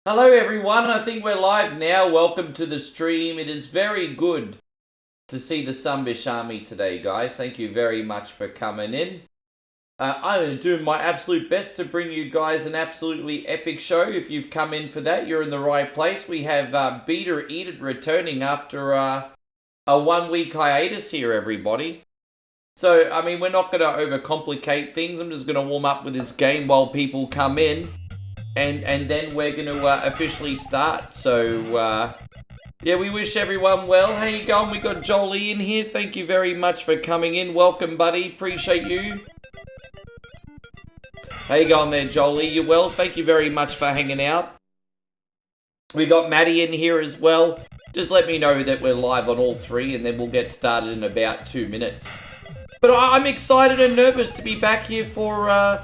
Hello everyone, I think we're live now. Welcome to the stream. It is very good to see the Sunbish Army today, guys. Thank you very much for coming in. I'm doing my absolute best to bring you guys an absolutely epic show. If you've come in for that, you're in the right place. We have Beat or Eat It returning after a 1 week hiatus here, everybody. So, I mean, we're not going to overcomplicate things. I'm just going to warm up with this game while people come in. And then we're going to officially start. So, yeah, we wish everyone well. How you going? We got Jolie in here. Thank you very much for coming in. Welcome, buddy. Appreciate you. How you going there, Jolie? You well? Thank you very much for hanging out. We got Maddie in here as well. Just let me know that we're live on all three, and then we'll get started in about 2 minutes. But I'm excited and nervous to be back here for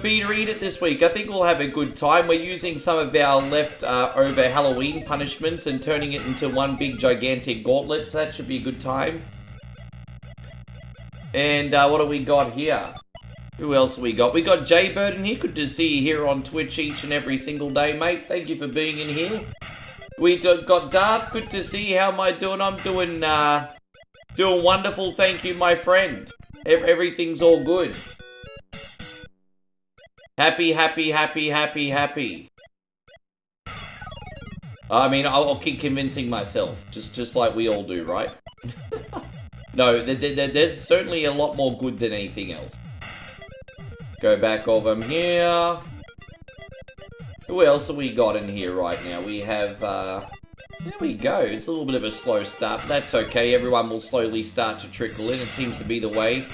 Beat or Eat It this week. I think we'll have a good time. We're using some of our left-over Halloween punishments and turning it into one big gigantic gauntlet, so that should be a good time. And what do we got here? Who else have we got? We got Jaybird in here. Good to see you here on Twitch each and every single day, mate. Thank you for being in here. We got Darth. Good to see you. How am I doing? I'm doing wonderful. Thank you, my friend. Everything's all good. Happy, happy, happy, happy, happy. I mean, I'll keep convincing myself, just like we all do, right? No, there's certainly a lot more good than anything else. Go back over here. Who else have we got in here right now? We have, there we go. It's a little bit of a slow start, but that's okay. Everyone will slowly start to trickle in. It seems to be the way.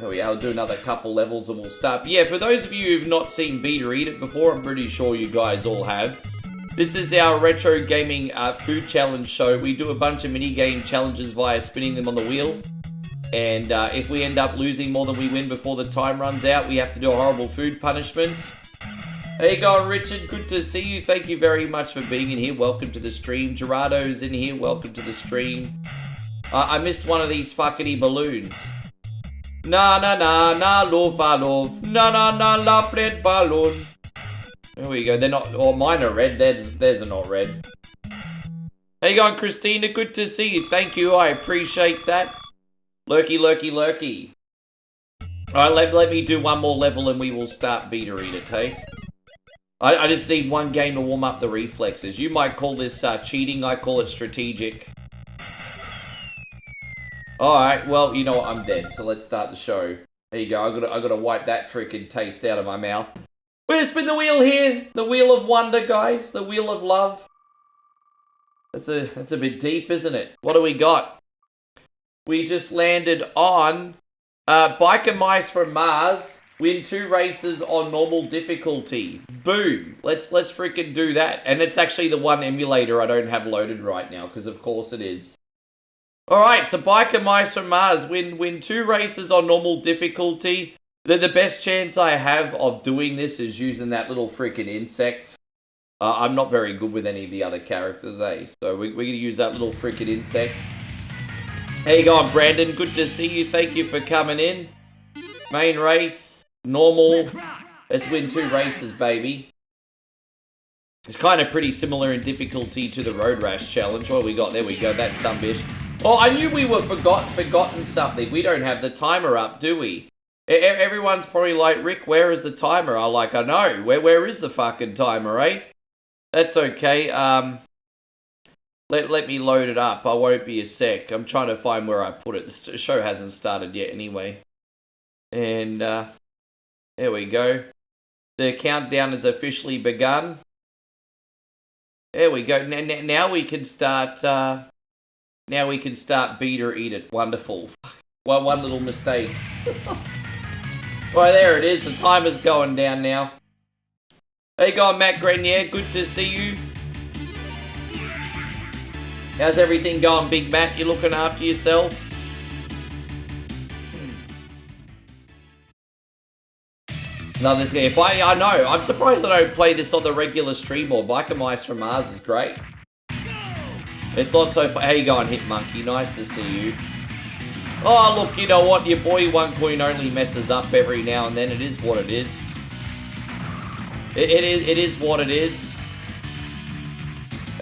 Oh yeah, I'll do another couple levels and we'll start. But yeah, for those of you who've not seen Beat or Eat It before, I'm pretty sure you guys all have. This is our retro gaming food challenge show. We do a bunch of mini game challenges via spinning them on the wheel. And if we end up losing more than we win before the time runs out, we have to do a horrible food punishment. How you going, Richard? Good to see you. Thank you very much for being in here. Welcome to the stream. Gerardo's in here. Welcome to the stream. I missed one of these fuckity balloons. Na na na na love love na na na love red balloon. There we go. They're not. Or mine are red. Theirs are not red. How you going, Christina? Good to see you. Thank you. I appreciate that. Lurky, lurky, lurky. All right, let me do one more level and we will start Beat or Eat It. Hey. I just need one game to warm up the reflexes. You might call this cheating. I call it strategic. Alright, well, you know what, I'm dead, so let's start the show. There you go, I gotta wipe that freaking taste out of my mouth. We're gonna spin the wheel here! The wheel of wonder, guys. The wheel of love. That's a bit deep, isn't it? What do we got? We just landed on Biker Mice from Mars. Win 2 races on normal difficulty. Boom. Let's freaking do that. And it's actually the one emulator I don't have loaded right now, because of course it is. Alright, so Biker Mice from Mars win 2 races on normal difficulty. The best chance I have of doing this is using that little freaking insect. I'm not very good with any of the other characters, eh? So we're going to use that little freaking insect. How you going, Brandon? Good to see you. Thank you for coming in. Main race, normal. Let's win 2 races, baby. It's kind of pretty similar in difficulty to the Road Rash challenge. What we got? There we go. That's some bitch. Oh, I knew we were forgotten something. We don't have the timer up, do we? Everyone's probably like, Rick, where is the timer? I'm like, I know. Where is the fucking timer, eh? That's okay. Let me load it up. I won't be a sec. I'm trying to find where I put it. The show hasn't started yet anyway. And there we go. The countdown has officially begun. There we go. Now we can start. Now we can start Beat or Eat It. Wonderful. One little mistake. Right, there it is. The timer's going down now. How you going, Matt Grenier? Good to see you. How's everything going, Big Matt? You looking after yourself? Love this game. I know. I'm surprised I don't play this on the regular stream more. Biker Mice from Mars is great. It's not so fun. How you going, Hit Monkey? Nice to see you. Oh, look, you know what? Your boy 1 Coin only messes up every now and then. It is what it is. It is what it is.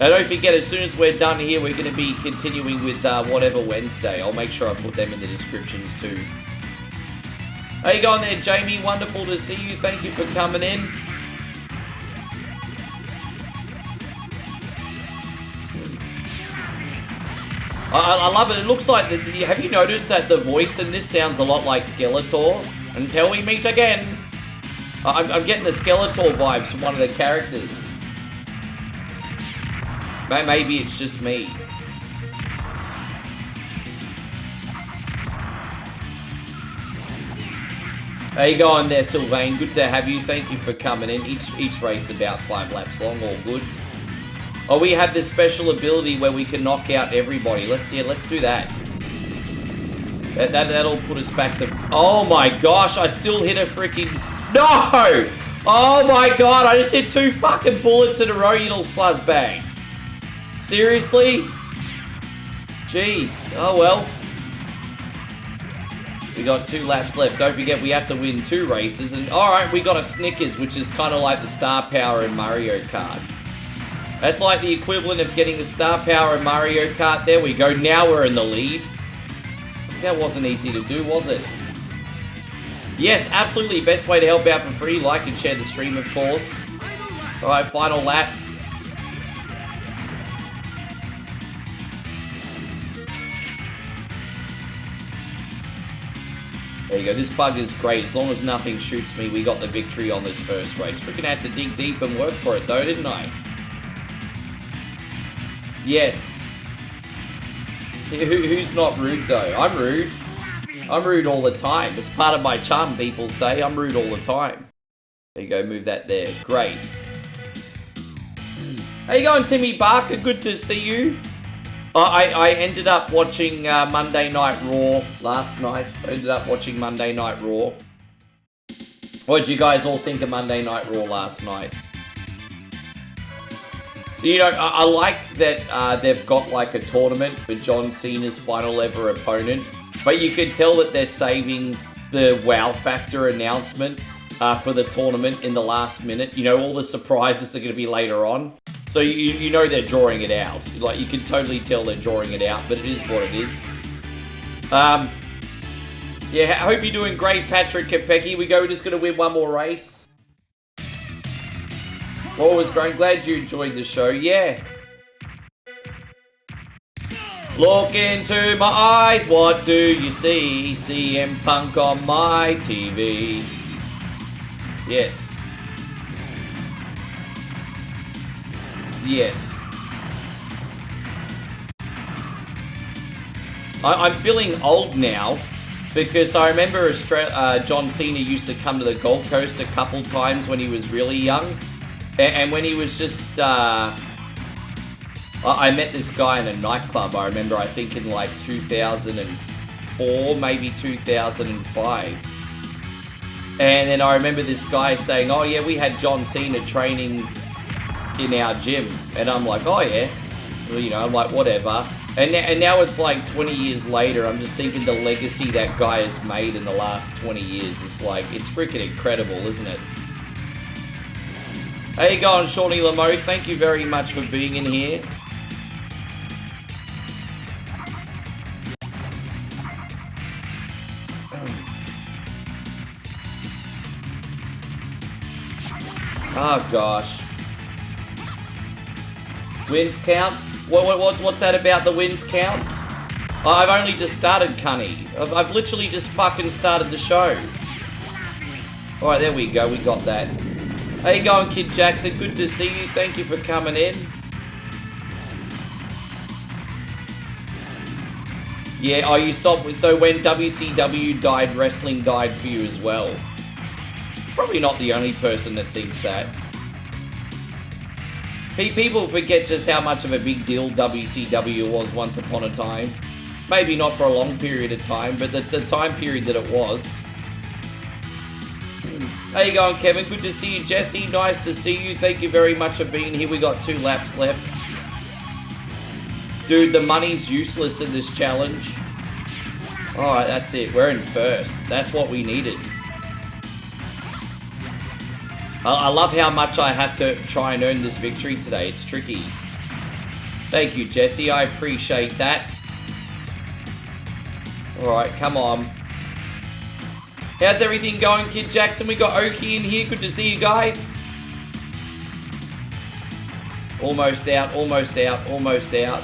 And don't forget, as soon as we're done here, we're going to be continuing with Whatever Wednesday. I'll make sure I put them in the descriptions too. How you going there, Jamie? Wonderful to see you. Thank you for coming in. I love it. It looks like... have you noticed that the voice in this sounds a lot like Skeletor? Until we meet again. I'm getting the Skeletor vibes from one of the characters. Maybe it's just me. How you going there, Sylvain? Good to have you. Thank you for coming in. Each race about 5 laps long. All good. Oh, we have this special ability where we can knock out everybody. Let's do that. That'll put us back to... oh my gosh, I still hit a freaking... no! Oh my god, I just hit 2 fucking bullets in a row, you little sluzz bag. Seriously? Jeez. Oh well. We got 2 laps left. Don't forget we have to win 2 races. And alright, we got a Snickers, which is kind of like the star power in Mario Kart. That's like the equivalent of getting the star power in Mario Kart. There we go. Now we're in the lead. That wasn't easy to do, was it? Yes, absolutely. Best way to help out for free. Like and share the stream, of course. Alright, final lap. There you go. This bug is great. As long as nothing shoots me, we got the victory on this first race. Freaking had to dig deep and work for it, though, didn't I? Yes. Who's not rude, though? I'm rude. I'm rude all the time. It's part of my charm, people say. I'm rude all the time. There you go. Move that there. Great. How you going, Timmy Barker? Good to see you. I ended up watching Monday Night Raw last night. I ended up watching Monday Night Raw. What did you guys all think of Monday Night Raw last night? You know, I like that they've got like a tournament for John Cena's final ever opponent. But you can tell that they're saving the wow factor announcements for the tournament in the last minute. You know, all the surprises are going to be later on. So you know they're drawing it out. Like, you can totally tell they're drawing it out, but it is what it is. Yeah, I hope you're doing great, Patrick Kopecky. We're just going to win one more race. What was great. Glad you enjoyed the show. Yeah. Look into my eyes, what do you see? CM Punk on my TV. Yes. Yes. I'm feeling old now because I remember John Cena used to come to the Gold Coast a couple times when he was really young. And when he was just... I met this guy in a nightclub, I remember, I think in like 2004, maybe 2005. And then I remember this guy saying, oh yeah, we had John Cena training in our gym. And I'm like, oh yeah. Well, you know, I'm like, whatever. And now it's like 20 years later, I'm just thinking the legacy that guy has made in the last 20 years is like, it's freaking incredible, isn't it? How you going, Shawnee Lamo? Thank you very much for being in here. Oh gosh. Wins count? What's that about the wins count? I've only just started, Cunny. I've literally just fucking started the show. Alright, there we go. We got that. How you going, Kid Jackson? Good to see you. Thank you for coming in. Yeah, oh, you stopped. So when WCW died, wrestling died for you as well. Probably not the only person that thinks that. People forget just how much of a big deal WCW was once upon a time. Maybe not for a long period of time, but the time period that it was. How you going, Kevin? Good to see you. Jesse, nice to see you. Thank you very much for being here. We got 2 laps left. Dude, the money's useless in this challenge. Alright, that's it. We're in first. That's what we needed. I love how much I have to try and earn this victory today. It's tricky. Thank you, Jesse. I appreciate that. Alright, come on. How's everything going, Kid Jackson? We got Oki in here. Good to see you guys. Almost out, almost out, almost out.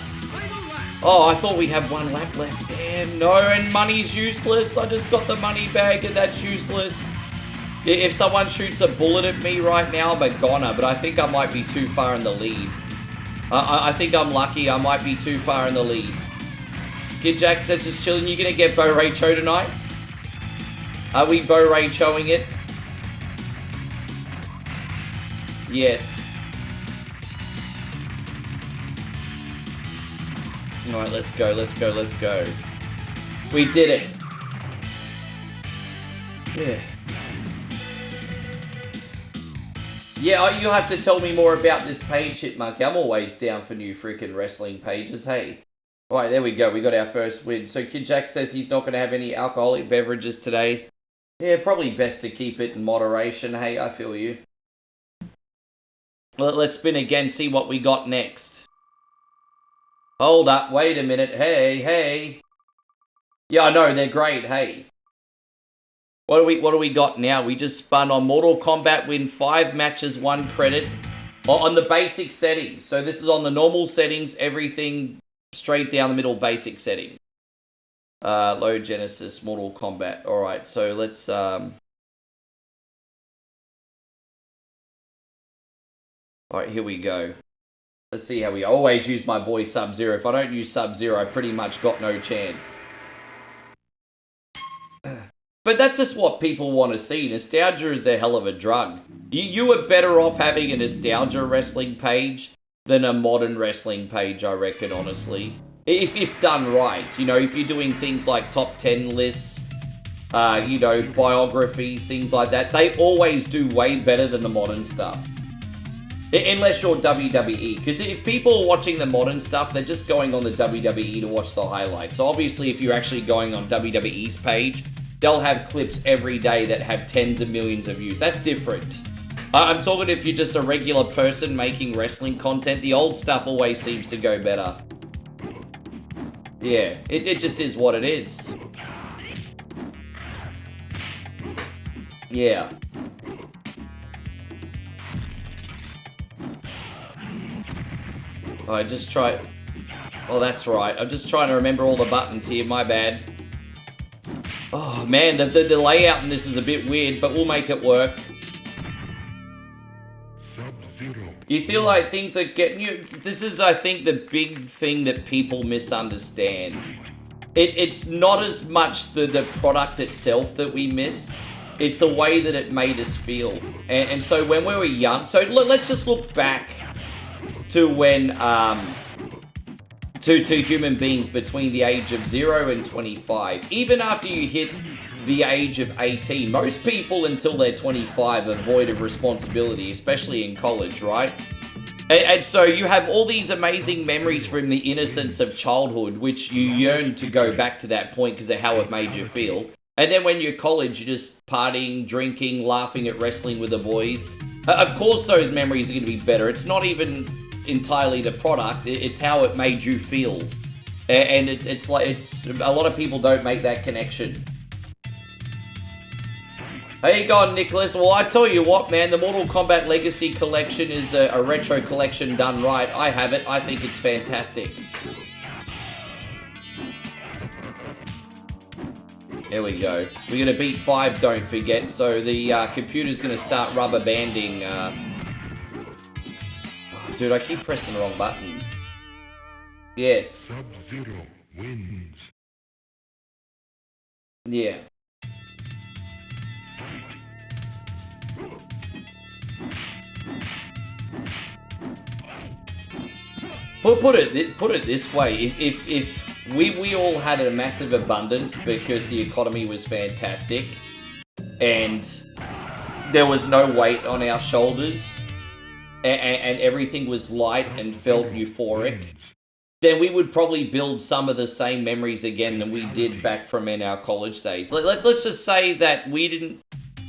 Oh, I thought we had 1 lap left. Damn, no, and money's useless. I just got the money bag and that's useless. If someone shoots a bullet at me right now, I'm a goner, but I think I might be too far in the lead. I think I'm lucky. I might be too far in the lead. Kid Jack says just chilling. You gonna get Bo Ray Cho tonight? Are we Bo Ray Choing it? Yes. Alright, let's go, let's go, let's go. We did it. Yeah. Yeah, you'll have to tell me more about this page, Hitmonkey. I'm always down for new freaking wrestling pages, hey. Alright, there we go. We got our first win. So Kid Jack says he's not going to have any alcoholic beverages today. Yeah, probably best to keep it in moderation. Hey, I feel you. Well, let's spin again, see what we got next. Hold up, wait a minute. Hey, hey. Yeah, I know, they're great, hey. What do we got now? We just spun on Mortal Kombat, win 5 matches, 1 credit. On the basic settings. So this is on the normal settings, everything straight down the middle, basic setting. Low Genesis, Mortal Kombat. Alright, so let's... Alright, here we go. Let's see how we... I always use my boy Sub-Zero. If I don't use Sub-Zero, I pretty much got no chance. But that's just what people want to see. Nostalgia is a hell of a drug. You are better off having a nostalgia wrestling page than a modern wrestling page, I reckon, honestly. If done right. You know, if you're doing things like top 10 lists, you know, biographies, things like that, they always do way better than the modern stuff. Unless you're WWE. Because if people are watching the modern stuff, they're just going on the WWE to watch the highlights. So obviously, if you're actually going on WWE's page, they'll have clips every day that have tens of millions of views. That's different. I'm talking if you're just a regular person making wrestling content, the old stuff always seems to go better. Yeah, it just is what it is. Yeah. I just try... Oh, that's right. I'm just trying to remember all the buttons here, my bad. Oh man, the layout in this is a bit weird, but we'll make it work. You feel like things are getting you... This is, I think, the big thing that people misunderstand. It's not as much the product itself that we miss. It's the way that it made us feel. And so when we were young... So let's just look back to when... to human beings between the age of 0 and 25. Even after you hit the age of 18, most people until they're 25 are void of responsibility, especially in college, right? And so you have all these amazing memories from the innocence of childhood, which you yearn to go back to that point because of how it made you feel. And then when you're college, you're just partying, drinking, laughing at wrestling with the boys. Of course those memories are going to be better. It's not even entirely the product, it's how it made you feel. And it's like, a lot of people don't make that connection. How you going, Nicholas? Well, I tell you what, man, the Mortal Kombat Legacy Collection is a retro collection done right. I have it. I think it's fantastic. There we go. We're going to beat 5, don't forget. So the computer's going to start rubber banding. Dude, I keep pressing the wrong buttons. Yes. Sub-Zero wins. Yeah. Put it this way, if we all had a massive abundance because the economy was fantastic and there was no weight on our shoulders and everything was light and felt euphoric, then we would probably build some of the same memories again that we did back from in our college days. Let's just say that we didn't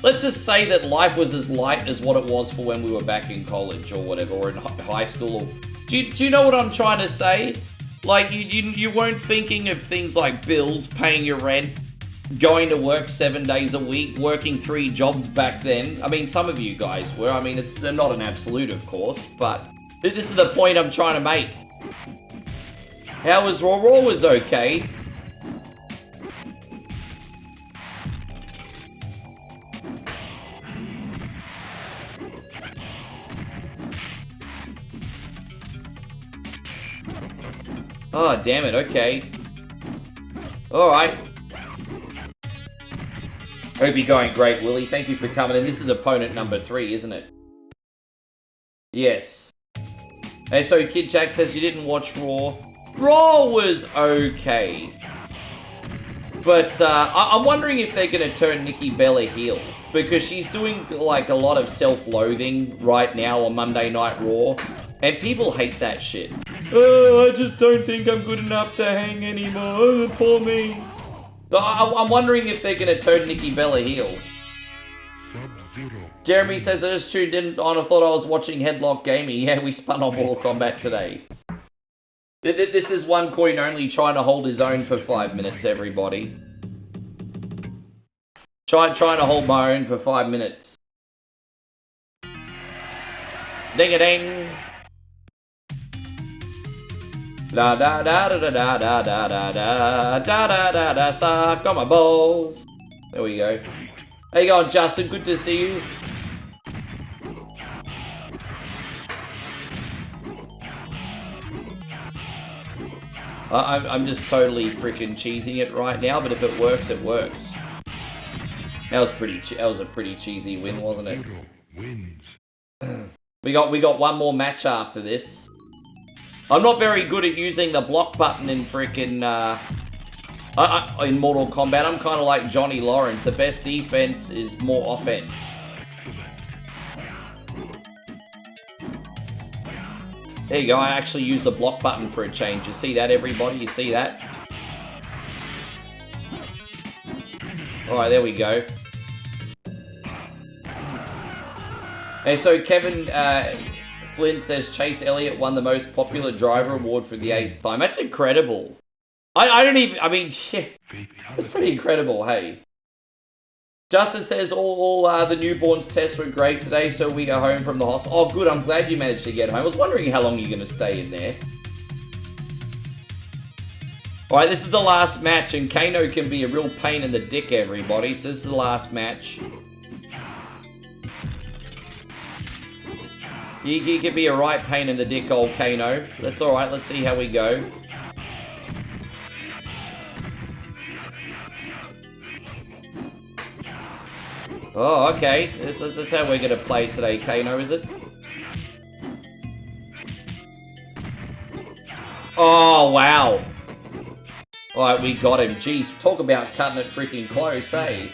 let's just say that life was as light as what it was for when we were back in college or whatever, or in high school. Do you know what I'm trying to say? Like, you weren't thinking of things like bills, paying your rent, going to work 7 days a week, working 3 jobs back then. I mean, some of you guys were. I mean, it's not an absolute, of course, but this is the point I'm trying to make. How was Raw? Raw was okay. Oh, damn it, okay. Alright. Hope you're going great, Willie. Thank you for coming in. This is opponent number 3, isn't it? Yes. And so Kid Jack says you didn't watch Raw. Raw was okay. But I'm wondering if they're going to turn Nikki Bella heel. Because she's doing like a lot of self-loathing right now on Monday Night Raw. And people hate that shit. Oh, I just don't think I'm good enough to hang anymore. Oh, poor me. I'm wondering if they're going to turn Nikki Bella heel. Jeremy says, I just tuned in on, I thought I was watching Headlock Gaming. Yeah, we spun on Mortal Kombat today. This is one coin only trying to hold his own for 5 minutes, everybody. Trying to hold my own for 5 minutes. Ding-a-ding. Da da da da da da da da da da da da da suck on my balls. There we go. How you going, Justin? Good to see you. I'm just totally freaking cheesing it right now, but if it works, it works. That was a pretty cheesy win, wasn't it? We got one more match after this. I'm not very good at using the block button in freaking in Mortal Kombat. I'm kind of like Johnny Lawrence. The best defense is more offense. There you go. I actually used the block button for a change. You see that, everybody? You see that? All right, there we go. And so Kevin Flynn says Chase Elliott won the most popular driver award for the 8th time. That's incredible. I mean, yeah, that's pretty incredible, hey. Justin says all the newborns tests were great today, so we go home from the hospital. Oh, good, I'm glad you managed to get home. I was wondering how long you're going to stay in there. Alright, this is the last match, and Kano can be a real pain in the dick, everybody. So this is the last match. You can be a right pain in the dick, old Kano. That's alright, let's see how we go. Oh, okay. This is how we're going to play it today, Kano, is it? Oh, wow. Alright, we got him. Jeez, talk about cutting it freaking close, eh?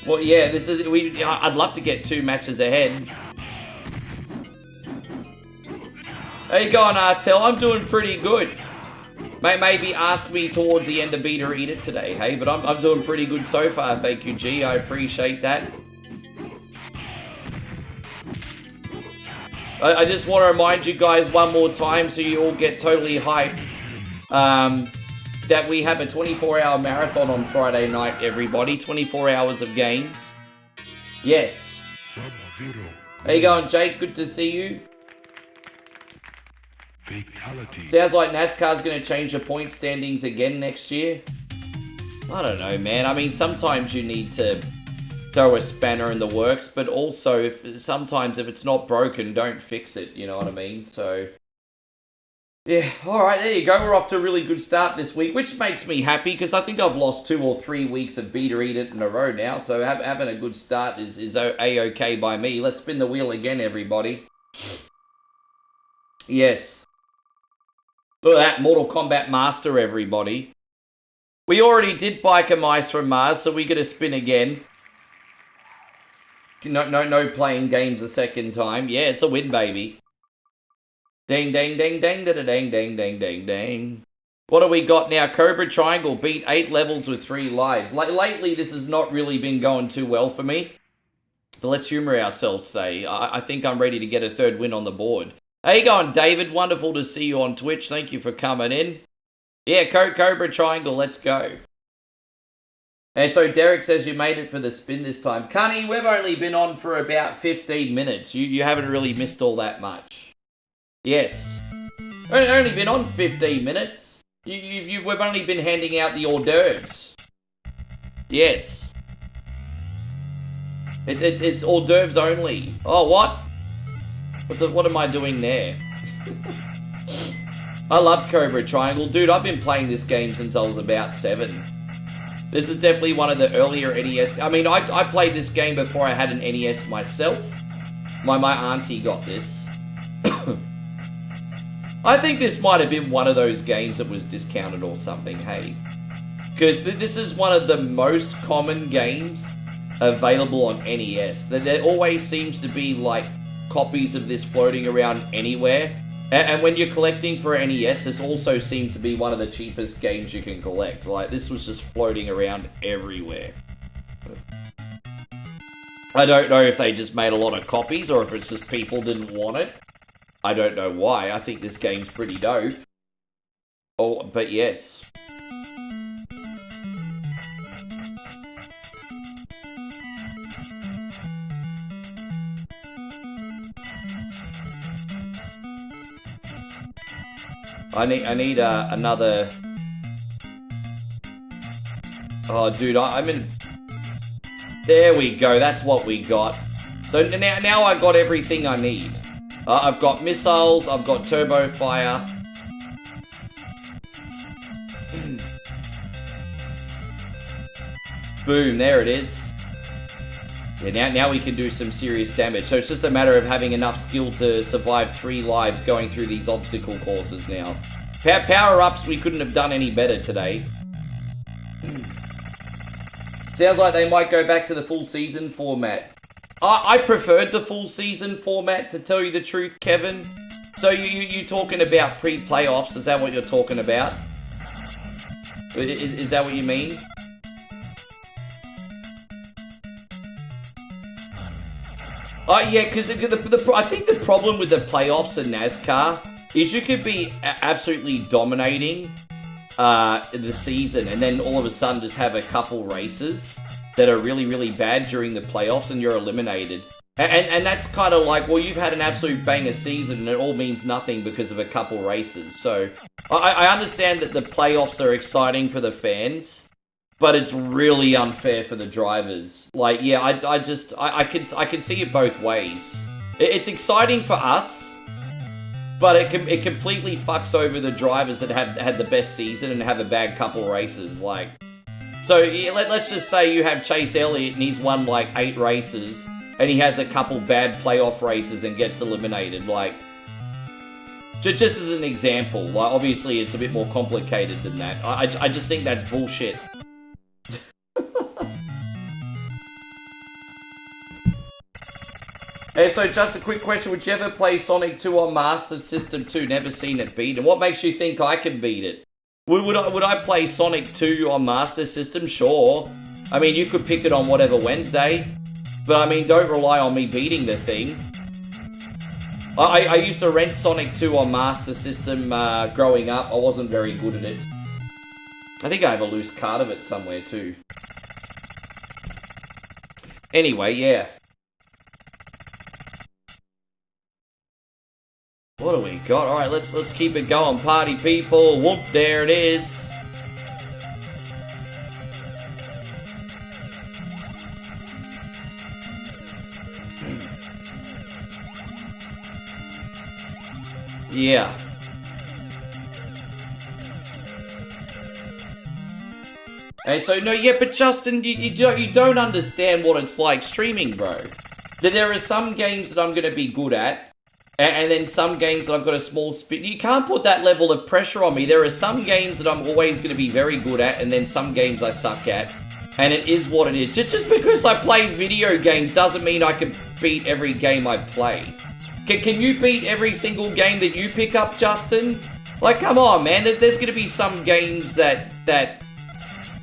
Well, yeah, this is... I'd love to get 2 matches ahead. How you going, Artel? I'm doing pretty good. Maybe ask me towards the end of Beat or Eat It today, hey? But I'm doing pretty good so far, thank you, G. I appreciate that. I just want to remind you guys one more time so you all get totally hyped. That we have a 24-hour marathon on Friday night, everybody. 24 hours of games. Yes. How you going, Jake? Good to see you. Fatality. Sounds like NASCAR's going to change the point standings again next year. I don't know, man. I mean, sometimes you need to throw a spanner in the works, but also sometimes if it's not broken, don't fix it. You know what I mean? So... yeah, alright, there you go. We're off to a really good start this week, which makes me happy because I think I've lost 2 or 3 weeks of Beat or Eat It in a row now, so having a good start is A-okay by me. Let's spin the wheel again, everybody. Yes. Look at that, Mortal Kombat Master, everybody. We already did Biker Mice from Mars, so we're going to spin again. No playing games a second time. Yeah, it's a win, baby. Ding, ding, ding, ding, da, da, ding, ding, ding, ding, ding. What do we got now? Cobra Triangle beat 8 levels with 3 lives. Lately, this has not really been going too well for me. But let's humor ourselves today. I think I'm ready to get a 3rd win on the board. How you going, David? Wonderful to see you on Twitch. Thank you for coming in. Yeah, Cobra Triangle, let's go. And so Derek says you made it for the spin this time. Cunny, we've only been on for about 15 minutes. You haven't really missed all that much. Yes. Only been on 15 minutes. We've only been handing out the hors d'oeuvres. Yes. It's hors d'oeuvres only. Oh, what? What am I doing there? I love Cobra Triangle. Dude, I've been playing this game since I was about 7. This is definitely one of the earlier NES. I mean, I played this game before I had an NES myself. My auntie got this. I think this might have been one of those games that was discounted or something, hey. Because this is one of the most common games available on NES. There always seems to be, like, copies of this floating around anywhere. And when you're collecting for NES, this also seems to be one of the cheapest games you can collect. Like, this was just floating around everywhere. I don't know if they just made a lot of copies or if it's just people didn't want it. I don't know why. I think this game's pretty dope. Oh, but yes. I need another... Oh, dude, I'm in... There we go, that's what we got. So now I got everything I need. I've got missiles, I've got turbo fire. Boom, there it is. Yeah, now we can do some serious damage. So it's just a matter of having enough skill to survive 3 lives going through these obstacle courses now. Power-ups, we couldn't have done any better today. Sounds like they might go back to the full season format. I preferred the full season format, to tell you the truth, Kevin. So you talking about pre-playoffs, is that what you're talking about? Is that what you mean? Yeah, because I think the problem with the playoffs in NASCAR is you could be absolutely dominating the season and then all of a sudden just have a couple races that are really, really bad during the playoffs and you're eliminated. And that's kind of like, well, you've had an absolute banger season and it all means nothing because of a couple races. So I understand that the playoffs are exciting for the fans, but it's really unfair for the drivers. Like, yeah, I can see it both ways. It's exciting for us, but it completely fucks over the drivers that have had the best season and have a bad couple races. Like, so yeah, let's just say you have Chase Elliott and he's won like 8 races, and he has a couple bad playoff races and gets eliminated. Like, just as an example. Like, obviously it's a bit more complicated than that. I just think that's bullshit. Hey, so just a quick question. Would you ever play Sonic 2 on Master System 2? Never seen it beat. And what makes you think I can beat it? Would I play Sonic 2 on Master System? Sure. I mean, you could pick it on whatever Wednesday. But I mean, don't rely on me beating the thing. I used to rent Sonic 2 on Master System growing up. I wasn't very good at it. I think I have a loose card of it somewhere too. Anyway, yeah. What do we got? Alright, let's keep it going, party people. Whoop, there it is. Yeah. Hey, so no, yeah, but Justin, you don't understand what it's like streaming, bro. There are some games that I'm going to be good at, and then some games that I've got a small spin. You can't put that level of pressure on me. There are some games that I'm always going to be very good at, and then some games I suck at. And it is what it is. Just because I play video games doesn't mean I can beat every game I play. Can you beat every single game that you pick up, Justin? Like, come on, man. There's going to be some games that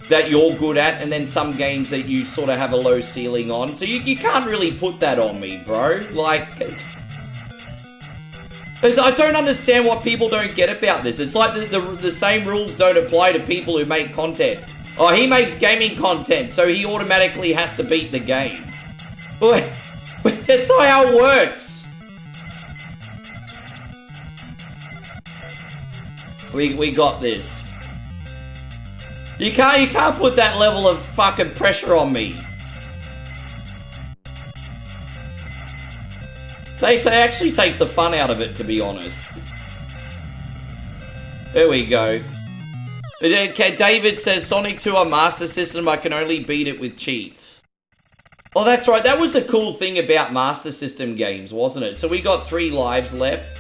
you're good at, and then some games that you sort of have a low ceiling on. So you can't really put that on me, bro. Like, I don't understand what people don't get about this. It's like the same rules don't apply to people who make content. Oh, he makes gaming content, so he automatically has to beat the game. That's not how it works. We got this. You can't put that level of fucking pressure on me. It actually takes the fun out of it, to be honest. There we go. David says, Sonic 2 on Master System, I can only beat it with cheats. Oh, that's right. That was a cool thing about Master System games, wasn't it? So we got 3 lives left.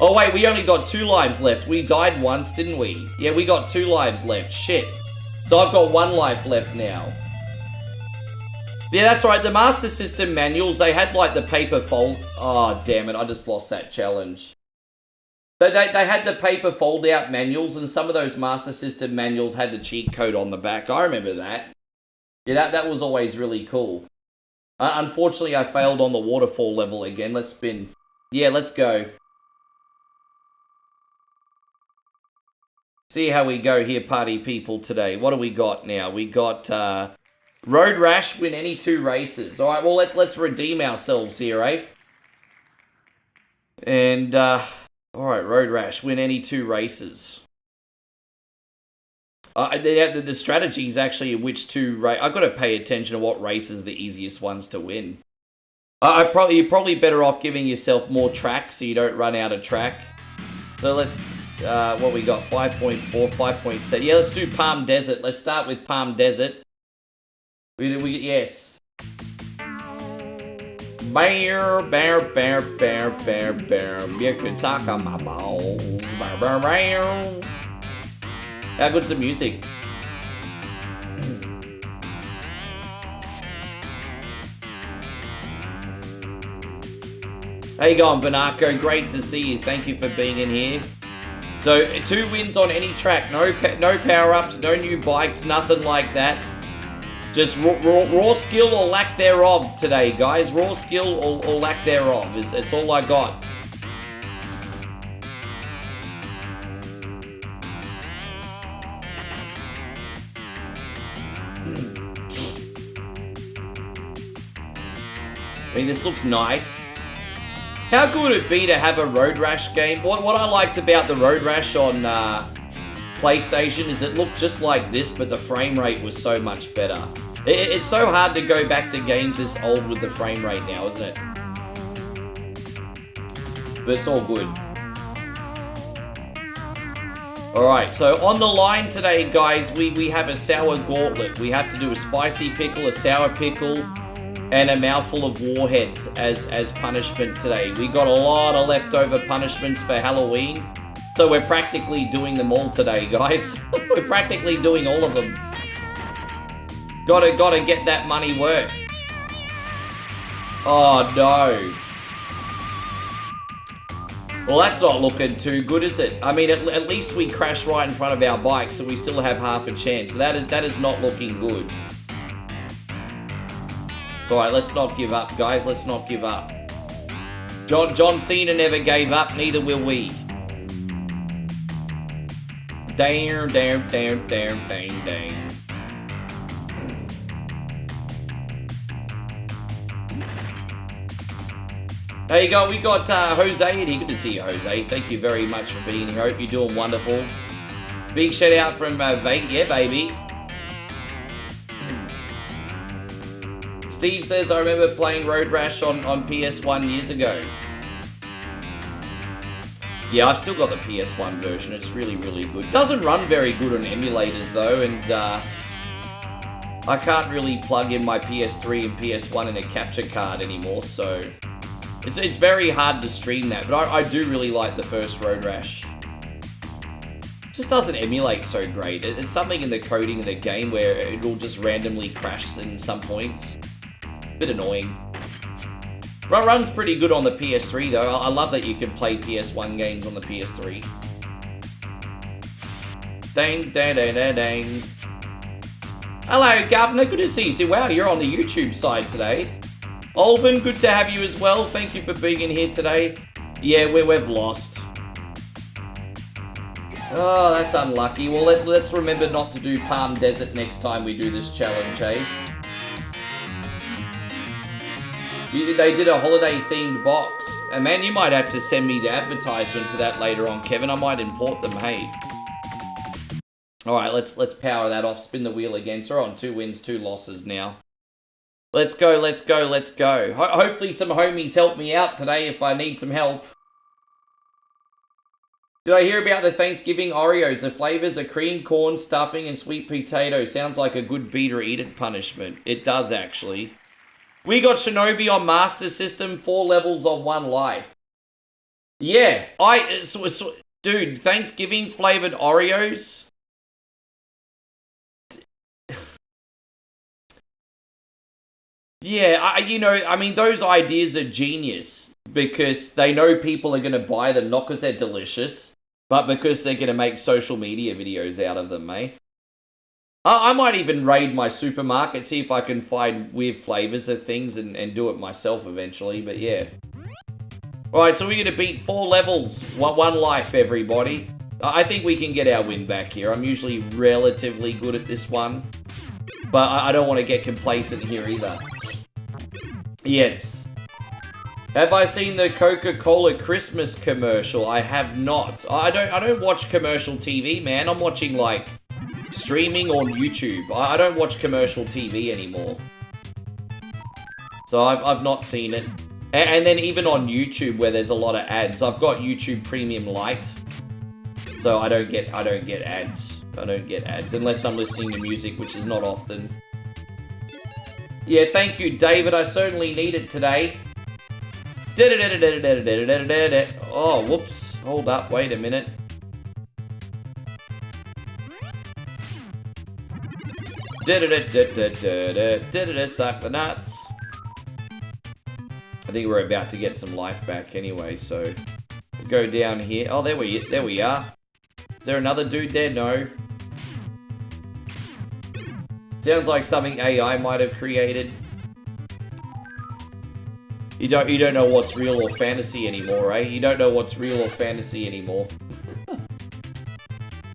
Oh, wait, we only got 2 lives left. We died once, didn't we? Yeah, we got 2 lives left. Shit. So I've got 1 life left now. Yeah, that's right. The Master System manuals, they had, like, the paper fold... Oh, damn it. I just lost that challenge. They had the paper fold-out manuals, and some of those Master System manuals had the cheat code on the back. I remember that. Yeah, that was always really cool. Unfortunately, I failed on the waterfall level again. Let's spin. Yeah, let's go. See how we go here, party people, today. What do we got now? We got Road Rash, win any 2 races. All right, well, let's redeem ourselves here, eh? And, all right, Road Rash, win any 2 races. The strategy is actually which 2 races. I've got to pay attention to what races are the easiest ones to win. You're probably better off giving yourself more track so you don't run out of track. So let's... what we got? 5.4, 5.7. Yeah, let's do Palm Desert. Let's start with Palm Desert. Yes. Bear. You can talk on my balls. How good's the music? How you going, Banako? Great to see you. Thank you for being in here. So, 2 wins on any track. No power-ups, no new bikes, nothing like that. Just raw skill or lack thereof today, guys. Raw skill or lack thereof. It's all I got. I mean, this looks nice. How good would it be to have a Road Rash game? What I liked about the Road Rash on PlayStation is it looked just like this, but the frame rate was so much better. It's so hard to go back to games this old with the frame rate now, isn't it? But it's all good. Alright, so on the line today, guys, we have a Sour Gauntlet. We have to do a spicy pickle, a sour pickle, and a mouthful of Warheads as punishment today. We got a lot of leftover punishments for Halloween, so we're practically doing them all today, guys. We're practically doing all of them. Gotta get that money worth. Oh no. Well, that's not looking too good, is it? I mean, at least we crashed right in front of our bike, so we still have half a chance. But that is not looking good. Alright, let's not give up, guys. Let's not give up. John Cena never gave up, neither will we. Dang. There you go, we got Jose in here. Good to see you, Jose. Thank you very much for being here. Hope you're doing wonderful. Big shout out from Vegas. Yeah, baby. Steve says, I remember playing Road Rash on PS1 years ago. Yeah, I've still got the PS1 version. It's really, really good. Doesn't run very good on emulators, though, and I can't really plug in my PS3 and PS1 in a capture card anymore, so it's very hard to stream that, but I do really like the first Road Rash. Just doesn't emulate so great. It's something in the coding of the game where it will just randomly crash in some points. Bit annoying. Runs pretty good on the PS3 though. I love that you can play PS1 games on the PS3. Dang, dang, dang, dang, dang. Hello, Governor. Good to see you. Wow, you're on the YouTube side today. Olvin, good to have you as well. Thank you for being in here today. Yeah, we've lost. Oh, that's unlucky. Well, let's remember not to do Palm Desert next time we do this challenge, eh? They did a holiday-themed box. And man, you might have to send me the advertisement for that later on, Kevin. I might import them, hey. Alright, let's power that off. Spin the wheel again. So we're on 2 wins, 2 losses now. Let's go, let's go, let's go. Hopefully some homies help me out today if I need some help. Did I hear about the Thanksgiving Oreos? The flavors are cream, corn, stuffing, and sweet potato. Sounds like a good beat or eat it punishment. It does, actually. We got Shinobi on Master System, 4 levels on 1 life. Yeah, dude, Thanksgiving flavored Oreos? Yeah, I mean, those ideas are genius because they know people are going to buy them, not because they're delicious, but because they're going to make social media videos out of them, eh? I might even raid my supermarket, see if I can find weird flavors of things and do it myself eventually, but yeah. Alright, so we're going to beat 4 levels, 1 life, everybody. I think we can get our win back here. I'm usually relatively good at this one, but I don't want to get complacent here either. Yes. Have I seen the Coca-Cola Christmas commercial? I have not. I don't watch commercial TV, man. I'm watching, like, streaming on YouTube. I don't watch commercial TV anymore. So I've not seen it. And then even on YouTube where there's a lot of ads, I've got YouTube Premium Lite. So I don't get ads. I don't get ads unless I'm listening to music, which is not often. Yeah, thank you, David. I certainly need it today. Oh, whoops. Hold up. Wait a minute. Suck the nuts. I think we're about to get some life back anyway, so we'll go down here. Oh, there we are. Is there another dude there? No. Sounds like something AI might have created. You don't know what's real or fantasy anymore, eh? You don't know what's real or fantasy anymore.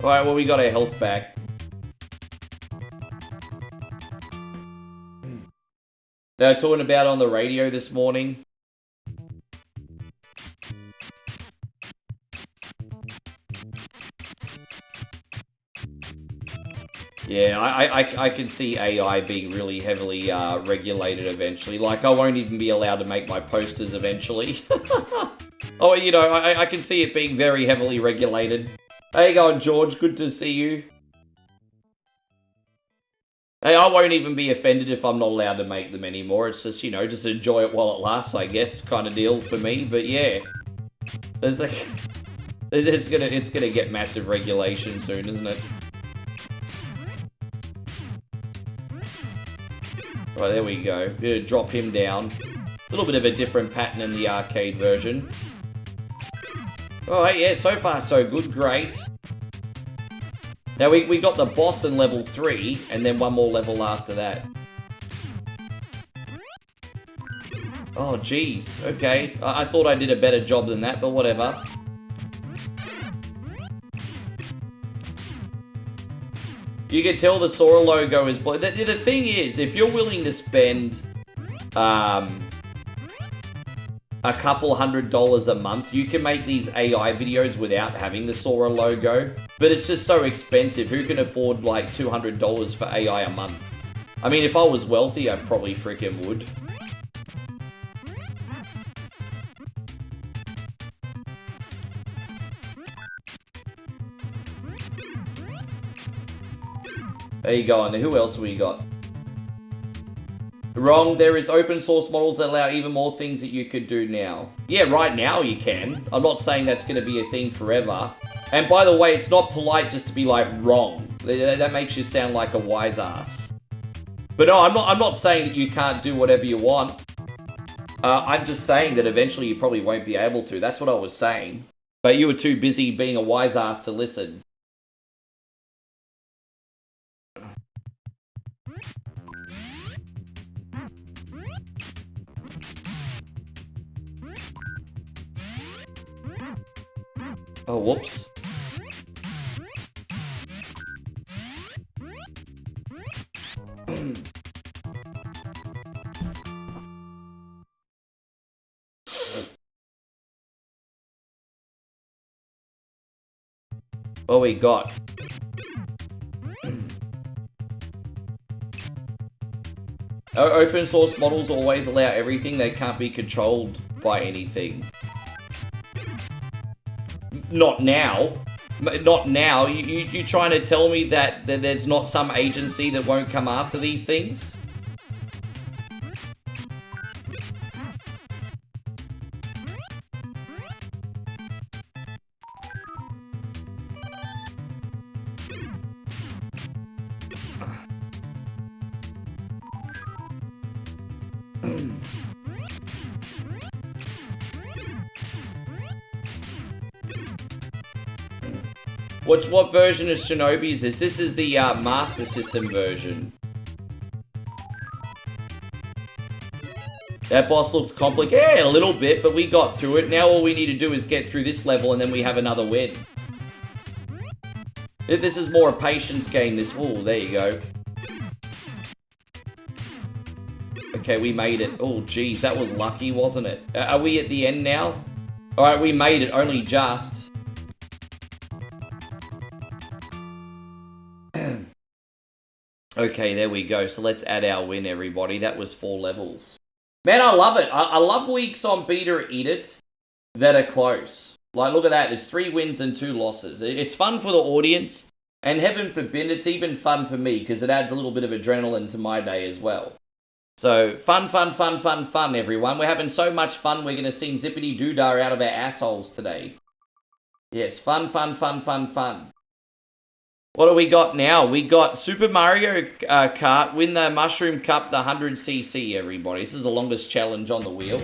Alright, well, we got our health back. They were talking about on the radio this morning. Yeah, I can see AI being really heavily regulated eventually. Like, I won't even be allowed to make my posters eventually. Oh, you know, I can see it being very heavily regulated. How you going, George? Good to see you. Hey, I won't even be offended if I'm not allowed to make them anymore. It's just, you know, just enjoy it while it lasts, I guess, kind of deal for me. But yeah, there's like, it's gonna get massive regulation soon, isn't it? Right, there we go. Gonna drop him down. A little bit of a different pattern in the arcade version. Alright, yeah, so far so good, great. Now we got the boss in level 3, and then one more level after that. Oh, jeez. Okay. I thought I did a better job than that, but whatever. You can tell the Sora logo is blue. The thing is, if you're willing to spend a couple $100 a month, you can make these AI videos without having the Sora logo. But it's just so expensive. Who can afford like $200 for AI a month? I mean, if I was wealthy, I probably freaking would. There you go, and who else have we got? Wrong, there is open source models that allow even more things that you could do now. Yeah, right now you can. I'm not saying that's going to be a thing forever. And by the way, it's not polite just to be like, wrong. That makes you sound like a wise ass. But no, I'm not saying that you can't do whatever you want. I'm just saying that eventually you probably won't be able to. That's what I was saying. But you were too busy being a wise ass to listen. Oh, whoops. What we got? Open source models always allow everything. They can't be controlled by anything. Not now. Not now. You trying to tell me that there's not some agency that won't come after these things? What version of Shinobi is this? This is the Master System version. That boss looks complicated. Yeah, a little bit, but we got through it. Now all we need to do is get through this level and then we have another win. This is more a patience game. Oh, there you go. Okay, we made it. Oh, geez, that was lucky, wasn't it? Are we at the end now? Alright, we made it, only just. Okay, there we go. So let's add our win, everybody. That was 4 levels. Man, I love it. I love weeks on Beta Eat It that are close. Like, look at that. There's 3 wins and 2 losses. It's fun for the audience. And heaven forbid, it's even fun for me because it adds a little bit of adrenaline to my day as well. So, fun, everyone. We're having so much fun, we're going to sing Zippity Doodah out of our assholes today. Yes, fun. What do we got now? We got Super Mario Kart, win the Mushroom Cup, the 100cc, everybody. This is the longest challenge on the wheel.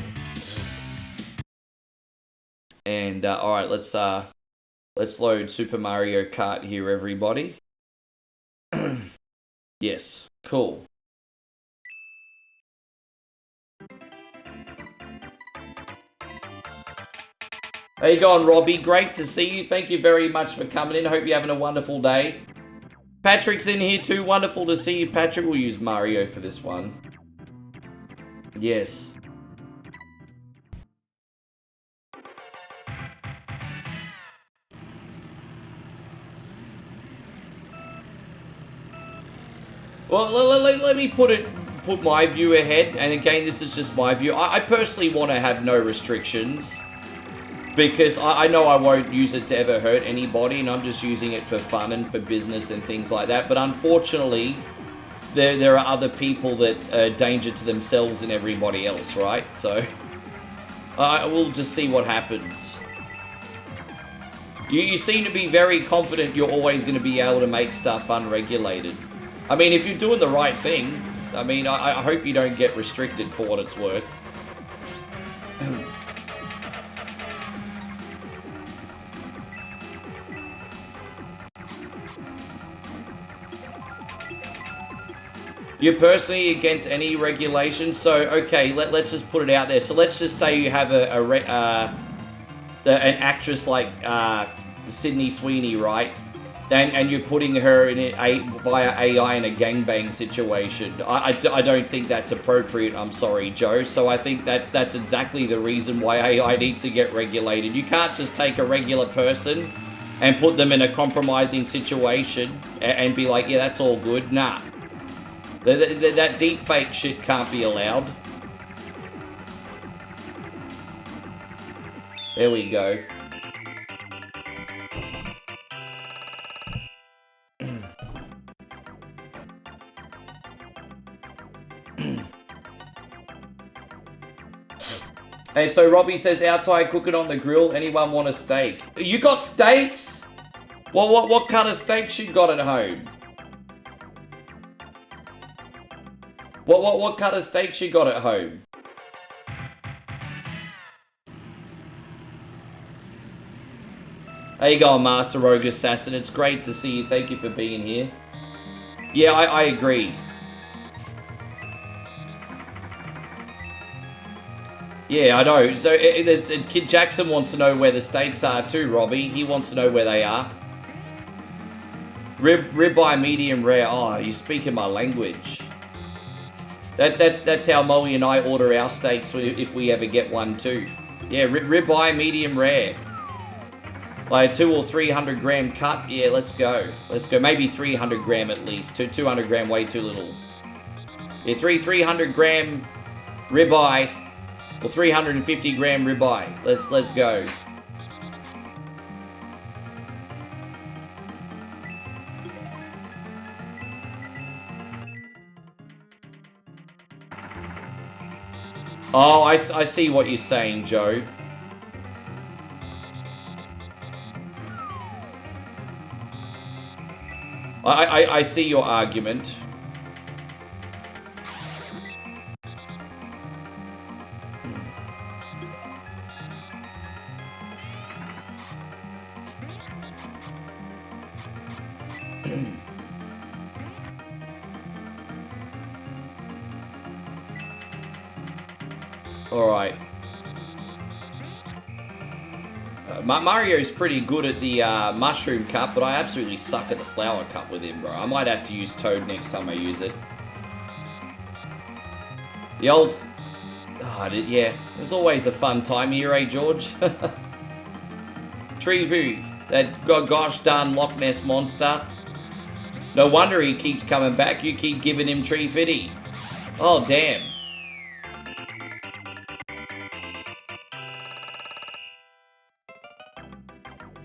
And, alright, let's load Super Mario Kart here, everybody. Yes, cool. How you going, Robbie? Great to see you. Thank you very much for coming in. Hope you're having a wonderful day. Patrick's in here too. Wonderful to see you, Patrick. We'll use Mario for this one. Yes. Well, let me put my view ahead. And again, this is just my view. I personally want to have no restrictions. Because I know I won't use it to ever hurt anybody, and I'm just using it for fun and for business and things like that. But unfortunately, there are other people that are a danger to themselves and everybody else, right? So, we'll just see what happens. You seem to be very confident you're always going to be able to make stuff unregulated. I mean, if you're doing the right thing, I mean, I hope you don't get restricted for what it's worth. You're personally against any regulation, so okay, let's just put it out there. So let's just say you have an actress like Sydney Sweeney, right? And you're putting her in via AI in a gangbang situation. I don't think that's appropriate. I'm sorry, Joe. So I think that's exactly the reason why AI needs to get regulated. You can't just take a regular person and put them in a compromising situation and be like, yeah, that's all good. Nah. That deep fake shit can't be allowed. There we go. Hey, so Robbie says, outside cooking on the grill, anyone want a steak? You got steaks? What kind of steaks you got at home? What kind of steaks you got at home? How you going, Master Rogue Assassin? It's great to see you. Thank you for being here. Yeah, I agree. Yeah, I know. So Kid Jackson wants to know where the steaks are too, Robbie. He wants to know where they are. Ribeye medium rare. Oh, you're speaking my language. That's how Molly and I order our steaks if we ever get one too. Yeah, ribeye medium rare. Like a 200 or 300 gram cut. Yeah, let's go. Let's go. Maybe 300 gram at least. 200 gram, way too little. Yeah, 300 gram ribeye. Or 350 gram ribeye. Let's go. Oh, I see what you're saying, Joe. I see your argument. Alright. Mario's pretty good at the mushroom cup, but I absolutely suck at the flower cup with him, bro. I might have to use Toad next time I use it. The old... Oh, yeah, there's always a fun time here, eh, George? Treevoo, that gosh darn Loch Ness monster. No wonder he keeps coming back. You keep giving him Tree Fitty. Oh, damn.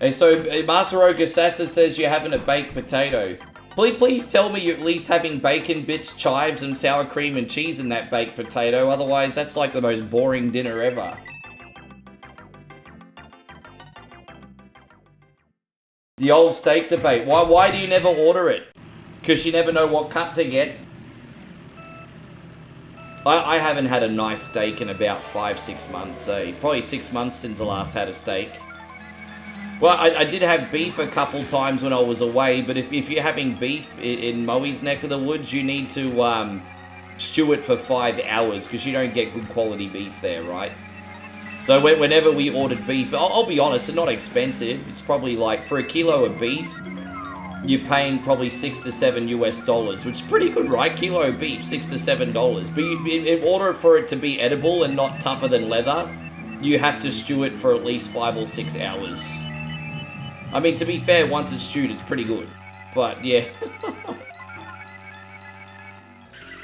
Hey, so Master Rogue Assassin says you're having a baked potato. Please tell me you're at least having bacon bits, chives, and sour cream and cheese in that baked potato. Otherwise, that's like the most boring dinner ever. The old steak debate. Why do you never order it? Because you never know what cut to get. I haven't had a nice steak in about 5-6 months. Probably 6 months since I last had a steak. Well, I did have beef a couple times when I was away, but if you're having beef in Moe's neck of the woods, you need to stew it for 5 hours, because you don't get good quality beef there, right? So whenever we ordered beef, I'll be honest, it's not expensive. It's probably like, for a kilo of beef, you're paying probably $6 to $7 US, which is pretty good, right? Kilo of beef, $6 to $7. But in order for it to be edible and not tougher than leather, you have to stew it for at least 5 or 6 hours. I mean, to be fair, once it's stewed, it's pretty good. But, yeah.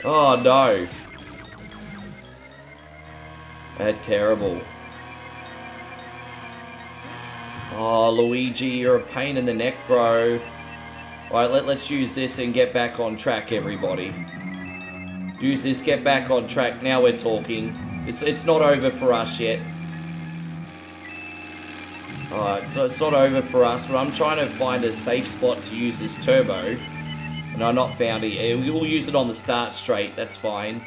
Oh, no. That's terrible. Oh, Luigi, you're a pain in the neck, bro. Alright, let's use this and get back on track, everybody. Use this, get back on track. Now we're talking. It's not over for us yet. Alright, so it's not over for us, but I'm trying to find a safe spot to use this turbo. And I've not found it yet. We'll use it on the start straight, that's fine.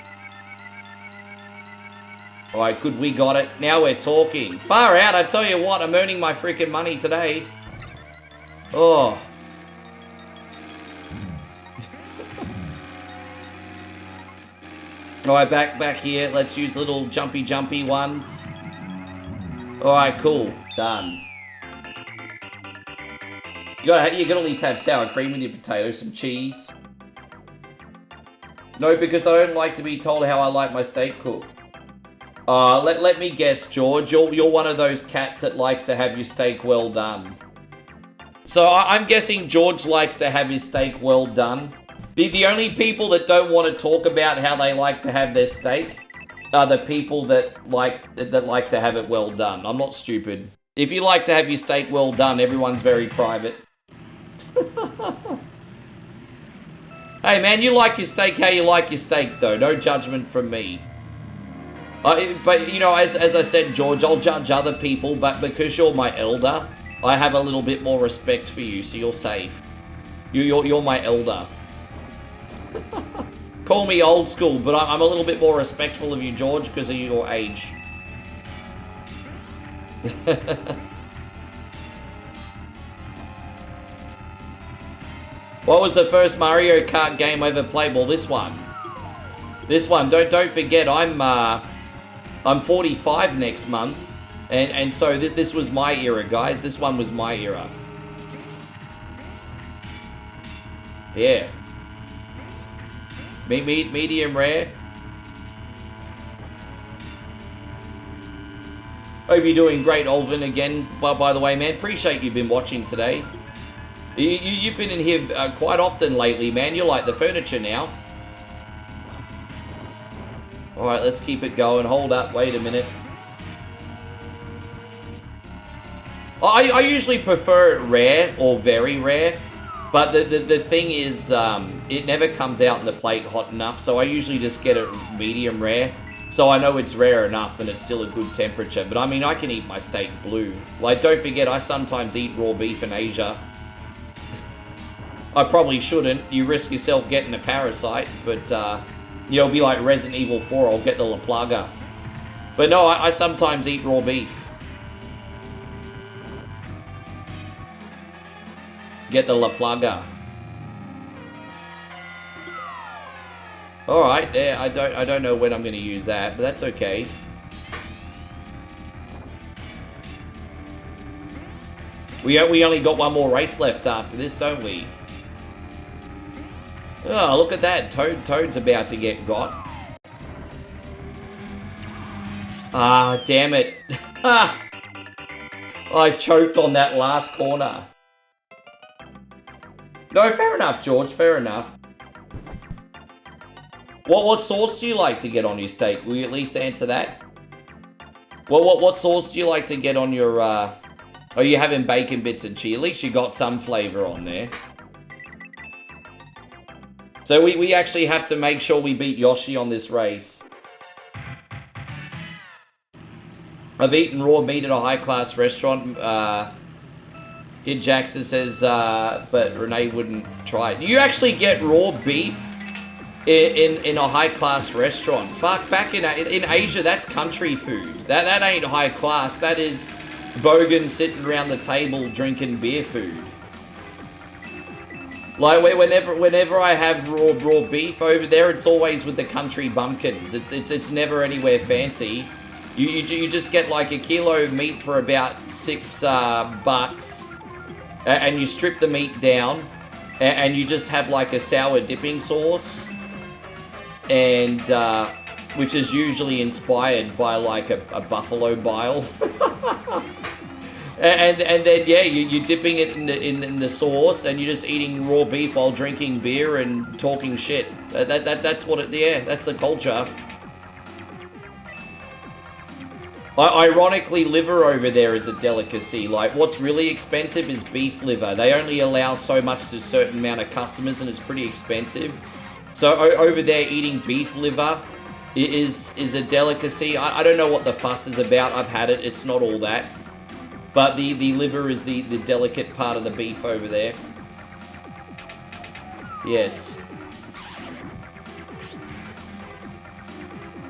Alright, good, we got it. Now we're talking. Far out, I tell you what, I'm earning my freaking money today. Oh. Alright, back here. Let's use little jumpy ones. Alright, cool. Done. You gotta at least have sour cream with your potatoes, some cheese. No, because I don't like to be told how I like my steak cooked. Let me guess, George. You're one of those cats that likes to have your steak well done. So I'm guessing George likes to have his steak well done. The only people that don't want to talk about how they like to have their steak are the people that like to have it well done. I'm not stupid. If you like to have your steak well done, everyone's very private. Hey man, you like your steak how you like your steak though. No judgment from me. But you know, as I said, George, I'll judge other people, but because you're my elder, I have a little bit more respect for you, so you're safe. You're my elder. Call me old school, but I'm a little bit more respectful of you, George, because of your age. What was the first Mario Kart game I ever played? Well, this one. This one. Don't forget, I'm 45 next month, and so this was my era, guys. This one was my era. Yeah. Medium rare. Hope you're doing great, Olvin, again. By the way, man, appreciate you've been watching today. You've been in here quite often lately, man. You're like the furniture now. Alright, let's keep it going. Hold up, wait a minute. I usually prefer it rare or very rare. But the thing is, it never comes out in the plate hot enough. So I usually just get it medium rare. So I know it's rare enough and it's still a good temperature. But I mean, I can eat my steak blue. Like, don't forget, I sometimes eat raw beef in Asia. I probably shouldn't. You risk yourself getting a parasite. But, you'll be like Resident Evil 4. I'll get the La Plaga. But no, I sometimes eat raw beef. Get the La Plaga. Alright, there, I don't know when I'm gonna use that, but that's okay. We only got one more race left after this, don't we? Oh, look at that. Toad's about to get got. Ah, damn it. I choked on that last corner. No, fair enough, George. Fair enough. What sauce do you like to get on your steak? Will you at least answer that? What sauce do you like to get on your, Oh, you're having bacon bits and cheese. At least you got some flavor on there. So we actually have to make sure we beat Yoshi on this race. I've eaten raw meat at a high-class restaurant. Kid Jackson says, but Renee wouldn't try it. You actually get raw beef in a high-class restaurant. Fuck, back in Asia, that's country food. That ain't high class. That is bogan sitting around the table drinking beer food. Like, whenever I have raw beef over there, it's always with the country bumpkins. It's never anywhere fancy. You just get like a kilo of meat for about $6. And you strip the meat down, and you just have like a sour dipping sauce, and which is usually inspired by like a buffalo bile, and then yeah, you're dipping it in the sauce, and you're just eating raw beef while drinking beer and talking shit. That's what it. Yeah, that's the culture. Ironically, liver over there is a delicacy. Like, what's really expensive is beef liver. They only allow so much to a certain amount of customers, and it's pretty expensive. So over there, eating beef liver is a delicacy. I don't know what the fuss is about. I've had it. It's not all that. But the liver is the delicate part of the beef over there. Yes.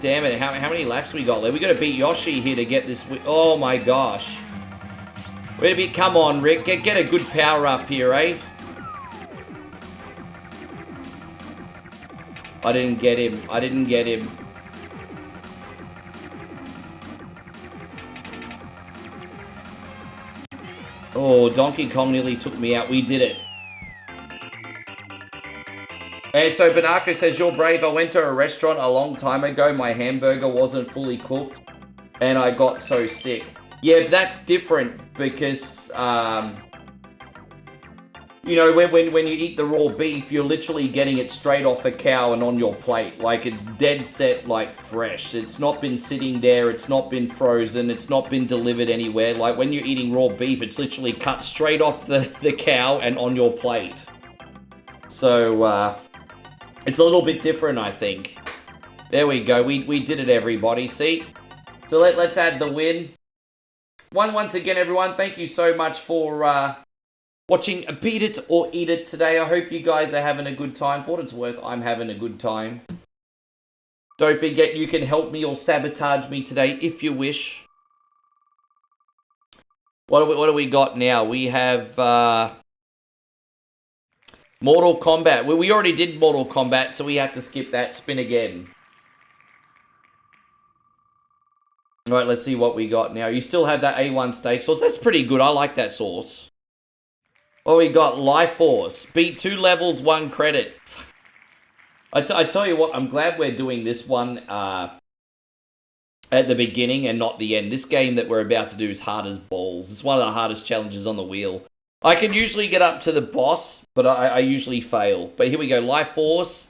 Damn it, how many laps we got left? We got to beat Yoshi here to get this. Oh my gosh. We're going to be. Come on, Rick. Get a good power up here, eh? I didn't get him. I didn't get him. Oh, Donkey Kong nearly took me out. We did it. And so Banako says, you're brave. I went to a restaurant a long time ago. My hamburger wasn't fully cooked. And I got so sick. Yeah, but that's different because, you know, when you eat the raw beef, you're literally getting it straight off the cow and on your plate. Like, it's dead set, like, fresh. It's not been sitting there. It's not been frozen. It's not been delivered anywhere. Like, when you're eating raw beef, it's literally cut straight off the cow and on your plate. So, it's a little bit different, I think. There we go. We did it, everybody. See? So let's add the win. Once again, everyone, thank you so much for watching Beat It or Eat It today. I hope you guys are having a good time. For what it's worth, I'm having a good time. Don't forget, you can help me or sabotage me today if you wish. What do we got now? We have Mortal Kombat. Well, we already did Mortal Kombat, so we have to skip that. Spin again. Alright, let's see what we got now. You still have that A1 steak sauce. That's pretty good. I like that sauce. Oh, we got Life Force. Beat 2 levels, 1 credit. I tell you what, I'm glad we're doing this one at the beginning and not the end. This game that we're about to do is hard as balls. It's one of the hardest challenges on the wheel. I can usually get up to the boss, but I usually fail. But here we go. Life Force.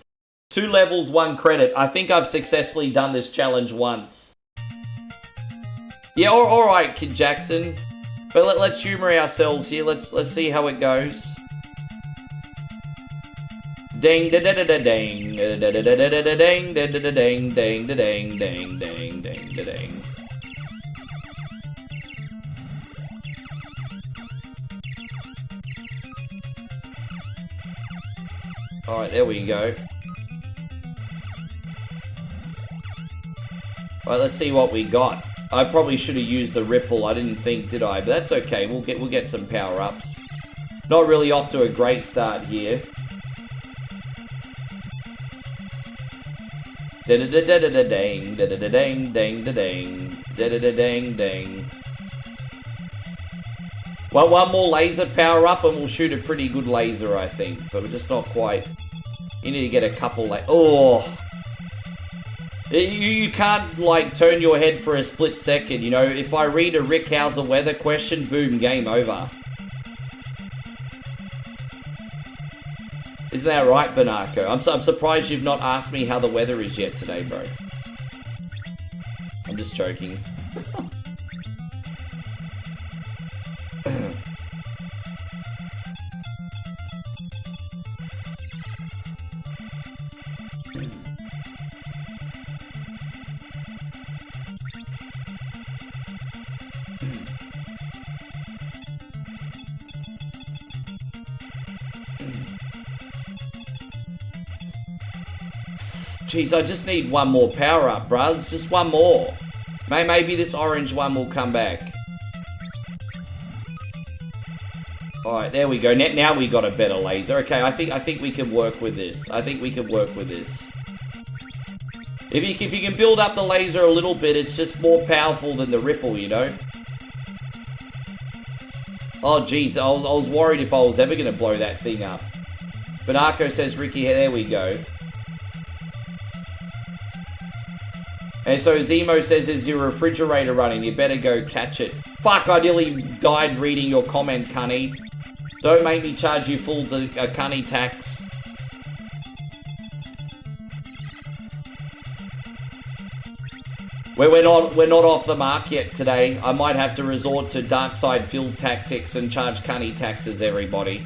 2 levels, 1 credit. I think I've successfully done this challenge once. Yeah, alright, Kid Jackson. But let's humor ourselves here. Let's see how it goes. Ding da da da da ding da da da da da da ding da da da ding ding da ding ding ding ding da ding. Alright, there we go. Alright, let's see what we got. I probably should have used the ripple. I didn't think, did I? But that's okay. We'll get some power-ups. Not really off to a great start here. Da da da da da da ding da da da ding ding da ding da da da ding ding. Well, one more laser power-up and we'll shoot a pretty good laser, I think. But we're just not quite. You need to get a couple. Oh. You can't, like, turn your head for a split second, you know? If I read a Rick how's the weather question, boom, game over. Isn't that right, Banako? I'm surprised you've not asked me how the weather is yet today, bro. I'm just joking. Jeez, I just need one more power-up, bruz. Just one more. Maybe this orange one will come back. Alright, there we go. Now we got a better laser. Okay, I think we can work with this. I think we can work with this. If you can build up the laser a little bit, it's just more powerful than the ripple, you know? Oh, jeez. I was worried if I was ever going to blow that thing up. Banako says, Ricky, there we go. And so Zemo says, is your refrigerator running? You better go catch it. Fuck, I nearly died reading your comment, cunny. Don't make me charge you fools a cunny tax. We're not off the mark yet today. I might have to resort to dark side field tactics and charge cunny taxes, everybody.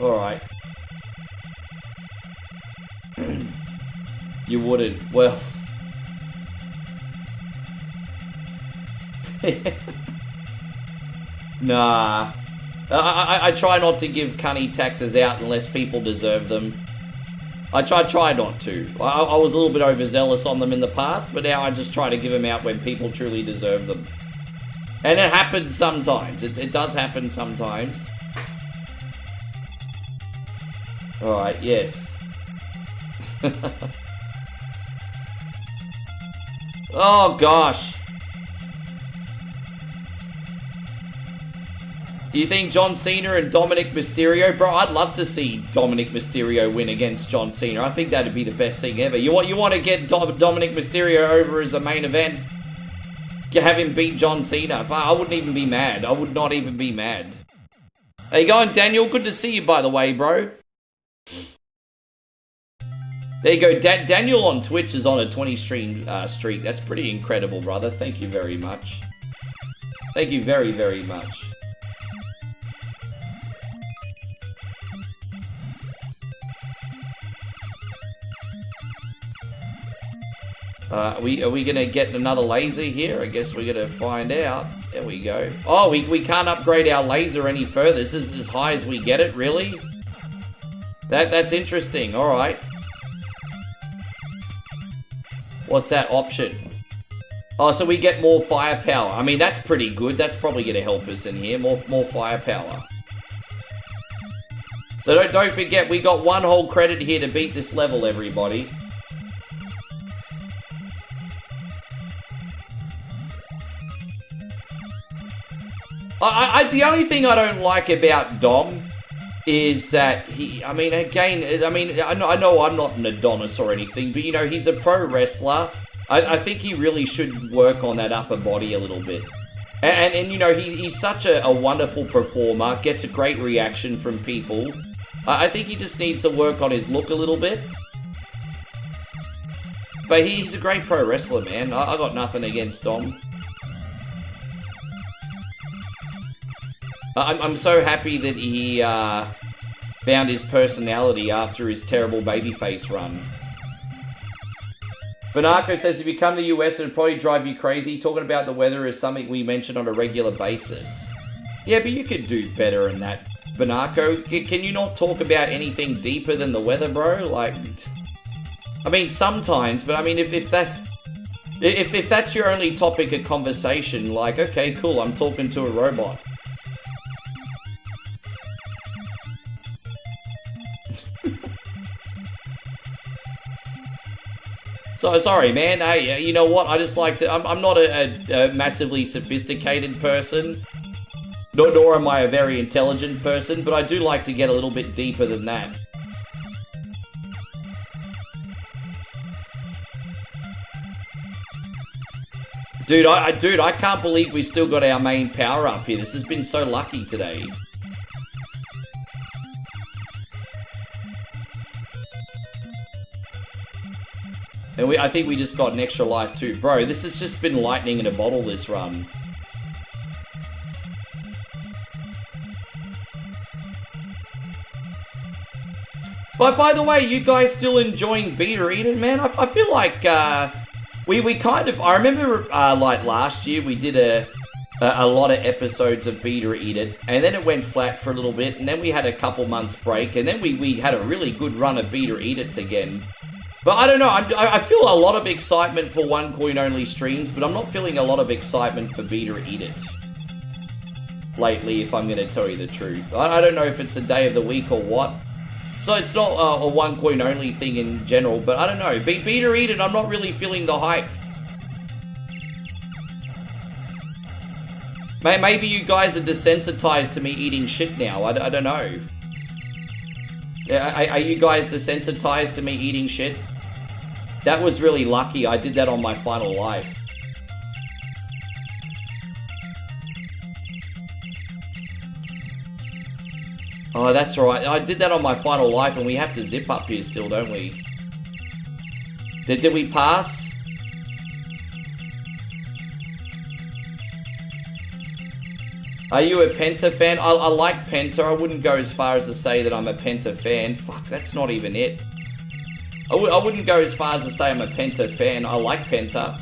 Alright. You wouldn't. Well. Nah. I try not to give cunny taxes out unless people deserve them. I try not to. I was a little bit overzealous on them in the past, but now I just try to give them out when people truly deserve them. And it happens sometimes. It does happen sometimes. Alright, yes. Oh, gosh. Do you think John Cena and Dominic Mysterio? Bro, I'd love to see Dominic Mysterio win against John Cena. I think that'd be the best thing ever. You want to get Dominic Mysterio over as a main event? You have him beat John Cena. I wouldn't even be mad. I would not even be mad. How you going, Daniel? Good to see you, by the way, bro. There you go. Daniel on Twitch is on a 20 stream streak. That's pretty incredible, brother. Thank you very much. Thank you very, very much. Are we gonna get another laser here? I guess we're gonna find out. There we go. Oh, we can't upgrade our laser any further. This is as high as we get it, really? That's interesting, alright. What's that option? Oh, so we get more firepower. I mean, that's pretty good. That's probably gonna help us in here. More firepower. So don't forget, we got one whole credit here to beat this level, everybody. The only thing I don't like about Dom is that I know I'm not an Adonis or anything, but, you know, he's a pro wrestler. I think he really should work on that upper body a little bit. And you know, he's such a wonderful performer, gets a great reaction from people. I think he just needs to work on his look a little bit. But he's a great pro wrestler, man. I got nothing against Dom. I'm so happy that he found his personality after his terrible babyface run. Bonarco says, if you come to the US, it would probably drive you crazy. Talking about the weather is something we mention on a regular basis. Yeah, but you could do better than that, Bonarco. Can you not talk about anything deeper than the weather, bro? Like, I mean, sometimes, but I mean, if that's your only topic of conversation, like, okay, cool, I'm talking to a robot. So, sorry, man. Hey, you know what? I just like to... I'm not a massively sophisticated person. Nor am I a very intelligent person, but I do like to get a little bit deeper than that. Dude, I can't believe we still got our main power up here. This has been so lucky today. And I think we just got an extra life too. Bro, this has just been lightning in a bottle, this run. But by the way, you guys still enjoying Beat or Eat It, man? I feel like we kind of... I remember like last year we did a lot of episodes of Beat or Eat It, and then it went flat for a little bit, and then we had a couple months break, and then we had a really good run of Beat or Eat It's again. But I don't know, I feel a lot of excitement for one coin only streams, but I'm not feeling a lot of excitement for Beat or Eat It lately, if I'm going to tell you the truth. I don't know if it's a day of the week or what. So it's not a one coin only thing in general, but I don't know. Beat or Eat It, I'm not really feeling the hype. Maybe you guys are desensitized to me eating shit now, I don't know. Are you guys desensitized to me eating shit? That was really lucky. I did that on my final life. Oh, that's right. I did that on my final life, and we have to zip up here still, don't we? Did we pass? Are you a Penta fan? I like Penta. I wouldn't go as far as to say that I'm a Penta fan. Fuck, that's not even it. I wouldn't go as far as to say I'm a Penta fan. I like Penta.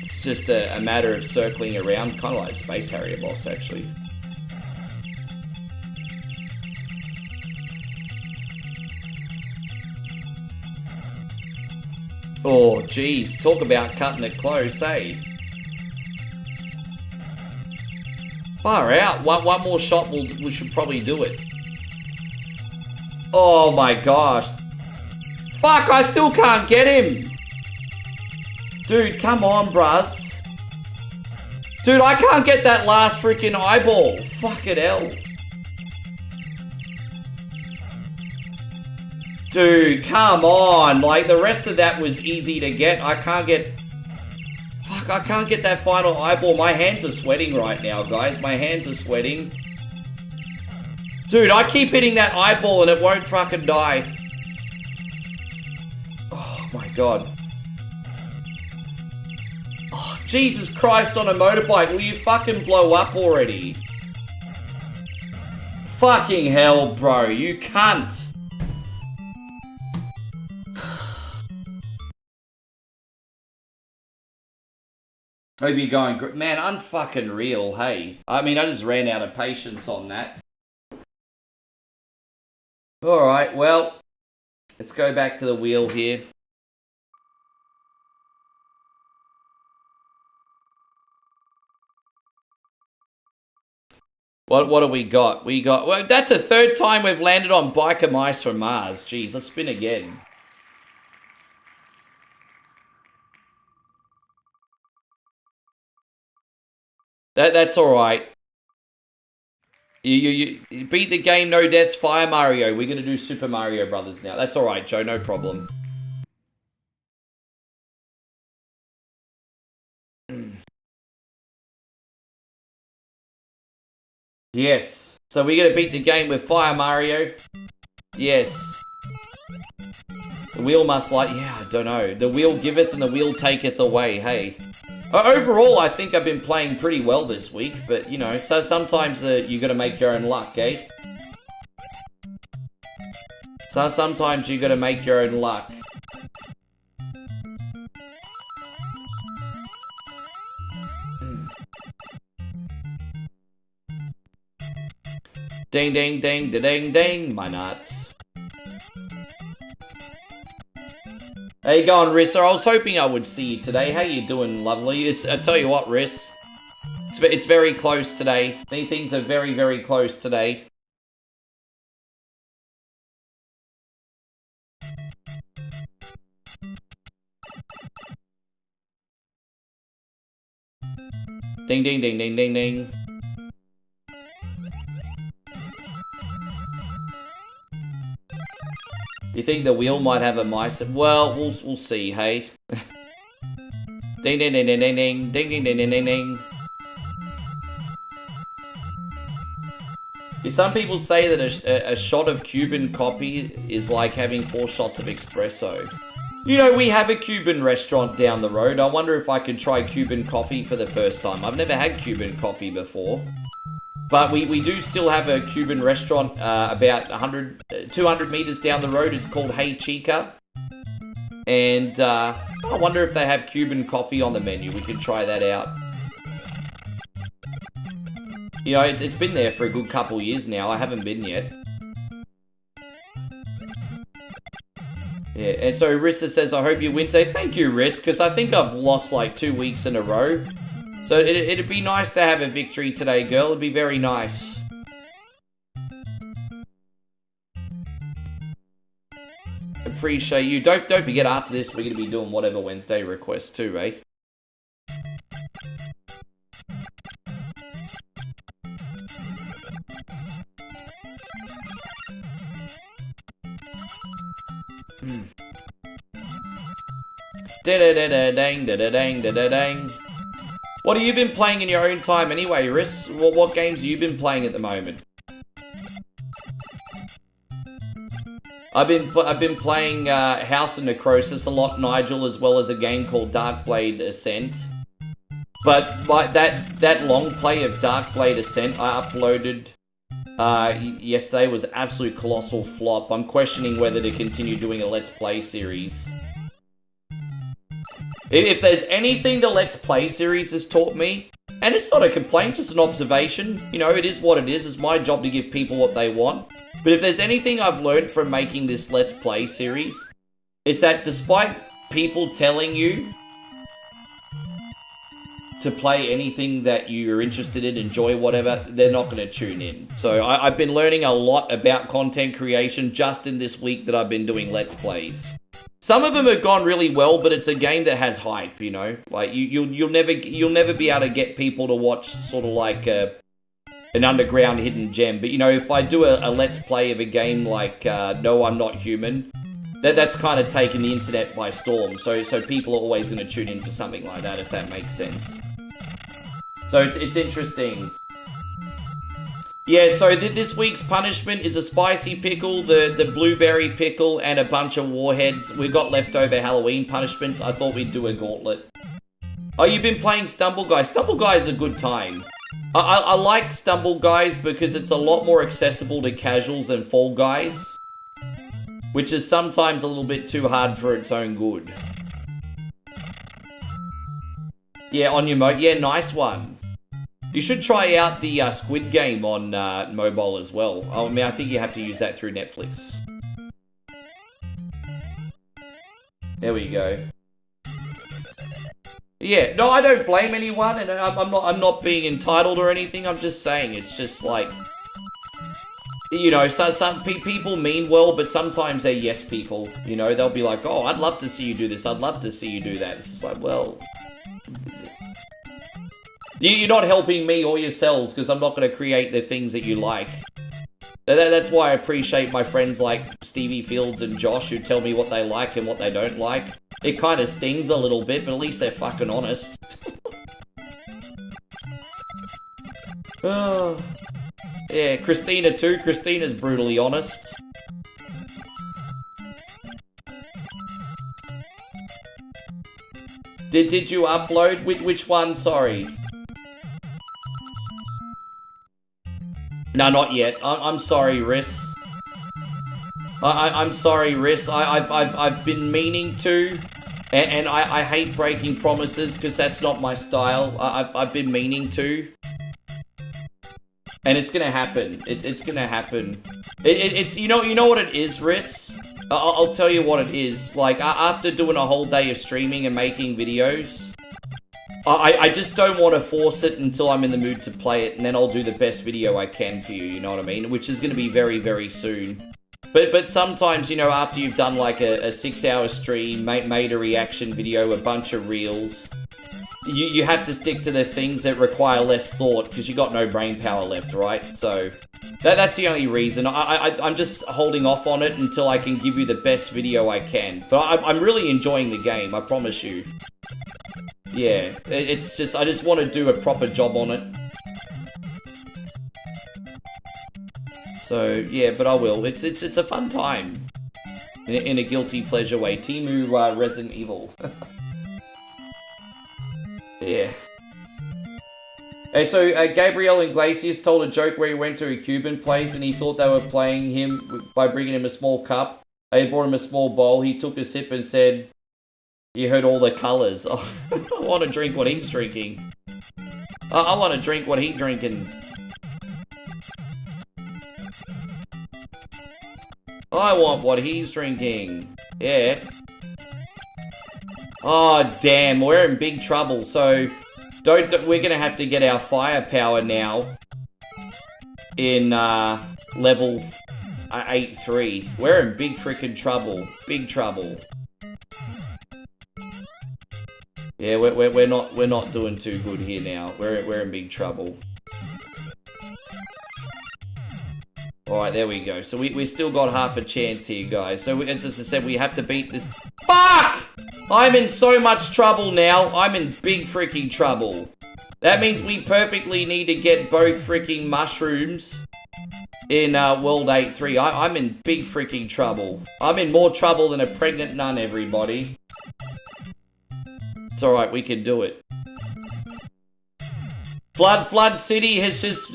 It's just a matter of circling around, kind of like Space Harrier boss, actually. Oh, geez. Talk about cutting it close, eh? Far out. One more shot, we should probably do it. Oh, my gosh. Fuck, I still can't get him. Dude, come on, bruz. Dude, I can't get that last freaking eyeball. Fucking hell. Dude, come on. Like, the rest of that was easy to get. I can't get... Fuck, I can't get that final eyeball. My hands are sweating right now, guys. My hands are sweating. Dude, I keep hitting that eyeball and it won't fucking die. Oh, my God. Oh, Jesus Christ on a motorbike. Will you fucking blow up already? Fucking hell, bro. You cunt. Hope you're going... Man, unfucking real, hey. I mean, I just ran out of patience on that. Alright, well... Let's go back to the wheel here. What do we got? We got... Well, that's the third time we've landed on biker mice from Mars. Jeez, let's spin again. That's alright. You beat the game, no deaths, Fire Mario. We're gonna do Super Mario Brothers now. That's alright, Joe, no problem. Yes. So we're gonna beat the game with Fire Mario. Yes. The wheel must like... Yeah, I don't know. The wheel giveth and the wheel taketh away, hey. Overall, I think I've been playing pretty well this week, but, you know, so sometimes you gotta make your own luck, eh? So sometimes you gotta make your own luck. Ding, ding, ding, da, ding, ding, my nuts. How you going, Riss? I was hoping I would see you today. How you doing, lovely? I tell you what, Riss. It's very close today. Things are very, very close today. Ding, ding, ding, ding, ding, ding. You think the wheel might have a mice? Well, we'll see, hey? Ding, ding, ding, ding, ding, ding, ding, ding, ding, ding, ding, ding. Some people say that a shot of Cuban coffee is like having 4 shots of espresso. You know, we have a Cuban restaurant down the road. I wonder if I could try Cuban coffee for the first time. I've never had Cuban coffee before. But we do still have a Cuban restaurant about 200 meters down the road. It's called Hey Chica. And I wonder if they have Cuban coffee on the menu. We can try that out. You know, it's been there for a good couple years now. I haven't been yet. Yeah, and so Rissa says, I hope you win today. Thank you, Riss, because I think I've lost like 2 weeks in a row. So it'd be nice to have a victory today, girl. It'd be very nice. Appreciate you. Don't forget, after this, we're going to be doing whatever Wednesday requests too, eh? Da-da-da-da-dang, da-da-dang, da-da-dang. What have you been playing in your own time anyway, Riss? What games have you been playing at the moment? I've been playing House of Necrosis a lot, Nigel, as well as a game called Darkblade Ascent. But like that long play of Darkblade Ascent I uploaded yesterday was an absolute colossal flop. I'm questioning whether to continue doing a Let's Play series. If there's anything the Let's Play series has taught me, and it's not a complaint, just an observation, you know, it is what it is. It's my job to give people what they want. But if there's anything I've learned from making this Let's Play series, it's that despite people telling you to play anything that you're interested in, enjoy whatever, they're not going to tune in. So I've been learning a lot about content creation just in this week that I've been doing Let's Plays. Some of them have gone really well, but it's a game that has hype, you know? Like, you'll never be able to get people to watch sort of like an underground hidden gem. But, you know, if I do a Let's Play of a game like No, I'm Not Human, that's kind of taken the internet by storm. So people are always going to tune in for something like that, if that makes sense. So it's interesting. Yeah, so this week's punishment is a spicy pickle, the blueberry pickle, and a bunch of warheads. We've got leftover Halloween punishments. I thought we'd do a gauntlet. Oh, you've been playing Stumble Guy. Stumble Guy is a good time. I like Stumble Guys because it's a lot more accessible to casuals than Fall Guys, which is sometimes a little bit too hard for its own good. Yeah, on your yeah, nice one. You should try out the Squid Game on mobile as well. I mean, I think you have to use that through Netflix. There we go. Yeah, no, I don't blame anyone, and I'm not being entitled or anything. I'm just saying it's just like, you know, some people mean well, but sometimes they're yes people. You know, they'll be like, oh, I'd love to see you do this. I'd love to see you do that. It's just like, well, you're not helping me or yourselves because I'm not going to create the things that you like. That's why I appreciate my friends like Stevie Fields and Josh who tell me what they like and what they don't like. It kind of stings a little bit, but at least they're fucking honest. Oh. Yeah, Christina too. Christina's brutally honest. Did you upload? Which one? Sorry. No, not yet. I'm sorry, Riss. I'm sorry, Riss. I've been meaning to, and I hate breaking promises because that's not my style. I've been meaning to, and it's gonna happen. It's gonna happen. It's you know what it is, Riss. I'll tell you what it is. Like after doing a whole day of streaming and making videos, I just don't want to force it until I'm in the mood to play it, and then I'll do the best video I can for you, you know what I mean? Which is going to be very, very soon. But sometimes, you know, after you've done like a 6-hour stream, made a reaction video, a bunch of reels, you have to stick to the things that require less thought, because you got no brain power left, right? So, that's the only reason. I'm just holding off on it until I can give you the best video I can. But I'm really enjoying the game, I promise you. Yeah, it's just, I just want to do a proper job on it. So, yeah, but I will. It's a fun time. In a guilty pleasure way. Timu Resident Evil. Yeah. Hey, so Gabriel Iglesias told a joke where he went to a Cuban place and he thought they were playing him by bringing him a small cup. They brought him a small bowl. He took a sip and said, "You heard all the colours." Oh, I want to drink what he's drinking. I want to drink what he's drinking. I want what he's drinking. Yeah. Oh, damn. We're in big trouble. So, we're going to have to get our firepower now in level 8-3. We're in big freaking trouble. Big trouble. Yeah, we're not doing too good here now. We're in big trouble. Alright, there we go. So we still got half a chance here, guys. So as I said, we have to beat this. Fuck! I'm in so much trouble now. I'm in big freaking trouble. That means we perfectly need to get both freaking mushrooms in World 8-3. I'm in big freaking trouble. I'm in more trouble than a pregnant nun, everybody. It's alright, we can do it. Flood City has just...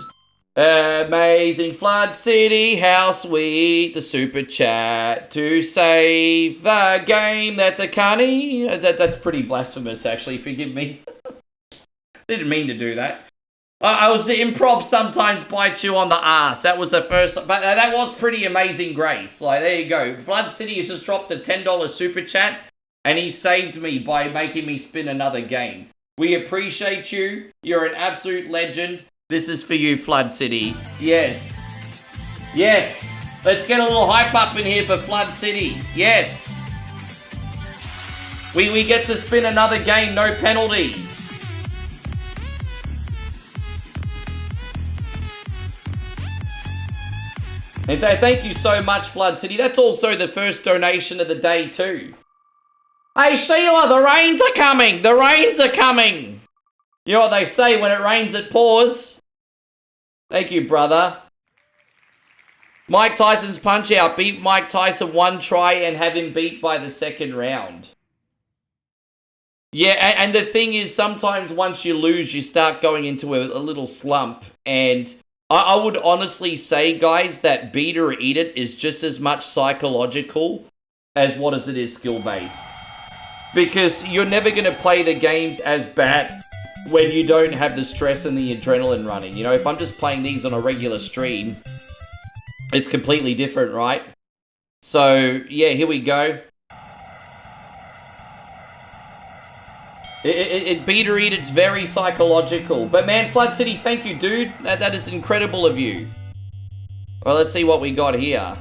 Amazing Flood City, how sweet the super chat to save the game. That's a cunny. That's pretty blasphemous, actually. Forgive me. Didn't mean to do that. I was improv sometimes bites you on the ass. That was the first, but that was pretty amazing grace. Like, there you go. Flood City has just dropped a $10 super chat, and he saved me by making me spin another game. We appreciate you. You're an absolute legend. This is for you, Flood City. Yes. Yes. Let's get a little hype up in here for Flood City. Yes. We get to spin another game, no penalty. And thank you so much, Flood City. That's also the first donation of the day, too. Hey, Sheila, the rains are coming. The rains are coming. You know what they say, when it rains, it pours. Thank you, brother. Mike Tyson's Punch-Out. Beat Mike Tyson one try and have him beat by the second round. Yeah, and the thing is, sometimes once you lose, you start going into a little slump. And I would honestly say, guys, that beat or eat it is just as much psychological as what as it is skill-based. Because you're never going to play the games as bad when you don't have the stress and the adrenaline running. You know, if I'm just playing these on a regular stream, it's completely different, right? So, yeah, here we go. It beat or eat, it's very psychological. But man, Flood City, thank you, dude. That is incredible of you. Well, let's see what we got here.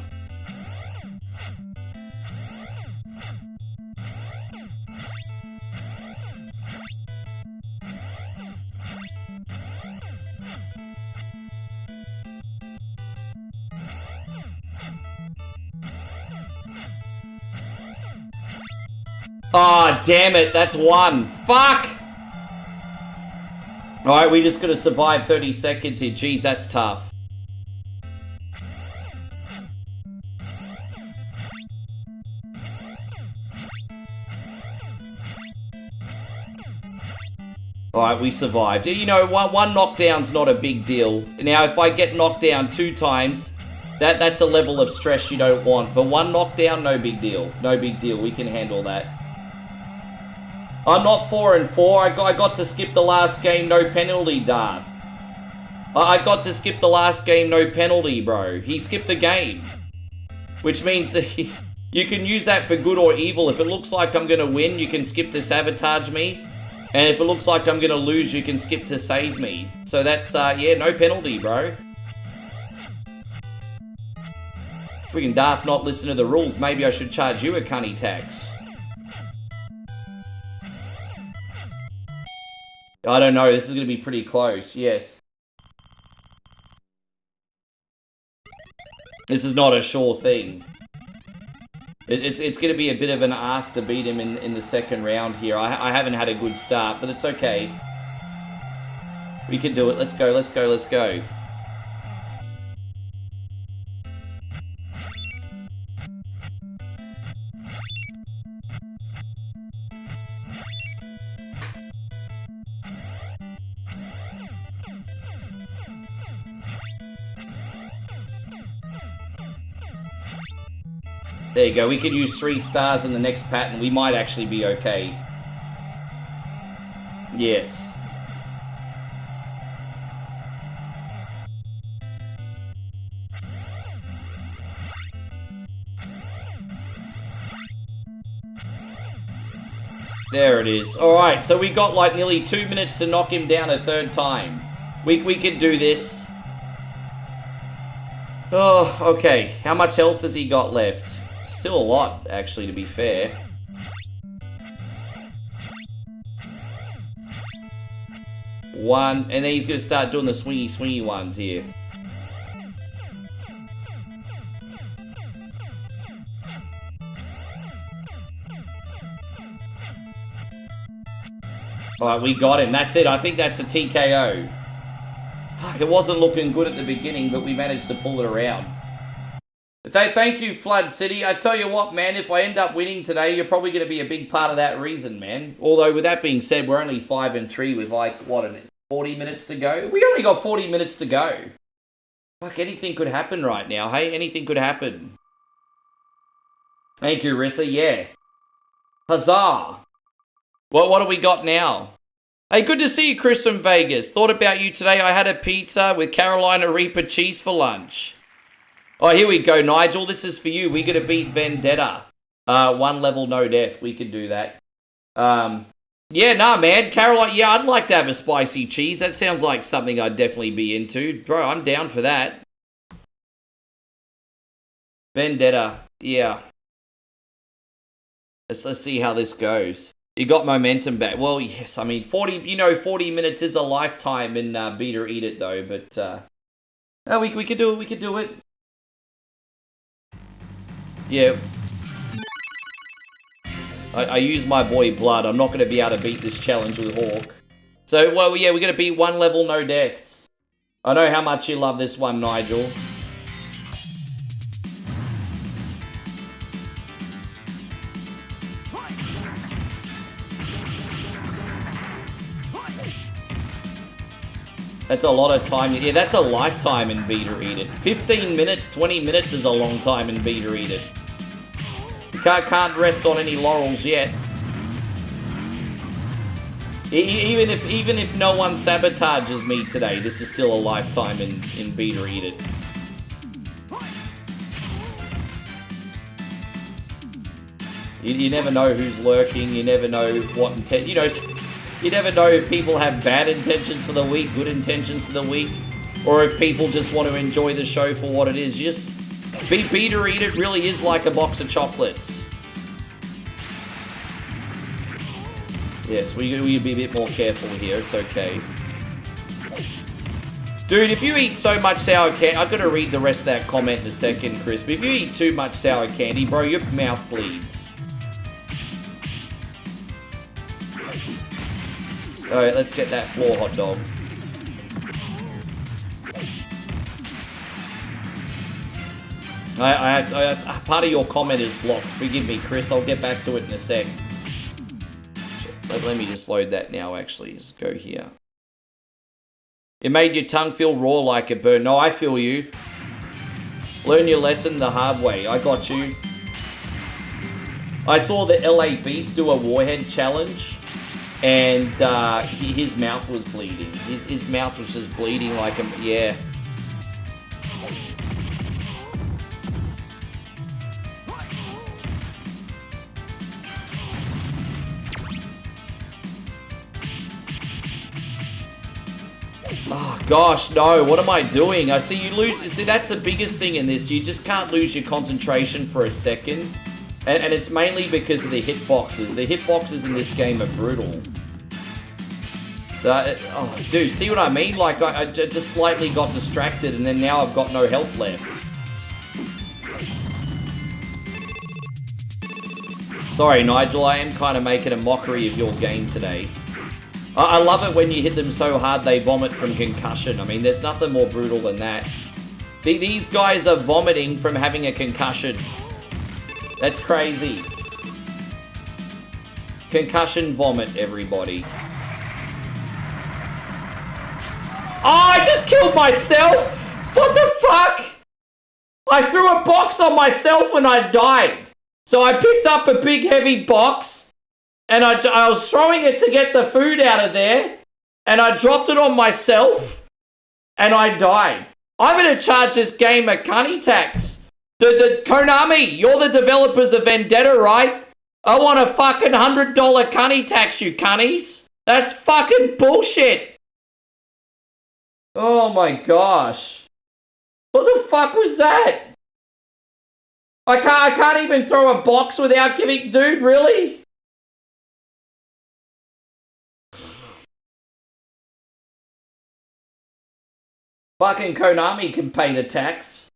Oh, damn it. That's one. Fuck! Alright, we just gotta survive 30 seconds here. Jeez, that's tough. Alright, we survived. You know, one knockdown's not a big deal. Now, if I get knocked down 2 times, that's a level of stress you don't want. But one knockdown, no big deal. No big deal. We can handle that. I'm not 4-4. I got to skip the last game, no penalty, Darth. I got to skip the last game, no penalty, bro. He skipped the game. Which means that you can use that for good or evil. If it looks like I'm going to win, you can skip to sabotage me. And if it looks like I'm going to lose, you can skip to save me. So that's, yeah, no penalty, bro. Freaking Darth not listen to the rules. Maybe I should charge you a cunny tax. I don't know, this is going to be pretty close, yes. This is not a sure thing. It's going to be a bit of an ask to beat him in the second round here. I haven't had a good start, but it's okay. We can do it, let's go, let's go, let's go. There you go, we could use 3 stars in the next pattern. We might actually be okay. Yes. There it is. Alright, so we got like nearly 2 minutes to knock him down a 3rd time. We can do this. Oh, okay. How much health has he got left? Still a lot, actually, to be fair. One, and then he's going to start doing the swingy ones here. Alright, we got him. That's it. I think that's a TKO. Fuck, it wasn't looking good at the beginning, but we managed to pull it around. Thank you, Flood City. I tell you what, man, if I end up winning today, you're probably going to be a big part of that reason, man. Although, with that being said, we're only 5-3 with, like, what, 40 minutes to go? We only got 40 minutes to go. Fuck, anything could happen right now, hey? Anything could happen. Thank you, Rissa, yeah. Huzzah! What do we got now? Hey, good to see you, Chris from Vegas. Thought about you today. I had a pizza with Carolina Reaper cheese for lunch. Oh, here we go, Nigel. This is for you. We got to beat Vendetta. 1 level, no death. We could do that. Yeah, nah, man. Carolina, yeah, I'd like to have a spicy cheese. That sounds like something I'd definitely be into. Bro, I'm down for that. Vendetta, yeah. Let's see how this goes. You got momentum back. Well, yes, I mean, 40 minutes is a lifetime in Beat or Eat It, though, but, no, we could do it, we could do it. Yeah. I use my boy Blood. I'm not going to be able to beat this challenge with Hawk. So, well, yeah, we're going to beat 1 level, no deaths. I know how much you love this one, Nigel. That's a lot of time. Yeah, that's a lifetime in Beta Eat It. 15 minutes, 20 minutes is a long time in Beta Eat It. You can't rest on any laurels yet. Even if no one sabotages me today, this is still a lifetime in Beta Eat It. You never know who's lurking. You never know what intent. You know, you never know if people have bad intentions for the week, good intentions for the week, or if people just want to enjoy the show for what it is. Just Beta Eat It really is like a box of chocolates. Yes, we be a bit more careful here. It's okay. Dude, if you eat so much sour candy... I've got to read the rest of that comment in a second, Chris. But if you eat too much sour candy, bro, your mouth bleeds. Alright, let's get that floor hot dog. Part of your comment is blocked. Forgive me, Chris. I'll get back to it in a sec. Let me just load that now, actually. Just go here. It made your tongue feel raw like a burn. No, I feel you. Learn your lesson the hard way. I got you. I saw the LA Beast do a Warhead challenge, and his mouth was bleeding. His mouth was just bleeding like a... Yeah. Oh gosh, no, what am I doing? I see you lose, see that's the biggest thing in this, you just can't lose your concentration for a second. And it's mainly because of the hitboxes. The hitboxes in this game are brutal. Oh, dude, see what I mean? Like, I just slightly got distracted and then now I've got no health left. Sorry, Nigel, I am kind of making a mockery of your game today. I love it when you hit them so hard they vomit from concussion. I mean, there's nothing more brutal than that. These guys are vomiting from having a concussion. That's crazy. Concussion vomit, everybody. Oh, I just killed myself! What the fuck? I threw a box on myself and I died. So I picked up a big heavy box. And I was throwing it to get the food out of there, and I dropped it on myself, and I died. I'm going to charge this game a cunny tax. The Konami, you're the developers of Vendetta, right? I want a fucking $100 cunny tax, you cunnies. That's fucking bullshit. Oh my gosh. What the fuck was that? I can't even throw a box without giving... Dude, really? Fucking Konami can pay the tax.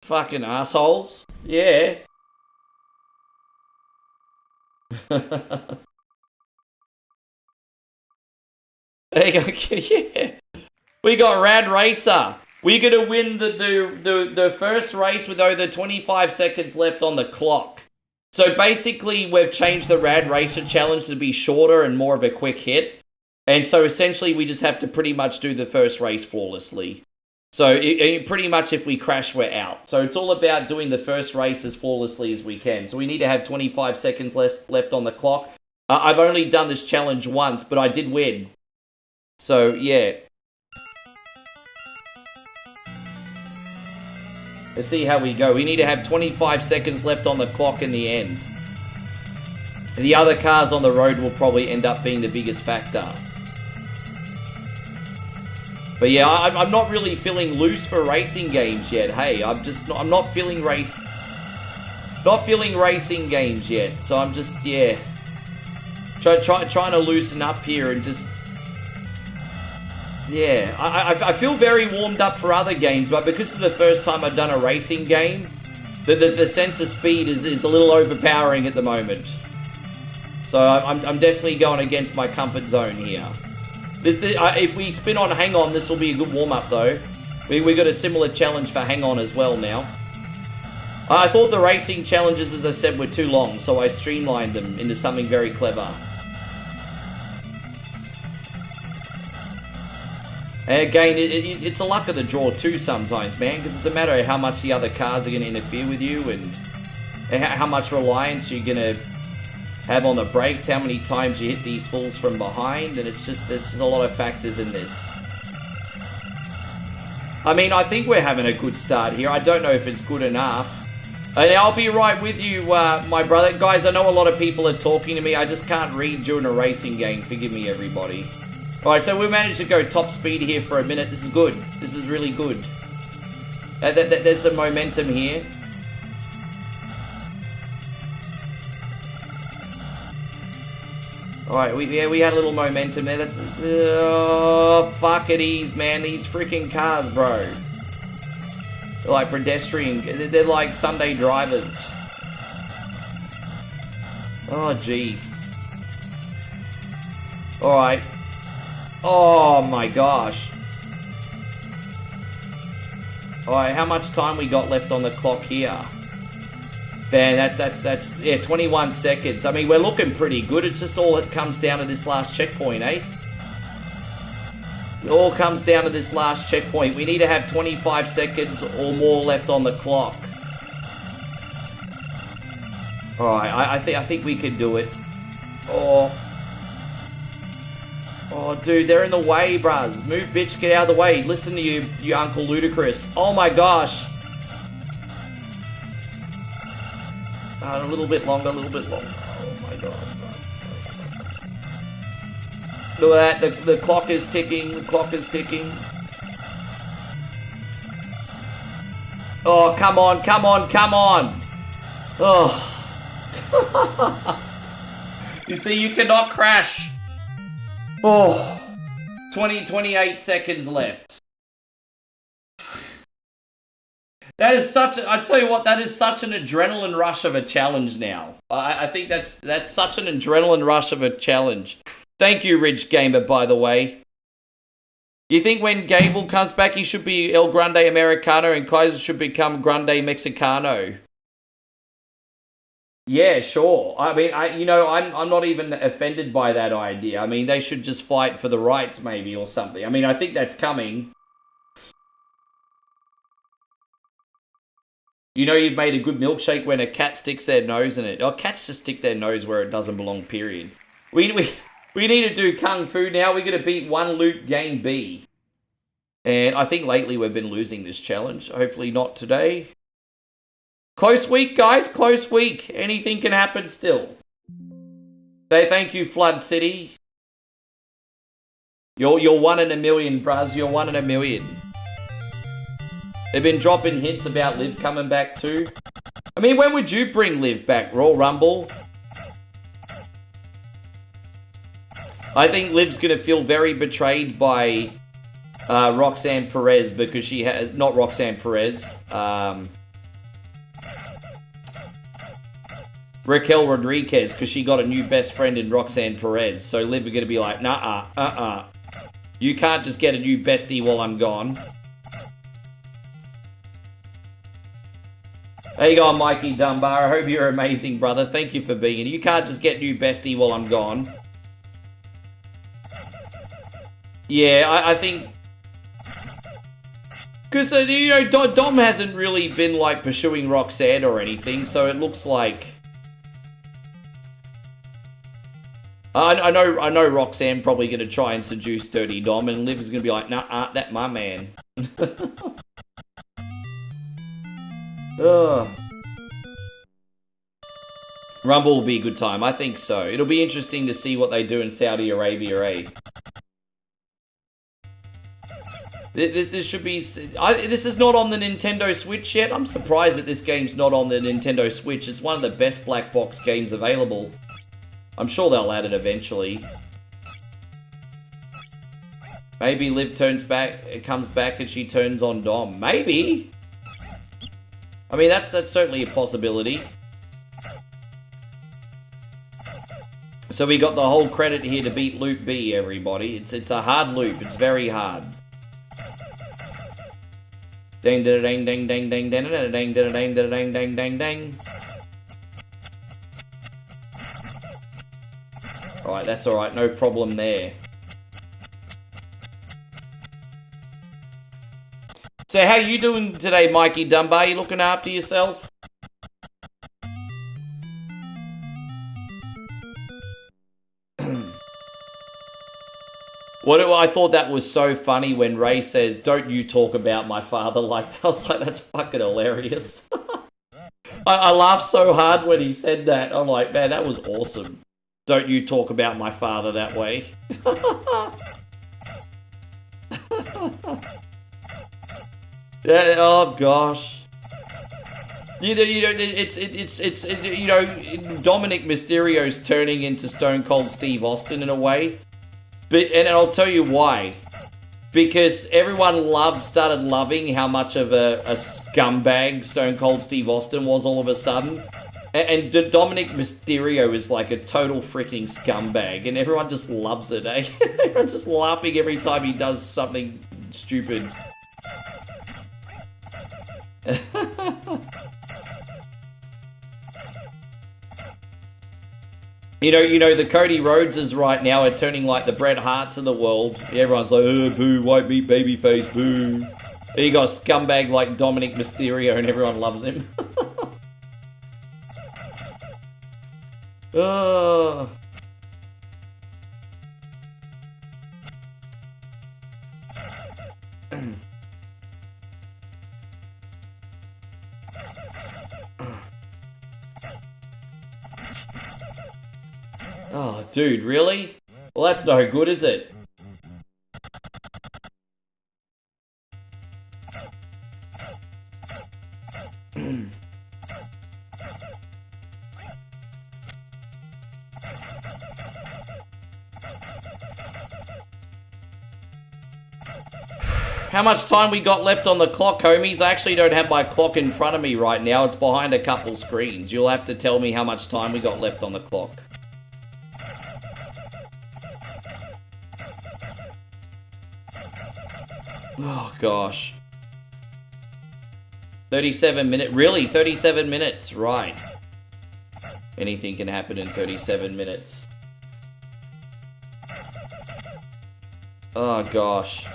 Fucking assholes. Yeah. There you go. Yeah. We got Rad Racer. We're going to win the first race with over 25 seconds left on the clock. So basically, we've changed the Rad Racer challenge to be shorter and more of a quick hit. And so essentially, we just have to pretty much do the first race flawlessly. So pretty much if we crash, we're out. So it's all about doing the first race as flawlessly as we can. So we need to have 25 seconds left on the clock. I've only done this challenge once, but I did win. So, yeah. Let's see how we go. We need to have 25 seconds left on the clock in the end. The other cars on the road will probably end up being the biggest factor. But yeah, I'm not really feeling loose for racing games yet. Hey, I'm not feeling racing games yet. So I'm just, yeah, trying to loosen up here and just, yeah. I feel very warmed up for other games, but because it's the first time I've done a racing game, the sense of speed is a little overpowering at the moment. So I'm definitely going against my comfort zone here. If we spin on Hang On, this will be a good warm-up, though. We got a similar challenge for Hang On as well now. I thought the racing challenges, as I said, were too long, so I streamlined them into something very clever. And again, it's a luck of the draw too sometimes, man, because it's a matter of how much the other cars are going to interfere with you and how much reliance you're going to have on the brakes, how many times you hit these fools from behind, and it's just, there's a lot of factors in this. I mean, I think we're having a good start here. I don't know if it's good enough. And I'll be right with you, my brother. Guys, I know a lot of people are talking to me. I just can't read during a racing game. Forgive me, everybody. Alright, so we managed to go top speed here for a minute. This is good. This is really good. There's some momentum here. Alright, we had a little momentum there. That's... Oh, fuck it is, man. These freaking cars, bro. They're like pedestrian. They're like Sunday drivers. Oh, jeez. Alright. Oh, my gosh. Alright, how much time we got left on the clock here? Man, that's yeah, 21 seconds. I mean, we're looking pretty good. It's just all it comes down to this last checkpoint, eh? It all comes down to this last checkpoint. We need to have 25 seconds or more left on the clock. Alright, I think we can do it. Oh. Oh, dude, they're in the way, bruh. Move, bitch, get out of the way. Listen to you Uncle Ludicrous. Oh my gosh. A little bit longer, a little bit longer. Oh my god. Look at that, the clock is ticking, the clock is ticking. Oh, come on, come on, come on. Oh. You see, you cannot crash. Oh. 28 seconds left. That is such a, I tell you what, that is such an adrenaline rush of a challenge now. I think that's such an adrenaline rush of a challenge. Thank you, Ridge Gamer, by the way. You think when Gable comes back, he should be El Grande Americano and Kaiser should become Grande Mexicano? Yeah, sure. I mean, I'm not even offended by that idea. I mean, they should just fight for the rights, maybe, or something. I mean, I think that's coming. You know you've made a good milkshake when a cat sticks their nose in it. Oh, cats just stick their nose where it doesn't belong, period. We need to do Kung Fu now. We're going to beat one loot game B. And I think lately we've been losing this challenge. Hopefully not today. Close week, guys. Close week. Anything can happen still. Thank you, Flood City. You're 1 in a million, bruz. You're 1 in a million. They've been dropping hints about Liv coming back too. I mean, when would you bring Liv back, Royal Rumble? I think Liv's going to feel very betrayed by Roxanne Perez because she has... Not Roxanne Perez. Raquel Rodriguez because she got a new best friend in Roxanne Perez. So Liv are going to be like, nah, You can't just get a new bestie while I'm gone. How you going, Mikey Dunbar? I hope you're amazing, brother. Thank you for being here. You can't just get new bestie while I'm gone. Yeah, I think... Because, Dom hasn't really been, like, pursuing Roxanne or anything, so it looks like... I know Roxanne probably going to try and seduce Dirty Dom, and Liv is going to be like, nah, that my man. Ugh. Rumble will be a good time. I think so. It'll be interesting to see what they do in Saudi Arabia, eh? This should be... this is not on the Nintendo Switch yet. I'm surprised that this game's not on the Nintendo Switch. It's one of the best black box games available. I'm sure they'll add it eventually. Maybe Liv turns back, it comes back and she turns on Dom. Maybe! I mean, that's certainly a possibility. So we got the whole credit here to beat Loop B, everybody. It's a hard loop. It's very hard. Dang dang dang dang dang dang dang dang dang dang dang dang dang dang. Alright, that's alright. No problem there. So how you doing today, Mikey Dunbar? You looking after yourself? I thought that was so funny when Ray says, "Don't you talk about my father like that." I was like, that's fucking hilarious. I laughed so hard when he said that. I'm like, man, that was awesome. Don't you talk about my father that way. Yeah, oh gosh. It's Dominic Mysterio's turning into Stone Cold Steve Austin in a way. And I'll tell you why. Because everyone started loving how much of a scumbag Stone Cold Steve Austin was all of a sudden. And Dominic Mysterio is like a total freaking scumbag. And everyone just loves it, eh? Everyone's just laughing every time he does something stupid. You know, the Cody Rhodeses right now are turning like the Bret Harts of the world. Everyone's like, oh, boo, white meat babyface, boo. And you got a scumbag like Dominic Mysterio and everyone loves him. Oh. Oh, dude, really? Well, that's no good, is it? How much time we got left on the clock, homies? I actually don't have my clock in front of me right now. It's behind a couple screens. You'll have to tell me how much time we got left on the clock. Oh, gosh. 37 minutes. Really? 37 minutes. Right. Anything can happen in 37 minutes. Oh, gosh.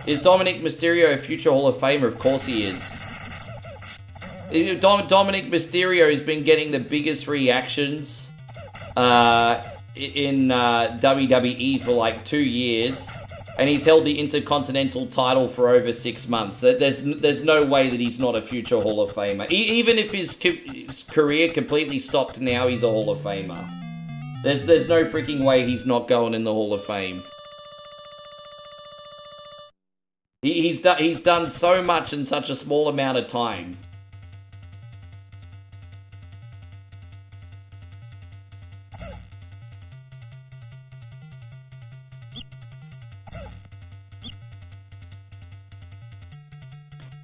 Is Dominic Mysterio a future Hall of Famer? Of course he is. Dominic Mysterio has been getting the biggest reactions in WWE for like 2 years, and he's held the Intercontinental title for over 6 months. There's no way that he's not a future Hall of Famer. Even if his career completely stopped now, he's a Hall of Famer. There's no freaking way he's not going in the Hall of Fame. He's done so much in such a small amount of time.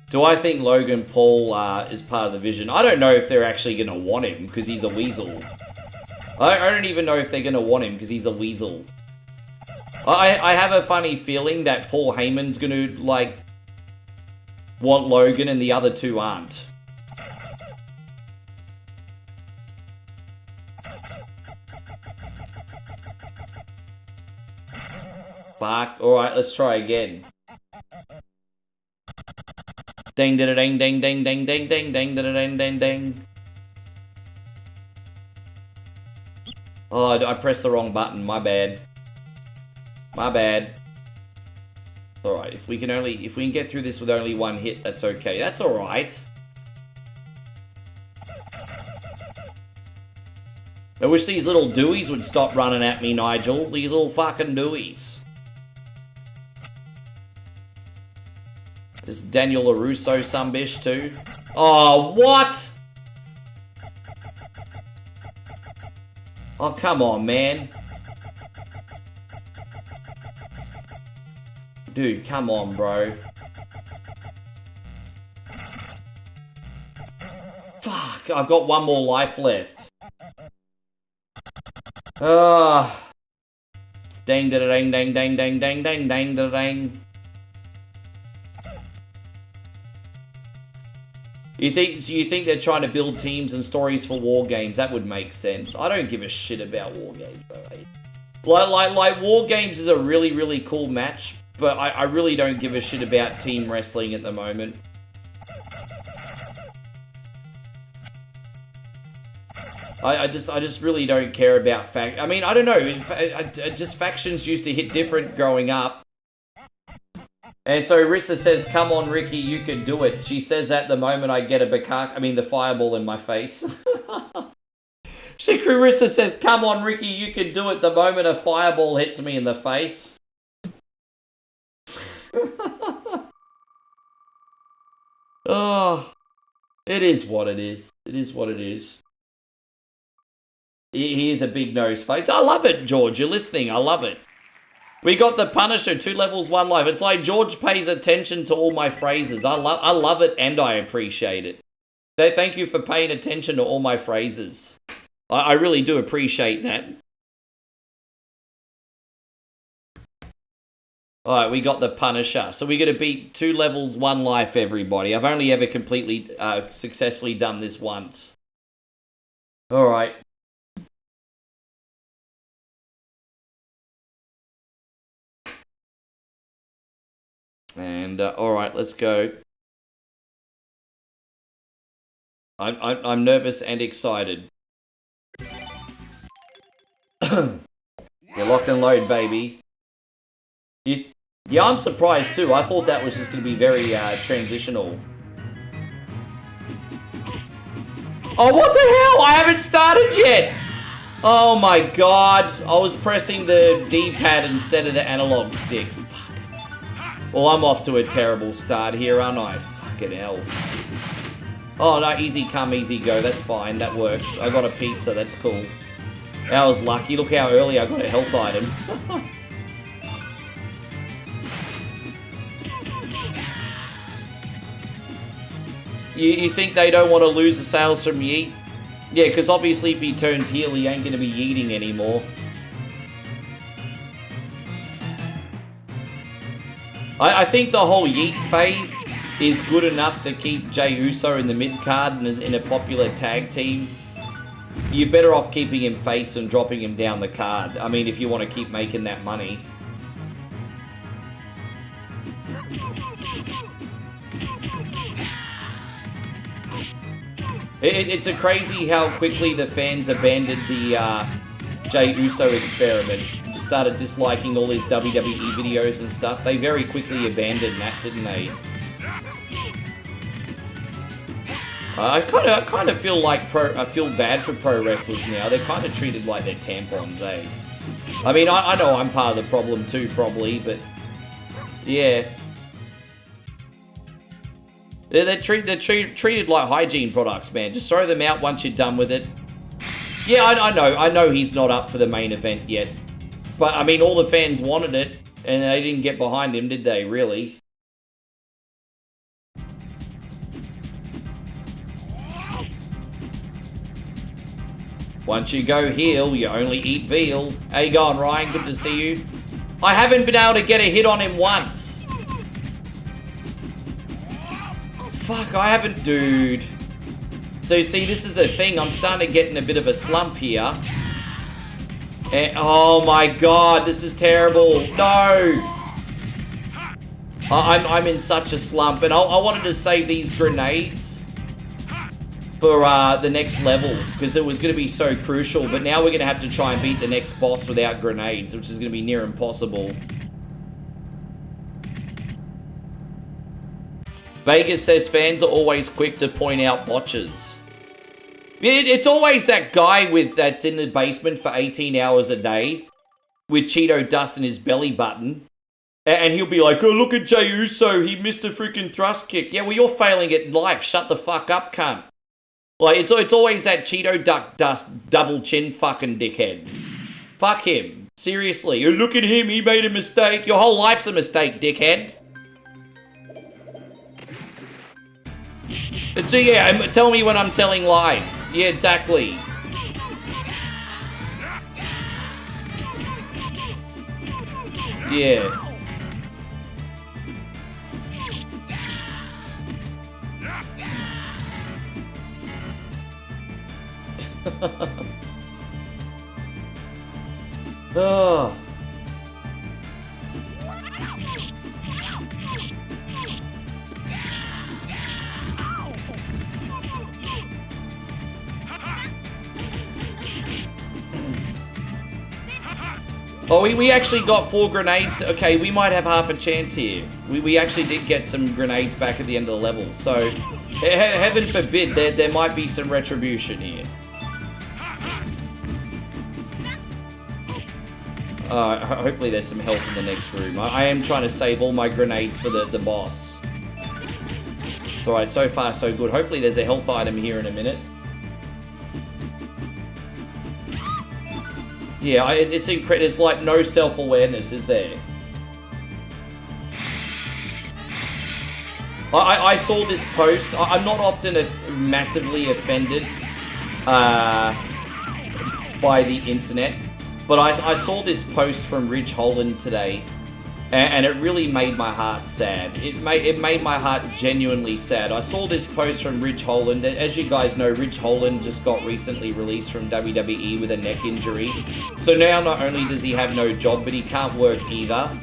Do I think Logan Paul is part of the vision? I don't know if they're actually going to want him because he's a weasel. I don't even know if they're going to want him because he's a weasel. I have a funny feeling that Paul Heyman's going to, like, want Logan and the other two aren't. Fuck. Alright, let's try again. Ding, da, ding, ding, ding, ding, ding, ding, ding, da, ding, ding, ding. Oh, I pressed the wrong button. My bad. My bad. Alright, if we can get through this with only one hit, that's okay. That's alright. I wish these little Deweys would stop running at me, Nigel. These little fucking Deweys. This Daniel LaRusso some-bish too. Oh, what? Oh, come on, man. Dude, come on, bro. Fuck, I've got one more life left. Ah. Dang, da, dang, dang, dang, dang, dang, dang, dang, dang. You think they're trying to build teams and stories for war games? That would make sense. I don't give a shit about war games, bro. Like war games is a really, really cool match, but I really don't give a shit about team wrestling at the moment. I just really don't care about I mean, I don't know. Just factions used to hit different growing up. And so Rissa says, "Come on, Ricky, you can do it." She says that the moment I get the fireball in my face. Rissa says, "Come on, Ricky, you can do it." The moment a fireball hits me in the face. Oh, it is what it is. It is what it is. He is a big nose face. I love it, George. You're listening. I love it. We got the Punisher, 2 levels, 1 life. It's like George pays attention to all my phrases. I love it and I appreciate it. Thank you for paying attention to all my phrases. I really do appreciate that. Alright, we got the Punisher. So we're going to beat 2 levels, 1 life, everybody. I've only ever completely, successfully done this once. Alright. And, alright, let's go. I'm nervous and excited. You're locked and load, baby. Yeah, I'm surprised too. I thought that was just going to be very transitional. Oh, what the hell? I haven't started yet! Oh my god. I was pressing the D-pad instead of the analog stick. Well, I'm off to a terrible start here, aren't I? Fucking hell. Oh, no, easy come, easy go. That's fine. That works. I got a pizza. That's cool. That was lucky. Look how early I got a health item. You think they don't want to lose the sales from Yeet? Yeah, because obviously if he turns heel, he ain't going to be yeeting anymore. I think the whole Yeet phase is good enough to keep Jey Uso in the mid-card and in a popular tag team. You're better off keeping him face and dropping him down the card. I mean, if you want to keep making that money. It's a crazy how quickly the fans abandoned the Jey Uso experiment. Started disliking all his WWE videos and stuff. They very quickly abandoned that, didn't they? I kind of feel like I feel bad for pro wrestlers now. They're kind of treated like they're tampons, eh? I mean, I know I'm part of the problem too, probably, but yeah. They're treated like hygiene products, man. Just throw them out once you're done with it. Yeah, I know he's not up for the main event yet. But, I mean, all the fans wanted it, and they didn't get behind him, did they, really? Once you go heel, you only eat veal. How you going, Ryan? Good to see you. I haven't been able to get a hit on him once. Fuck, I haven't, dude. So, see, this is the thing. I'm starting to get in a bit of a slump here. And, oh my god, this is terrible. No! I'm in such a slump. And I wanted to save these grenades for the next level, because it was going to be so crucial. But now we're going to have to try and beat the next boss without grenades, which is going to be near impossible. Vegas says fans are always quick to point out botches. It's always that guy that's in the basement for 18 hours a day with Cheeto dust in his belly button. And he'll be like, oh, look at Jey Uso, he missed a freaking thrust kick. Yeah, well, you're failing at life. Shut the fuck up, cunt. Like, it's always that Cheeto duck dust double chin fucking dickhead. Fuck him. Seriously. Oh, look at him, he made a mistake. Your whole life's a mistake, dickhead. So yeah, tell me when I'm telling lies. Yeah, exactly. Yeah. Oh. Oh, we actually got 4 grenades. Okay, we might have half a chance here. We actually did get some grenades back at the end of the level. So, heaven forbid, there might be some retribution here. Hopefully there's some health in the next room. I am trying to save all my grenades for the boss. It's alright, so far so good. Hopefully there's a health item here in a minute. Yeah, it's incredible. There's like no self-awareness, is there? I saw this post. I'm not often massively offended by the internet, but I saw this post from Ridge Holland today, and it really made my heart sad. It made my heart genuinely sad. I saw this post from Ridge Holland. As you guys know, Ridge Holland just got recently released from WWE with a neck injury. So now not only does he have no job, but he can't work either.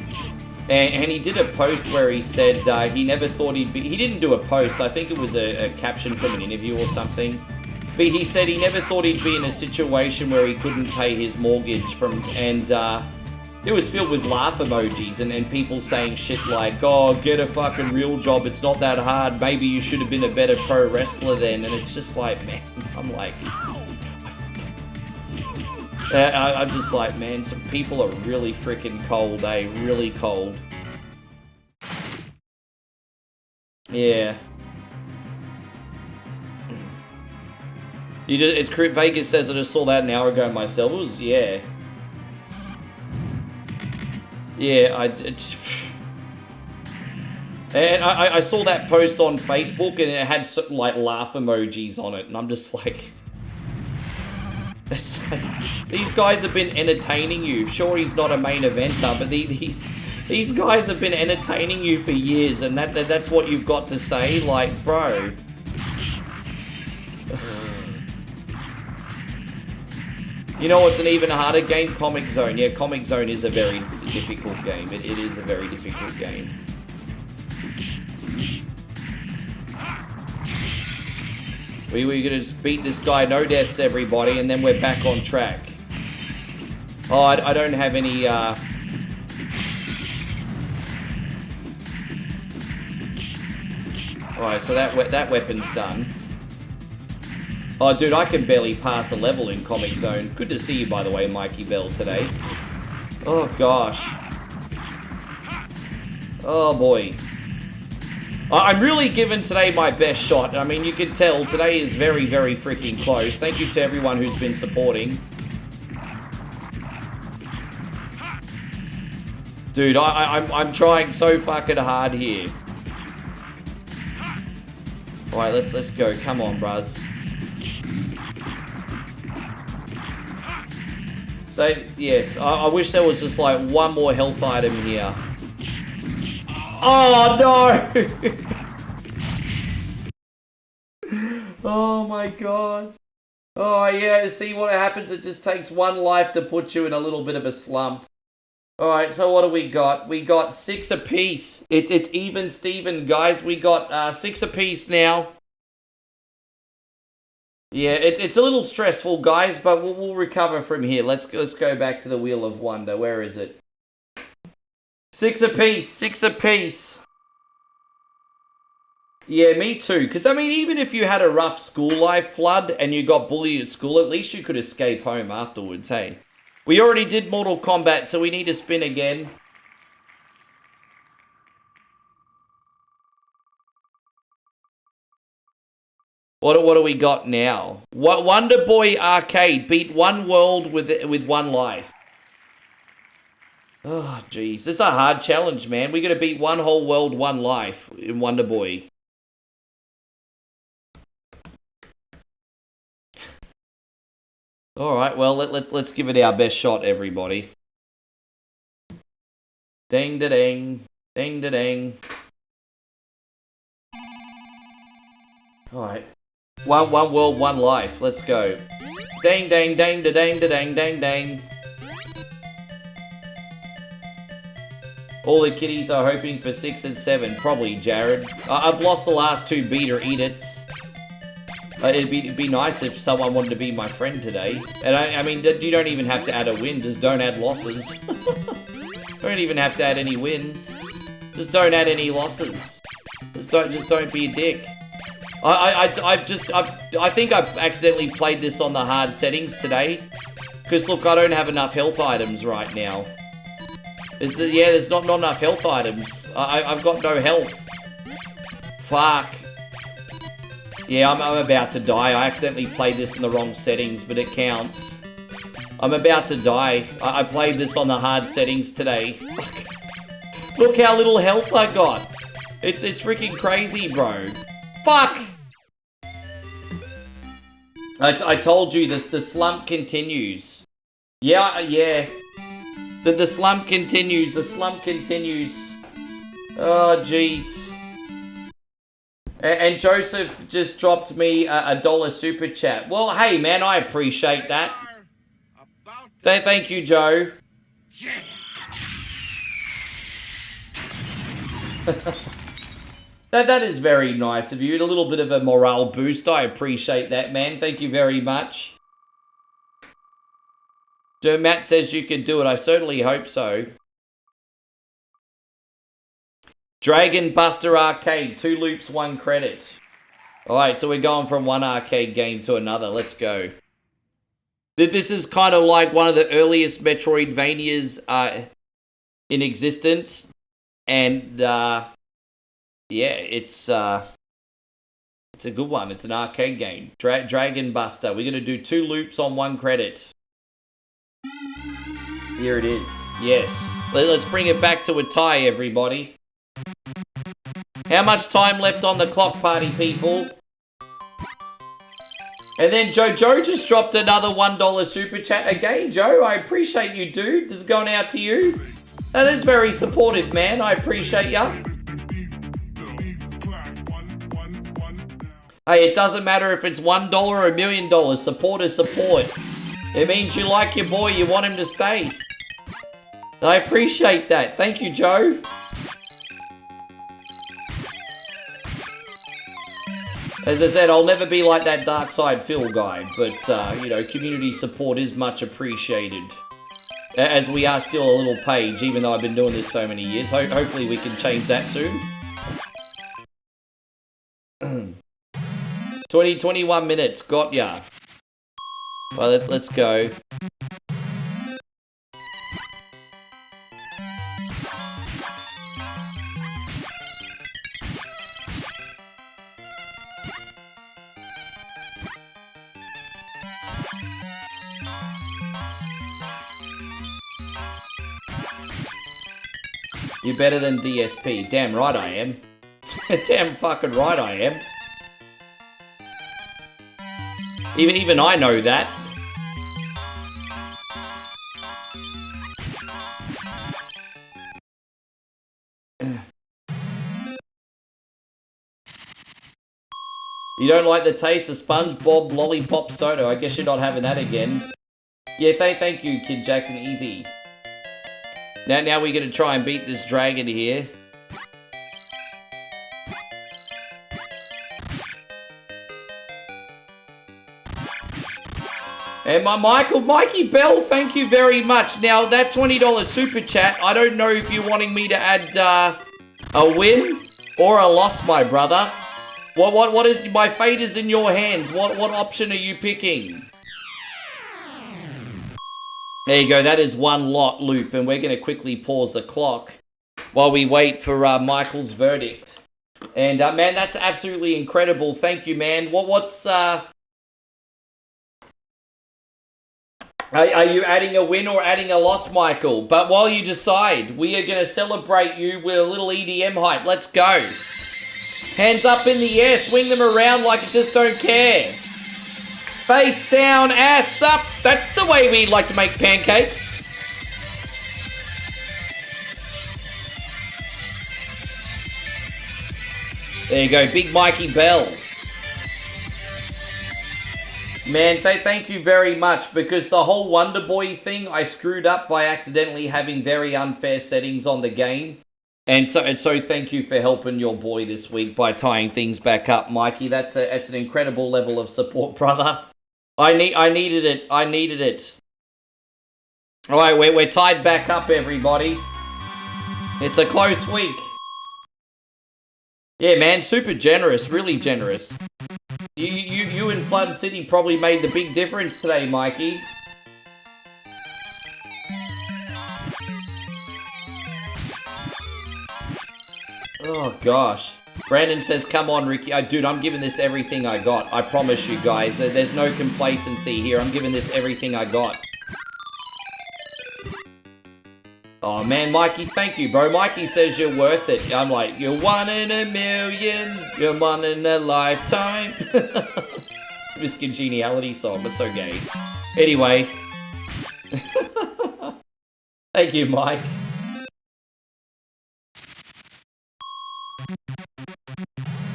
And he did a post where he said he never thought he'd be... He didn't do a post. I think it was a caption from an interview or something. But he said he never thought he'd be in a situation where he couldn't pay his mortgage from... And it was filled with laugh emojis and people saying shit like, oh, get a fucking real job, it's not that hard, maybe you should have been a better pro wrestler then. And it's just like, man, I'm like... I'm just like, man, some people are really freaking cold, eh? Really cold. Yeah. Vegas says I just saw that an hour ago myself. It was, yeah. Yeah, and I saw that post on Facebook and it had like laugh emojis on it, and I'm just like, it's like, these guys have been entertaining you. Sure, he's not a main eventer, but these guys have been entertaining you for years, and that's what you've got to say, like, bro. You know what's an even harder game? Comic Zone. Yeah, Comic Zone is a very difficult game. It is a very difficult game. We're gonna just beat this guy, no deaths, everybody, and then we're back on track. Oh, I don't have any, Alright, so that weapon's done. Oh, dude, I can barely pass a level in Comic Zone. Good to see you, by the way, Mikey Bell, today. Oh, gosh. Oh, boy. I'm really giving today my best shot. I mean, you can tell today is very, very freaking close. Thank you to everyone who's been supporting. Dude, I'm trying so fucking hard here. Alright, let's go. Come on, bruz. So, yes, I wish there was just like one more health item here. Oh, no! Oh, my God. Oh, yeah, see what happens? It just takes one life to put you in a little bit of a slump. Alright, so what do we got? We got 6 apiece. It's even Steven, guys. We got 6 apiece now. Yeah, it's a little stressful, guys, but we'll recover from here. Let's go back to the Wheel of Wonder. Where is it? 6 apiece, 6 apiece. Yeah, me too. Because, I mean, even if you had a rough school life, Flood, and you got bullied at school, at least you could escape home afterwards, hey? We already did Mortal Kombat, so we need to spin again. What do we got now? Wonder Boy Arcade beat one world with one life. Oh, jeez. This is a hard challenge, man. We got to beat one whole world, one life in Wonder Boy. All right, well, let's give it our best shot, everybody. Ding-da-ding. Ding-da-ding. All right. One world, one life. Let's go. Dang, dang, dang, da, dang, da, dang, dang, dang. All the kiddies are hoping for 6 and 7. Probably, Jared. I've lost the last 2 beater edits. It'd be nice if someone wanted to be my friend today. And I mean, you don't even have to add a win. Just don't add losses. Don't even have to add any wins. Just don't add any losses. Just don't be a dick. I think I've accidentally played this on the hard settings today. Because look, I don't have enough health items right now. There's not enough health items. I've got no health. Fuck. Yeah, I'm about to die. I accidentally played this in the wrong settings, but it counts. I'm about to die. I played this on the hard settings today. Fuck. Look how little health I got. It's freaking crazy, bro. Fuck! I told you, the slump continues. Yeah. The slump continues. The slump continues. Oh, jeez. And Joseph just dropped me a $1 super chat. Well, hey, man, I appreciate that. Thank you, Joe. That is very nice of you. A little bit of a morale boost. I appreciate that, man. Thank you very much. Matt says you could do it. I certainly hope so. Dragon Buster Arcade. 2 loops, 1 credit. Alright, so we're going from one arcade game to another. Let's go. This is kind of like one of the earliest Metroidvanias in existence. And, yeah, it's a good one. It's an arcade game. Dragon Buster. We're going to do 2 loops on 1 credit. Here it is. Yes. Let's bring it back to a tie, everybody. How much time left on the clock, party people? And then Joe just dropped another $1 super chat. Again, Joe, I appreciate you, dude. This is going out to you. That is very supportive, man. I appreciate ya. Hey, it doesn't matter if it's $1 or $1 million. Support is support. It means you like your boy. You want him to stay. I appreciate that. Thank you, Joe. As I said, I'll never be like that Dark Side Phil guy, but, you know, community support is much appreciated. As we are still a little page, even though I've been doing this so many years. Hopefully we can change that soon. 21 minutes, got ya. Well, let's go. You're better than DSP. Damn right I am. Damn fucking right I am. Even I know that. You don't like the taste of SpongeBob Lollipop Soda. I guess you're not having that again. Yeah, thank you, Kid Jackson. Easy. Now we're gonna try and beat this dragon here. And Mikey Bell, thank you very much. Now, that $20 super chat, I don't know if you're wanting me to add a win or a loss, my brother. What is, my fate is in your hands. What option are you picking? There you go, that is 1 lot loop, and we're going to quickly pause the clock while we wait for Michael's verdict. And, man, that's absolutely incredible. Thank you, man. What's... Are you adding a win or adding a loss, Michael? But while you decide, we are going to celebrate you with a little EDM hype. Let's go. Hands up in the air, swing them around like you just don't care. Face down, ass up. That's the way we like to make pancakes. There you go, Big Mikey Bell. Man, thank you very much, because the whole Wonder Boy thing I screwed up by accidentally having very unfair settings on the game. And so thank you for helping your boy this week by tying things back up, Mikey. That's an incredible level of support, brother. I needed it. I needed it. All right, we're tied back up, everybody. It's a close week. Yeah, man, super generous, really generous. You in Flood City probably made the big difference today, Mikey. Oh, gosh. Brandon says, come on, Ricky. Dude, I'm giving this everything I got. I promise you guys. There's no complacency here. I'm giving this everything I got. Oh, man, Mikey, thank you, bro. Mikey says you're worth it. I'm like, you're 1 in a million. You're 1 in a lifetime. This congeniality song was so gay. Anyway. Thank you, Mike.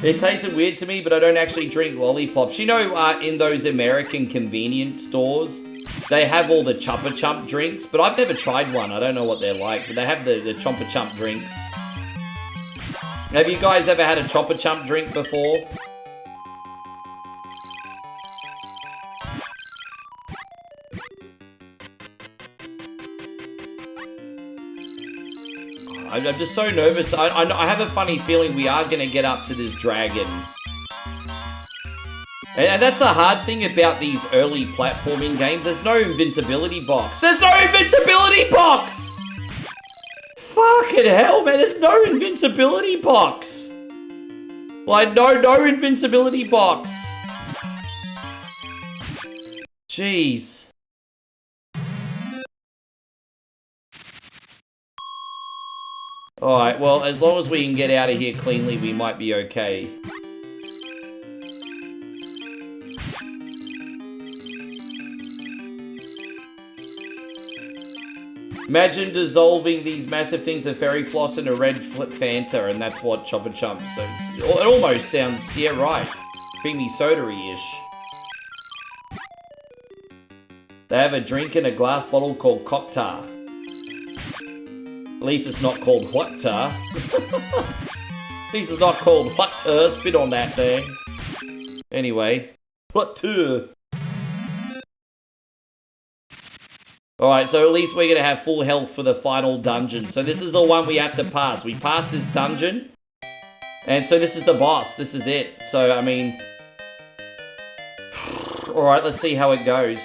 It tasted weird to me, but I don't actually drink lollipops. You know, in those American convenience stores, they have all the Chuppa Chump drinks, but I've never tried one. I don't know what they're like, but they have the Chompa Chump drinks. Have you guys ever had a Chompa Chump drink before? I'm just so nervous. I have a funny feeling we are going to get up to this dragon. And that's a hard thing about these early platforming games. There's no invincibility box. There's no invincibility box! Fucking hell, man. There's no invincibility box. Like, no invincibility box. Jeez. Alright, well, as long as we can get out of here cleanly, we might be okay. Imagine dissolving these massive things of Fairy Floss in a red Fanta, and that's what Chopper Chump. So it almost sounds, yeah, right, creamy soda-y-ish. They have a drink in a glass bottle called Cocktar. At least it's not called Whatta. At least it's not called Whatta. Spit on that thing. Anyway, Whatta. Alright, so at least we're going to have full health for the final dungeon. So this is the one we have to pass. We pass this dungeon. And so this is the boss. This is it. So, I mean... Alright, let's see how it goes.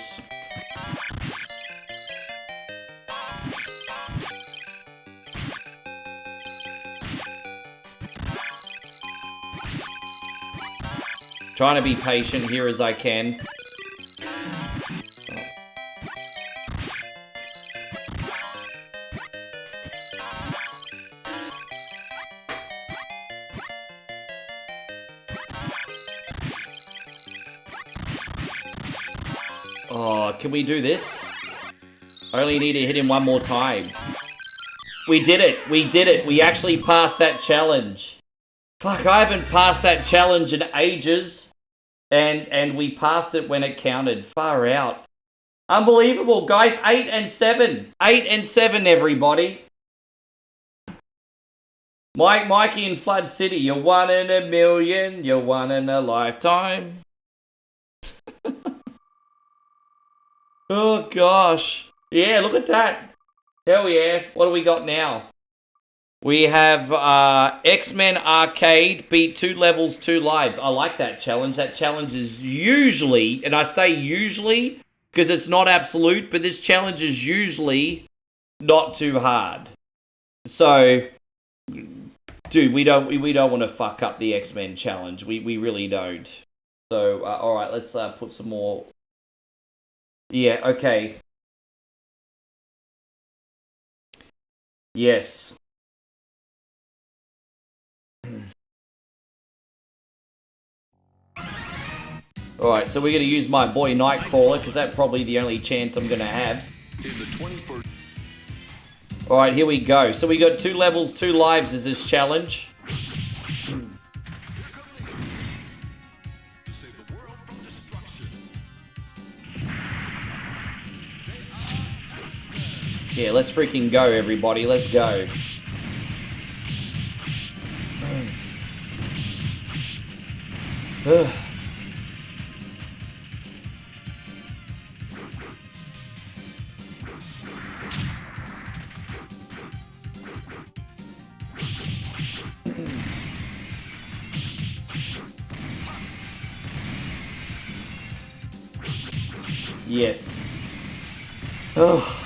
Trying to be patient here as I can. Oh, can we do this? I only need to hit him one more time. We did it. We did it. We actually passed that challenge. Fuck, I haven't passed that challenge in ages. And we passed it when it counted. Far out. Unbelievable, guys. 8 and 7. 8 and 7, everybody. Mikey in Flood City. You're 1 in a million. You're 1 in a lifetime. Oh, gosh. Yeah, look at that. Hell yeah. What do we got now? We have X-Men Arcade beat 2 levels, 2 lives. I like that challenge. That challenge is usually, and I say usually because it's not absolute, but this challenge is usually not too hard. So, dude, we don't want to fuck up the X-Men challenge. We really don't. So, all right, let's put some more. Yeah, okay. Yes. Alright, so we're going to use my boy Nightcrawler, because that's probably the only chance I'm going to have. Alright, here we go. So we got 2 levels, 2 lives as this challenge. Yeah, let's freaking go, everybody. Let's go. Yes. Oh.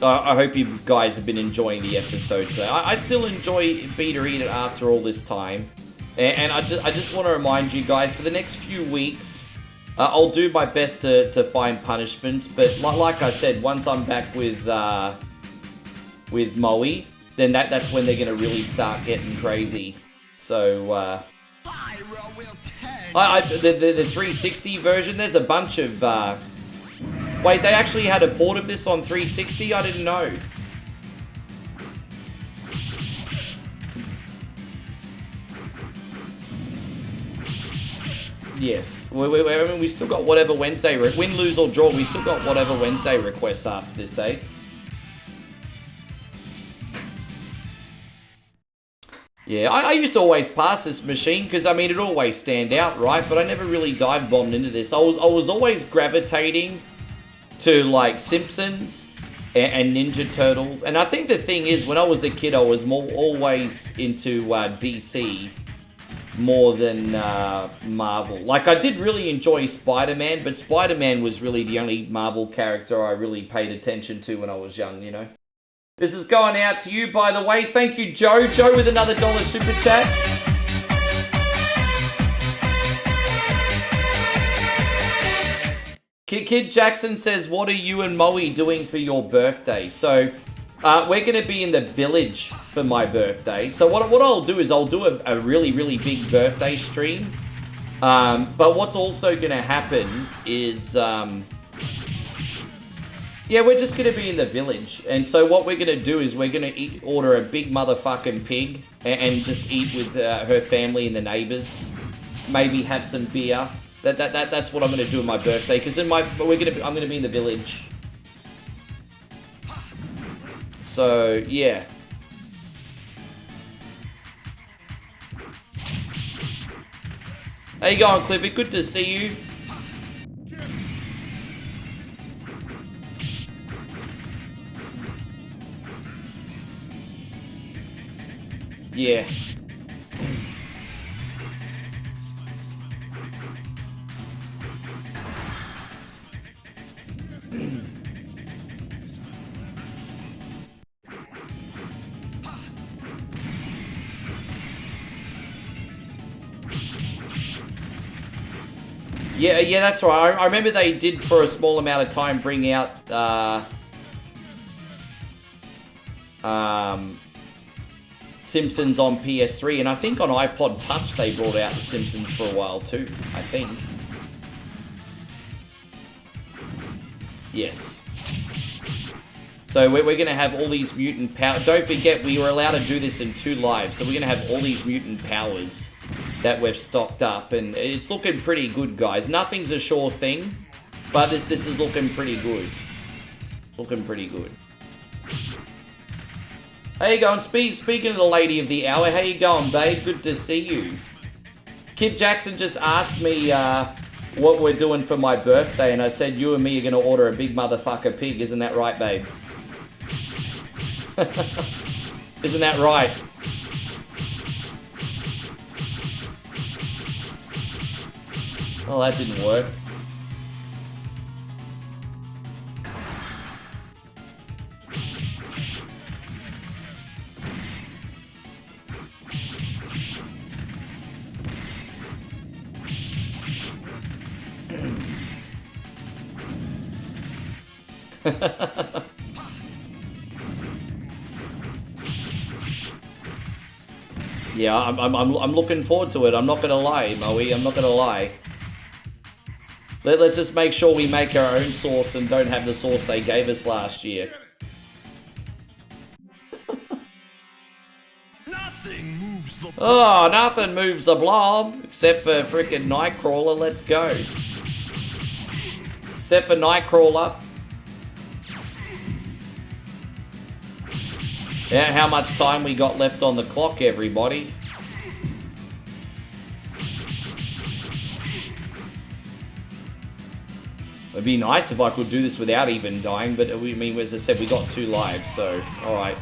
I hope you guys have been enjoying the episode today. I still enjoy Beta Eat It after all this time. And I just want to remind you guys, for the next few weeks, I'll do my best to find punishments. But like I said, once I'm back with Moe, then that's when they're going to really start getting crazy. So, the 360 version, there's a bunch of... Wait, they actually had a port of this on 360? I didn't know. Yes. I mean, we still got whatever Wednesday... Win, lose, or draw, we still got whatever Wednesday requests after this, eh? Yeah, I used to always pass this machine because, I mean, it always stand out, right? But I never really dive bombed into this. I was always gravitating to, like, Simpsons and Ninja Turtles. And I think the thing is, when I was a kid, I was always into DC more than Marvel. Like, I did really enjoy Spider-Man, but Spider-Man was really the only Marvel character I really paid attention to when I was young, you know? This is going out to you, by the way. Thank you, Joe. Joe with another $1 super chat. Kid Jackson says, what are you and Moe doing for your birthday? So, we're going to be in the village for my birthday. So, what I'll do is I'll do a really, really big birthday stream. But what's also going to happen is... yeah, we're just going to be in the village. And so what we're going to do is we're going to order a big motherfucking pig and just eat with her family and the neighbors. Maybe have some beer. That's what I'm going to do on my birthday, because I'm going to be in the village. So, yeah. How you going, Clifford? Good to see you. Yeah. Yeah, that's right. I remember they did, for a small amount of time, bring out Simpsons on PS3, and I think on iPod Touch they brought out the Simpsons for a while too, I think. Yes. So we're going to have all these mutant powers. Don't forget, we were allowed to do this in 2 lives, so we're going to have all these mutant powers that we've stocked up, and it's looking pretty good, guys. Nothing's a sure thing, but this is looking pretty good. Looking pretty good. How you going? Speaking of the lady of the hour, how you going, babe? Good to see you. Kid Jackson just asked me what we're doing for my birthday, and I said you and me are going to order a big motherfucker pig. Isn't that right, babe? Isn't that right? Oh, that didn't work. Yeah, I'm looking forward to it. I'm not gonna lie, Moe. I'm not gonna lie. Let's just make sure we make our own sauce and don't have the sauce they gave us last year. Oh, nothing moves the blob except for frickin' Nightcrawler. Let's go. Except for Nightcrawler. Yeah, how much time we got left on the clock, everybody? It'd be nice if I could do this without even dying, but I mean, as I said, we got 2 lives, so alright.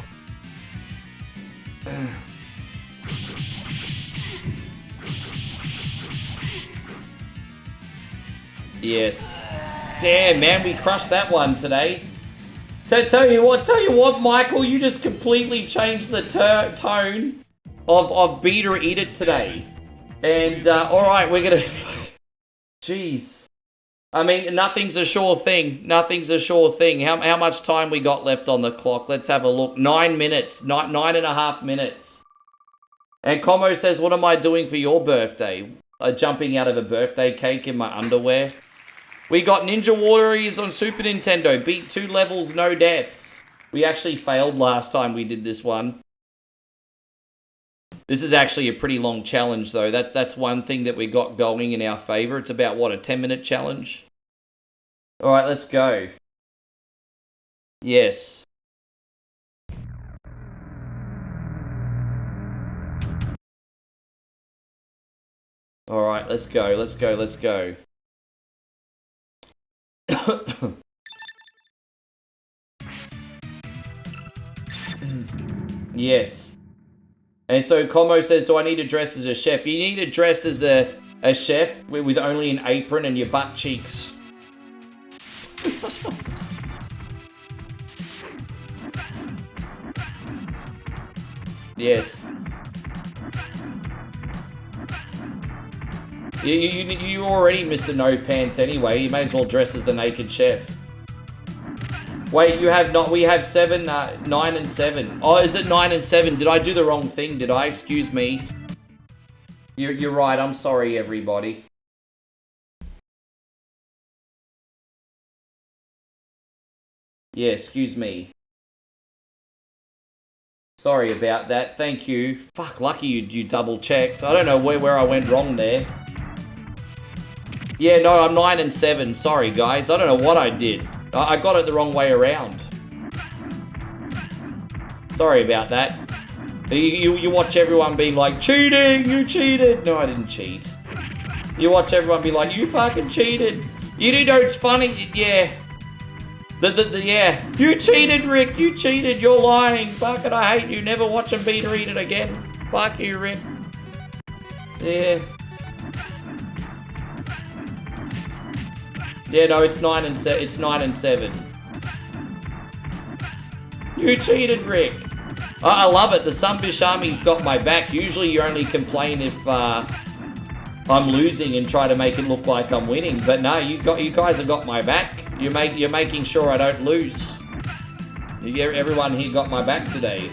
Yes. Damn, man, we crushed that one today. Tell you what, Michael, you just completely changed the tone of Beat or Eat It today. And, alright, we're gonna... Jeez. I mean, nothing's a sure thing. Nothing's a sure thing. How much time we got left on the clock? Let's have a look. 9 minutes. 9.5 minutes. And Como says, what am I doing for your birthday? Jumping out of a birthday cake in my underwear. We got Ninja Warriors on Super Nintendo. Beat 2 levels, no deaths. We actually failed last time we did this one. This is actually a pretty long challenge, though. That's one thing that we got going in our favor. It's about, what, a 10-minute challenge? All right, let's go. Yes. All right, let's go, let's go, let's go. Yes. And so Como says, do I need to dress as a chef? You need to dress as a chef with only an apron and your butt cheeks. Yes. You already Mr. No Pants anyway. You may as well dress as the naked chef. Wait, you have not. We have 7, 9 and 7. Oh, is it 9 and 7? Did I do the wrong thing? Did I? Excuse me. You're right. I'm sorry, everybody. Yeah, excuse me. Sorry about that. Thank you. Fuck, lucky you double checked. I don't know where I went wrong there. Yeah, no, I'm 9 and 7. Sorry, guys. I don't know what I did. I got it the wrong way around. Sorry about that. You watch everyone being like, cheating, you cheated. No, I didn't cheat. You watch everyone be like, you fucking cheated. You know it's funny, yeah. Yeah. You cheated, Rick, you cheated, you're lying. Fuck it, I hate you. Never watch him Beat or Eat It again. Fuck you, Rick. Yeah. Yeah, no, it's 9 and 7. It's 9 and 7. You cheated, Rick. I love it. The Sunbishami's got my back. Usually you only complain if I'm losing and try to make it look like I'm winning. But no, you guys have got my back. You're making sure I don't lose. Everyone here got my back today.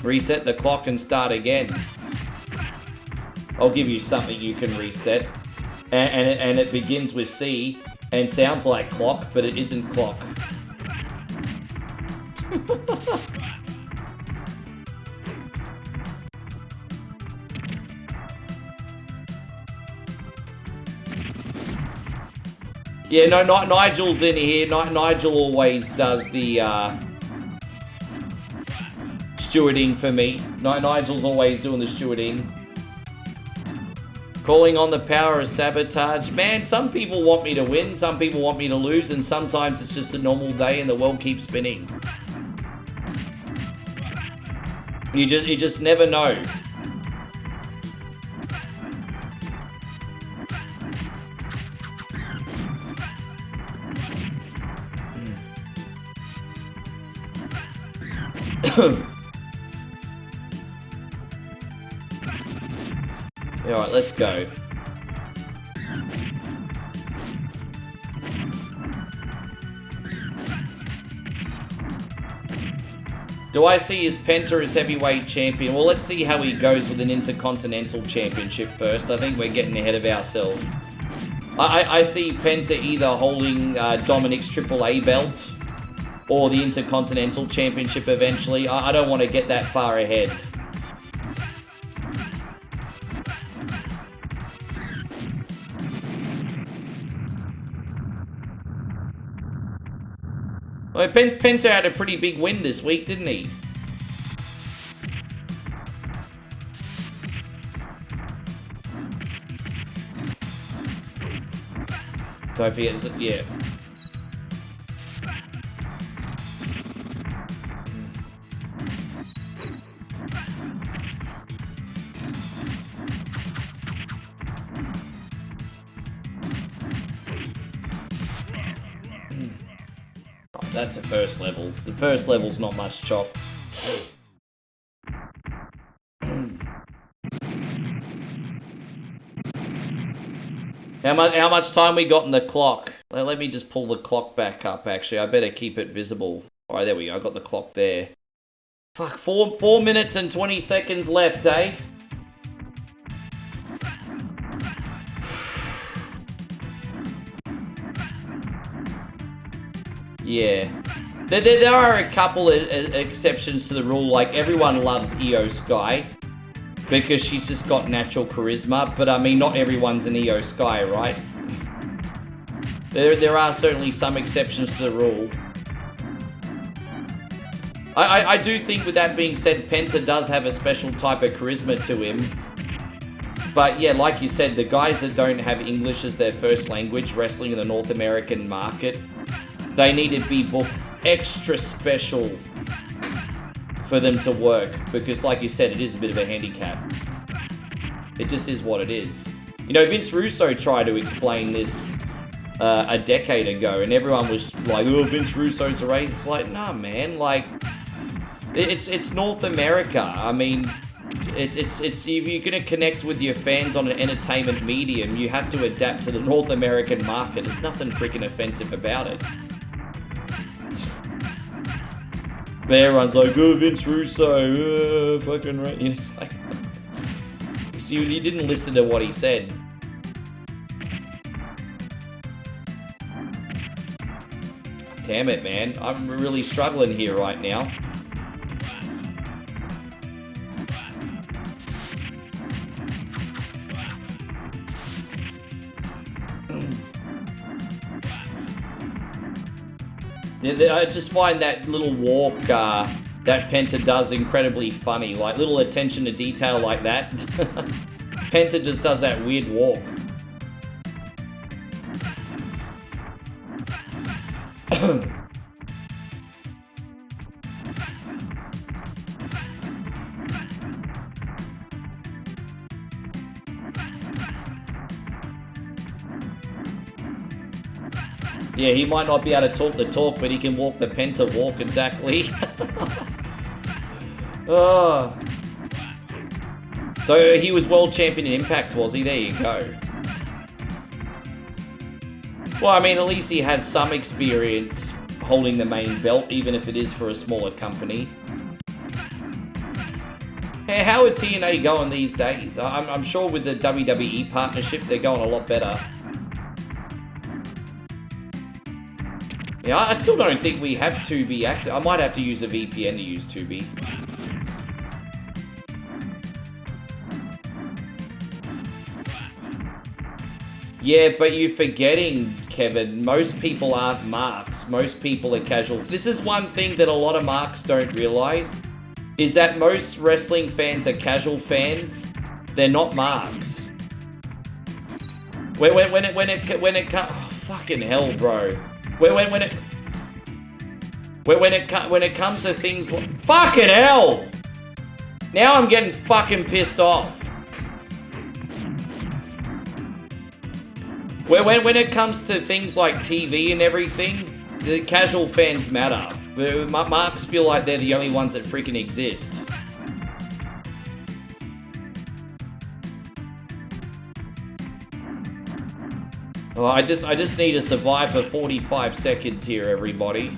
Reset the clock and start again. I'll give you something you can reset. And it begins with C and sounds like clock, but it isn't clock. Yeah, no, Nigel's in here. Nigel always does the stewarding for me. Nigel's always doing the stewarding. Calling on the power of sabotage. Man, some people want me to win, some people want me to lose, and sometimes it's just a normal day and the world keeps spinning. You just never know. Alright, let's go. Do I see his Penta as heavyweight champion? Well, let's see how he goes with an Intercontinental Championship first. I think we're getting ahead of ourselves. I see Penta either holding Dominic's AAA belt or the Intercontinental Championship eventually. I don't want to get that far ahead. Well, Penta had a pretty big win this week, didn't he? Don't forget, yeah. That's the first level. The first level's not much chop. How much time we got in the clock? Let me just pull the clock back up, actually. I better keep it visible. Alright, there we go. I got the clock there. Fuck, 4 minutes and 20 seconds left, eh? Yeah. There are a couple of exceptions to the rule, like everyone loves EO Sky because she's just got natural charisma, but I mean, not everyone's an EO Sky, right? There are certainly some exceptions to the rule. I do think, with that being said, Penta does have a special type of charisma to him. But yeah, like you said, the guys that don't have English as their first language wrestling in the North American market, they need to be booked extra special for them to work, because like you said, it is a bit of a handicap. It just is what it is. You know, Vince Russo tried to explain this a decade ago, and everyone was like, oh, Vince Russo's a racist. It's like, nah, man, like, it's North America. I mean, it's if you're going to connect with your fans on an entertainment medium, you have to adapt to the North American market. There's nothing freaking offensive about it. But everyone's like, oh, Vince Russo, fucking right. You know, it's like, you didn't listen to what he said. Damn it, man. I'm really struggling here right now. I just find that little walk that Penta does incredibly funny. Like, little attention to detail like that. Penta just does that weird walk. Yeah, he might not be able to talk the talk, but he can walk the Penta walk, exactly. Oh. So he was world champion in Impact, was he? There you go. Well, I mean, at least he has some experience holding the main belt, even if it is for a smaller company. Hey, how are TNA going these days? I'm sure with the WWE partnership, they're going a lot better. Yeah, I still don't think we have Tubi active. I might have to use a VPN to use Tubi. Yeah, but you're forgetting, Kevin, most people aren't marks. Most people are casual. This is one thing that a lot of marks don't realize, is that most wrestling fans are casual fans. They're not marks. When it comes, oh, fucking hell, bro. When it comes to things like, fucking hell! Now I'm getting fucking pissed off. When it comes to things like TV and everything, the casual fans matter. Marks feel like they're the only ones that freaking exist. Well, I just need to survive for 45 seconds here, everybody.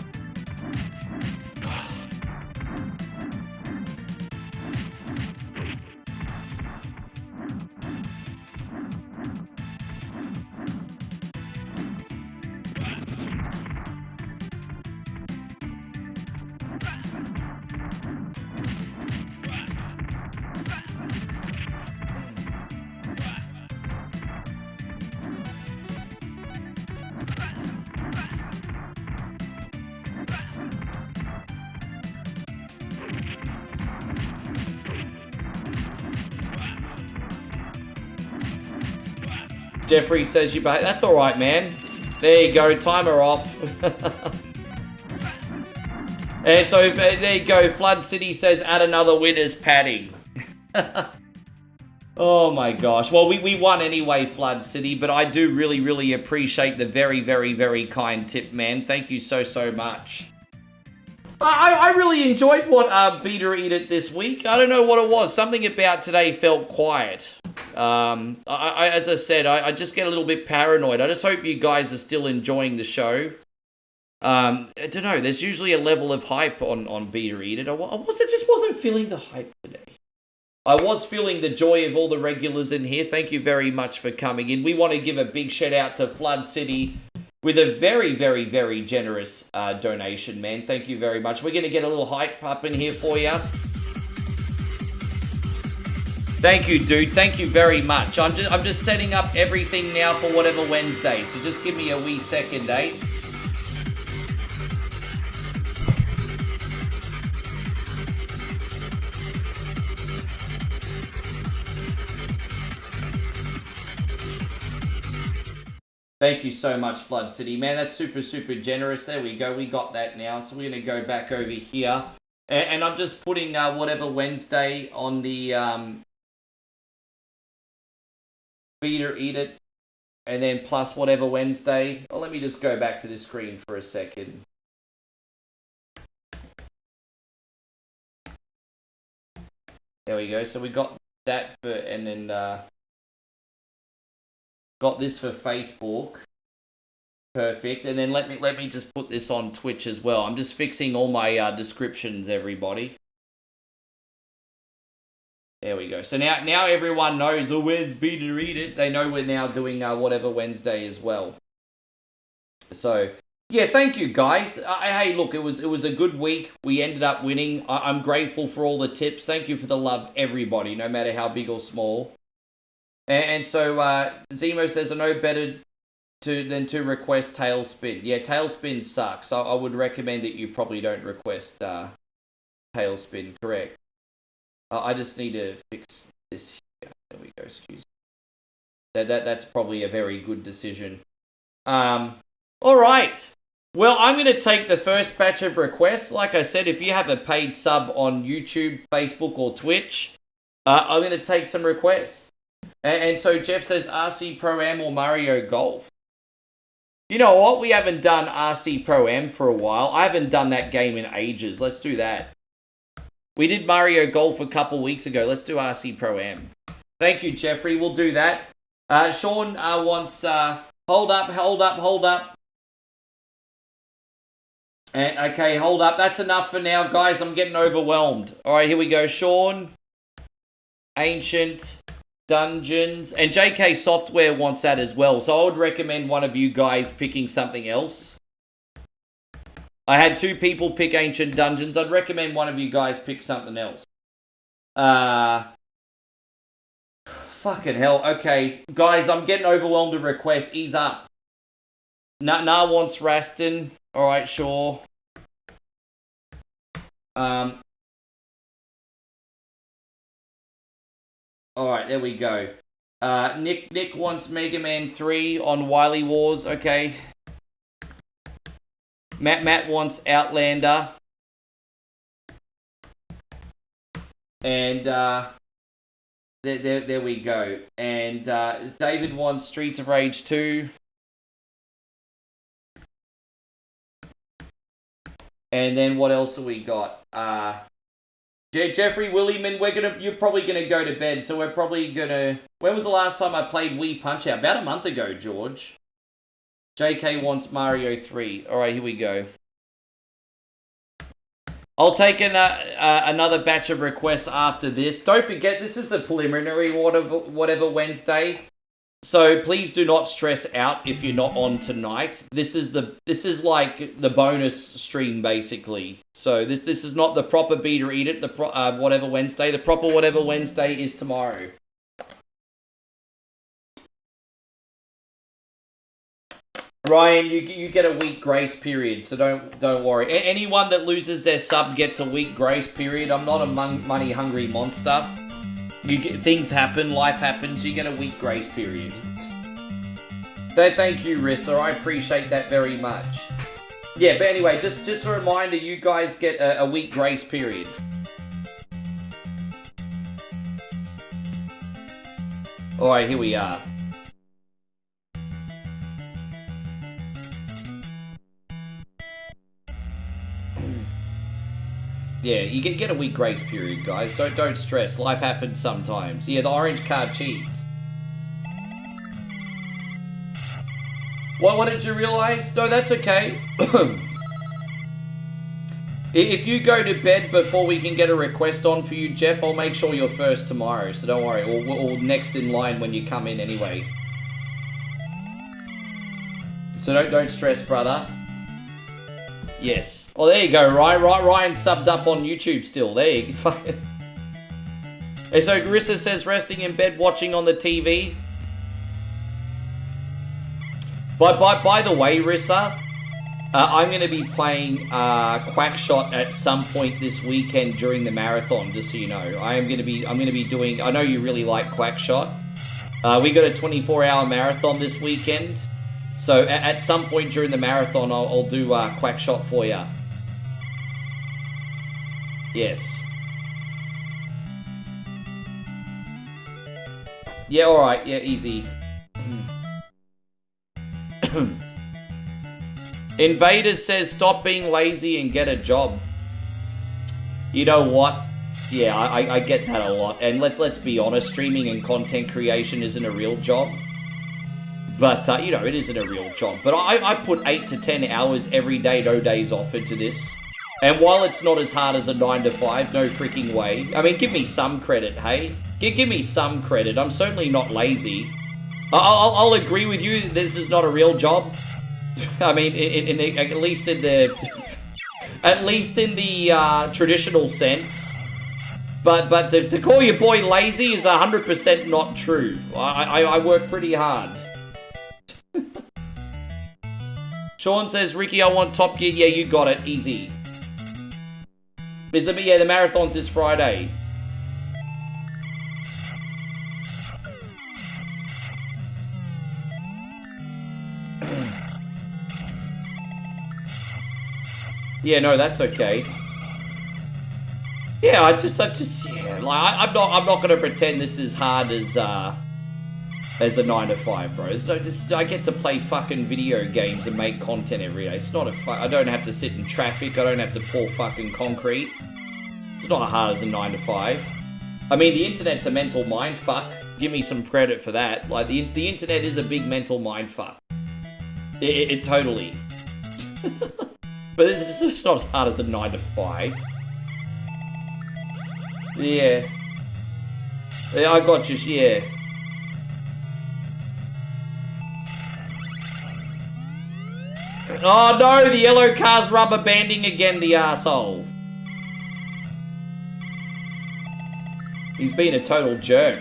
Jeffrey says you behave. That's all right, man. There you go. Timer off. And so there you go. Flood City says add another winner's padding. Oh my gosh. Well, we won anyway, Flood City, but I do really, really appreciate the very, very, very kind tip, man. Thank you so, so much. I really enjoyed what Beat or Eat It this week. I don't know what it was. Something about today felt quiet. As I said, I just get a little bit paranoid. I just hope you guys are still enjoying the show. I don't know. There's usually a level of hype on Beat or Eat It. I just wasn't feeling the hype today. I was feeling the joy of all the regulars in here. Thank you very much for coming in. We want to give a big shout out to Flood City with a very, very, very generous donation, man. Thank you very much. We're going to get a little hype up in here for you. Thank you, dude. Thank you very much. I'm just setting up everything now for whatever Wednesday. So just give me a wee second, eh? Thank you so much, Flood City. Man, that's super, super generous. There we go. We got that now. So we're going to go back over here. And I'm just putting whatever Wednesday on the Beat or Eat It. And then plus whatever Wednesday. Oh, let me just go back to the screen for a second. There we go. So we got that for, and then got this for Facebook. Perfect. And then let me just put this on Twitch as well. I'm just fixing all my descriptions, everybody. There we go. So now everyone knows, oh, where's Beat or Eat It? They know we're now doing whatever Wednesday as well. So yeah, thank you guys. Hey, look, it was a good week. We ended up winning. I'm grateful for all the tips. Thank you for the love, everybody, no matter how big or small. And so Zemo says, I know better than to request Tailspin. Yeah, Tailspin sucks. I would recommend that you probably don't request Tailspin, correct. I just need to fix this here. There we go, excuse me. That's probably a very good decision. All right. Well, I'm going to take the first batch of requests. Like I said, if you have a paid sub on YouTube, Facebook, or Twitch, I'm going to take some requests. And so Jeff says RC Pro-Am or Mario Golf. You know what? We haven't done RC Pro-Am for a while. I haven't done that game in ages. Let's do that. We did Mario Golf a couple weeks ago. Let's do RC Pro-Am. Thank you, Jeffrey. We'll do that. Sean wants... hold up. And, okay, hold up. That's enough for now, guys. I'm getting overwhelmed. All right, here we go. Sean. Ancient Dungeons. And JK Software wants that as well. So I would recommend one of you guys picking something else. I had 2 people pick Ancient Dungeons. I'd recommend one of you guys pick something else. Fucking hell. Okay, guys, I'm getting overwhelmed with requests. Ease up. Nah wants Raston. All right, sure. All right, there we go. Nick wants Mega Man 3 on Wily Wars. Okay. Matt wants Outlander. And there we go. And David wants Streets of Rage 2. And then what else have we got? Jeffrey Williman, you're probably gonna go to bed, so we're probably gonna... When was the last time I played Wii Punch-Out? About a month ago, George. JK wants Mario 3. Alright, here we go. I'll take another batch of requests after this. Don't forget, this is the preliminary whatever Wednesday. So please do not stress out if you're not on tonight. This is like the bonus stream basically. So this is not the proper Beat or Eat It, whatever Wednesday. The proper whatever Wednesday is tomorrow. Ryan, you get a week grace period, so don't worry. Anyone that loses their sub gets a week grace period. I'm not a money hungry monster. Things happen, life happens. You get a week grace period. Thank you, Rissa. I appreciate that very much. Yeah, but anyway, just a reminder, you guys get a week grace period. Alright, here we are. Yeah, you get a week grace period, guys. Don't stress. Life happens sometimes. Yeah, the orange card cheats. What did you realize? No, that's okay. If you go to bed before we can get a request on for you, Jeff, I'll make sure you're first tomorrow. So don't worry. Or next in line when you come in anyway. So don't stress, brother. Yes. Oh, there you go, Ryan. Ryan subbed up on YouTube still. There you go. Hey, so Carissa says resting in bed, watching on the TV. By the way, Rissa, I'm going to be playing Quackshot at some point this weekend during the marathon. Just so you know, I'm going to be doing. I know you really like Quackshot. We got a 24-hour marathon this weekend, so at some point during the marathon, I'll do Quackshot for you. Yes. Yeah, alright. Yeah, easy. Invaders says, stop being lazy and get a job. You know what? Yeah, I get that a lot. And let's be honest, streaming and content creation isn't a real job. But, you know, it isn't a real job. But I put 8 to 10 hours every day, no days off into this. And while it's not as hard as a 9 to 5, no freaking way. I mean, give me some credit, hey? Give me some credit. I'm certainly not lazy. I'll agree with you, this is not a real job. I mean, at least in the traditional sense. But to call your boy lazy is 100% not true. I work pretty hard. Sean says, Ricky, I want Top Gear. Yeah, you got it. Easy. Yeah, the marathon's this Friday. Yeah, no, that's okay. Yeah, I just, yeah, like, I'm not gonna pretend this is hard as a 9 to 5, bros. No, I get to play fucking video games and make content every day. It's not I don't have to sit in traffic. I don't have to pour fucking concrete. It's not as hard as a 9 to 5. I mean, the internet's a mental mindfuck. Give me some credit for that. Like, the internet is a big mental mindfuck. It totally. But it's not as hard as a 9 to 5. Yeah. Yeah, I got you, yeah. Oh no, the yellow car's rubber banding again, the arsehole. He's been a total jerk.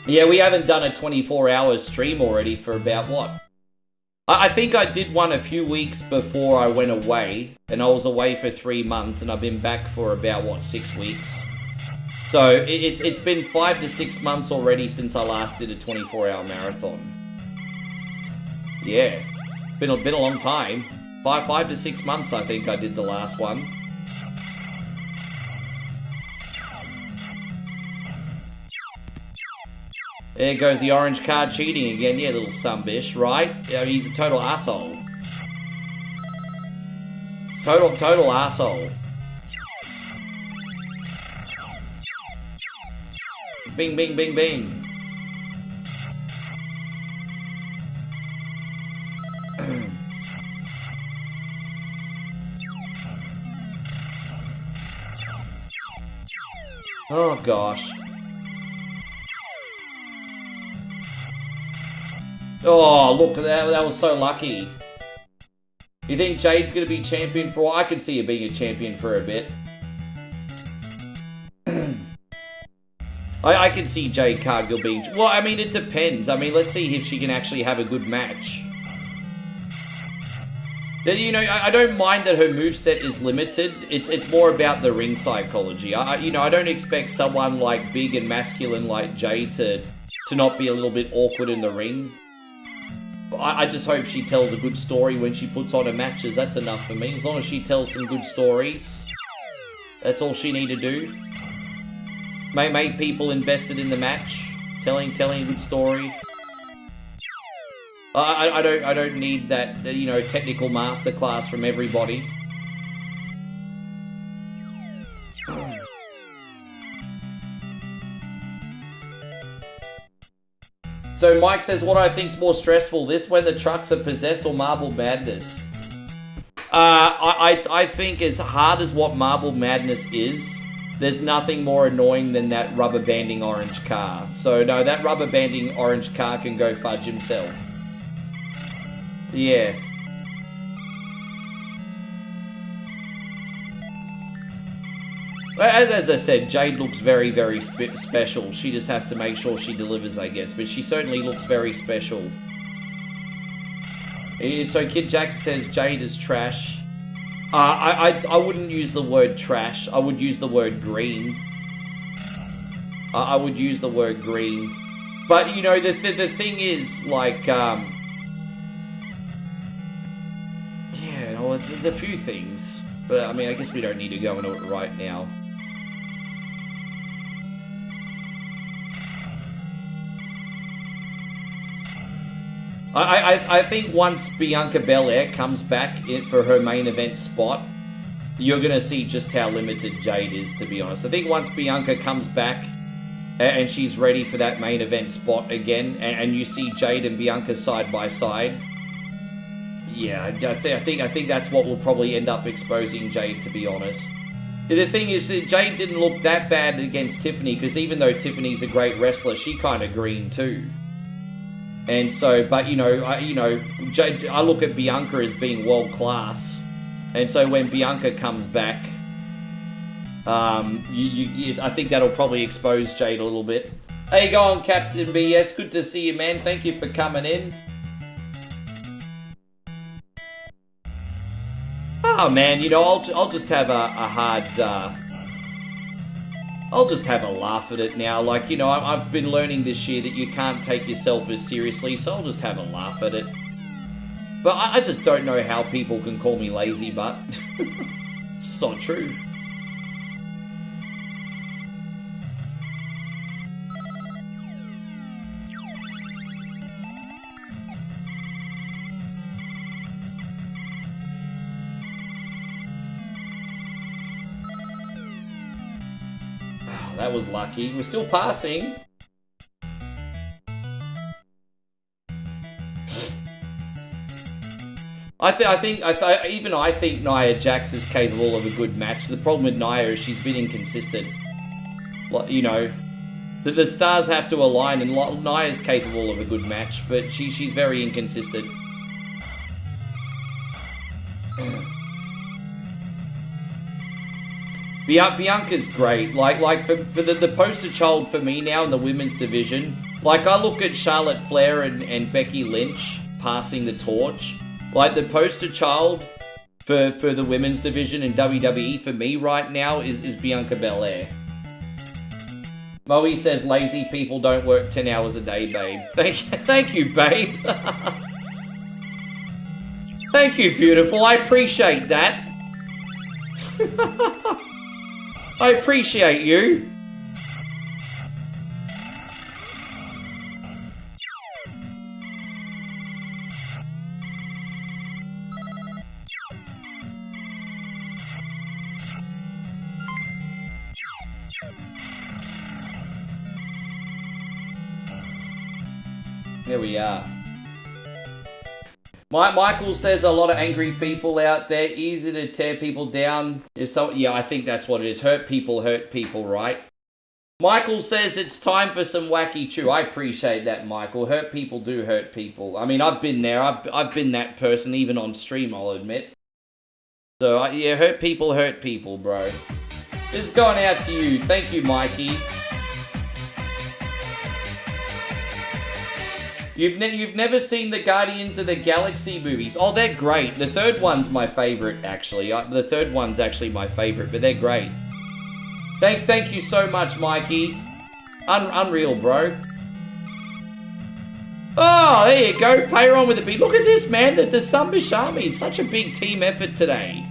Yeah, we haven't done a 24-hour stream already for about, what? I think I did one a few weeks before I went away, and I was away for 3 months, and I've been back for about, what, 6 weeks? So, it's been 5 to 6 months already since I last did a 24-hour marathon. Yeah, been a long time. 5 to 6 months, I think I did the last one. There goes the orange card cheating again. Yeah, little sunbish, right? Yeah, he's a total asshole. Total asshole. Bing, bing, bing, bing. Oh, gosh. Oh, look, that was so lucky. You think Jade's going to be champion for a while? I can see her being a champion for a bit. I can see Jade Cargill being... Well, I mean, it depends. I mean, let's see if she can actually have a good match. You know, I don't mind that her moveset is limited. It's more about the ring psychology. You know, I don't expect someone like big and masculine like Jade to not be a little bit awkward in the ring. I just hope she tells a good story when she puts on her matches. That's enough for me. As long as she tells some good stories, that's all she need to do. Make people invested in the match, telling a good story. I don't need that, you know, technical masterclass from everybody. So Mike says, what I think's more stressful, this when the trucks are possessed or Marble Madness? I think as hard as what Marble Madness is, there's nothing more annoying than that rubber banding orange car. So no, that rubber banding orange car can go fudge himself. Yeah. As I said, Jade looks very, very special. She just has to make sure she delivers, I guess. But she certainly looks very special. So Kid Jackson says Jade is trash. I wouldn't use the word trash. I would use the word green. I would use the word green. But, you know, the thing is, like, yeah, no, there's a few things. But, I mean, I guess we don't need to go into it right now. I think once Bianca Belair comes back for her main event spot, you're going to see just how limited Jade is, to be honest. I think once Bianca comes back and she's ready for that main event spot again, and you see Jade and Bianca side by side, yeah, I think that's what will probably end up exposing Jade, to be honest. The thing is that Jade didn't look that bad against Tiffany, because even though Tiffany's a great wrestler, she kind of green too. And so, but I look at Bianca as being world class, and so when Bianca comes back, I think that'll probably expose Jade a little bit. How you going, Captain BS? Good to see you, man. Thank you for coming in. Oh man, I'll just have a hard. I'll just have a laugh at it now. Like, I've been learning this year that you can't take yourself as seriously, so I'll just have a laugh at it. But I just don't know how people can call me lazy, but it's just not true. That was lucky. We're still passing. I think Nia Jax is capable of a good match. The problem with Nia is she's been inconsistent. The stars have to align, and Nia's capable of a good match, but she's very inconsistent. Bianca's great. Like for the poster child for me now in the women's division. Like, I look at Charlotte Flair and Becky Lynch passing the torch. Like, the poster child for the women's division in WWE for me right now is Bianca Belair. Moe says lazy people don't work 10 hours a day, babe. Thank you, babe. Thank you, beautiful. I appreciate that. I appreciate you. There we are. Michael says a lot of angry people out there, easy to tear people down. Yeah, I think that's what it is. Hurt people, right? Michael says it's time for some wacky chew. I appreciate that, Michael. Hurt people do hurt people. I mean, I've been there. I've been that person, even on stream, I'll admit. So, yeah, hurt people, bro. This is going out to you. Thank you, Mikey. You've never seen the Guardians of the Galaxy movies? Oh, they're great. The third one's my favorite, actually. The third one's actually my favorite, but they're great. Thank you so much, Mikey. Unreal, bro. Oh, there you go. Player on with a big... Look at this, man. The Sumbish Army. It's such a big team effort today.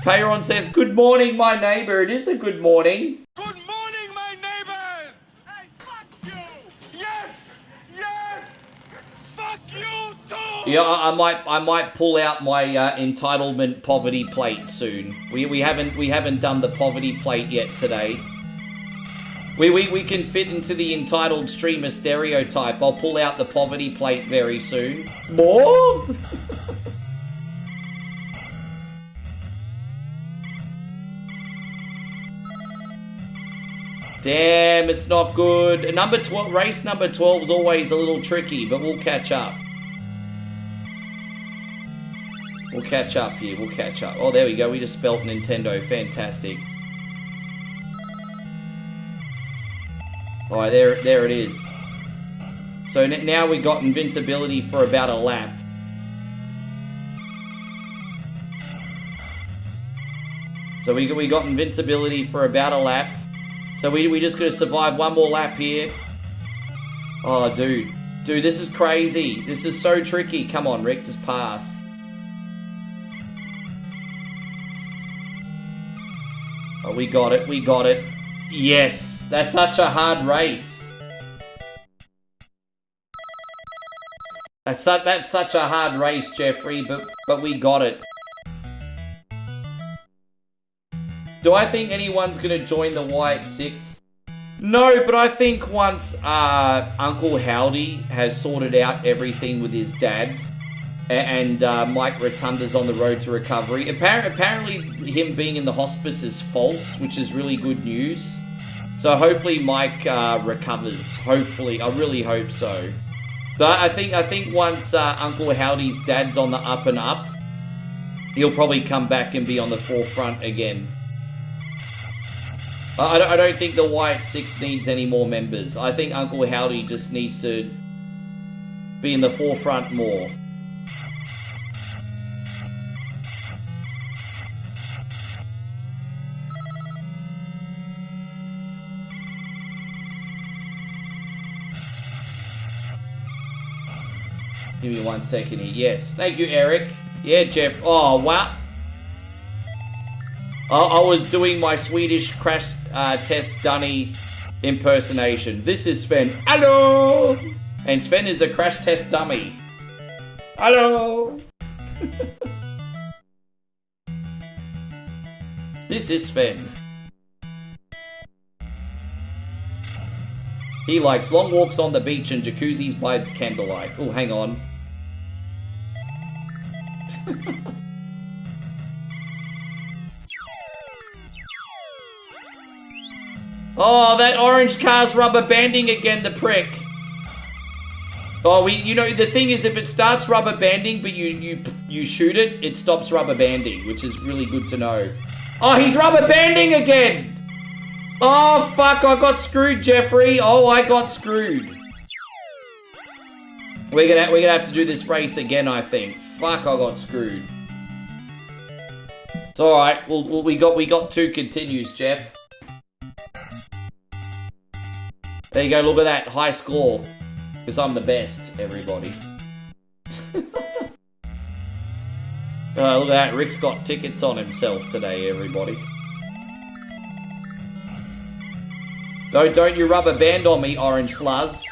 Payron says, good morning, my neighbor. It is a good morning. Good morning, my neighbors! Hey, fuck you! Yes! Yes! Fuck you too! Yeah, I might pull out my entitlement poverty plate soon. We haven't done the poverty plate yet today. We can fit into the entitled streamer stereotype. I'll pull out the poverty plate very soon. More? Damn, it's not good. Number 12, race number 12 is always a little tricky, but we'll catch up. We'll catch up here, we'll catch up. Oh, there we go, we just spelt Nintendo, fantastic. Alright, there it is. So now we got invincibility for about a lap. So we got invincibility for about a lap. So we just gotta survive one more lap here. Oh, dude. Dude, this is crazy. This is so tricky. Come on, Rick, just pass. Oh, we got it, we got it. Yes, that's such a hard race. That's such a hard race, Jeffrey, but we got it. Do I think anyone's going to join the Y6? No, but I think once Uncle Howdy has sorted out everything with his dad and Mike Rotunda's on the road to recovery. Apparently him being in the hospice is false, which is really good news. So hopefully Mike recovers. Hopefully. I really hope so. But I think once Uncle Howdy's dad's on the up and up, he'll probably come back and be on the forefront again. I don't think the Y6 needs any more members. I think Uncle Howdy just needs to be in the forefront more. Give me 1 second here. Yes. Thank you, Eric. Yeah, Jeff. Oh, wow. I was doing my Swedish crash test dummy impersonation. This is Sven. Hello! And Sven is a crash test dummy. Hello! This is Sven. He likes long walks on the beach and jacuzzis by candlelight. Oh, hang on. Oh, that orange car's rubber banding again, the prick. Oh, you know, the thing is, if it starts rubber banding, but you shoot it, it stops rubber banding, which is really good to know. Oh, he's rubber banding again! Oh, fuck, I got screwed, Jeffrey. Oh, I got screwed. We're gonna have to do this race again, I think. Fuck, I got screwed. It's alright, we got 2 continues, Jeff. There you go, look at that, high score. Because I'm the best, everybody. Oh, look at that, Rick's got tickets on himself today, everybody. Don't you rubber band on me, orange sluz.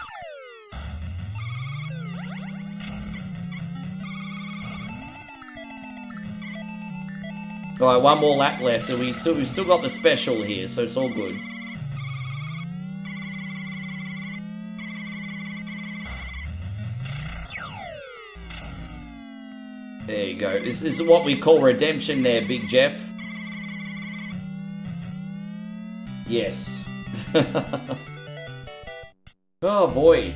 Alright, 1 more lap left, and we've still got the special here, so it's all good. There you go. This is what we call redemption there, Big Jeff. Yes. Oh boy.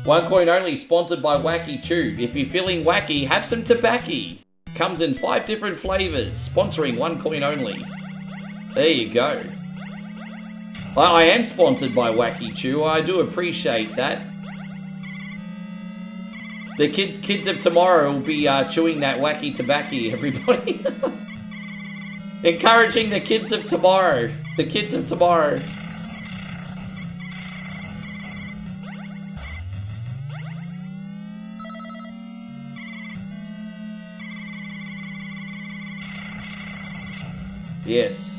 1 coin only, sponsored by Wacky Chew. If you're feeling wacky, have some tobacco. Comes in 5 different flavors, sponsoring 1 coin only. There you go. I am sponsored by Wacky Chew. I do appreciate that. The kids of tomorrow will be chewing that wacky tobacco, everybody. Encouraging the kids of tomorrow. The kids of tomorrow. Yes.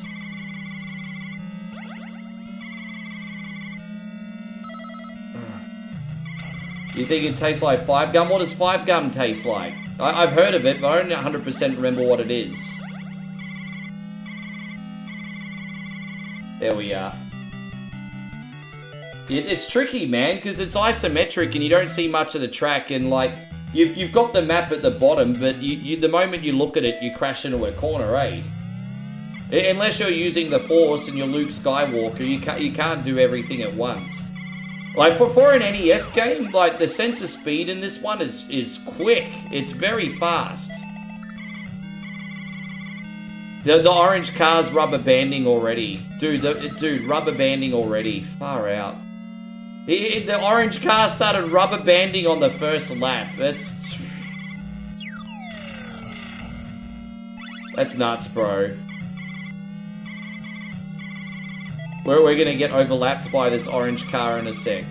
You think it tastes like 5-gum? What does 5-gum taste like? I've heard of it, but I don't 100% remember what it is. There we are. It's tricky, man, because it's isometric and you don't see much of the track, and like, you've got the map at the bottom, but the moment you look at it, you crash into a corner, eh? Unless you're using the Force and you're Luke Skywalker, you can't do everything at once. Like, for an NES game, like, the sensor speed in this one is quick. It's very fast. The orange car's rubber banding already. Dude, rubber banding already. Far out. The orange car started rubber banding on the first lap. That's nuts, bro. We're gonna get overlapped by this orange car in a sec.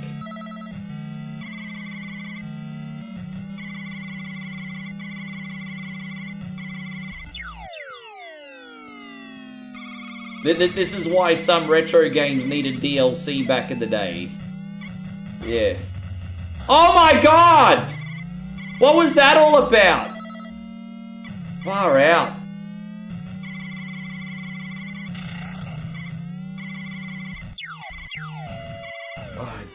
This is why some retro games needed DLC back in the day. Yeah. Oh my god! What was that all about? Far out.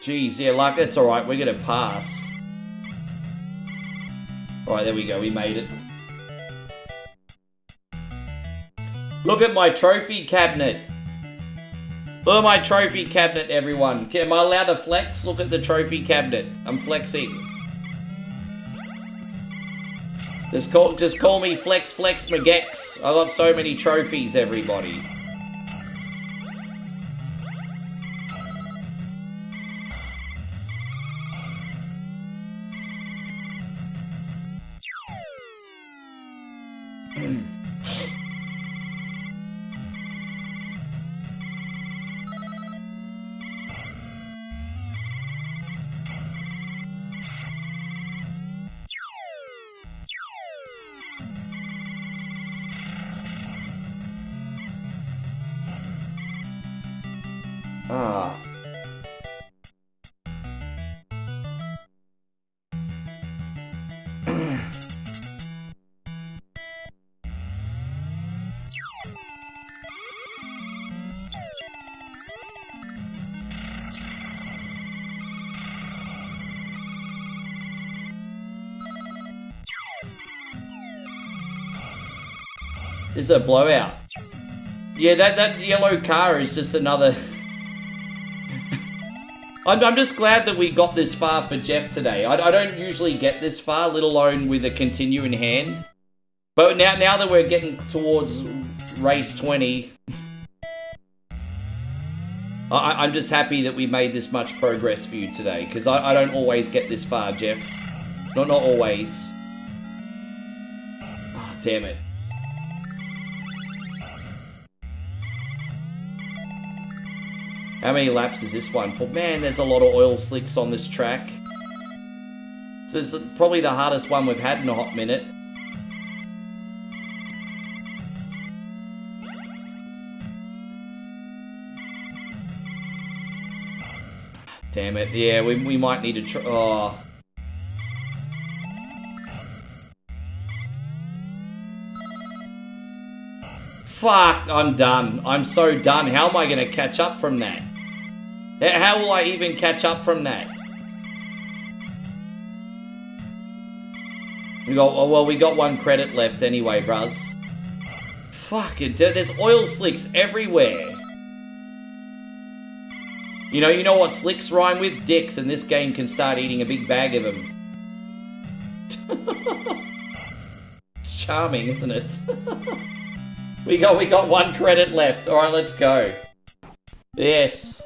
Jeez, yeah, like, that's alright, we're gonna pass. Alright, there we go, we made it. Look at my trophy cabinet. Look at my trophy cabinet, everyone. Okay, am I allowed to flex? Look at the trophy cabinet. I'm flexing. Just call me Flex McGex. I got so many trophies, everybody. This is a blowout. Yeah, that yellow car is just another... I'm just glad that we got this far for Jeff today. I don't usually get this far, let alone with a continue in hand. But now that we're getting towards race 20... I'm just happy that we made this much progress for you today, because I don't always get this far, Jeff. Not always. Oh, damn it. How many laps is this one for? Man, there's a lot of oil slicks on this track. So it's probably the hardest one we've had in a hot minute. Damn it. Yeah, we might need to try... Oh. Fuck, I'm done. I'm so done. How am I going to catch up from that? How will I even catch up from that? We got one credit left anyway, bruz. Fuck it, there's oil slicks everywhere. You know what slicks rhyme with? Dicks, and this game can start eating a big bag of them. It's charming, isn't it? We got one credit left. Alright, let's go. Yes.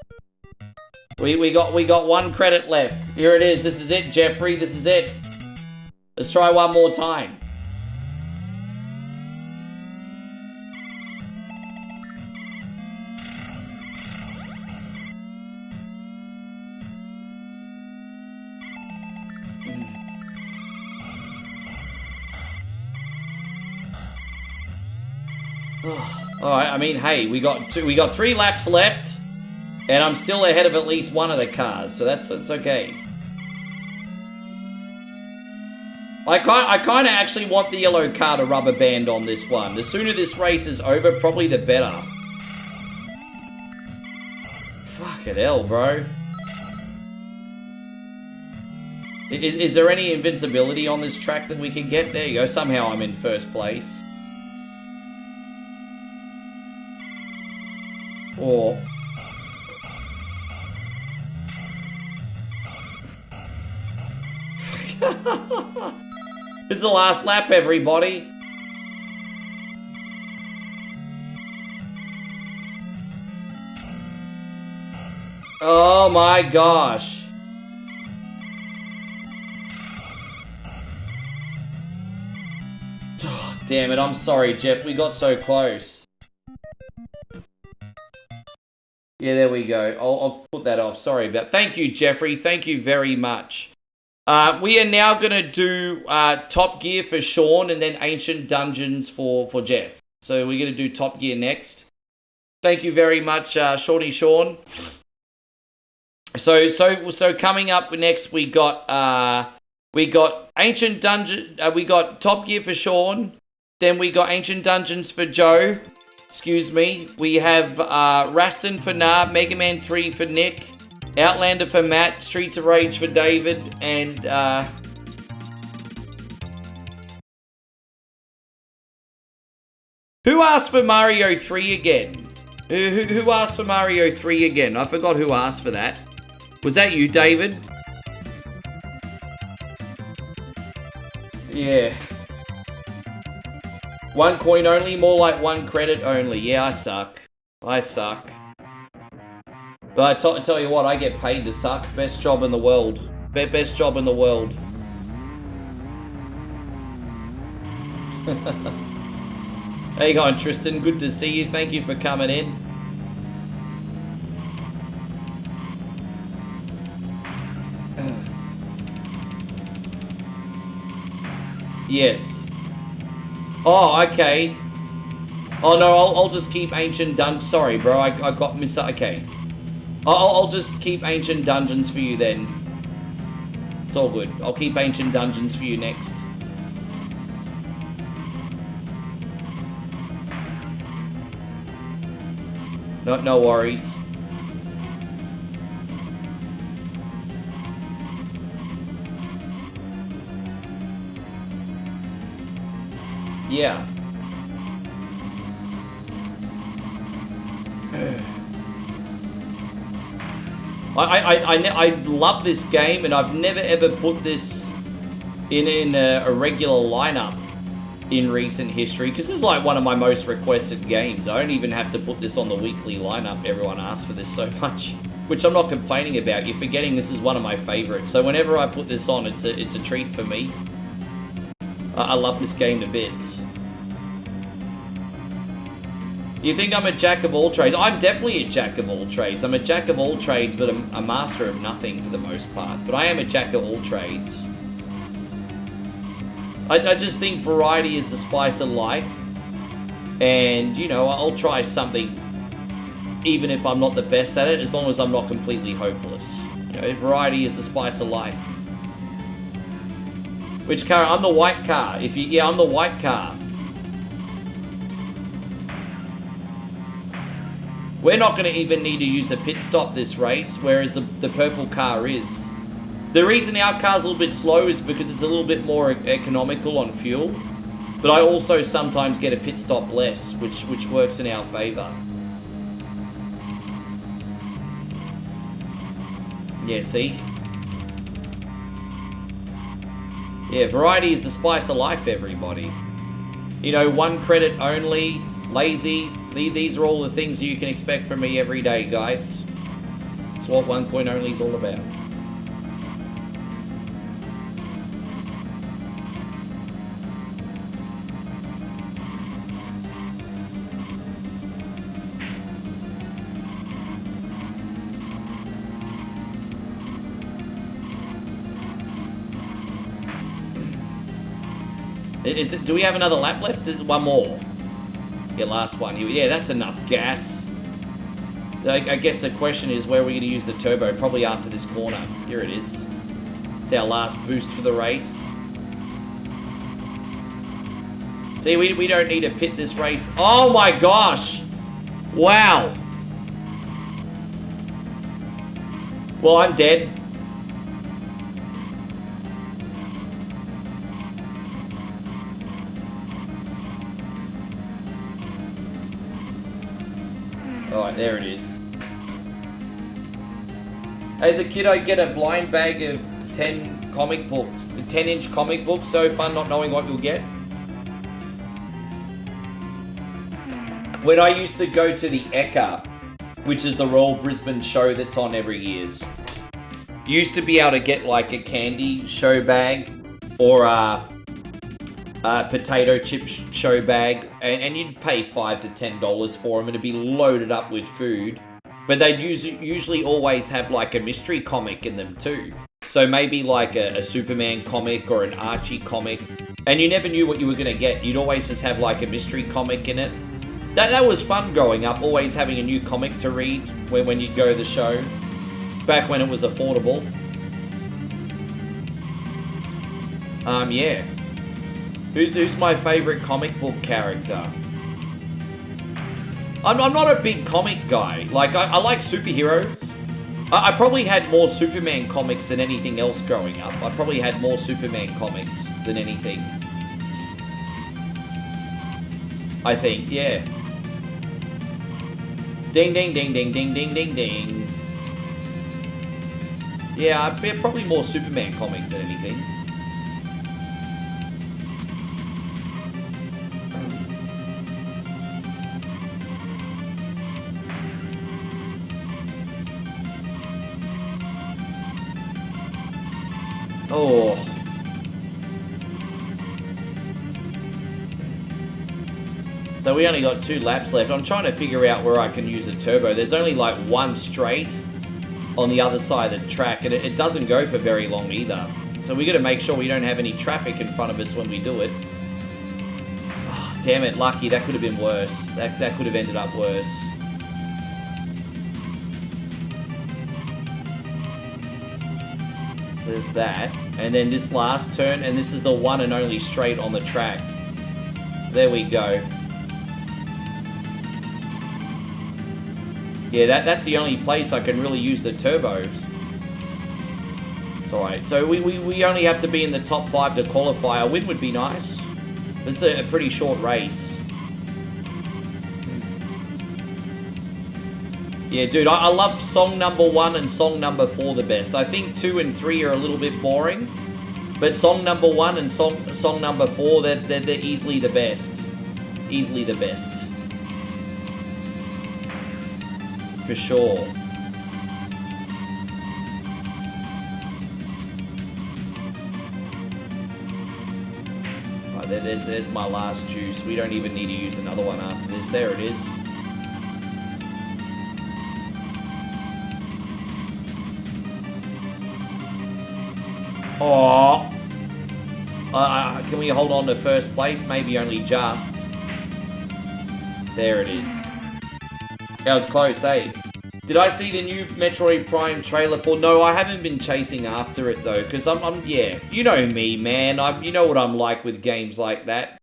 We got one credit left. Here it is. This is it, Jeffrey. This is it. Let's try one more time. Alright, I mean, hey, we got 3 laps left, and I'm still ahead of at least one of the cars, so that's okay. I kind of actually want the yellow car to rubber band on this one. The sooner this race is over, probably the better. Fucking hell, bro. Is there any invincibility on this track that we can get? There you go. Somehow I'm in first place. Or... This is the last lap, everybody. Oh my gosh. Oh, damn it, I'm sorry, Jeff. We got so close. Yeah, there we go. I'll put that off. Sorry about... Thank you, Jeffrey. Thank you very much. We are now going to do Top Gear for Sean and then Ancient Dungeons for Jeff. So we're going to do Top Gear next. Thank you very much, Shawnee Sean. So coming up next, we got Ancient Dungeon. We got Top Gear for Sean. Then we got Ancient Dungeons for Joe. Excuse me. We have Raston for Nah, Mega Man 3 for Nick. Outlander for Matt, Streets of Rage for David, and who asked for Mario 3 again? Who asked for Mario 3 again? I forgot who asked for that. Was that you, David? Yeah. 1 coin only, more like 1 credit only. Yeah, I suck. I suck. But I tell you what, I get paid to suck. Best job in the world. Best job in the world. How you going, Tristan? Good to see you. Thank you for coming in. Yes. Oh, okay. Oh no, I'll just keep Ancient Dungeons. Sorry, bro. I got okay. I'll just keep Ancient Dungeons for you then. It's all good. I'll keep Ancient Dungeons for you next. No worries. Yeah. I love this game, and I've never ever put this in a regular lineup in recent history, because this is like one of my most requested games. I don't even have to put this on the weekly lineup. Everyone asks for this so much, which I'm not complaining about. You're forgetting this is one of my favorites. So whenever I put this on, it's a treat for me. I love this game to bits. You think I'm a jack of all trades? I'm definitely a jack of all trades. I'm a jack of all trades, but I'm a master of nothing for the most part. But I am a jack of all trades. I just think variety is the spice of life. And, you know, I'll try something even if I'm not the best at it, as long as I'm not completely hopeless. You know, variety is the spice of life. Which car? I'm the white car. Yeah, I'm the white car. We're not going to even need to use a pit stop this race, whereas the purple car is. The reason our car's a little bit slow is because it's a little bit more economical on fuel. But I also sometimes get a pit stop less, which works in our favour. Yeah, see? Yeah, variety is the spice of life, everybody. You know, 1 credit only, lazy. These are all the things you can expect from me every day, guys. It's what 1 coin only is all about. Is it? Do we have another lap left? One more. Yeah, last one. Yeah, that's enough gas. I guess the question is, where are we going to use the turbo? Probably after this corner. Here it is. It's our last boost for the race. See, we don't need to pit this race. Oh my gosh! Wow! Well, I'm dead. Alright, there it is. As a kid, I'd get a blind bag of 10 comic books. 10-inch comic books. So fun not knowing what you'll get. When I used to go to the Ekka, which is the Royal Brisbane show that's on every year's, you used to be able to get like a candy show bag or a potato chip show bag, and you'd pay $5 to $10 for them, and it'd be loaded up with food. But they'd usually always have like a mystery comic in them too. So maybe like a Superman comic or an Archie comic, and you never knew what you were going to get. You'd always just have like a mystery comic in it. That was fun growing up, always having a new comic to read when you'd go to the show. Back when it was affordable. Yeah. Who's my favorite comic book character? I'm not a big comic guy. Like, I like superheroes. I probably had more Superman comics than anything else growing up. I probably had more Superman comics than anything. I think, yeah. Ding, ding, ding, ding, ding, ding, ding, ding. Yeah, probably more Superman comics than anything. Oh. So we only got 2 laps left. I'm trying to figure out where I can use a turbo. There's only like one straight on the other side of the track, and it doesn't go for very long either. So we got to make sure we don't have any traffic in front of us when we do it. Oh, damn it, lucky. That could have been worse. That could have ended up worse. So there's that. And then this last turn, and this is the one and only straight on the track. There we go. Yeah, that's the only place I can really use the turbos. It's alright. So we only have to be in the top 5 to qualify. A win would be nice. It's a pretty short race. Yeah, dude, I love song number 1 and song number 4 the best. I think 2 and 3 are a little bit boring. But song number 1 and song number 4, they're easily the best. Easily the best. For sure. Right, there's my last juice. We don't even need to use another one after this. There it is. Oh. Can we hold on to first place? Maybe only just. There it is. That was close, eh? Did I see the new Metroid Prime trailer for? No, I haven't been chasing after it though, because yeah, you know me, man. You know what I'm like with games like that.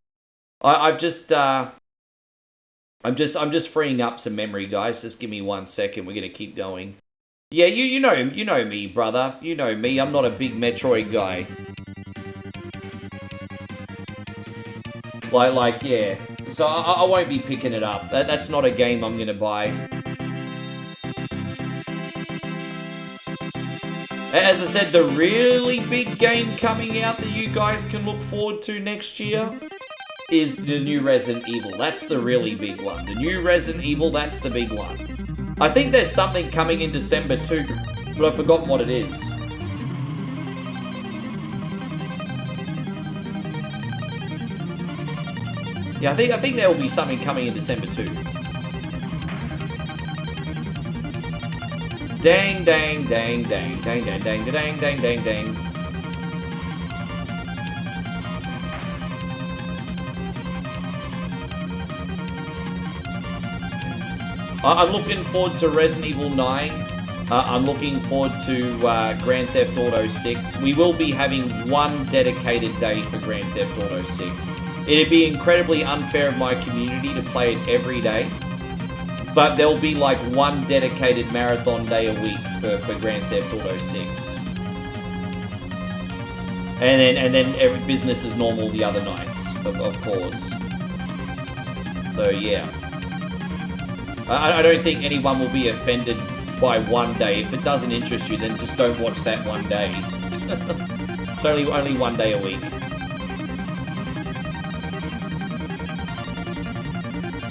I'm just freeing up some memory, guys. Just give me 1 second. We're gonna keep going. Yeah, you know me, brother. You know me. I'm not a big Metroid guy. Like, yeah. So I won't be picking it up. That's not a game I'm gonna buy. As I said, the really big game coming out that you guys can look forward to next year is the new Resident Evil. That's the really big one. The new Resident Evil, that's the big one. I think there's something coming in December too, but I've forgotten what it is. Yeah, I think there will be something coming in December too. Dang, dang, dang, dang, dang, dang, dang, dang, dang, dang, dang. I'm looking forward to Resident Evil 9. I'm looking forward to Grand Theft Auto 6. We will be having one dedicated day for Grand Theft Auto 6. It'd be incredibly unfair of my community to play it every day. But there'll be like one dedicated marathon day a week for Grand Theft Auto 6. And then every business is normal the other nights, of course. So yeah. I don't think anyone will be offended by one day. If it doesn't interest you, then just don't watch that one day. It's only one day a week.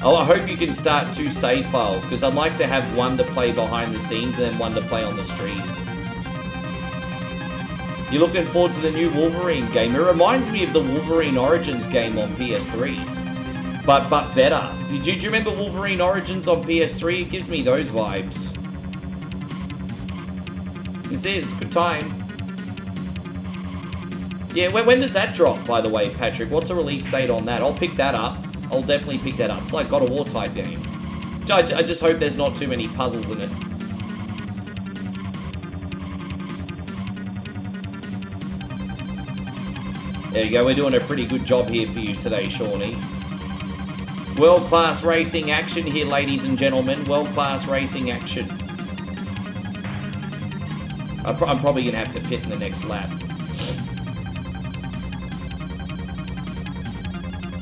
Oh, I hope you can start 2 save files, because I'd like to have one to play behind the scenes and then one to play on the stream. You're looking forward to the new Wolverine game. It reminds me of the Wolverine Origins game on PS3. But better. Do you remember Wolverine Origins on PS3? It gives me those vibes. This is good time. Yeah, when does that drop, by the way, Patrick? What's the release date on that? I'll pick that up. I'll definitely pick that up. It's like God of War type game. I just hope there's not too many puzzles in it. There you go, we're doing a pretty good job here for you today, Shawnee. World-class racing action here, ladies and gentlemen. World-class racing action. I'm probably going to have to pit in the next lap.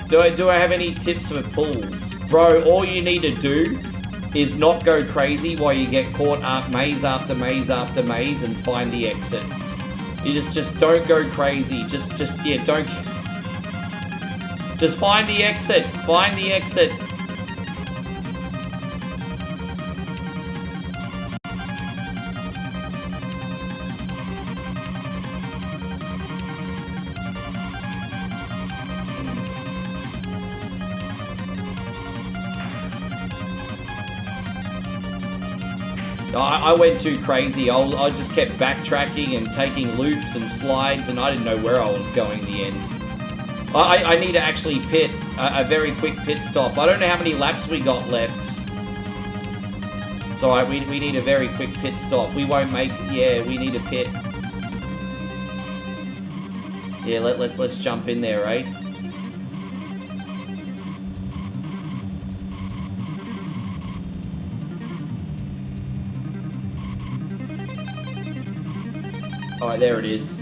Do I have any tips for pulls? Bro, all you need to do is not go crazy while you get caught up maze after maze after maze and find the exit. You just don't go crazy. Yeah, don't. Just find the exit. Find the exit. I went too crazy. I just kept backtracking and taking loops and slides, and I didn't know where I was going in the end. I need to actually pit, a very quick pit stop. I don't know how many laps we got left. It's alright, we need a very quick pit stop. We won't make, yeah, we need a pit. Yeah, let's jump in there, right? Alright, there it is.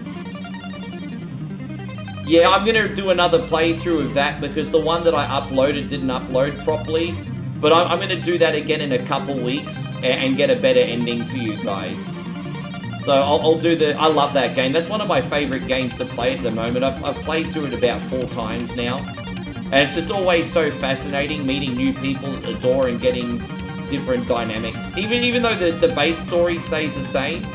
Yeah, I'm going to do another playthrough of that because the one that I uploaded didn't upload properly. But I'm going to do that again in a couple weeks and get a better ending for you guys. So I'll do the... I love that game. That's one of my favorite games to play at the moment. I've played through it about 4 times now. And it's just always so fascinating meeting new people at the door and getting different dynamics. Even though the base story stays the same,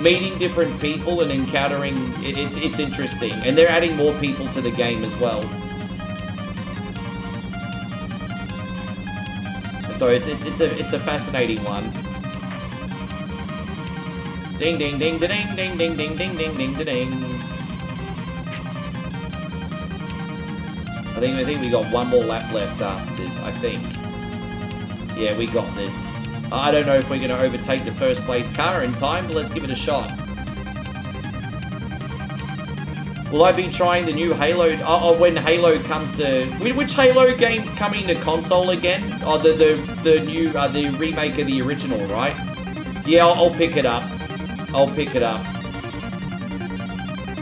meeting different people and encountering, it's interesting. And they're adding more people to the game as well. So it's a fascinating one. Ding ding ding ding ding ding ding ding ding ding ding. I think we got one more lap left after this, I think. Yeah, we got this. I don't know if we're going to overtake the first place car in time, but let's give it a shot. Will I be trying the new Halo? When Halo comes to... Which Halo game's coming to console again? Oh, the new... the remake of the original, right? Yeah, I'll pick it up. I'll pick it up.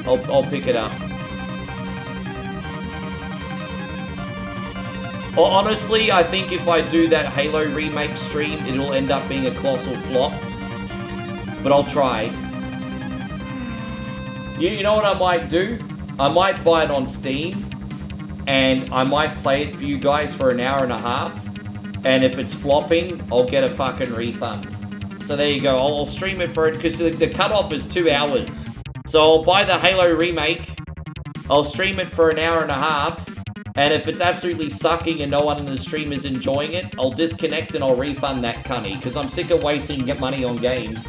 I'll pick it up. Honestly, I think if I do that Halo remake stream, it'll end up being a colossal flop. But I'll try. You know what I might do? I might buy it on Steam, and I might play it for you guys for an hour and a half. And if it's flopping, I'll get a fucking refund. So there you go. I'll stream it for it, because the cutoff is 2 hours. So I'll buy the Halo remake. I'll stream it for an hour and a half. And if it's absolutely sucking and no one in the stream is enjoying it, I'll disconnect and I'll refund that cunny, because I'm sick of wasting money on games.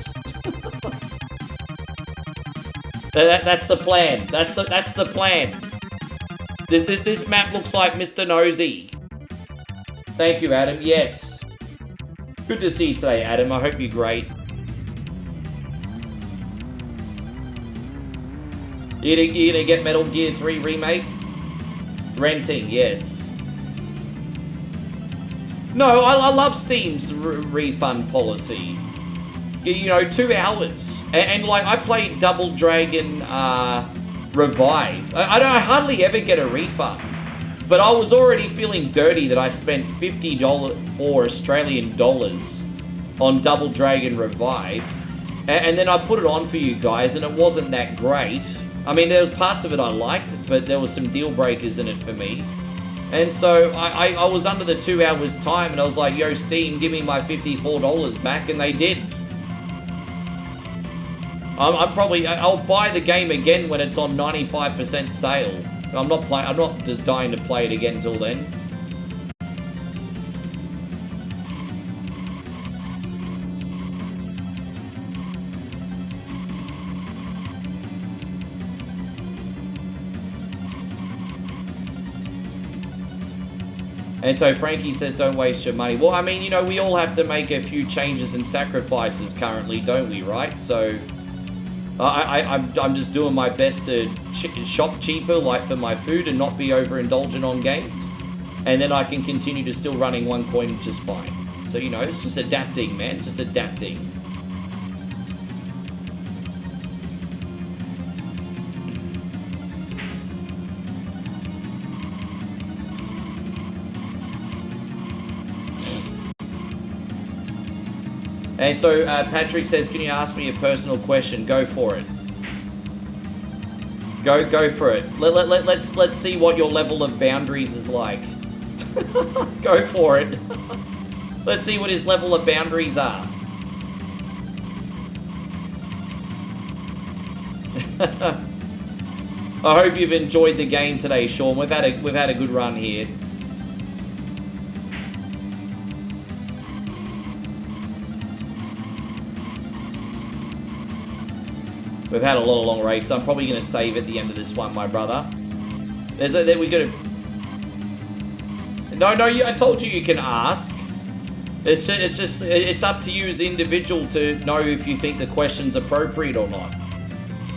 That's the plan. That's the plan. This map looks like Mr. Nosy. Thank you, Adam. Yes. Good to see you today, Adam. I hope you're great. You gonna get Metal Gear 3 Remake? Renting, yes. No, I love Steam's refund policy. You know, 2 hours. And like, I played Double Dragon Revive. I hardly ever get a refund. But I was already feeling dirty that I spent $50 or Australian dollars on Double Dragon Revive. And then I put it on for you guys, and it wasn't that great. I mean, there was parts of it I liked, but there was some deal breakers in it for me. And so I was under the 2 hours time, and I was like, yo, Steam, give me my $54 back, and they did. I'll buy the game again when it's on 95% sale. I'm not just dying to play it again until then. And so Frankie says, don't waste your money. Well, I mean, you know, we all have to make a few changes and sacrifices currently, don't we, right? So I'm just doing my best to shop cheaper, like for my food, and not be overindulgent on games. And then I can continue to still running OneCoin just fine. So, you know, it's just adapting, man, just adapting. And so Patrick says, can you ask me a personal question? Go for it. Go for it. Let's see what your level of boundaries is like. Go for it. Let's see what his level of boundaries are. I hope you've enjoyed the game today, Sean. We've had a good run here. We've had a lot of long race, so I'm probably going to save at the end of this one, my brother. We got to... No, I told you can ask. It's up to you as an individual to know if you think the question's appropriate or not.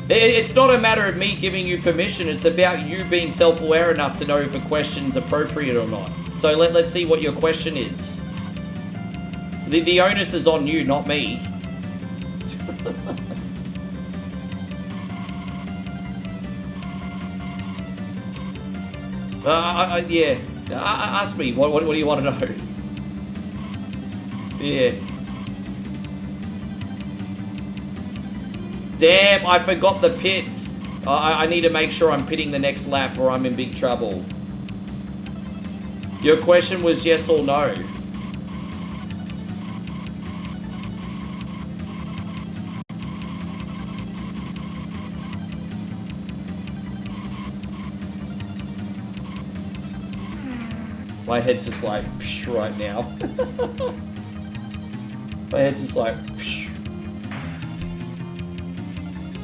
It's not a matter of me giving you permission. It's about you being self-aware enough to know if a question's appropriate or not. So let's see what your question is. The onus is on you, not me. Yeah. Ask me. What do you want to know? Yeah. Damn, I forgot the pits. I need to make sure I'm pitting the next lap or I'm in big trouble. Your question was yes or no. My head's just like, psh, right now. My head's just like, psh.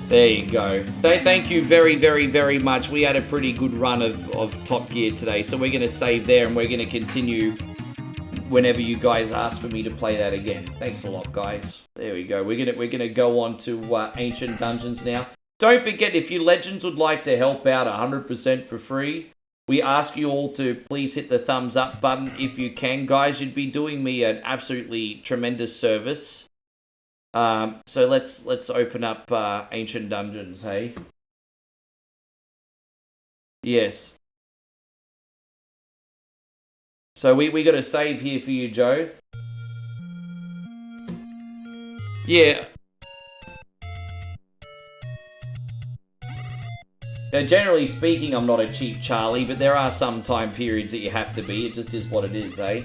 There you go. Thank you very, very, very much. We had a pretty good run of Top Gear today, so we're going to save there and we're going to continue whenever you guys ask for me to play that again. Thanks a lot, guys. There we go. We're gonna go on to Ancient Dungeons now. Don't forget, if you Legends would like to help out 100% for free, we ask you all to please hit the thumbs up button if you can, guys. You'd be doing me an absolutely tremendous service. So let's open up Ancient Dungeons, hey? Yes. So we got a save here for you, Joe. Yeah. Now, generally speaking, I'm not a cheap Charlie, but there are some time periods that you have to be. It just is what it is, eh?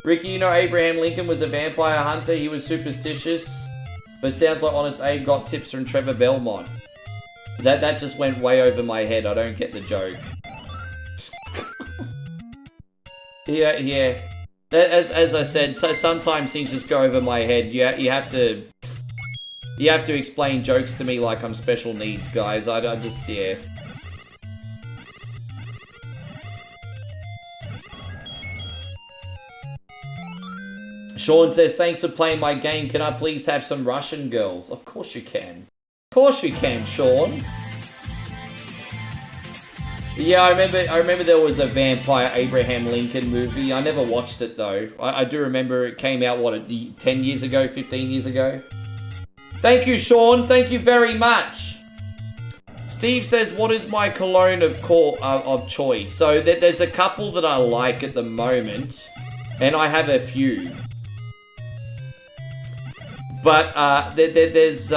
Ricky, you know Abraham Lincoln was a vampire hunter. He was superstitious. But it sounds like Honest Abe got tips from Trevor Belmont. That just went way over my head. I don't get the joke. Yeah. As I said, so sometimes things just go over my head. You have to explain jokes to me like I'm special needs, guys. I just, yeah. Sean says, thanks for playing my game. Can I please have some Russian girls? Of course you can. Of course you can, Sean. Yeah, I remember there was a vampire Abraham Lincoln movie. I never watched it though. I do remember it came out, what, 10 years ago, 15 years ago? Thank you, Sean. Thank you very much. Steve says, what is my cologne of choice? So there's a couple that I like at the moment, and I have a few. But there's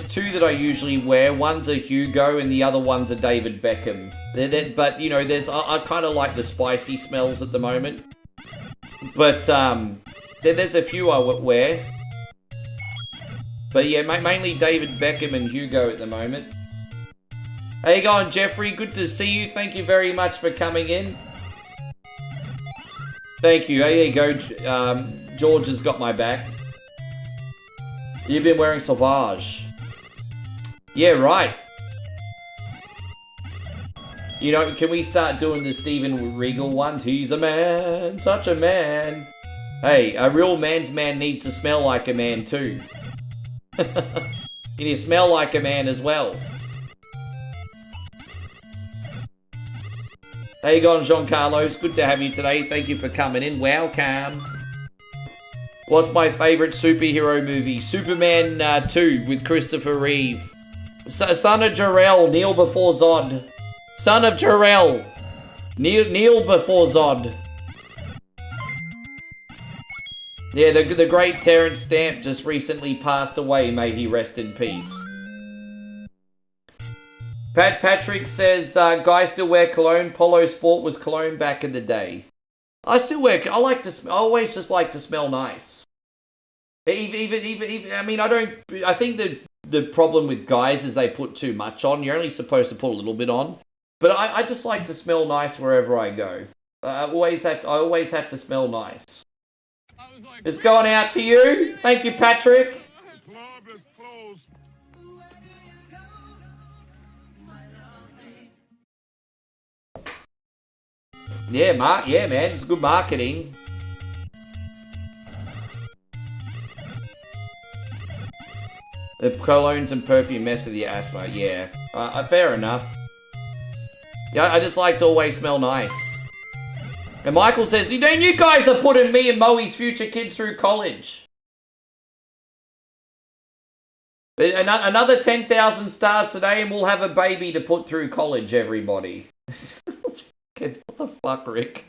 two that I usually wear. One's a Hugo and the other one's a David Beckham. But, you know, I kind of like the spicy smells at the moment. But there's a few I would wear. But yeah, mainly David Beckham and Hugo at the moment. How you going, Jeffrey? Good to see you. Thank you very much for coming in. Thank you. There you go. George has got my back. You've been wearing Sauvage. Yeah, right. You know, can we start doing the Steven Regal ones? He's a man, such a man. Hey, a real man's man needs to smell like a man too. You need to smell like a man as well. How you going, Jean Carlos? Good to have you today. Thank you for coming in. Welcome. What's my favourite superhero movie? Superman 2 with Christopher Reeve. Son of Jor-El, kneel before Zod. Son of Jor-El, kneel before Zod. Yeah, the great Terrence Stamp just recently passed away. May he rest in peace. Patrick says, guys still wear cologne. Polo Sport was cologne back in the day. I still wear. I always just like to smell nice. Even. I mean, I think the problem with guys is they put too much on. You're only supposed to put a little bit on. But I just like to smell nice wherever I go. I always have to smell nice. It's going out to you. Thank you, Patrick. Yeah, man, it's good marketing. The colognes and perfume mess with your asthma, yeah. Fair enough. Yeah, I just like to always smell nice. And Michael says, you guys are putting me and Moe's future kids through college. Another 10,000 stars today and we'll have a baby to put through college, everybody. What the fuck, Rick?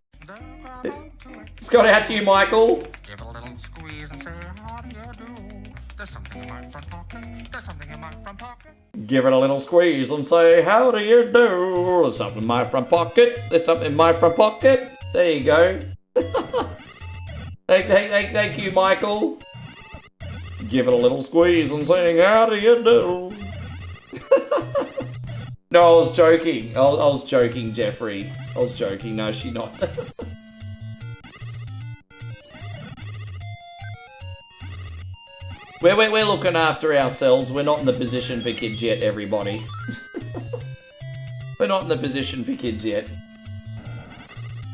It's got out to you, Michael. Give a little squeeze and say, how do you do? There's something in my front pocket. There's something in my front pocket. Give it a little squeeze and say, how do you do? There's something in my front pocket. There's something in my front pocket. There you go. Thank you, Michael. Give it a little squeeze and say, how do you do? No, I was joking. I was joking, Jeffrey. I was joking. No, she's not. We're looking after ourselves. We're not in the position for kids yet, everybody. We're not in the position for kids yet.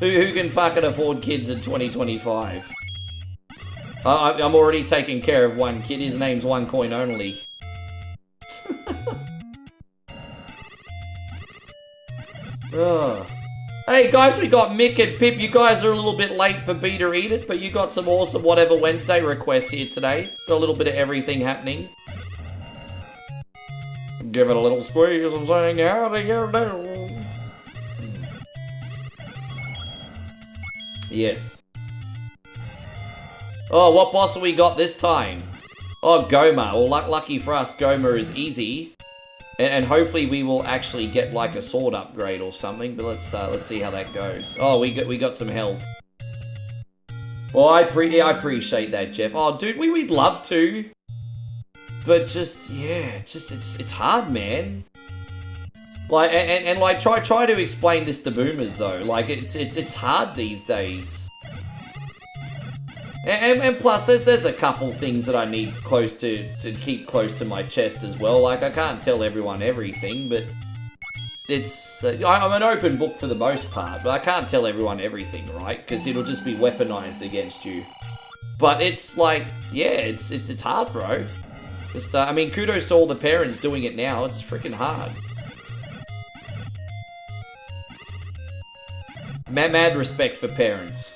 Who can fucking afford kids in 2025? I'm already taking care of one kid. His name's One Coin Only. Hey guys, we got Mick and Pip. You guys are a little bit late for Beta Eat It, but you got some awesome Whatever Wednesday requests here today. Got a little bit of everything happening. Give it a little squeeze and saying, how do you do? Yes. Oh, what boss have we got this time? Oh, Goma. Well, lucky for us, Goma is easy. And hopefully we will actually get like a sword upgrade or something. But let's see how that goes. Oh, we got some health. Well, I appreciate that, Jeff. Oh, dude, we'd love to. But just, yeah, it's hard, man. Like, and like, try to explain this to boomers, though. Like, it's hard these days. And plus, there's a couple things that I need to keep close to my chest as well. Like, I can't tell everyone everything, but it's I'm an open book for the most part, but I can't tell everyone everything, right? Because it'll just be weaponized against you. But it's like, yeah, it's hard, bro. Just, I mean, kudos to all the parents doing it now. It's freaking hard. Mad respect for parents.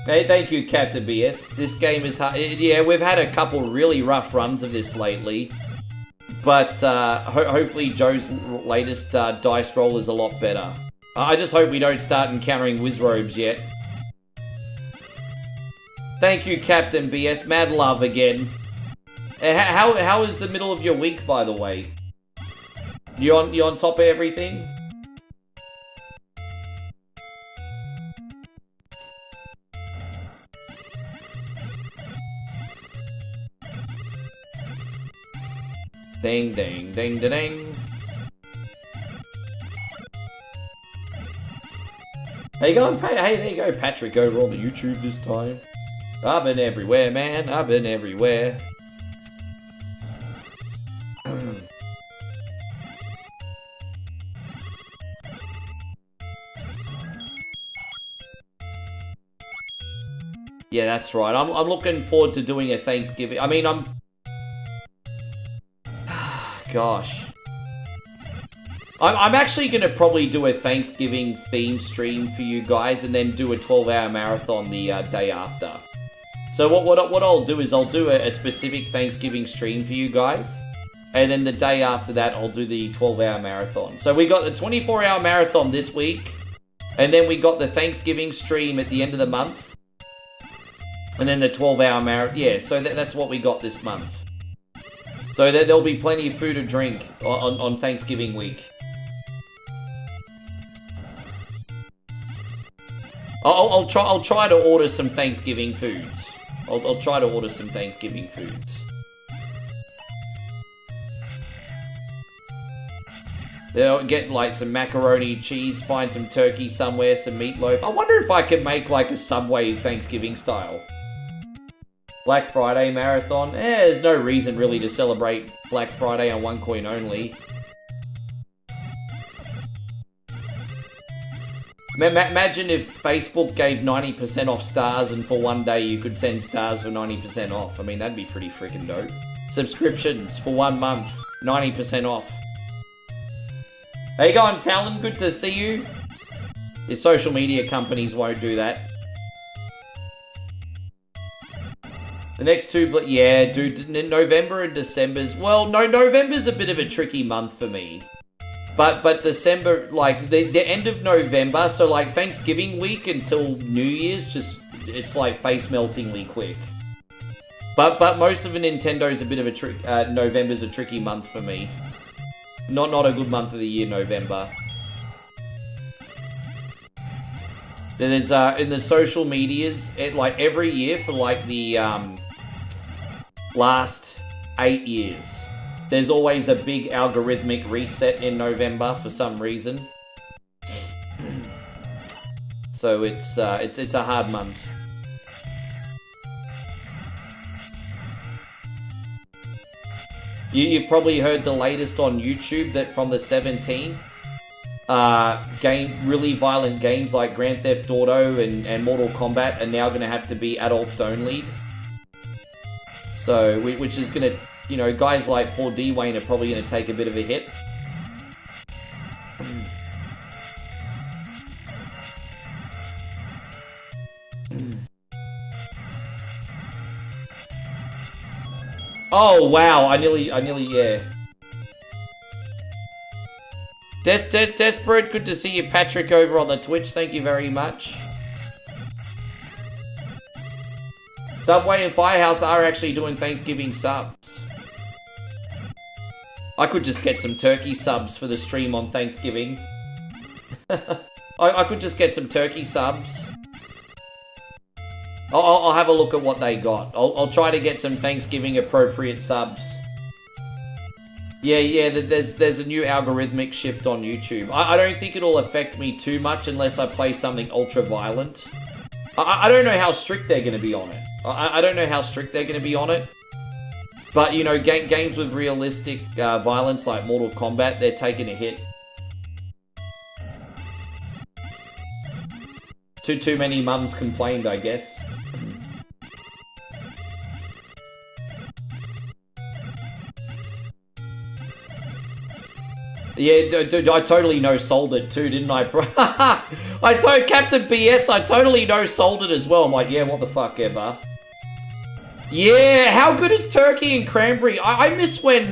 Hey, thank you, Captain BS. This game is hard. Yeah, we've had a couple really rough runs of this lately. But hopefully Joe's latest dice roll is a lot better. I just hope we don't start encountering Wizrobes yet. Thank you, Captain BS. Mad love again. How is the middle of your week, by the way? You on top of everything? Ding, ding, ding, ding, ding. Hey, there you go, Patrick, over on the YouTube this time. I've been everywhere, man. I've been everywhere. Yeah, that's right. I'm looking forward to doing a Thanksgiving. I mean, gosh. I'm actually going to probably do a Thanksgiving theme stream for you guys and then do a 12-hour marathon the day after. So what I'll do is I'll do a specific Thanksgiving stream for you guys. And then the day after that, I'll do the 12-hour marathon. So we got the 24-hour marathon this week. And then we got the Thanksgiving stream at the end of the month. And then the 12-hour marathon. Yeah, so that's what we got this month. So there'll be plenty of food and drink on Thanksgiving week. I'll try to order some Thanksgiving foods. I'll try to order some Thanksgiving foods. They'll get like some macaroni, cheese, find some turkey somewhere, some meatloaf. I wonder if I can make like a Subway Thanksgiving style. Black Friday marathon. There's no reason really to celebrate Black Friday on OneCoin only. Imagine if Facebook gave 90% off stars and for one day you could send stars for 90% off. I mean, that'd be pretty freaking dope. Subscriptions for 1 month, 90% off. How you going, Talon? Good to see you. Your social media companies won't do that. The next two, but yeah, dude, November and December's, well, no, November's a bit of a tricky month for me. But December, like, the end of November, so like Thanksgiving week until New Year's, just, it's like face-meltingly quick. But most of the Nintendo's a bit of a November's a tricky month for me. Not a good month of the year, November. There's, in the social medias, like, every year for, like, the, last 8 years, there's always a big algorithmic reset in November for some reason. So it's a hard month. You've probably heard the latest on YouTube that from the 17th, really violent games like Grand Theft Auto and Mortal Kombat are now going to have to be adults only. So, which is going to, you know, guys like poor Dwayne are probably going to take a bit of a hit. Oh, wow, I nearly, yeah. Desperate, good to see you, Patrick, over on the Twitch. Thank you very much. Subway and Firehouse are actually doing Thanksgiving subs. I could just get some turkey subs for the stream on Thanksgiving. I could just get some turkey subs. I'll have a look at what they got. I'll try to get some Thanksgiving appropriate subs. Yeah, there's a new algorithmic shift on YouTube. I don't think it'll affect me too much unless I play something ultra-violent. I don't know how strict they're going to be on it. I don't know how strict they're going to be on it. But, you know, games with realistic violence like Mortal Kombat, they're taking a hit. Too many mums complained, I guess. Yeah, dude, I totally no-sold it too, didn't I? Captain BS, I totally no-sold it as well. I'm like, yeah, what the fuck ever. Yeah, how good is turkey and cranberry? I miss when,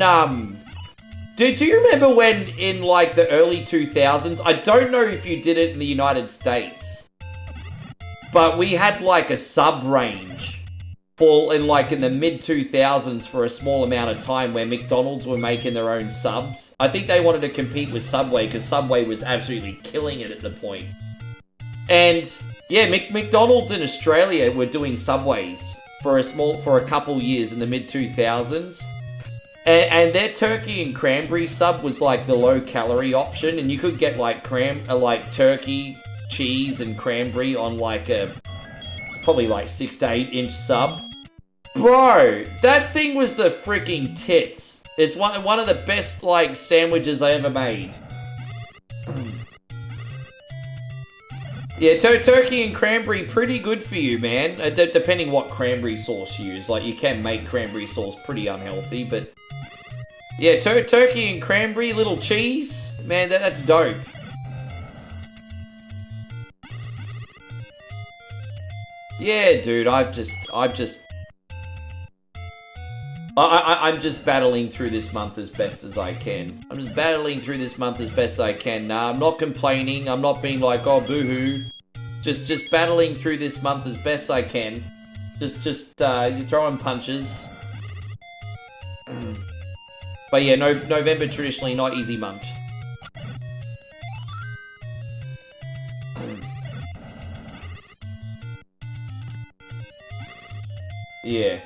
do you remember when in, like, the early 2000s? I don't know if you did it in the United States. But we had, like, a sub-range. In the mid-2000s for a small amount of time where McDonald's were making their own subs. I think they wanted to compete with Subway because Subway was absolutely killing it at the point. And yeah, McDonald's in Australia were doing Subways for a couple years in the mid-2000s. And their turkey and cranberry sub was like the low-calorie option, and you could get like turkey, cheese, and cranberry on like it's probably like 6 to 8 inch sub. Bro, that thing was the freaking tits. It's one of the best, like, sandwiches I ever made. Yeah, turkey and cranberry, pretty good for you, man. Depending what cranberry sauce you use. Like, you can make cranberry sauce pretty unhealthy, but... Yeah, turkey and cranberry, little cheese. Man, that's dope. Yeah, dude, I'm just battling through this month as best as I can. Nah, I'm not complaining. I'm not being like, oh, boo-hoo. Just battling through this month as best I can. Just throwing punches. But yeah, November traditionally not easy month. Yeah.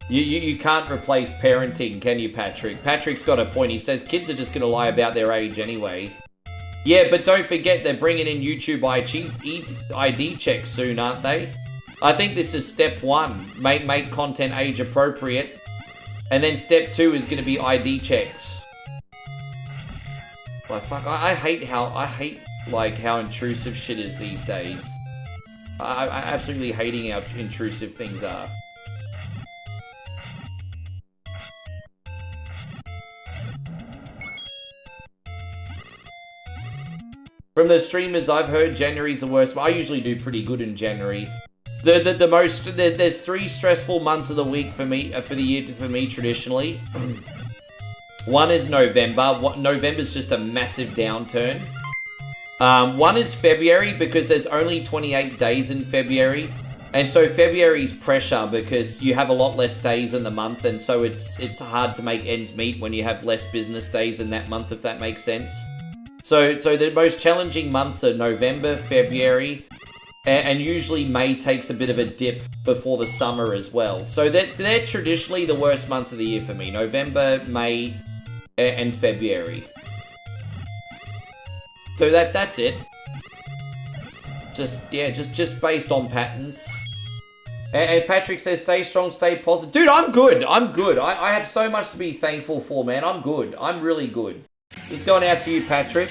You can't replace parenting, can you, Patrick? Patrick's got a point. He says kids are just going to lie about their age anyway. Yeah, but don't forget they're bringing in YouTube ID checks soon, aren't they? I think this is step 1. Make content age appropriate. And then step 2 is going to be ID checks. Like, fuck, I hate how intrusive shit is these days. I absolutely hating how intrusive things are. From the streamers I've heard, January's the worst. I usually do pretty good in January. There's 3 stressful months of the week for me, for the year for me traditionally. One is November. November's just a massive downturn. One is February because there's only 28 days in February. And so February's pressure because you have a lot less days in the month, and so it's hard to make ends meet when you have less business days in that month, if that makes sense. So the most challenging months are November, February, and usually May takes a bit of a dip before the summer as well. So they're traditionally the worst months of the year for me. November, May, and February. So that's it. Just based on patterns. And Patrick says, stay strong, stay positive. Dude, I'm good. I have so much to be thankful for, man. I'm good. I'm really good. It's going out to you, Patrick.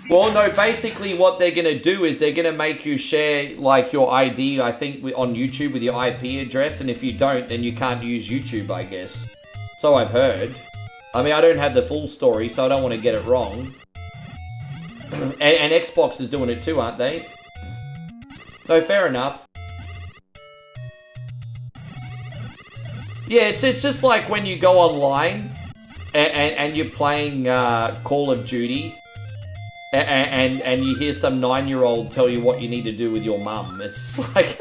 Well, no, basically what they're going to do is they're going to make you share, like, your ID, I think, on YouTube with your IP address. And if you don't, then you can't use YouTube, I guess. So I've heard. I mean, I don't have the full story, so I don't want to get it wrong. And Xbox is doing it too, aren't they? No, fair enough. Yeah, it's just like when you go online and you're playing Call of Duty and you hear some 9-year-old tell you what you need to do with your mum. It's just like...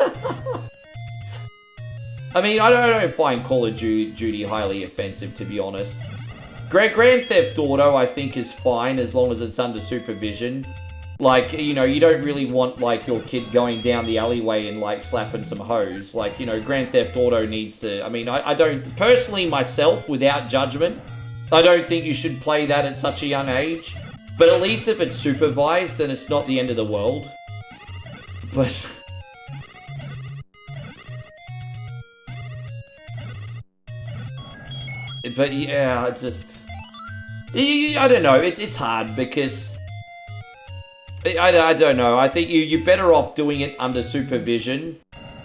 I mean, I don't find Call of Duty highly offensive, to be honest. Grand Theft Auto, I think, is fine as long as it's under supervision. Like, you know, you don't really want, like, your kid going down the alleyway and, like, slapping some hoes. Like, you know, Grand Theft Auto needs to... I mean, I don't... Personally, myself, without judgment, I don't think you should play that at such a young age. But at least if it's supervised, then it's not the end of the world. But... But, yeah, it's just... I don't know, it's hard, because... I don't know. I think you're better off doing it under supervision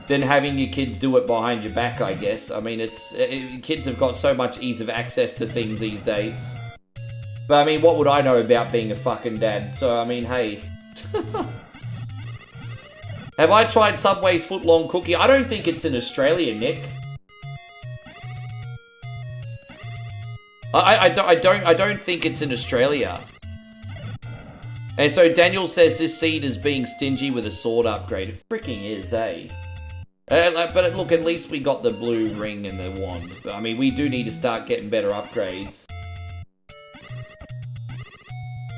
than having your kids do it behind your back, I guess. I mean, kids have got so much ease of access to things these days. But, I mean, what would I know about being a fucking dad? So, I mean, hey. Have I tried Subway's footlong cookie? I don't think it's in Australia, Nick. I don't think it's in Australia. And so Daniel says this seed is being stingy with a sword upgrade. It freaking is, eh? But look, at least we got the blue ring and the wand. But, I mean, we do need to start getting better upgrades.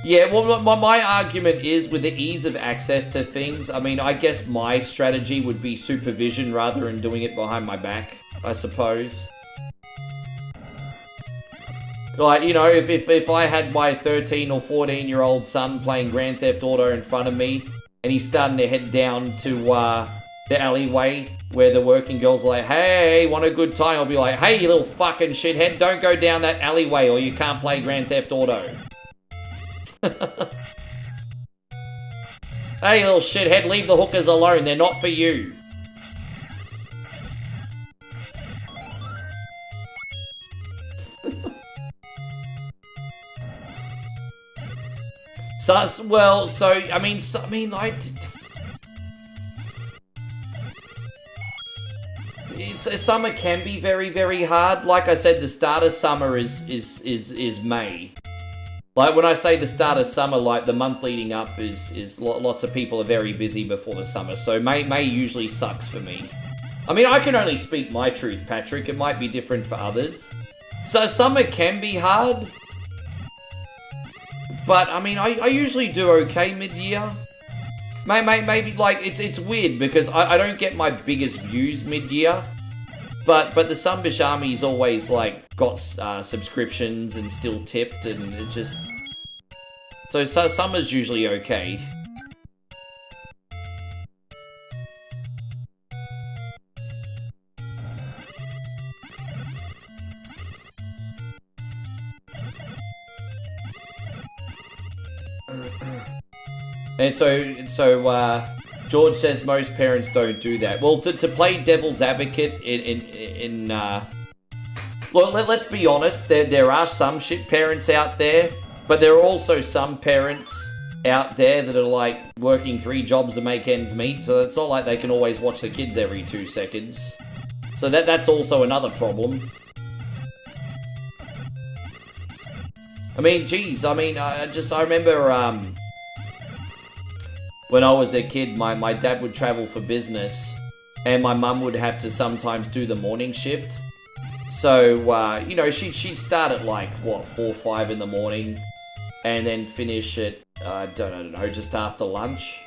Yeah, well, my argument is with the ease of access to things, I mean, I guess my strategy would be supervision rather than doing it behind my back, I suppose. Like, you know, if I had my 13 or 14-year-old son playing Grand Theft Auto in front of me, and he's starting to head down to the alleyway where the working girls are like, hey, want a good time? I'll be like, hey, you little fucking shithead, don't go down that alleyway or you can't play Grand Theft Auto. Hey, little shithead, leave the hookers alone, they're not for you. I mean, like, summer can be very, very hard. Like I said, the start of summer is May. Like, when I say the start of summer, like, the month leading up is lots of people are very busy before the summer. So May usually sucks for me. I mean, I can only speak my truth, Patrick. It might be different for others. So summer can be hard. But, I mean, I usually do okay mid-year. Maybe, like, it's weird because I don't get my biggest views mid-year. But the Sunbish Army's always, like, got subscriptions and still tipped and it just... So summer's usually okay. And so George says most parents don't do that. Well, to play devil's advocate well, let's be honest, there are some shit parents out there, but there are also some parents out there that are like working 3 jobs to make ends meet, so it's not like they can always watch the kids every 2 seconds. So that's also another problem. I mean, geez, I mean, I remember, when I was a kid, my dad would travel for business, and my mum would have to sometimes do the morning shift. So, you know, she'd start at like, what, 4 or 5 in the morning, and then finish at, I don't know, just after lunch.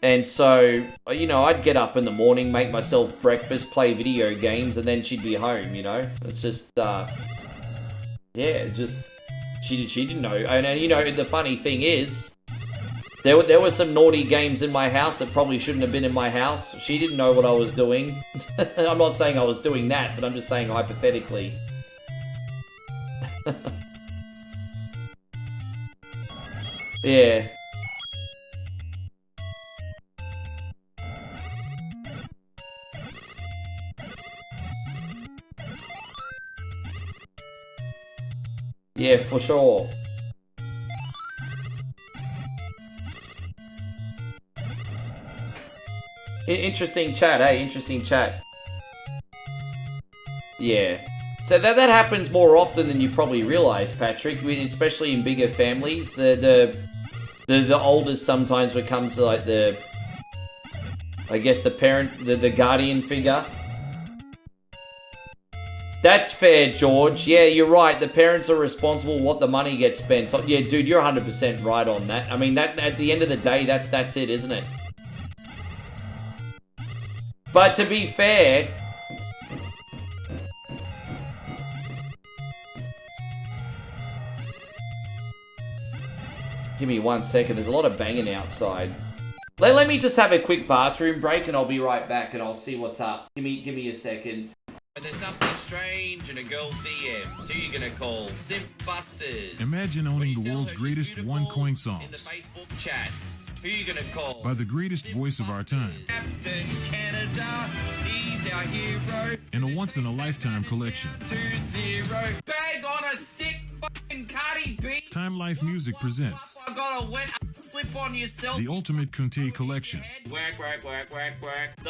And so, you know, I'd get up in the morning, make myself breakfast, play video games, and then she'd be home, you know? It's just, yeah, just, she didn't know. And, you know, the funny thing is, there were some naughty games in my house that probably shouldn't have been in my house. She didn't know what I was doing. I'm not saying I was doing that, but I'm just saying hypothetically. Yeah. Yeah, for sure. Interesting chat, eh? Interesting chat. Yeah. So that happens more often than you probably realise, Patrick. Especially in bigger families, the oldest sometimes becomes like I guess the parent, the guardian figure. That's fair, George. Yeah, you're right. The parents are responsible what the money gets spent on. Yeah, dude, you're 100% right on that. I mean, that at the end of the day, that's it, isn't it? But to be fair... Give me 1 second. There's a lot of banging outside. Let me just have a quick bathroom break and I'll be right back and I'll see what's up. Give me a second. There's something strange in a girl's DMs. Who you gonna call? Simp Busters. Imagine owning the world's greatest one-coin songs. In the Facebook chat. Who you gonna call? By the greatest voice of our time. Captain Canada, he's our hero. In a once-in-a-lifetime collection. 2-0. Bag on a stick, fucking Cardi B. Time Life Music presents. I got a wet slip on yourself. The Ultimate Kunte Collection. Work.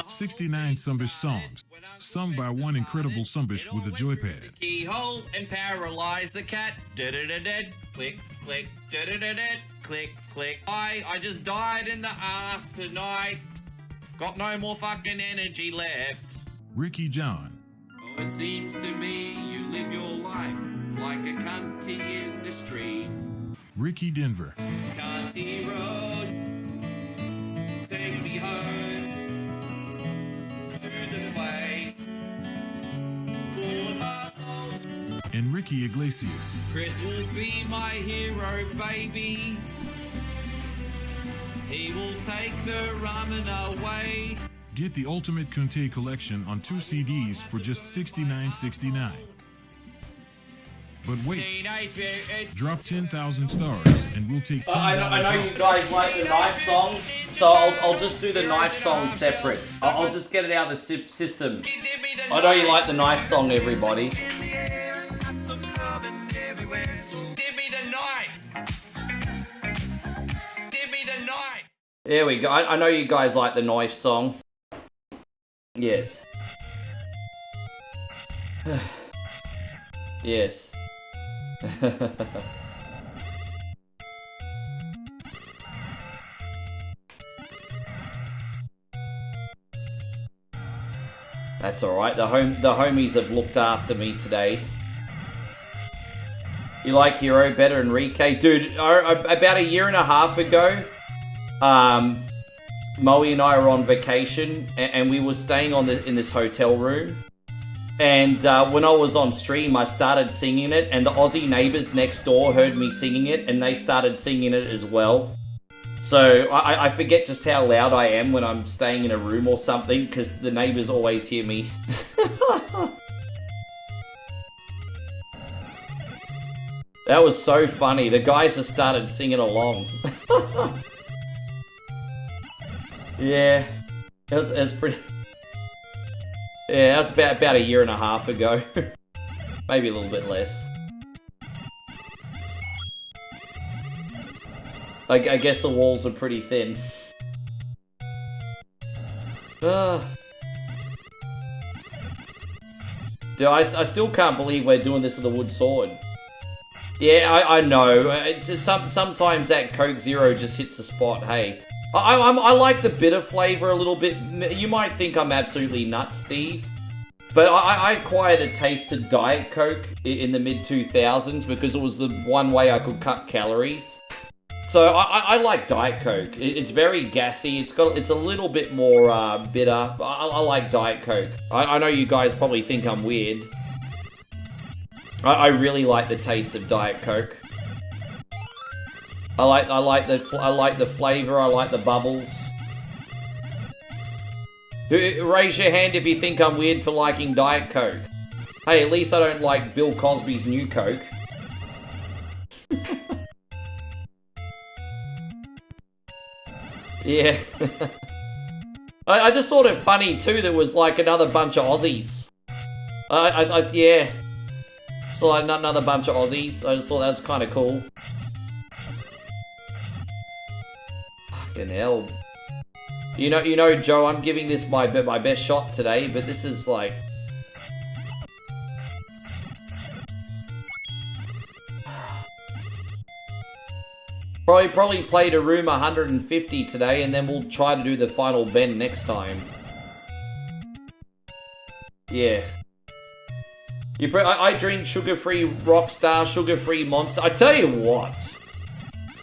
69 Sumbish songs. Sung by one incredible Sumbish with a joypad. Keyhole and paralyze the cat. Click, click, click, click. I just died in the ass tonight. Got no more fucking energy left. Ricky John. Oh, it seems to me you live your life like a cunty in the street. Ricky Denver. Cunty road, take me home to the place. Full of assholes. And Ricky Iglesias. Chris will be my hero, baby. He will take the ramen away. Get the Ultimate Kunte Collection on 2 CDs for just $69.69. But wait, drop 10,000 stars and we'll take $10 I know off. you guys like the knife song, so I'll just do the knife song separate. I'll just get it out of the system. I know you like the knife song, everybody. Give me the knife. Give me the knife. There we go. I know you guys like the knife song. Yes. Yes. That's alright, the homies have looked after me today. You like Hero better than Enrique? Dude, about a year and a half ago, Moe and I were on vacation, and we were staying in this hotel room. And when I was on stream, I started singing it, and the Aussie neighbours next door heard me singing it, and they started singing it as well. So I forget just how loud I am when I'm staying in a room or something, because the neighbours always hear me. That was so funny. The guys just started singing along. Yeah, it was pretty... Yeah, that was about a year and a half ago. Maybe a little bit less. I guess the walls are pretty thin. Dude, I still can't believe we're doing this with a wood sword. Yeah, I know. It's just sometimes that Coke Zero just hits the spot, hey. I like the bitter flavor a little bit. You might think I'm absolutely nuts, Steve. But I acquired a taste of Diet Coke in the mid-2000s because it was the one way I could cut calories. So I like Diet Coke. It's very gassy. It's a little bit more bitter. I like Diet Coke. I know you guys probably think I'm weird. I really like the taste of Diet Coke. I like the flavor. I like the bubbles. Raise your hand if you think I'm weird for liking Diet Coke. Hey, at least I don't like Bill Cosby's new Coke. Yeah. I just thought it funny too. There was like another bunch of Aussies. Yeah. So like another bunch of Aussies. I just thought that was kind of cool. Fucking hell. You know, Joe, I'm giving this my best shot today, but this is like... Probably played a room 150 today, and then we'll try to do the final bend next time. Yeah. I drink sugar-free Rockstar, sugar-free Monster. I tell you what.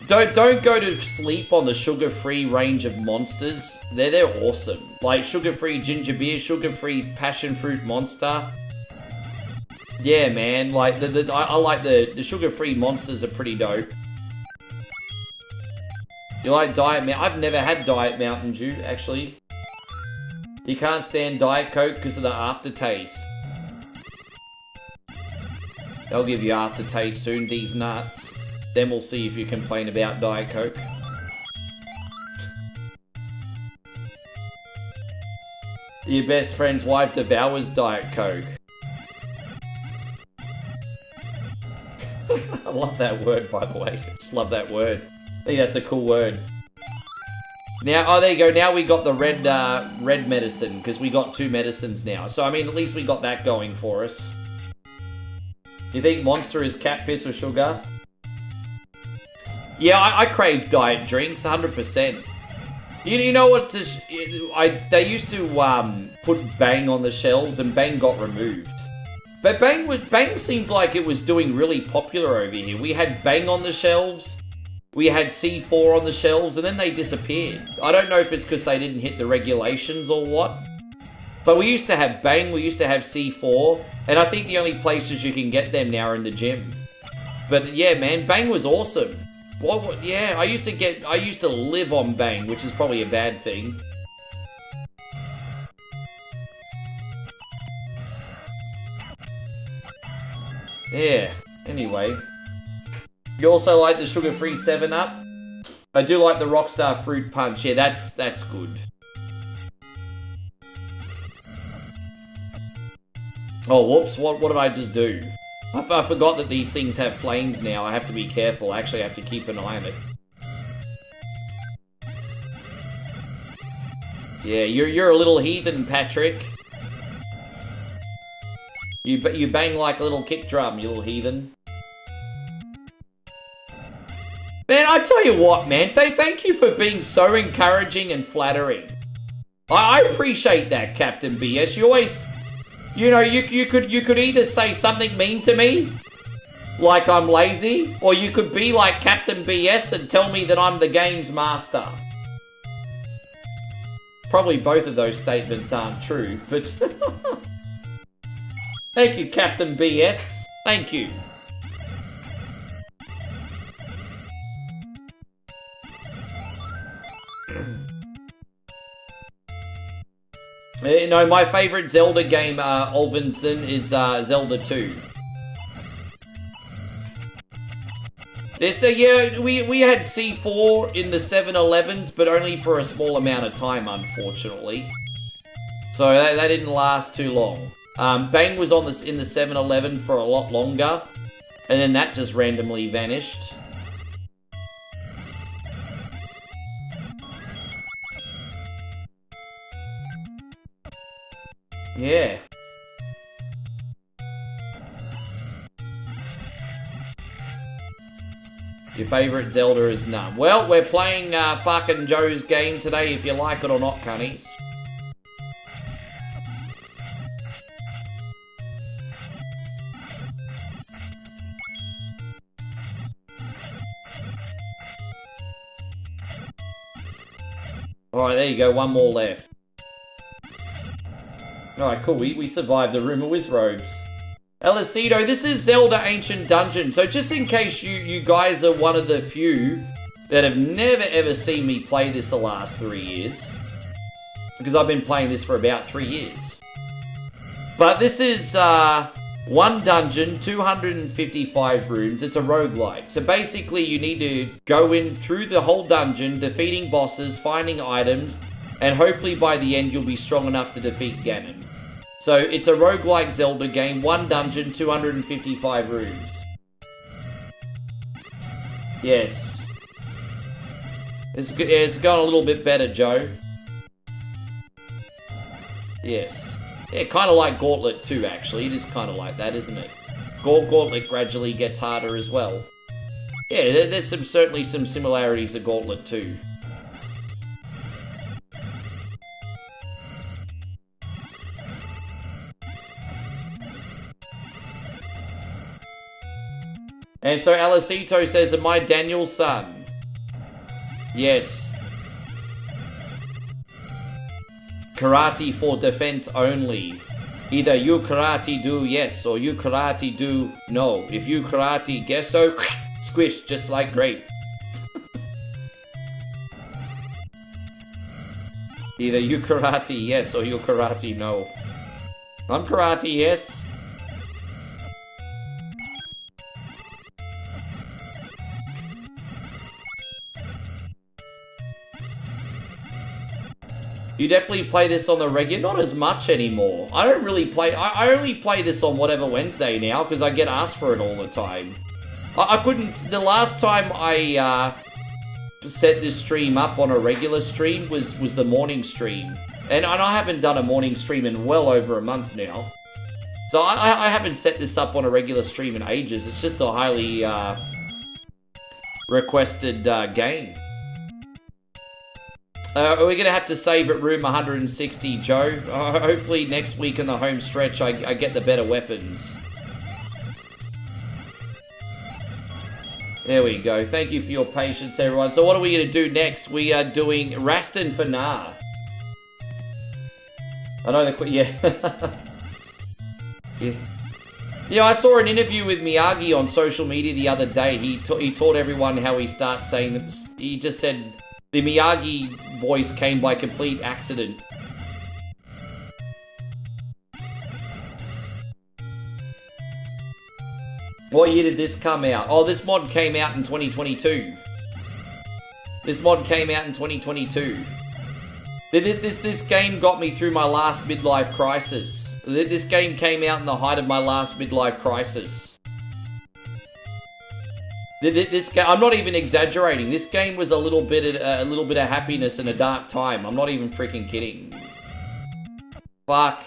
Don't go to sleep on the sugar-free range of monsters. They're awesome. Like sugar-free ginger beer, sugar-free passion fruit Monster. Yeah, man. Like I like the sugar-free monsters are pretty dope. You like Diet Mountain? I've never had Diet Mountain Dew, actually. You can't stand Diet Coke because of the aftertaste. They'll give you aftertaste soon, these nuts. Then we'll see if you complain about Diet Coke. Your best friend's wife devours Diet Coke. I love that word, by the way. I just love that word. I think that's a cool word. Now, oh, there you go. Now we got the red medicine, because we got 2 medicines now. So, I mean, at least we got that going for us. You think Monster is cat piss with sugar? Yeah, I crave diet drinks, 100%. You know what? They used to put Bang on the shelves, and Bang got removed. But Bang seemed like it was doing really popular over here. We had Bang on the shelves, we had C4 on the shelves, and then they disappeared. I don't know if it's because they didn't hit the regulations or what. But we used to have Bang, we used to have C4, and I think the only places you can get them now are in the gym. But yeah, man, Bang was awesome. What? Yeah, I used to live on Bang, which is probably a bad thing. Yeah, anyway. You also like the sugar-free 7-Up? I do like the Rockstar Fruit Punch. Yeah, that's good. Oh, whoops, what did I just do? I forgot that these things have flames now. I have to be careful. I actually have to keep an eye on it. Yeah, you're a little heathen, Patrick. You bang like a little kick drum, you little heathen. Man, I tell you what, man. Thank you for being so encouraging and flattering. I appreciate that, Captain BS. You always... You know, you could either say something mean to me, like I'm lazy, or you could be like Captain BS and tell me that I'm the game's master. Probably both of those statements aren't true, but... Thank you, Captain BS. Thank you. You know, my favourite Zelda game, Olvinson, is Zelda 2. Yeah, we had C4 in the 7-Elevens, but only for a small amount of time, unfortunately. So that didn't last too long. Bang was in the 7-Eleven for a lot longer, and then that just randomly vanished. Yeah. Your favourite Zelda is none. Well, we're playing fucking Joe's game today, if you like it or not, cunnies. Alright, there you go, one more left. Alright, cool, we survived the Room of Wizrobes. Elisito, this is Zelda Ancient Dungeon, so just in case you guys are one of the few that have never ever seen me play this the last 3 years, because I've been playing this for about 3 years. But this is one dungeon, 255 rooms, it's a roguelike. So basically you need to go in through the whole dungeon, defeating bosses, finding items, and hopefully by the end you'll be strong enough to defeat Ganon. So it's a roguelike Zelda game, one dungeon, 255 rooms. Yes. It's gone a little bit better, Joe. Yes. Yeah, kind of like Gauntlet 2, actually. It is kind of like that, isn't it? Gauntlet gradually gets harder as well. Yeah, there's certainly some similarities to Gauntlet 2. And so Alicito says, am I Daniel's son? Yes. Karate for defense only. Either you karate do yes or you karate do no. If you karate guess so, squish just like grape. Either you karate yes or you karate no. I'm karate yes. You definitely play this on the regular, not as much anymore. I don't really play, I only play this on whatever Wednesday now because I get asked for it all the time. I couldn't, the last time I set this stream up on a regular stream was the morning stream. And I haven't done a morning stream in well over a month now. So I haven't set this up on a regular stream in ages. It's just a highly requested game. We're going to have to save at room 160, Joe. Hopefully next week in the home stretch I get the better weapons. There we go. Thank you for your patience, everyone. So what are we going to do next? We are doing Rastin for Nah. I know the... Yeah. Yeah. Yeah, I saw an interview with Miyagi on social media the other day. He taught everyone how he starts saying them. He just said... The Miyagi voice came by complete accident. What year did this come out? Oh, this mod came out in 2022. This mod came out in 2022. This game got me through my last midlife crisis. This game came out in the height of my last midlife crisis. This game, I'm not even exaggerating. This game was a little bit of happiness in a dark time. I'm not even freaking kidding. Fuck.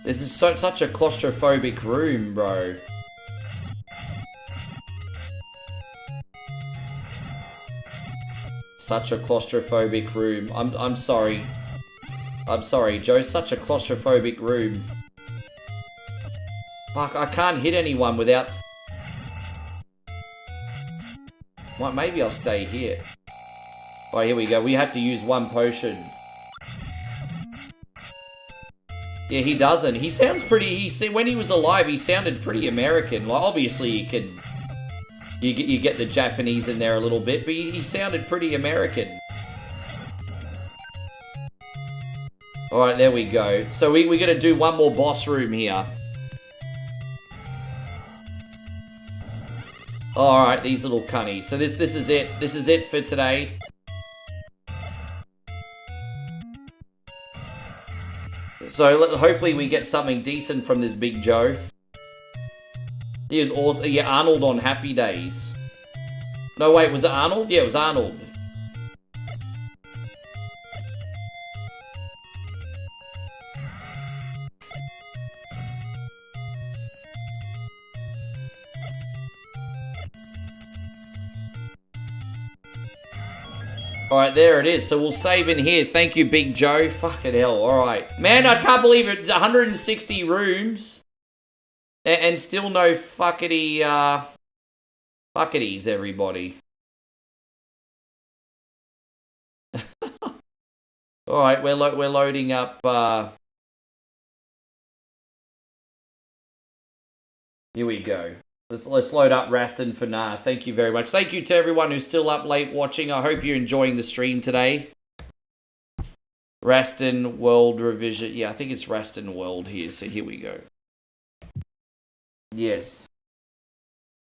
This is such a claustrophobic room, bro. Such a claustrophobic room. I'm sorry. I'm sorry, Joe. Such a claustrophobic room. Fuck, I can't hit anyone without... Well, maybe I'll stay here. Oh, here we go. We have to use one potion. Yeah, he doesn't. He sounds pretty... When he was alive, he sounded pretty American. Like, obviously, you can... You get the Japanese in there a little bit, but he sounded pretty American. Alright, there we go. So we're going to do one more boss room here. Alright, these little cunnies. So this is it. This is it for today. So hopefully we get something decent from this Big Joe. He was awesome. Yeah, Arnold on Happy Days. No, wait, was it Arnold? Yeah, it was Arnold. Alright, there it is. So we'll save in here. Thank you, Big Joe. Fucking hell. Alright. Man, I can't believe it. 160 rooms. And still no fuckity, fuckities, everybody. Alright, we're loading up, Here we go. Let's load up Rastin for Nah. Thank you very much. Thank you to everyone who's still up late watching. I hope you're enjoying the stream today. Rastin World Revision. Yeah, I think it's Rastin World here. So here we go. Yes.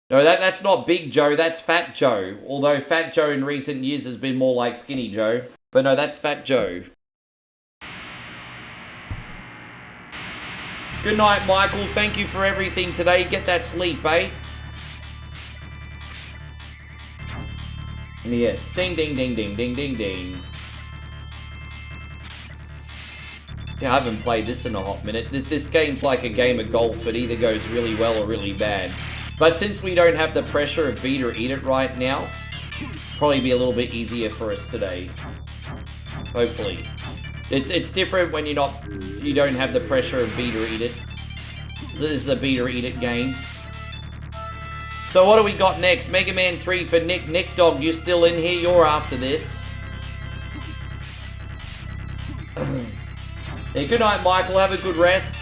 No, that's not Big Joe. That's Fat Joe. Although Fat Joe in recent years has been more like Skinny Joe. But no, that's Fat Joe. Good night, Michael. Thank you for everything today. Get that sleep, eh? Yes. Ding, ding, ding, ding, ding, ding, ding. Yeah, I haven't played this in a hot minute. This game's like a game of golf. It either goes really well or really bad. But since we don't have the pressure of beat or eat it right now, probably be a little bit easier for us today. Hopefully. It's different when you don't have the pressure of beat or eat it. This is a beat or eat it game. So what do we got next? Mega Man 3 for Nick. Nick Dog, you still in here? You're after this. Yeah, good night, Michael. Have a good rest.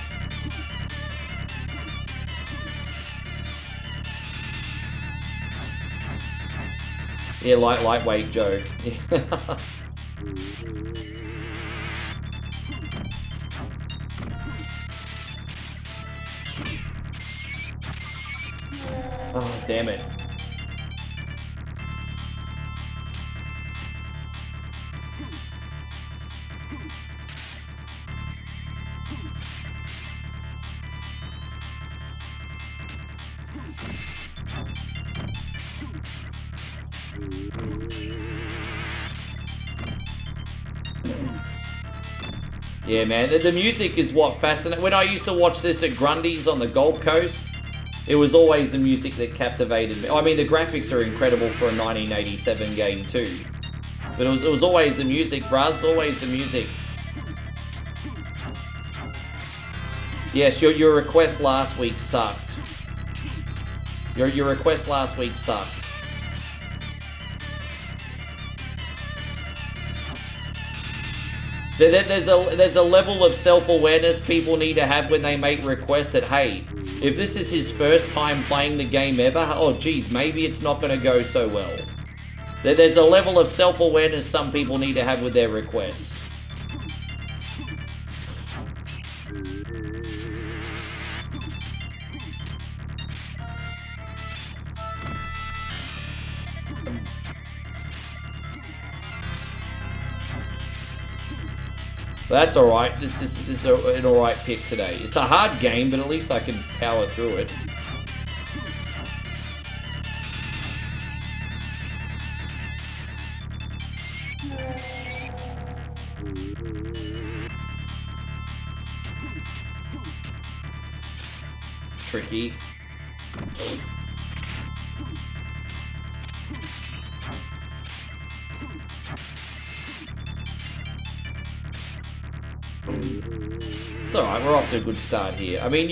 Yeah, lightweight Joe. Oh, damn it. Yeah, man, the music is what fascinates. When I used to watch this at Grundy's on the Gold Coast, it was always the music that captivated me. I mean, the graphics are incredible for a 1987 game too. But it was always the music, bruh. Always the music. Yes, your request last week sucked. Your request last week sucked. There's a level of self-awareness people need to have when they make requests that, hey, if this is his first time playing the game ever, oh geez, maybe it's not going to go so well. There's a level of self-awareness some people need to have with their requests. But that's alright. This is an alright pick today. It's a hard game, but at least I can power through it. Tricky. It's alright, we're off to a good start here. I mean,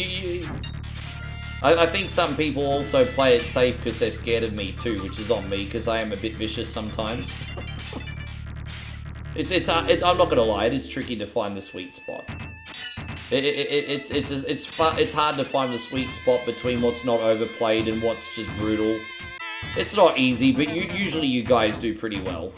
I think some people also play it safe because they're scared of me too, which is on me because I am a bit vicious sometimes. I'm not gonna lie, it is tricky to find the sweet spot. It's hard to find the sweet spot between what's not overplayed and what's just brutal. It's not easy, but usually you guys do pretty well.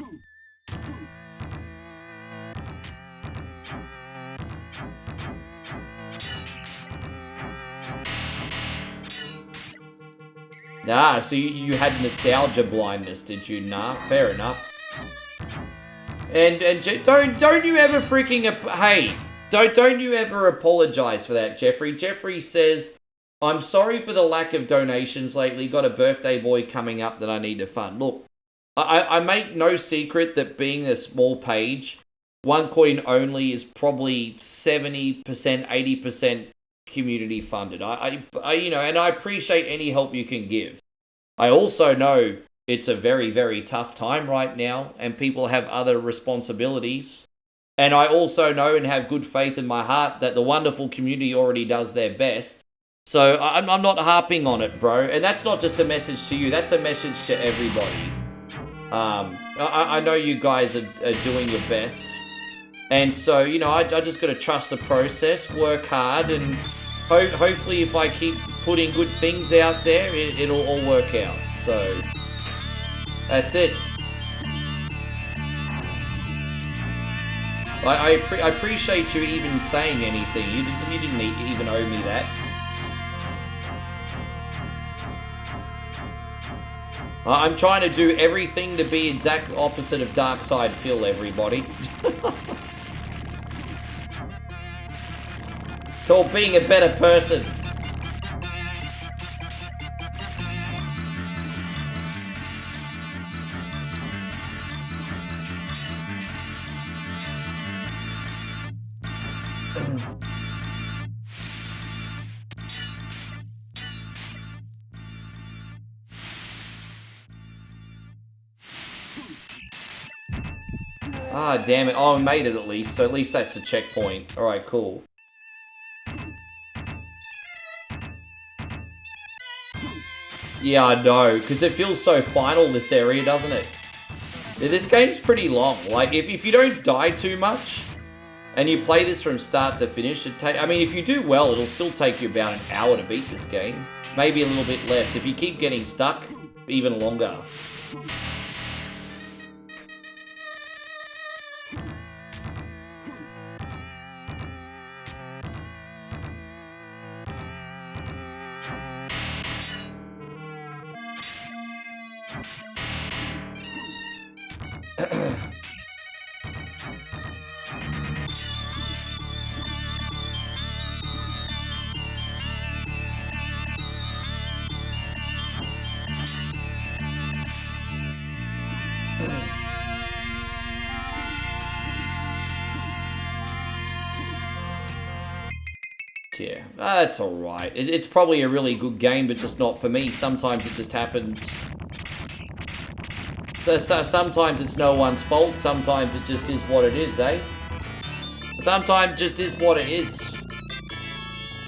Nah, so you had nostalgia blindness, did you? Nah, fair enough. And don't you ever freaking hey, don't you ever apologize for that, Jeffrey. Jeffrey says, I'm sorry for the lack of donations lately. Got a birthday boy coming up that I need to fund. Look, I make no secret that being a small page, OneCoin only is probably 70%, 80% community funded. I you know, and I appreciate any help you can give. I also know it's a very, very tough time right now and people have other responsibilities. And I also know and have good faith in my heart that the wonderful community already does their best. So I'm not harping on it, bro. And that's not just a message to you, that's a message to everybody. I know you guys are doing your best. And so, you know, I just got to trust the process, work hard, and hopefully if I keep putting good things out there, it'll all work out. So, that's it. I appreciate you even saying anything. You didn't even owe me that. I'm trying to do everything to be exact opposite of Dark Side Phil, everybody. Called being a better person. Ah, damn it. Oh, I made it at least, so at least that's a checkpoint. Alright, cool. Yeah, I know, because it feels so final, this area, doesn't it? Yeah, this game's pretty long. Like, if you don't die too much, and you play this from start to finish, I mean, if you do well, it'll still take you about an hour to beat this game. Maybe a little bit less. If you keep getting stuck, even longer. Yeah, that's alright. It's probably a really good game, but just not for me. Sometimes it just happens. So sometimes it's no one's fault, sometimes it just is what it is, eh? Sometimes it just is what it is.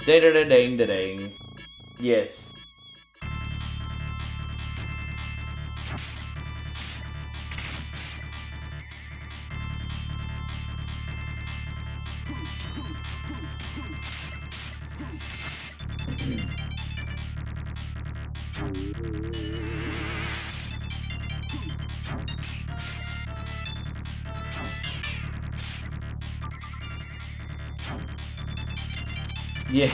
Ding-da-da-ding-da-ding. Yes. Yeah.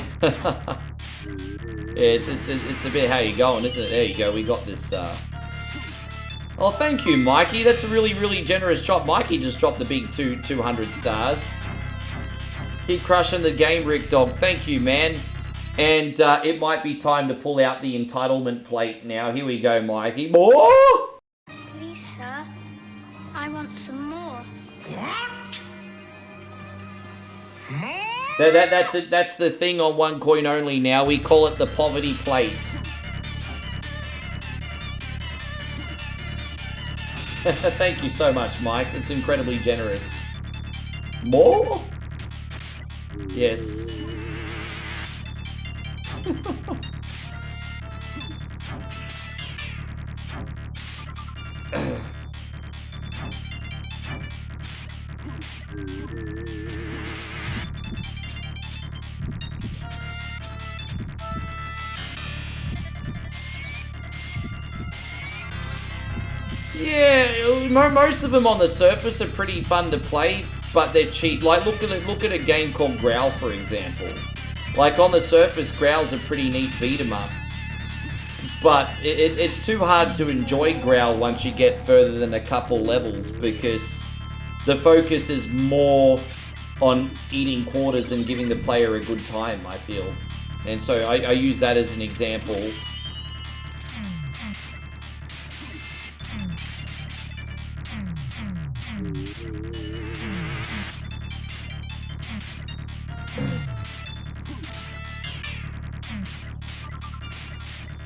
It's a bit how you going, isn't it? There you go, we got this, Oh, thank you, Mikey. That's a really, really generous drop. Mikey just dropped the big 200 stars. Keep crushing the game, Rick Dog. Thank you, man. And it might be time to pull out the entitlement plate now. Here we go, Mikey. More? Please, sir. I want some more. What? More? That's the thing on One Coin Only now. We call it the poverty plate. Thank you so much, Mike. It's incredibly generous. More? Yes. Yeah, most of them on the surface are pretty fun to play, but they're cheap. Like, look at a game called Growl, for example. Like, on the surface, Growl's a pretty neat beat-em-up. But it's too hard to enjoy Growl once you get further than a couple levels, because the focus is more on eating quarters and giving the player a good time, I feel. And so I use that as an example.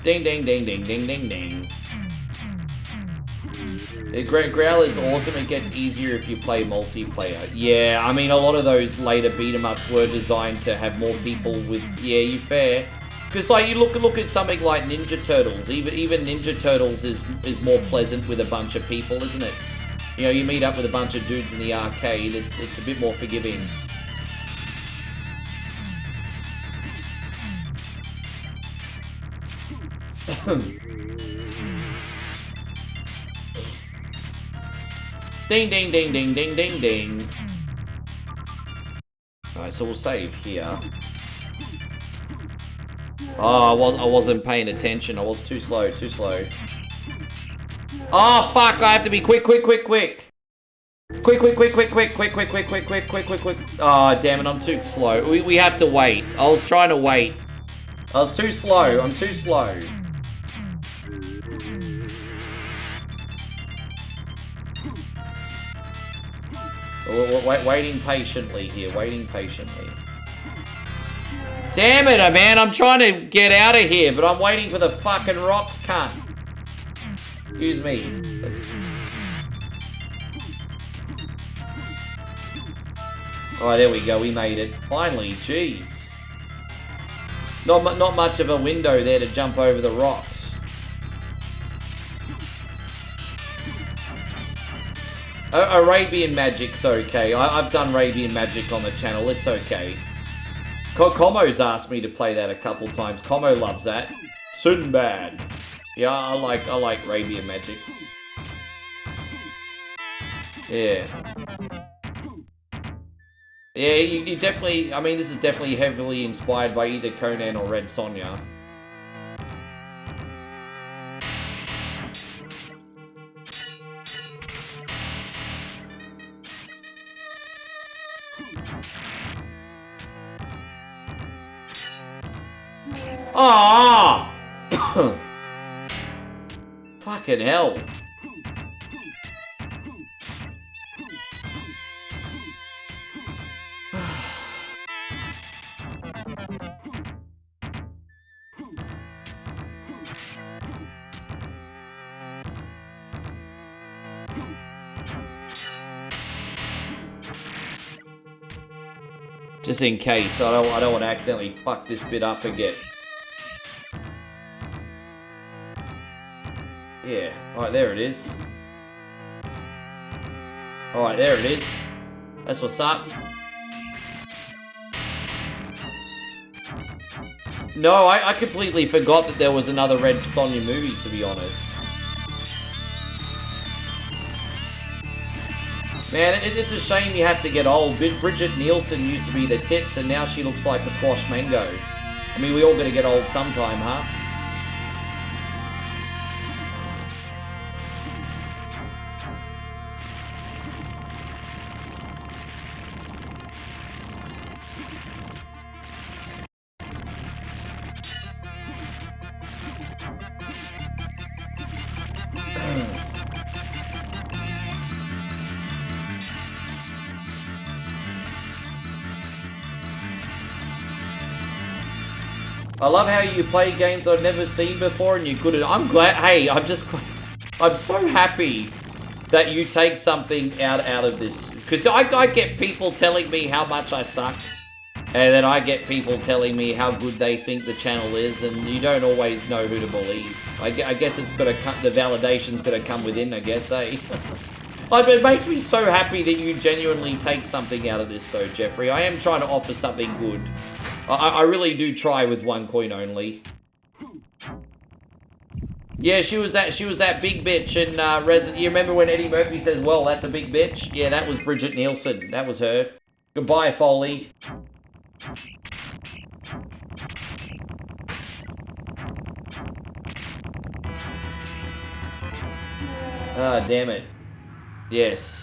Ding, ding, ding, ding, ding, ding, ding. Growl is awesome. It gets easier if you play multiplayer. Yeah, I mean, a lot of those later beat-em-ups were designed to have more people with... Yeah, you fair. Because, like, you look at something like Ninja Turtles. Even Ninja Turtles is more pleasant with a bunch of people, isn't it? You know, you meet up with a bunch of dudes in the arcade. It's a bit more forgiving. Ding, ding, ding, ding, ding, ding, ding. Alright, so we'll save here. Oh, I wasn't paying attention. I was too slow, too slow. Oh, fuck, I have to be quick, quick, quick, quick. Quick, quick, quick, quick, quick, quick, quick, quick, quick, quick, quick, quick, quick. Oh, damn it, I'm too slow. We have to wait. I was trying to wait. I was too slow. I'm too slow. Waiting patiently here, waiting patiently. Damn it, man, I'm trying to get out of here, but I'm waiting for the fucking rocks, cunt. Excuse me. Alright, there we go. We made it. Finally, jeez. Not much of a window there to jump over the rocks. Arabian Magic's okay. I've done Arabian Magic on the channel. It's okay. Como's asked me to play that a couple times. Como loves that. Sinbad. Yeah, I like Arabian Magic. Yeah. Yeah, you definitely... I mean, this is definitely heavily inspired by either Conan or Red Sonja. Ah! Fucking hell. Just in case, I don't want to accidentally fuck this bit up again. Yeah, alright, there it is. Alright, there it is. That's what's up. No, I completely forgot that there was another Red Sonja movie, to be honest. Man, it's a shame you have to get old. Bridget Nielsen used to be the tits, and now she looks like a squash mango. I mean, we all gotta get old sometime, huh? I love how you play games I've never seen before and you're good at. I'm glad. Hey, I'm so happy that you take something out of this, because I get people telling me how much I suck, and then I get people telling me how good they think the channel is, and you don't always know who to believe. I guess it's got to come. The validation's got to come within. I guess, eh? It makes me so happy that you genuinely take something out of this, though, Jeffrey. I am trying to offer something good. I really do try with one coin only. Yeah, she was that big bitch in Resident. You remember when Eddie Murphy says, "Well, that's a big bitch"? Yeah, that was Bridget Nielsen. That was her. Goodbye, Foley. Ah, damn it. Yes.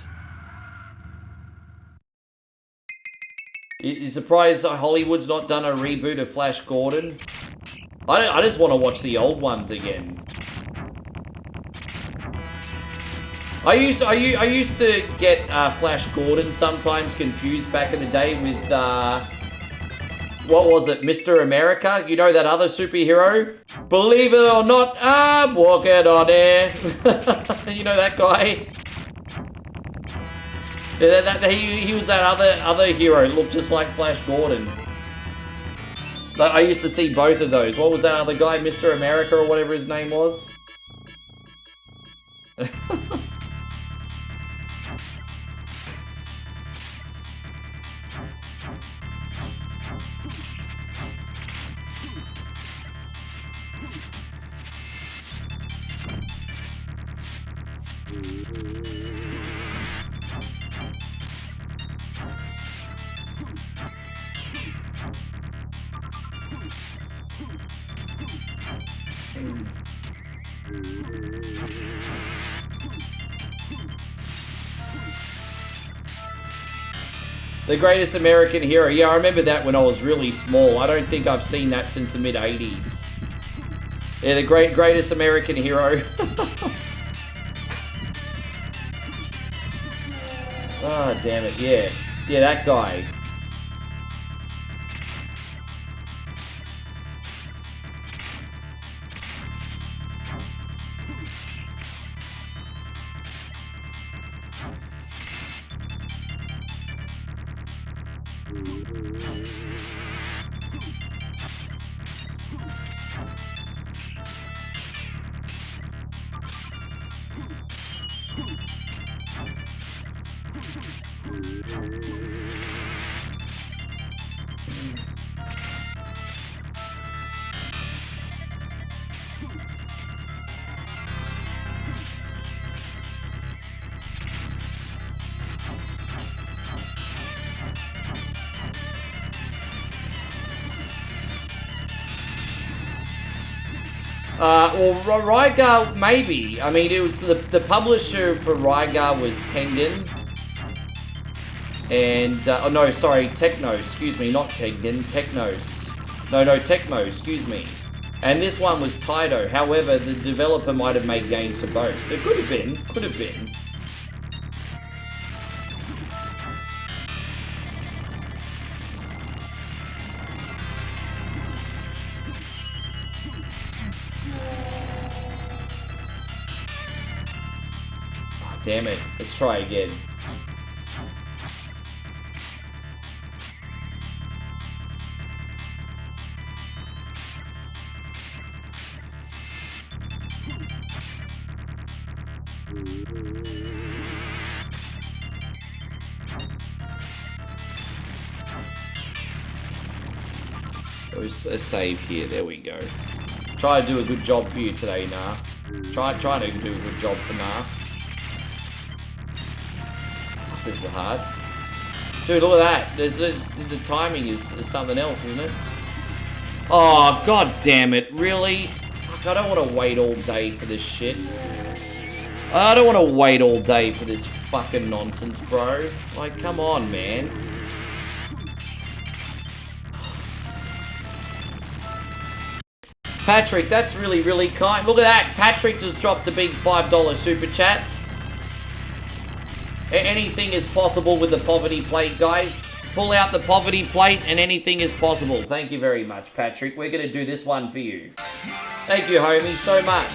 You surprised Hollywood's not done a reboot of Flash Gordon? I just want to watch the old ones again. I used to get Flash Gordon sometimes confused back in the day with what was it, Mr. America? You know that other superhero? Believe it or not, I'm walking on air. You know that guy? He was that other hero, looked just like Flash Gordon. But I used to see both of those. What was that other guy, Mr. America or whatever his name was? The Greatest American Hero. Yeah, I remember that when I was really small. I don't think I've seen that since the mid-80s. Yeah, the Greatest American Hero. Oh, damn it, yeah. Yeah, that guy. Well, Rygar, maybe. I mean, it was the publisher for Rygar was Tengen. And, oh no, sorry, Techno, excuse me, not Tengen, Technos. No, Tecmo, excuse me. And this one was Taito. However, the developer might have made games for both. It could have been, Damn it. Let's try again. A save here. There we go. Try to do a good job for you today, Nah. Try to do a good job for Nah. This is hard. Dude, look at that. The timing is something else, isn't it? Oh, god damn it. Really? Fuck, I don't want to wait all day for this shit. I don't want to wait all day for this fucking nonsense, bro. Like, come on, man. Patrick, that's really, really kind. Look at that. Patrick just dropped a big $5 super chat. Anything is possible with the poverty plate, guys. Pull out the poverty plate and anything is possible. Thank you very much, Patrick. We're going to do this one for you. Thank you, homie, so much.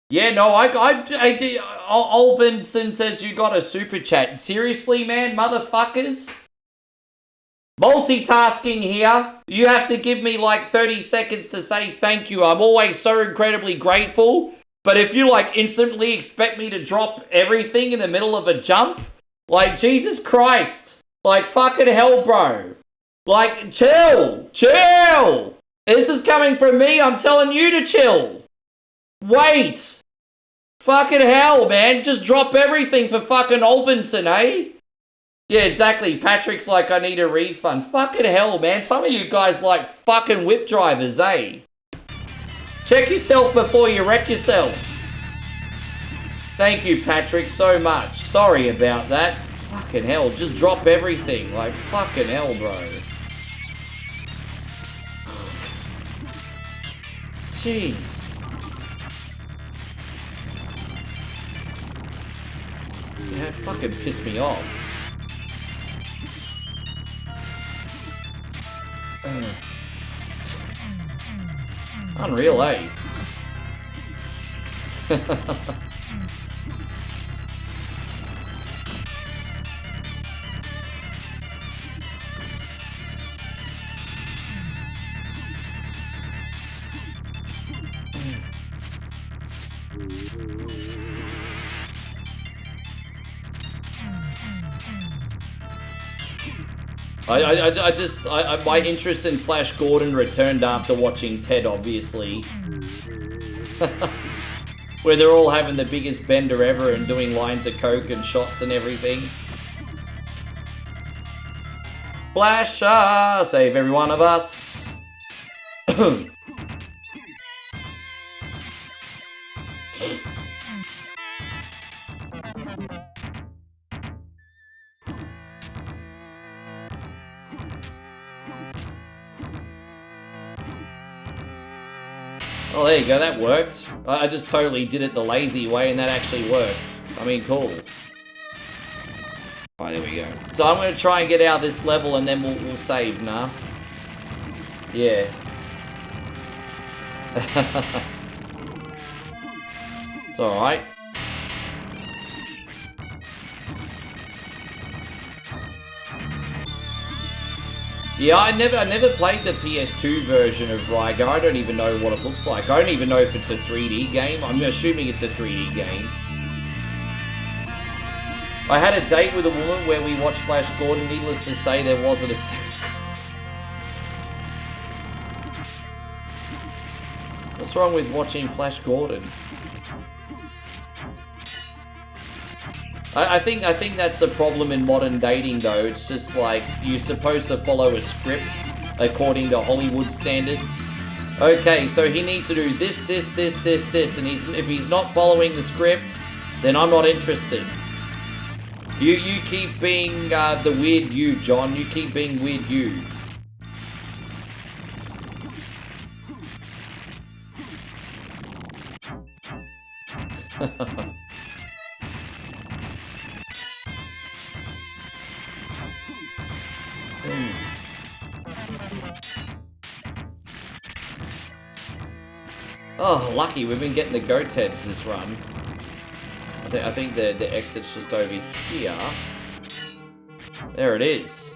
Yeah, no, I did. Olvinson says you got a super chat. Seriously, man, motherfuckers? Multitasking here. You have to give me like 30 seconds to say thank you. I'm always so incredibly grateful. But if you like instantly expect me to drop everything in the middle of a jump, like Jesus Christ, like fucking hell, bro. Like chill. This is coming from me. I'm telling you to chill. Wait. Fucking hell, man. Just drop everything for fucking Olvinson, eh? Yeah, exactly. Patrick's like, I need a refund. Fucking hell, man. Some of you guys like fucking whip drivers, eh? Check yourself before you wreck yourself. Thank you, Patrick, so much. Sorry about that. Fucking hell, just drop everything. Like, fucking hell, bro. Jeez. That fucking pissed me off. Unreal, eh? My interest in Flash Gordon returned after watching Ted, obviously. Where they're all having the biggest bender ever and doing lines of coke and shots and everything. Flasher, save every one of us. Oh, there you go, that worked. I just totally did it the lazy way and that actually worked. I mean, cool. Alright, there we go. So I'm going to try and get out of this level and then we'll save, nah. Yeah. It's alright. Yeah, I never played the PS2 version of Rygar. I don't even know what it looks like. I don't even know if it's a 3D game. I'm assuming it's a 3D game. I had a date with a woman where we watched Flash Gordon. Needless to say, there wasn't a... What's wrong with watching Flash Gordon? I think that's the problem in modern dating, though. It's just like, you're supposed to follow a script according to Hollywood standards. Okay, so he needs to do this, and if he's not following the script, then I'm not interested. You keep being the weird you, John. You keep being weird you. Oh, lucky, we've been getting the goat's heads this run. I think the exit's just over here. There it is.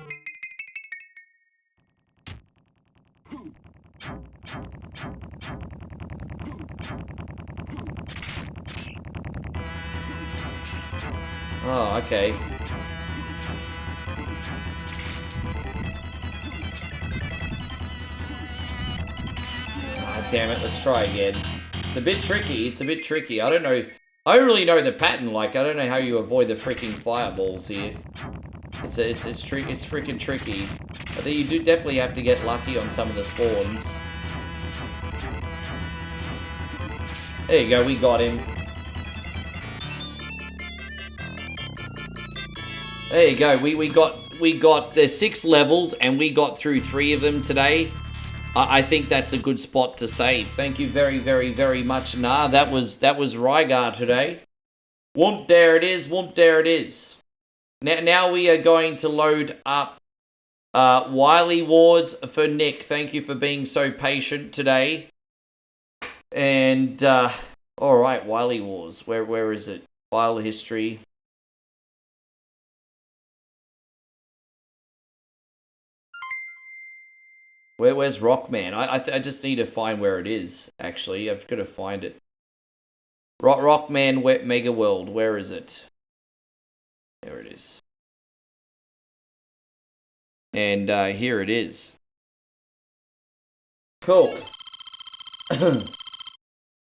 Oh, okay. Damn it, let's try again. It's a bit tricky, I don't know. I don't really know the pattern, like, I don't know how you avoid the freaking fireballs here. It's freaking tricky. I think you do definitely have to get lucky on some of the spawns. There you go, we got him. There you go, we got the 6 levels and we got through 3 of them today. I think that's a good spot to save. Thank you very, very, very much. Nah, that was Rygar today. Whoomp, there it is. Whoomp, there it is. Now we are going to load up Wily Wars for Nick. Thank you for being so patient today. And, alright, Wily Wars. Where is it? File history. Where's Rockman? I just need to find where it is, actually. I've got to find it. Rockman Mega World, where is it? There it is. And here it is. Cool.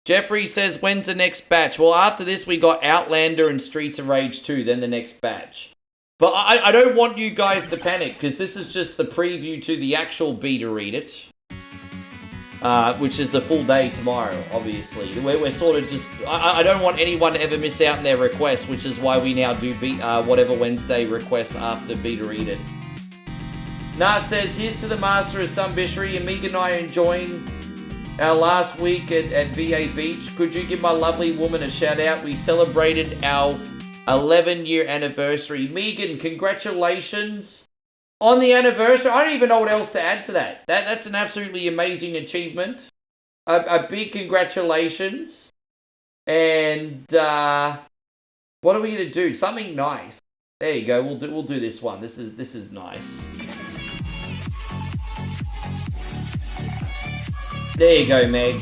Jeffrey says, when's the next batch? Well, after this we got Outlander and Streets of Rage 2, then the next batch. But I don't want you guys to panic, because this is just the preview to the actual beta read it. Which is the full day tomorrow, obviously. We're sort of just... I don't want anyone to ever miss out on their requests, which is why we now do whatever Wednesday requests after beta read it. Nah says, here's to the master of some bishery, and Megan and I are enjoying our last week at VA Beach. Could you give my lovely woman a shout out? We celebrated our 11-year anniversary. Megan, congratulations on the anniversary. I don't even know what else to add to that. That's an absolutely amazing achievement. A big congratulations. And what are we gonna do? Something nice. There you go. We'll do this one. This is nice. There you go, Meg.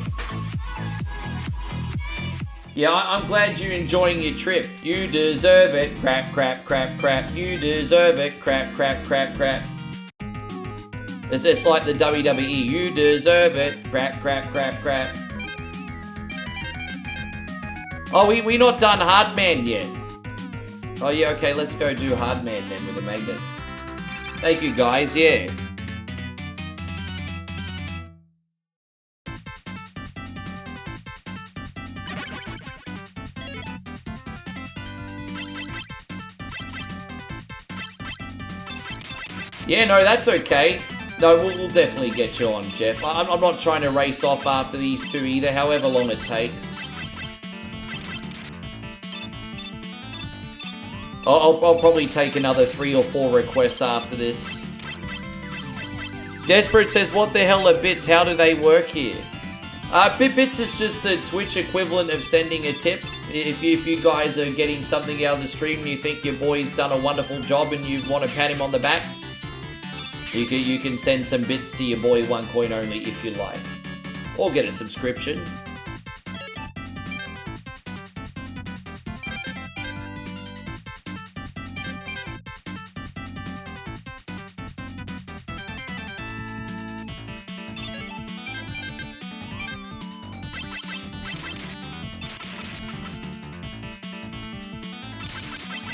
Yeah, I'm glad you're enjoying your trip. You deserve it. Crap, crap, crap, crap. You deserve it. Crap, crap, crap, crap. It's like the WWE. You deserve it. Crap, crap, crap, crap. Oh, we're not done Hardman yet. Oh, yeah, okay, let's go do Hardman then with the magnets. Thank you, guys, yeah. Yeah, no, that's okay. No, we'll definitely get you on, Jeff. I'm not trying to race off after these two either, however long it takes. I'll probably take another 3 or 4 requests after this. Desperate says, what the hell are bits? How do they work here? Bits is just the Twitch equivalent of sending a tip. If you guys are getting something out of the stream and you think your boy's done a wonderful job and you want to pat him on the back, You can send some bits to your boy 1 coin only if you like. Or get a subscription.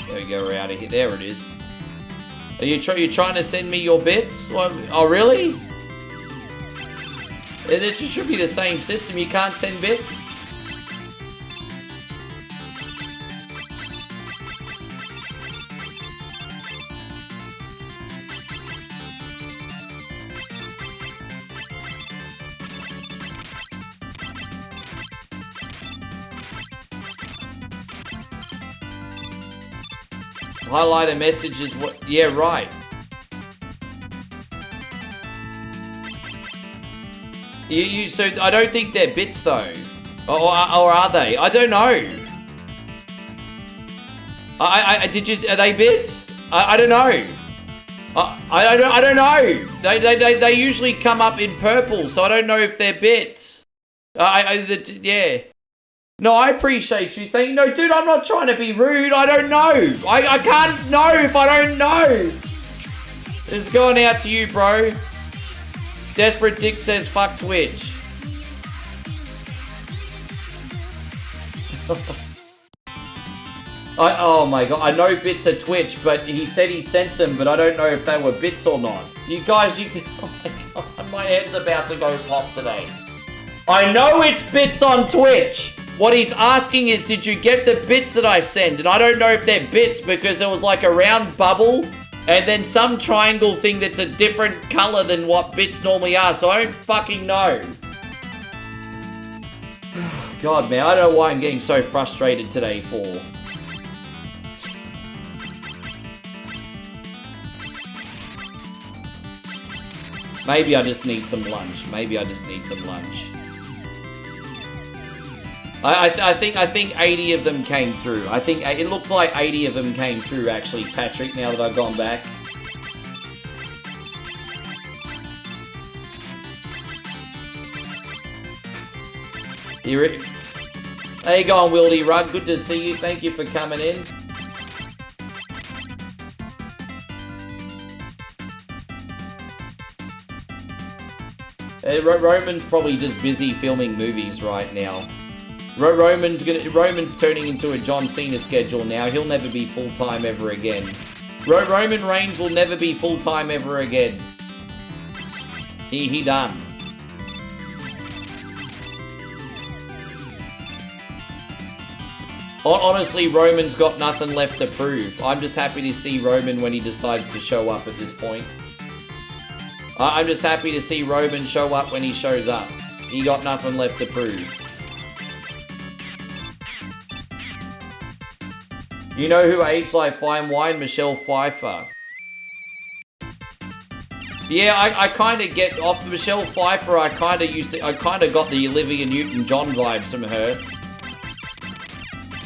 There we go, we're out of here. There it is. Are you trying to send me your bits? What? Oh, really? It should be the same system. You can't send bits? Highlight a message is what? Yeah, right. So I don't think they're bits though, or are they? I don't know. Are they bits? I don't know. I don't know. They usually come up in purple, so I don't know if they're bits. Yeah. No, I appreciate you. Thank you. No, dude, I'm not trying to be rude. I don't know. I can't know if I don't know. It's going out to you, bro. Desperate Dick says, fuck Twitch. Oh my god, I know bits are Twitch, but he said he sent them, but I don't know if they were bits or not. You guys, oh my god, my head's about to go pop today. I know it's bits on Twitch. What he's asking is, did you get the bits that I sent? And I don't know if they're bits because there was like a round bubble and then some triangle thing that's a different color than what bits normally are. So I don't fucking know. God, man, I don't know why I'm getting so frustrated today for. Maybe I just need some lunch. Maybe I just need some lunch. I think 80 of them came through. I think it looks like 80 of them came through actually, Patrick, now that I've gone back. How you going, Wildy Rug? Good to see you. Thank you for coming in. Roman's probably just busy filming movies right now. Roman's turning into a John Cena schedule now. He'll never be full-time ever again. Roman Reigns will never be full-time ever again. He done. Honestly, Roman's got nothing left to prove. I'm just happy to see Roman when he decides to show up at this point. I'm just happy to see Roman show up when he shows up. He got nothing left to prove. You know who aged like fine wine? Michelle Pfeiffer. Yeah, I kind of get off Michelle Pfeiffer. I kind of got the Olivia Newton-John vibes from her.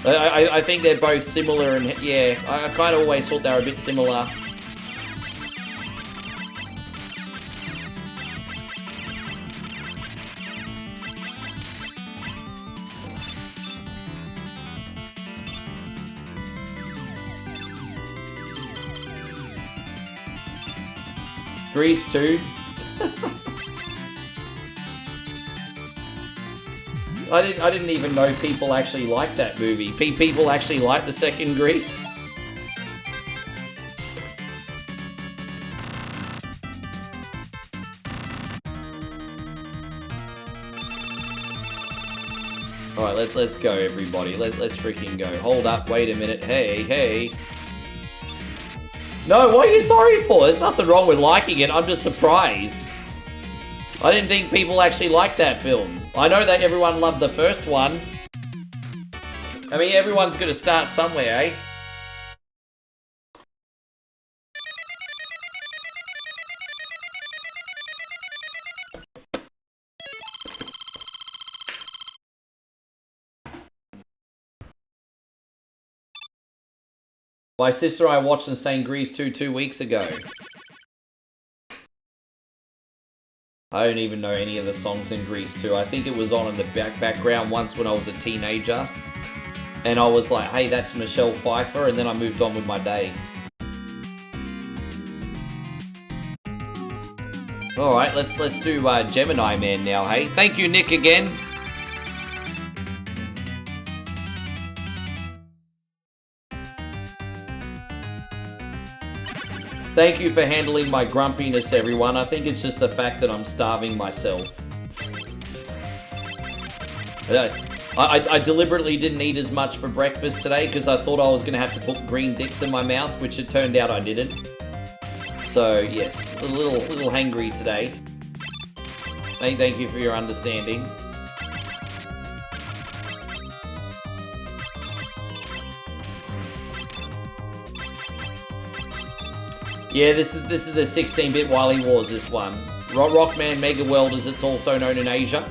I think they're both similar, and yeah, I kind of always thought they were a bit similar. Grease 2. I didn't even know people actually liked that movie. People actually like the second Grease. All right, let's go, everybody. Let's freaking go. Hold up, wait a minute. Hey. No, what are you sorry for? There's nothing wrong with liking it. I'm just surprised. I didn't think people actually liked that film. I know that everyone loved the first one. I mean, everyone's gonna start somewhere, eh? My sister and I watched the same Grease 2 weeks ago. I don't even know any of the songs in Grease 2. I think it was on in the background once when I was a teenager. And I was like, hey, that's Michelle Pfeiffer, and then I moved on with my day. Alright, let's do Gemini Man now, hey? Thank you, Nick, again. Thank you for handling my grumpiness, everyone. I think it's just the fact that I'm starving myself. I deliberately didn't eat as much for breakfast today because I thought I was going to have to put green dicks in my mouth, which it turned out I didn't. So, yes, a little hangry today. Thank you for your understanding. Yeah, this is the 16-bit Wily Wars, this one. Rockman Mega World, as it's also known in Asia.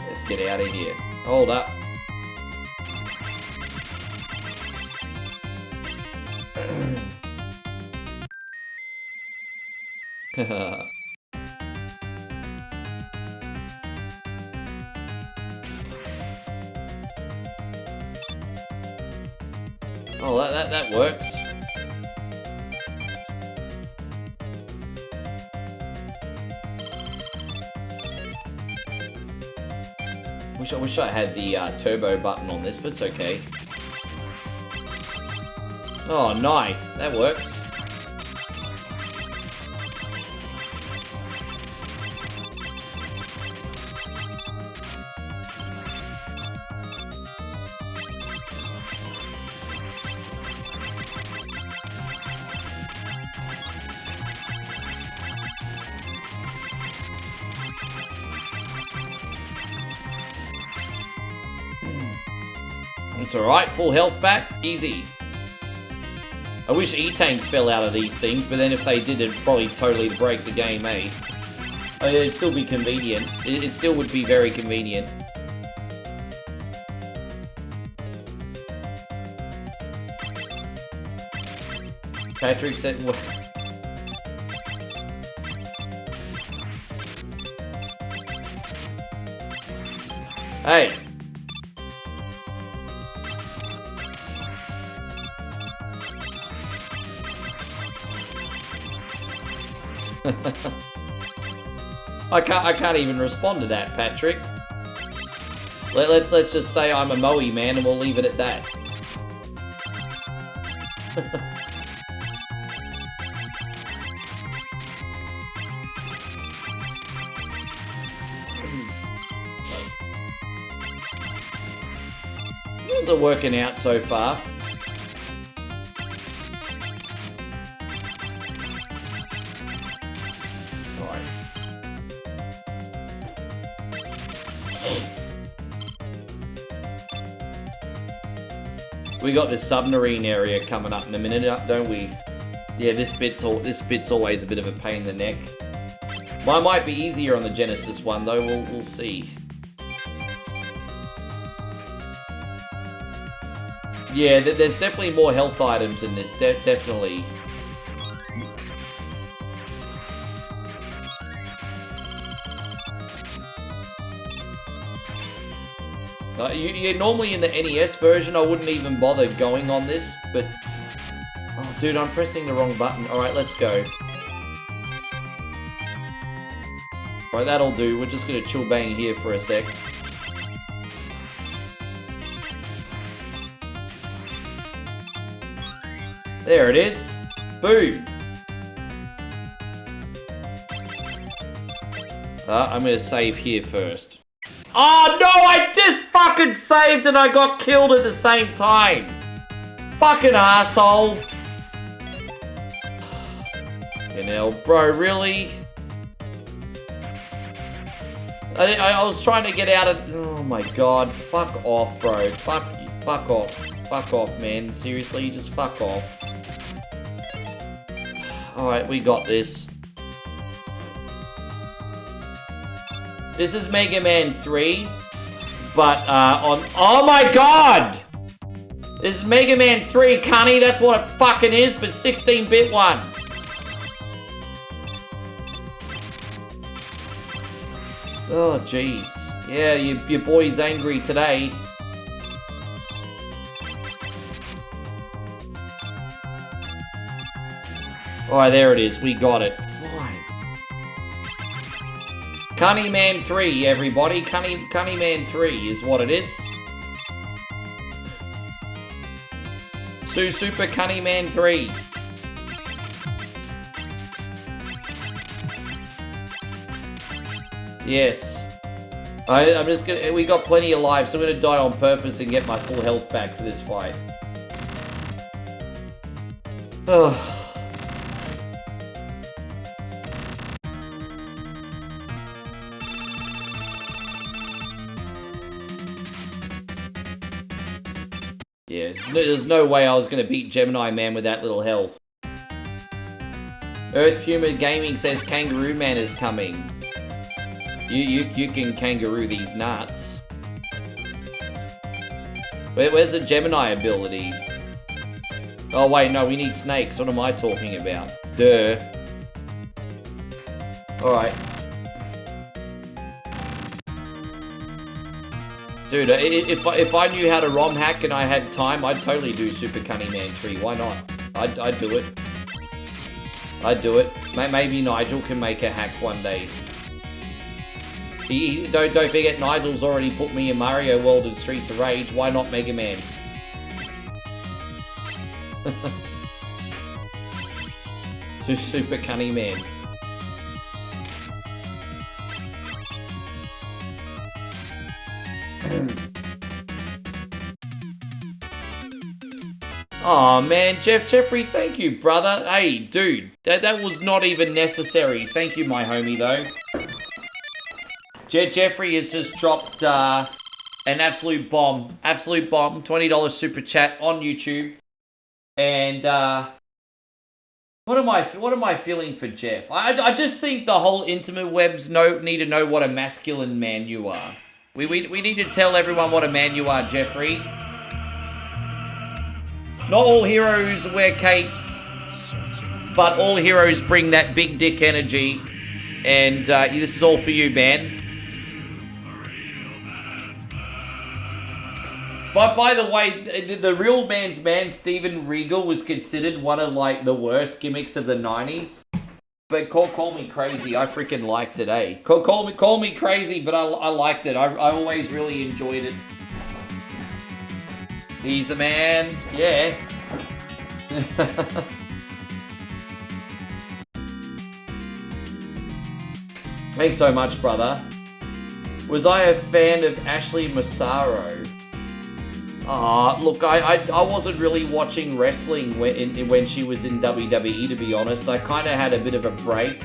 Let's get out of here. Hold up. Oh, that works. Wish I had the turbo button on this, but it's okay. Oh, nice. That works. It's alright, full health back, easy. I wish E-Tanks fell out of these things, but then if they did, it'd probably totally break the game, eh? It'd still be convenient. It still would be very convenient. Patrick said, what? Hey! I can't even respond to that, Patrick. Let's just say I'm a Moe man and we'll leave it at that. Things are working out so far. We got this submarine area coming up in a minute, don't we? Yeah, this bit's always a bit of a pain in the neck. Mine might be easier on the Genesis one though. We'll see. Yeah, there's definitely more health items in this. Definitely. Normally in the NES version, I wouldn't even bother going on this, but... Oh, dude, I'm pressing the wrong button. Alright, let's go. Alright, that'll do. We're just gonna chill bang here for a sec. There it is. Boom. I'm gonna save here first. Oh no, I just fucking saved and I got killed at the same time. Fucking asshole. You know, bro, really? I was trying to get out of... Oh my god, fuck off, bro. Fuck off. Fuck off, man. Seriously, just fuck off. Alright, we got this. This is Mega Man 3, but on... Oh my god! This is Mega Man 3, Cunny. That's what it fucking is, but 16-bit one. Oh, jeez. Yeah, your boy's angry today. Alright, there it is. We got it. Fine. Cunny Man 3, everybody. Cunny Man 3 is what it is. Super Cunny Man 3. Yes. I'm just gonna... We got plenty of lives, so I'm gonna die on purpose and get my full health back for this fight. Oh. Yeah, there's no way I was going to beat Gemini Man with that little health. Earth Humor Gaming says Kangaroo Man is coming. You can kangaroo these nuts. Where's the Gemini ability? Oh wait, no, we need snakes. What am I talking about? Duh. Alright. Dude, if I knew how to ROM hack and I had time, I'd totally do Super Cunning Man 3. Why not? I'd do it. I'd do it. Maybe Nigel can make a hack one day. Don't forget, Nigel's already put me in Mario World and Streets of Rage. Why not Mega Man? Super Cunning Man. Oh man, Jeffrey, thank you, brother. Hey, dude, that was not even necessary. Thank you, my homie, though. Jeffrey has just dropped an absolute bomb. Absolute bomb. $20 super chat on YouTube. And what am I feeling for Jeff? I just think the whole intimate webs need to know what a masculine man you are. We need to tell everyone what a man you are, Jeffrey. Not all heroes wear capes, but all heroes bring that big dick energy. And this is all for you, man. But by the way, the real man's man, Steven Regal, was considered one of like the worst gimmicks of the 90s. But call me crazy, I freaking liked it, eh? Call me crazy, but I liked it. I always really enjoyed it. He's the man, yeah. Thanks so much, brother. Was I a fan of Ashley Massaro? Look, I wasn't really watching wrestling when she was in WWE, to be honest. I kind of had a bit of a break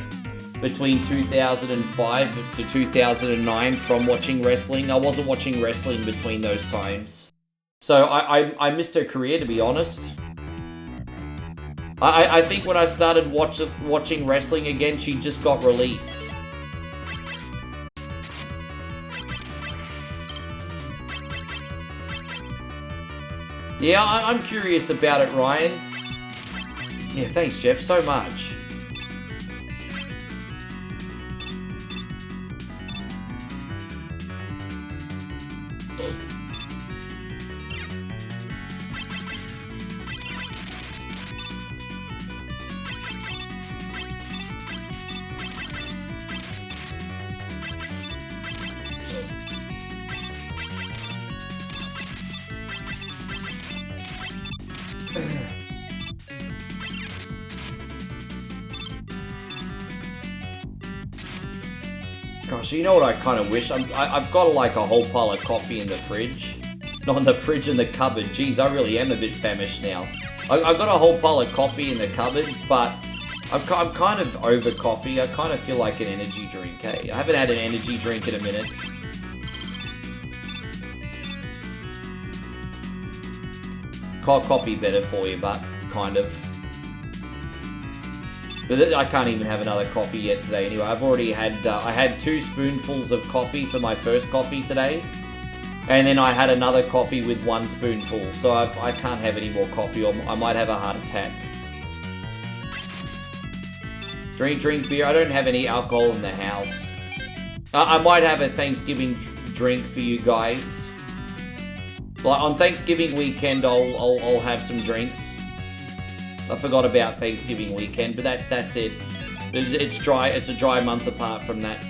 between 2005 to 2009 from watching wrestling. I wasn't watching wrestling between those times. So I missed her career, to be honest. I think when I started watching wrestling again, she just got released. Yeah, I'm curious about it, Ryan. Yeah, thanks, Jeff, so much. Gosh, you know what I kind of wish? I've got like a whole pile of coffee in the fridge. Not in the fridge, in the cupboard. Jeez, I really am a bit famished now. I've got a whole pile of coffee in the cupboard, but I'm kind of over coffee. I kind of feel like an energy drink, eh? I haven't had an energy drink in a minute. Coffee better for you, but kind of. But I can't even have another coffee yet today anyway. I've already had, I had 2 spoonfuls of coffee for my first coffee today. And then I had another coffee with 1 spoonful. So I can't have any more coffee or I might have a heart attack. Drink beer. I don't have any alcohol in the house. I might have a Thanksgiving drink for you guys. Like on Thanksgiving weekend, I'll have some drinks. I forgot about Thanksgiving weekend, but that's it. It's dry. It's a dry month apart from that.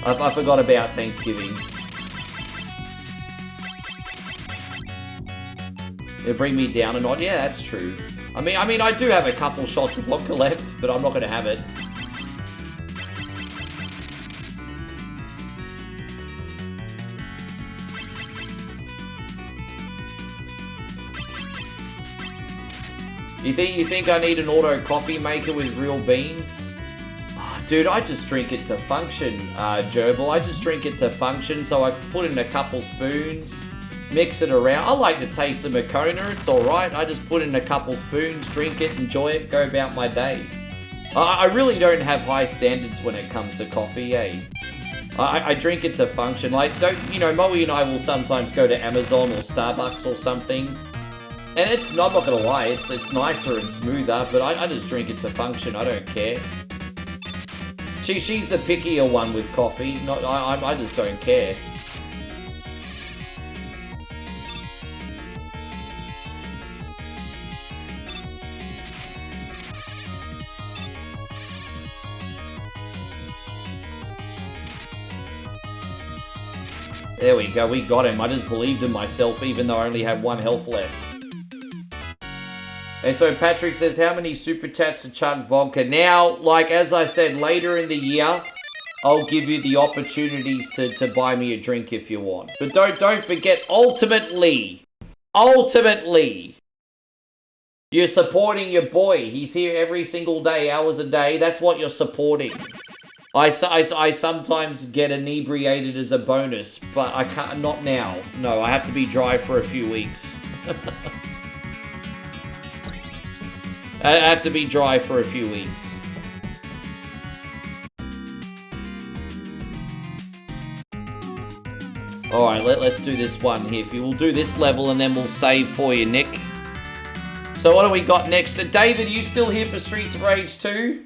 I forgot about Thanksgiving. It'll bring me down a notch. Yeah, that's true. I mean, I do have a couple shots of vodka left, but I'm not going to have it. You think I need an auto coffee maker with real beans? Oh, dude, I just drink it to function, Gerbil. I just drink it to function, so I put in a couple spoons, mix it around. I like the taste of Moccona, it's alright. I just put in a couple spoons, drink it, enjoy it, go about my day. I really don't have high standards when it comes to coffee, eh? I drink it to function. Like, Moe and I will sometimes go to Amazon or Starbucks or something. And I'm not gonna lie, it's nicer and smoother, but I just drink it to function, I don't care. She's the pickier one with coffee, I just don't care. There we go, we got him. I just believed in myself even though I only had 1 health left. And so Patrick says, how many super chats to chug vodka? Now, like as I said, later in the year, I'll give you the opportunities to buy me a drink if you want. But don't forget, ultimately, you're supporting your boy. He's here every single day, hours a day. That's what you're supporting. I sometimes get inebriated as a bonus, but I can't, not now. No, I have to be dry for a few weeks. I have to be dry for a few weeks. Alright, let's do this one here. We'll do this level and then we'll save for you, Nick. So what do we got next? So David, are you still here for Streets of Rage 2?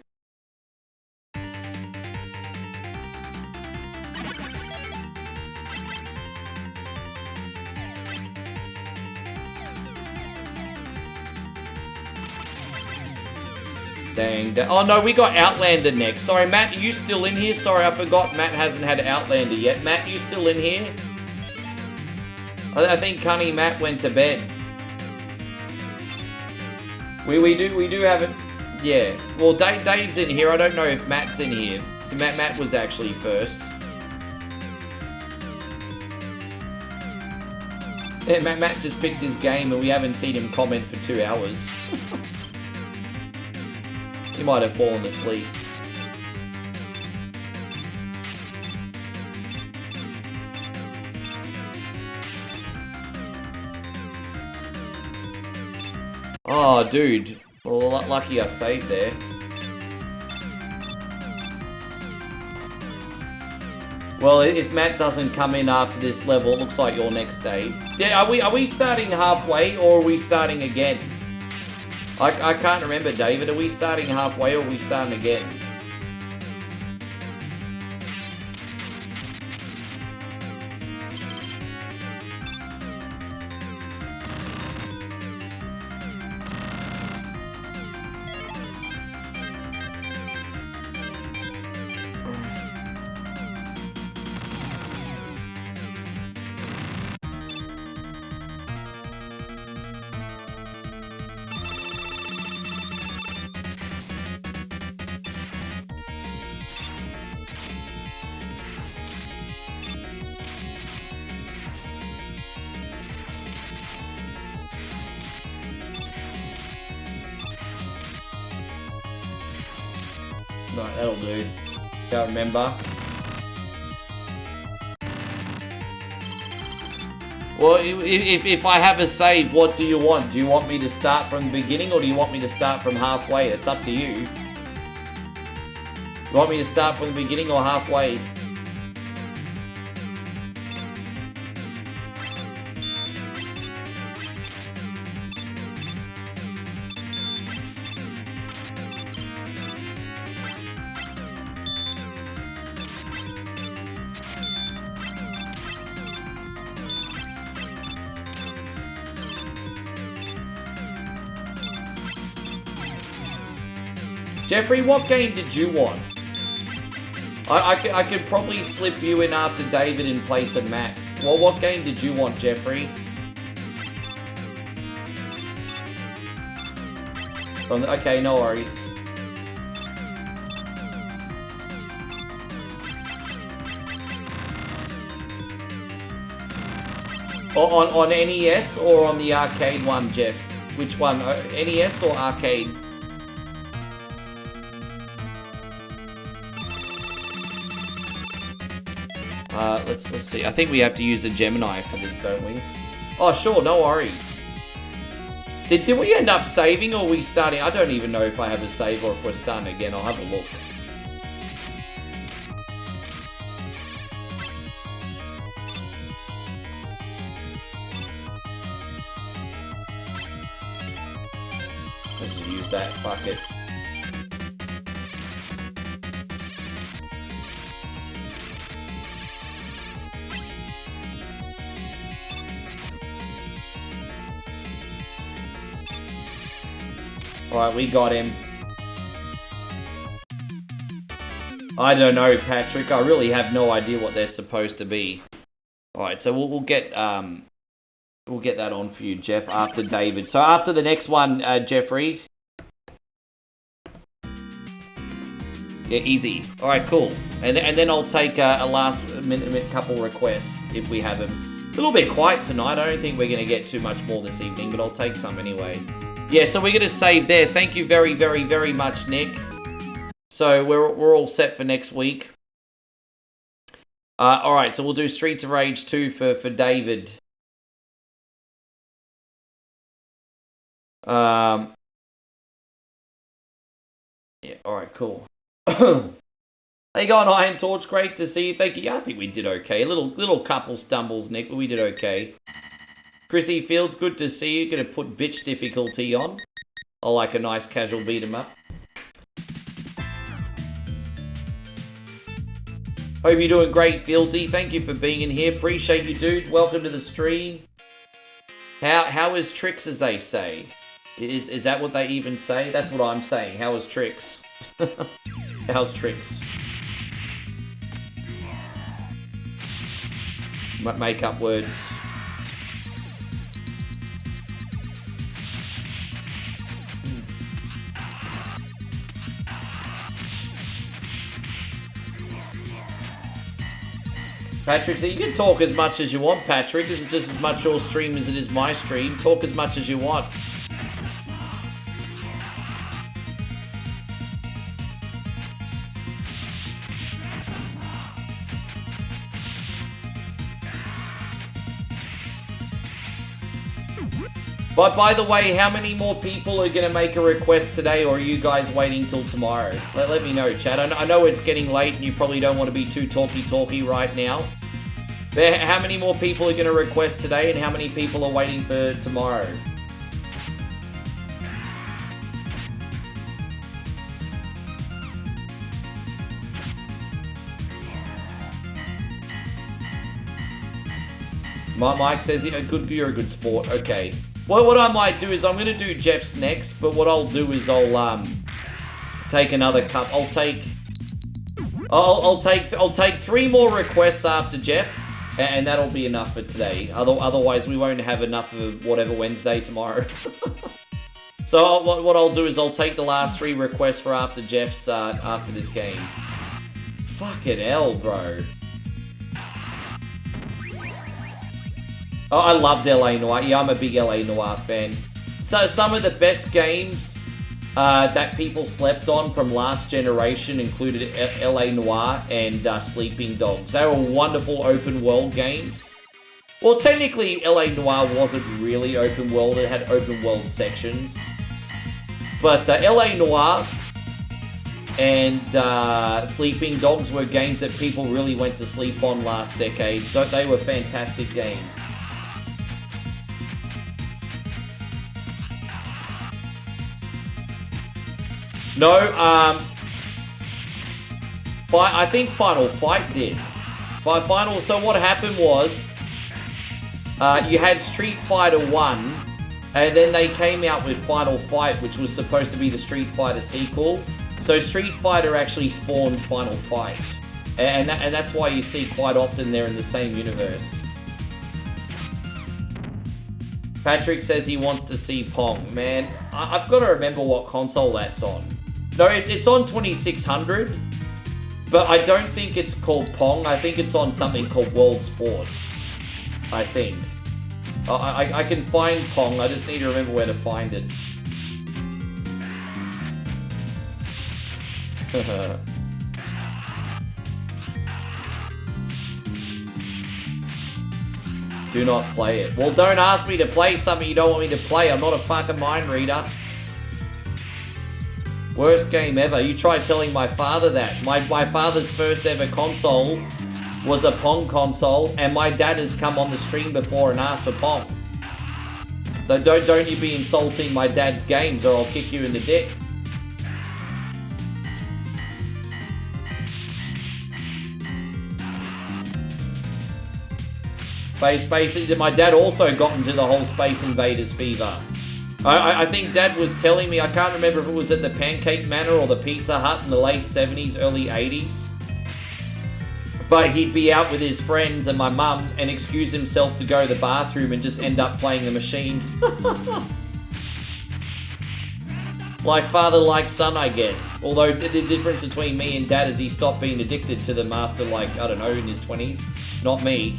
Dang. Oh no, we got Outlander next. Sorry, Matt, are you still in here? Sorry, I forgot Matt hasn't had Outlander yet. Matt, you still in here? I think Cunny Matt went to bed. We do have it. Yeah. Well, Dave's in here. I don't know if Matt's in here. Matt was actually first. Yeah, Matt just picked his game and we haven't seen him comment for 2 hours. He might have fallen asleep. Oh, dude. Well, lucky I saved there. Well, if Matt doesn't come in after this level, it looks like you're next, Dave. Yeah, are we starting halfway or are we starting again? I can't remember, David. Are we starting halfway or are we starting again? Right, that'll do. Can't remember. Well, if I have a save, what do you want? Do you want me to start from the beginning or do you want me to start from halfway? It's up to you. You want me to start from the beginning or halfway? Jeffrey, what game did you want? I could probably slip you in after David in place of Matt. Well, what game did you want, Jeffrey? Okay, no worries. On NES or on the arcade one, Jeff? Which one? NES or arcade? Let's see. I think we have to use a Gemini for this, don't we? Oh, sure, no worries. Did we end up saving or are we starting? I don't even know if I have a save or if we're starting again. I'll have a look. Let's just use that. Fuck it. Alright, we got him. I don't know, Patrick. I really have no idea what they're supposed to be. Alright, so we'll get that on for you, Jeff, after David. So after the next one, Jeffrey. Yeah, easy. Alright, cool. And then I'll take a last minute couple requests if we have them. A little bit quiet tonight. I don't think we're going to get too much more this evening, but I'll take some anyway. Yeah, so we're going to save there. Thank you very, very, very much, Nick. So we're all set for next week. Alright, so we'll do Streets of Rage 2 for David. Yeah, alright, cool. How you going, Iron Torch? Great to see you. Thank you. Yeah, I think we did okay. A little couple stumbles, Nick, but we did okay. Chrissy Fields, good to see you. Gonna put bitch difficulty on. I like a nice casual beat 'em up. Hope you're doing great, Fieldy. Thank you for being in here. Appreciate you, dude. Welcome to the stream. How is Tricks, as they say? Is that what they even say? That's what I'm saying. How is Tricks? How's Tricks? Make up words. Patrick, so you can talk as much as you want, Patrick. This is just as much your stream as it is my stream. Talk as much as you want. But by the way, how many more people are going to make a request today, or are you guys waiting till tomorrow? Let me know, chat. I know it's getting late and you probably don't want to be too talky right now. But how many more people are going to request today and how many people are waiting for tomorrow? Mike says you're a good sport. Okay. Well, what I might do is I'm going to do Jeff's next, but what I'll do is I'll take another cup. I'll take 3 more requests after Jeff, and that'll be enough for today. Otherwise, we won't have enough of whatever Wednesday tomorrow. So what I'll do is I'll take the last 3 requests for after Jeff's after this game. Fucking hell, bro. Oh, I loved LA Noire. Yeah, I'm a big LA Noire fan. So some of the best games that people slept on from last generation included LA Noire and Sleeping Dogs. They were wonderful open world games. Well, technically LA Noire wasn't really open world. It had open world sections. But LA Noire and Sleeping Dogs were games that people really went to sleep on last decade. They were fantastic games. No, I think Final Fight did. So what happened was, you had Street Fighter 1, and then they came out with Final Fight, which was supposed to be the Street Fighter sequel. So Street Fighter actually spawned Final Fight. And that's why you see quite often they're in the same universe. Patrick says he wants to see Pong. Man, I've got to remember what console that's on. No, it's on 2600. But I don't think it's called Pong. I think it's on something called World Sports. I think. I can find Pong. I just need to remember where to find it. Do not play it. Well, don't ask me to play something you don't want me to play. I'm not a fucking mind reader. Worst game ever. You tried telling my father that. My father's first ever console was a Pong console, and my dad has come on the stream before and asked for Pong. So don't you be insulting my dad's games or I'll kick you in the dick. Basically, my dad also got into the whole Space Invaders fever. I think Dad was telling me, I can't remember if it was at the Pancake Manor or the Pizza Hut in the late 70s, early 80s. But he'd be out with his friends and my mum and excuse himself to go to the bathroom and just end up playing the machine. Like father, like son, I guess. Although the difference between me and Dad is he stopped being addicted to them after, like, I don't know, in his 20s. Not me.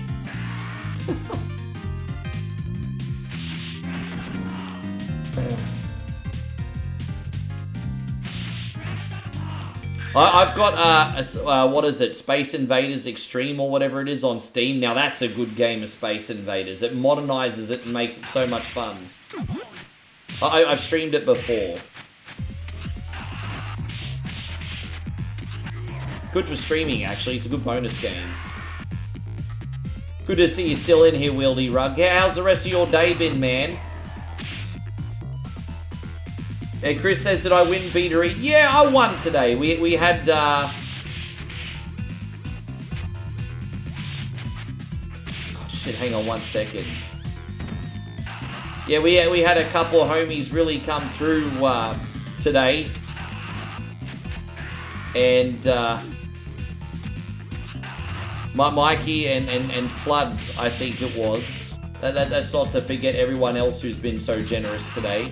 I've got, what is it, Space Invaders Extreme or whatever it is on Steam. Now that's a good game of Space Invaders. It modernizes it and makes it so much fun. I've streamed it before. Good for streaming, actually. It's a good bonus game. Good to see you still in here, Wieldy Rug. Yeah, how's the rest of your day been, man? Yeah, Chris says, did I win Beatery? Yeah, I won today. We had, oh, shit, hang on one second. Yeah, we had a couple of homies really come through, today. And, Mikey and Floods, I think it was. That's not to forget everyone else who's been so generous today.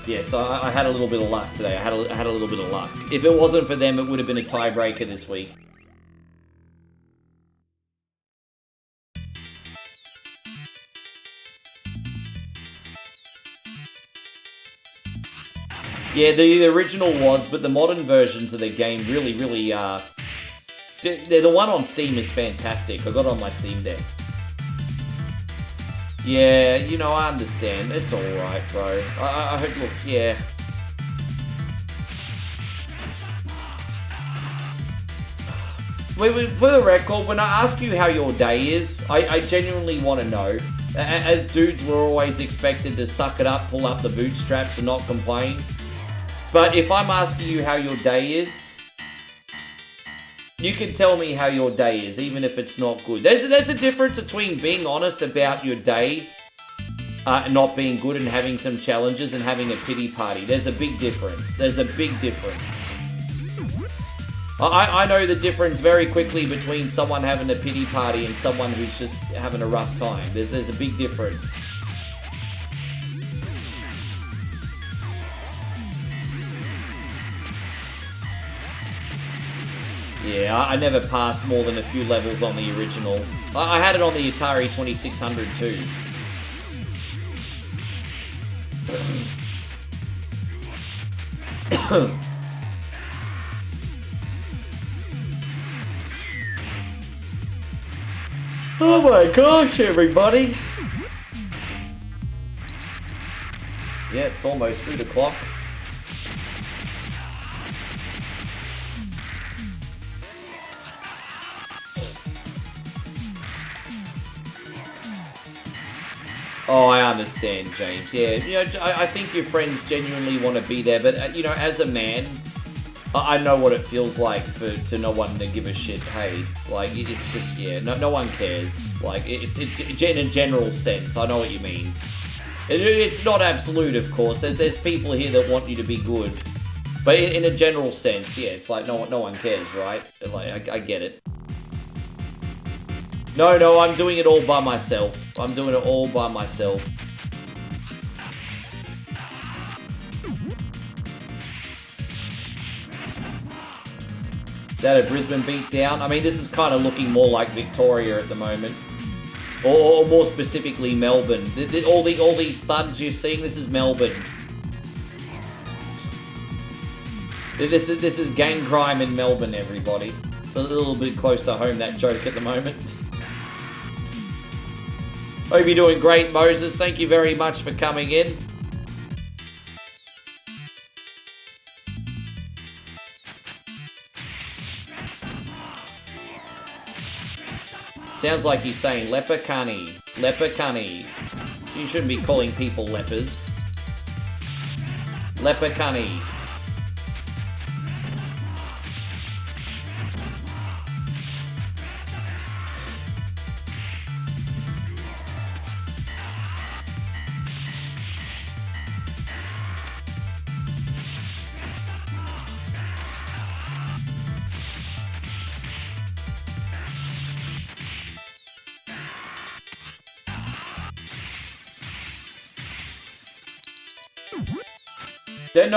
Yeah, so I had a little bit of luck today. I had a little bit of luck. If it wasn't for them, it would have been a tiebreaker this week. Yeah, the original was, but the modern versions of the game really, the one on Steam is fantastic. I got it on my Steam Deck. Yeah, you know, I understand. It's alright, bro. I hope, look, yeah. For the record, when I ask you how your day is, I genuinely want to know. As dudes, we're always expected to suck it up, pull up the bootstraps and not complain. But if I'm asking you how your day is, you can tell me how your day is, even if it's not good. There's a difference between being honest about your day, not being good and having some challenges and having a pity party. There's a big difference. There's a big difference. I know the difference very quickly between someone having a pity party and someone who's just having a rough time. There's a big difference. Yeah, I never passed more than a few levels on the original. I had it on the Atari 2600 too. Oh my gosh, everybody! Yeah, it's almost 3 o'clock. Oh, I understand, James. Yeah, you know, I think your friends genuinely want to be there, but, you know, as a man, I know what it feels like to no one to give a shit. Hey, like, it's just, yeah, no one cares. Like, it's in a general sense, I know what you mean. It's not absolute, of course. There's people here that want you to be good. But in a general sense, yeah, it's like no one cares, right? Like, I get it. No, I'm doing it all by myself. I'm doing it all by myself. Is that a Brisbane beatdown? I mean, this is kind of looking more like Victoria at the moment. Or more specifically, Melbourne. All these thuds you're seeing, this is Melbourne. This is gang crime in Melbourne, everybody. It's a little bit close to home, that joke at the moment. Hope you're doing great, Moses. Thank you very much for coming in. Sounds like he's saying leprechaun-y. Leprechaun-y. You shouldn't be calling people lepers. Leprechaun-y.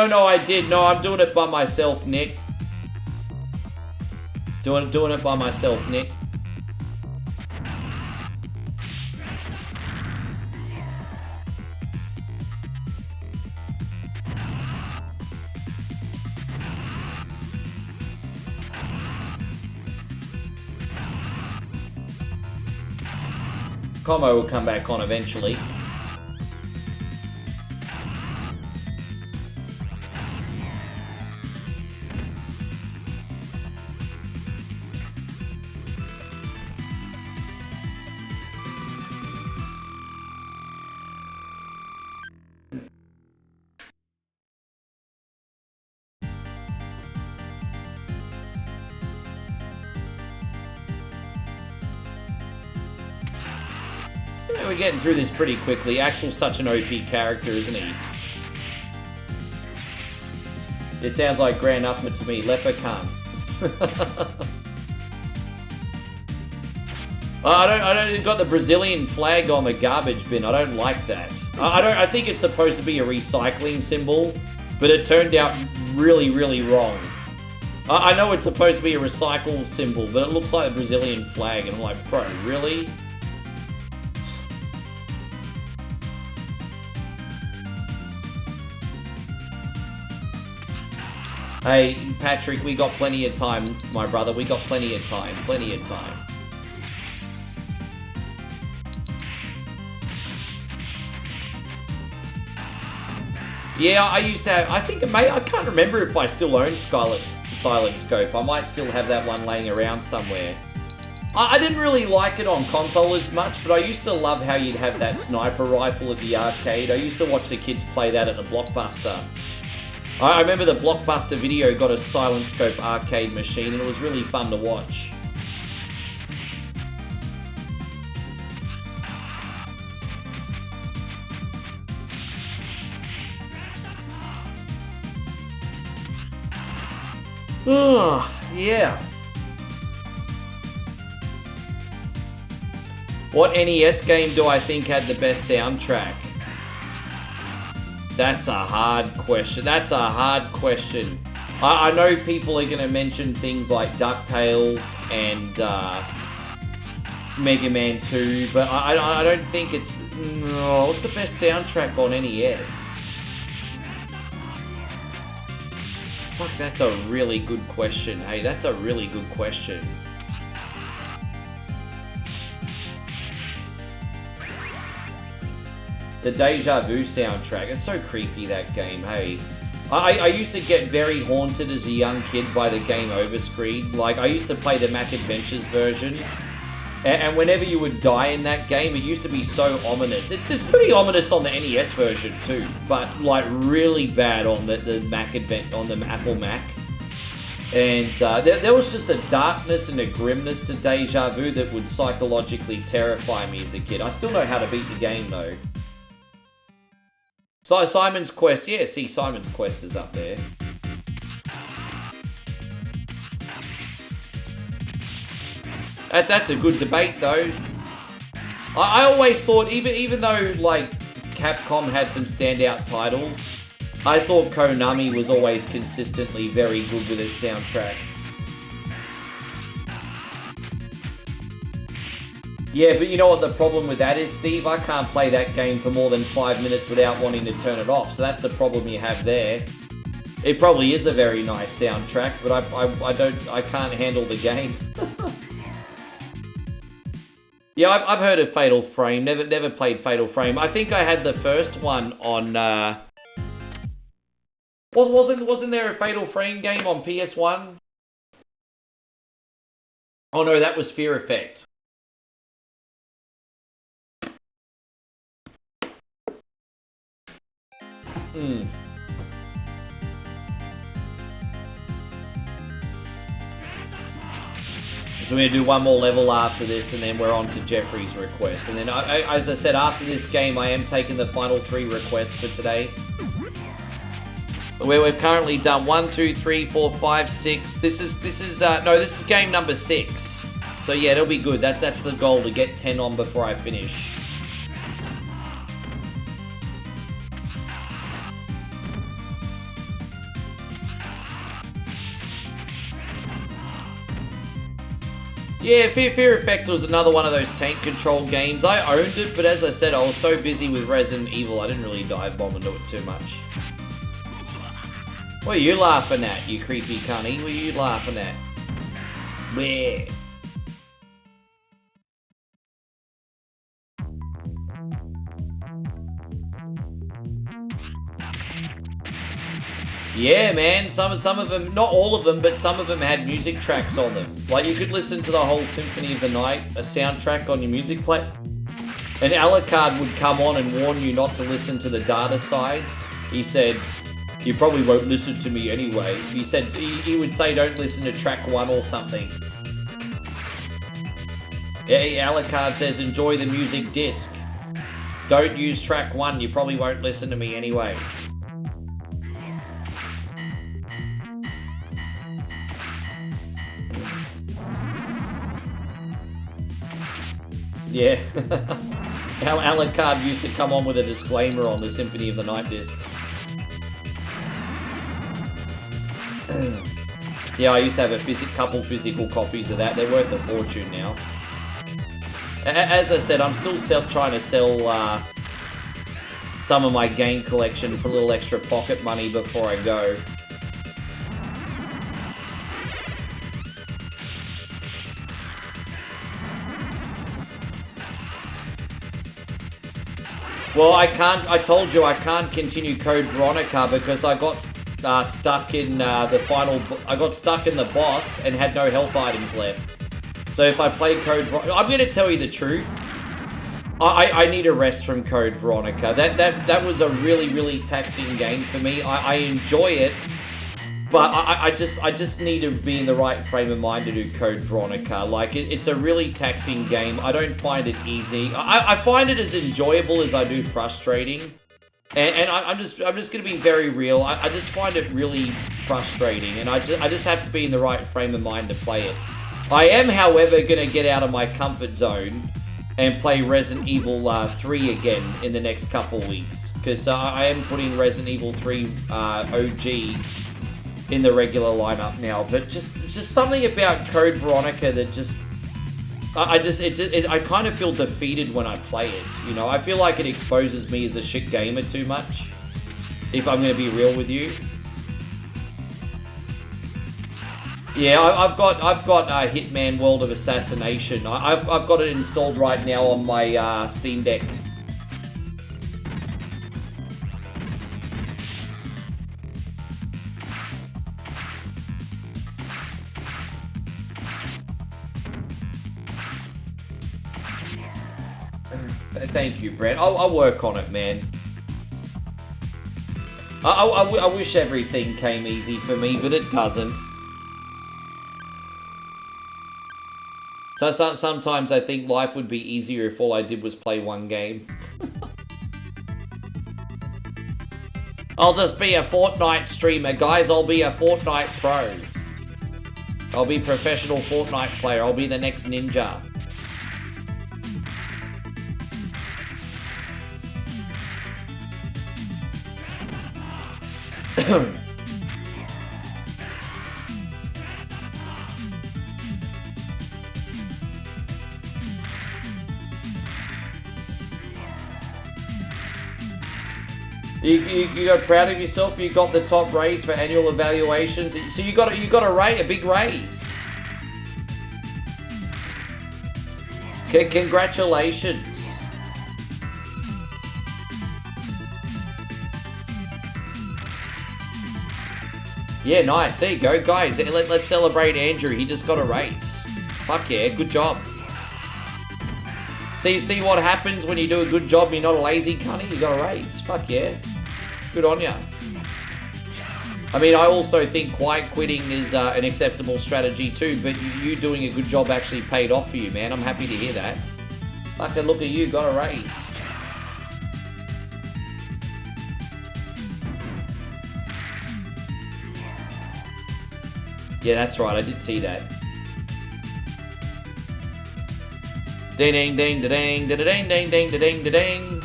No, I did. No, I'm doing it by myself, Nick. Doing it by myself, Nick. Como will come back on eventually. We're getting through this pretty quickly. Axel's such an OP character, isn't he? It sounds like Grand Ultimate to me. Leprechaun. I don't got the Brazilian flag on the garbage bin. I don't like that. I think it's supposed to be a recycling symbol, but it turned out really, really wrong. I know it's supposed to be a recycle symbol, but it looks like a Brazilian flag, and I'm like, bro, really? Hey, Patrick, we got plenty of time, my brother. We got plenty of time. Plenty of time. Yeah, I used to have... I can't remember if I still own Silent Scope. I might still have that one laying around somewhere. I didn't really like it on console as much, but I used to love how you'd have that sniper rifle at the arcade. I used to watch the kids play that at the Blockbuster. I remember the Blockbuster Video got a Silent Scope arcade machine, and it was really fun to watch. Ugh, yeah. What NES game do I think had the best soundtrack? That's a hard question. That's a hard question. I know people are going to mention things like DuckTales and Mega Man 2, but I don't think it's... No, what's the best soundtrack on NES? Fuck, that's a really good question. Hey, that's a really good question. The Deja Vu soundtrack. It's so creepy, that game, hey. I used to get very haunted as a young kid by the Game Over screen. Like, I used to play the Mac Adventures version. And whenever you would die in that game, it used to be so ominous. It's pretty ominous on the NES version too, but like really bad on the Mac on the Apple Mac. And there was just a darkness and a grimness to Deja Vu that would psychologically terrify me as a kid. I still know how to beat the game, though. So Simon's Quest, yeah, see, Simon's Quest is up there. That's a good debate, though. I always thought, even though, like, Capcom had some standout titles, I thought Konami was always consistently very good with its soundtrack. Yeah, but you know what the problem with that is, Steve? I can't play that game for more than 5 minutes without wanting to turn it off, so that's the problem you have there. It probably is a very nice soundtrack, but I can't handle the game. Yeah, I've heard of Fatal Frame. Never played Fatal Frame. I think I had the first one on. Wasn't there a Fatal Frame game on PS1? Oh no, that was Fear Effect. So we're going to do one more level after this, and then we're on to Jeffrey's request. And then, as I said, after this game, I am taking the final 3 requests for today. Where we've currently done 1, 2, 3, 4, 5, 6. This is game number 6. So yeah, it'll be good. That's the goal, to get 10 on before I finish. Yeah, Fear Effect was another one of those tank control games. I owned it, but as I said, I was so busy with Resident Evil, I didn't really dive bomb into it too much. What are you laughing at, you creepy cunny? What are you laughing at? Where? Yeah, man, some of them, not all of them, but some of them had music tracks on them. Like, you could listen to the whole Symphony of the Night, a soundtrack on your music play. An Alucard would come on and warn you not to listen to the data side. He said, you probably won't listen to me anyway. He said, he would say, don't listen to track 1 or something. Yeah, Alucard says, enjoy the music disc. Don't use track 1, you probably won't listen to me anyway. Yeah. Alucard used to come on with a disclaimer on the Symphony of the Night disc. Yeah, I used to have a couple physical copies of that. They're worth a fortune now. As I said, I'm still trying to sell some of my game collection for a little extra pocket money before I go. Well, I told you I can't continue Code Veronica because I got stuck in I got stuck in the boss and had no health items left. So if I play Code Veronica, I'm going to tell you the truth. I need a rest from Code Veronica. That was a really taxing game for me. I enjoy it, but I just need to be in the right frame of mind to do Code Veronica. Like, it's a really taxing game. I don't find it easy. I find it as enjoyable as I do frustrating. And I'm just going to be very real. I just find it really frustrating, and I just have to be in the right frame of mind to play it. I am, however, going to get out of my comfort zone and play Resident Evil 3 again in the next couple weeks, because I am putting Resident Evil 3 OG in the regular lineup now. But just something about Code Veronica that I kind of feel defeated when I play it. You know, I feel like it exposes me as a shit gamer too much, if I'm going to be real with you. Yeah, I've got Hitman World of Assassination. I've got it installed right now on my Steam Deck. Thank you, Brett. I'll work on it, man. I wish everything came easy for me, but it doesn't. So sometimes I think life would be easier if all I did was play one game. I'll just be a Fortnite streamer, guys. I'll be a Fortnite pro. I'll be professional Fortnite player. I'll be the next ninja. You got proud of yourself. You got the top raise for annual evaluations. So you got a big raise. Congratulations. Yeah, nice. There you go, guys. Let's celebrate Andrew. He just got a raise. Fuck yeah, good job. See what happens when you do a good job and you're not a lazy cunny? You got a raise. Fuck yeah. Good on ya. I mean, I also think quiet quitting is an acceptable strategy too, but you doing a good job actually paid off for you, man. I'm happy to hear that. Fucking look at you, got a raise. Yeah, that's right, I did see that. Ding ding ding ding ding ding ding ding ding ding ding.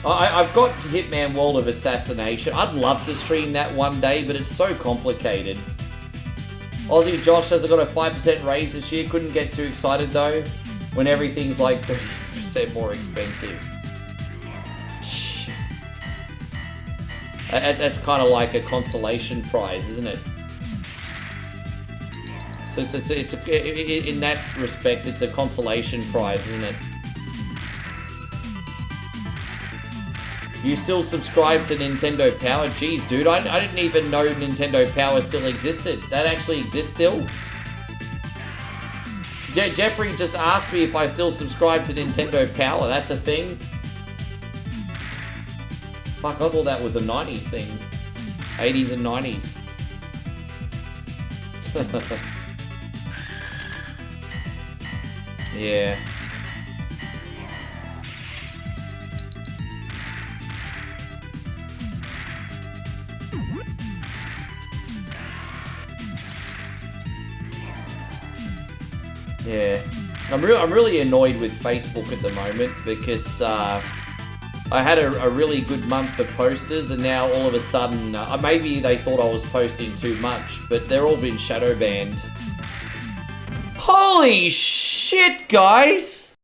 I've got Hitman World of Assassination. I'd love to stream that one day, but it's so complicated. Aussie Josh says I got a 5% raise this year. Couldn't get too excited though, when everything's like 30% more expensive. That's kind of like a consolation prize, isn't it? So in that respect, it's a consolation prize, isn't it? You still subscribe to Nintendo Power? Jeez, dude, I didn't even know Nintendo Power still existed. That actually exists still? Jeffrey just asked me if I still subscribe to Nintendo Power. That's a thing? Fuck, I thought that was a 90s thing. 80s and 90s. Yeah. Yeah, I'm really annoyed with Facebook at the moment because I had a really good month for posters, and now all of a sudden, maybe they thought I was posting too much, but they're all been shadow banned. Holy shit, guys!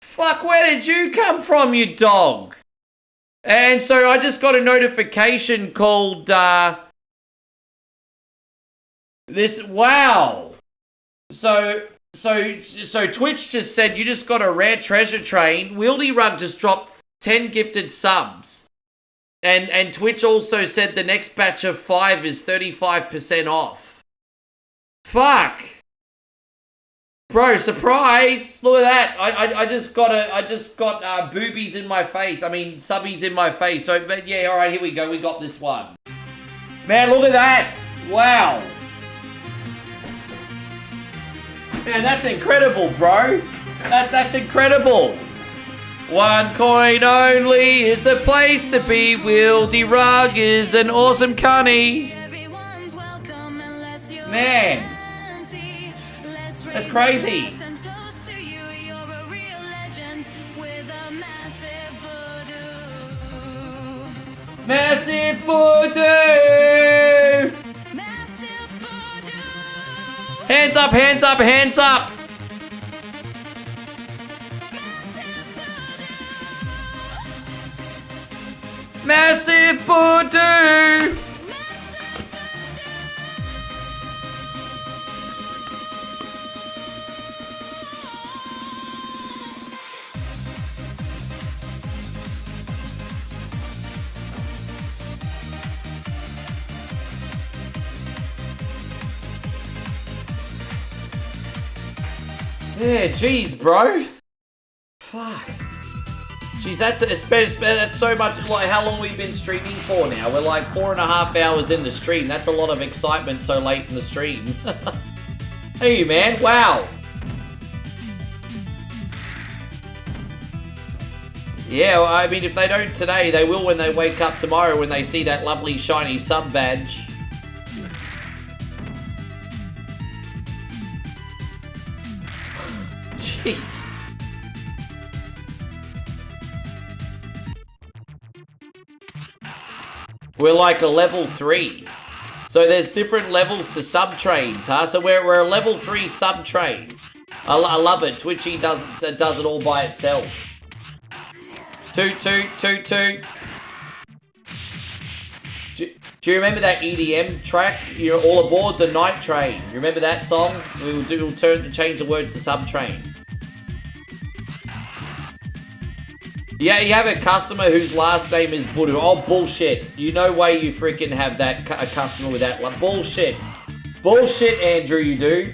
Fuck, where did you come from, you dog? And so I just got a notification called this. Wow. So Twitch just said you just got a rare treasure train. Wieldy Rug just dropped 10 gifted subs. And Twitch also said the next batch of 5 is 35% off. Fuck. Bro, surprise. Look at that. I just got boobies in my face. I mean, subbies in my face. So, but yeah, all right, here we go. We got this one. Man, look at that. Wow. Man, that's incredible, bro. That's incredible. One coin only is the place to be. Wieldy Rug is an awesome cunny. Man, that's crazy. Massive voodoo. Hands up, hands up, hands up! Massive voodoo! Yeah, jeez, bro. Fuck. Jeez, that's so much. Like, how long have we been streaming for now? We're like 4.5 hours in the stream. That's a lot of excitement so late in the stream. Hey, man. Wow. Yeah, well, I mean, if they don't today, they will when they wake up tomorrow when they see that lovely shiny sub badge. Jeez. We're like a level 3. So there's different levels to sub-trains, huh? So we're a level 3 sub-train. I love it. Twitchy does it all by itself. Toot, toot, toot, toot. Do you remember that EDM track? You're all aboard the night train. You remember that song? We'll change the words to sub-train. Yeah, you have a customer whose last name is Buddha. Oh, bullshit. You no way you freaking have that a customer with that one. Bullshit. Bullshit, Andrew, you do.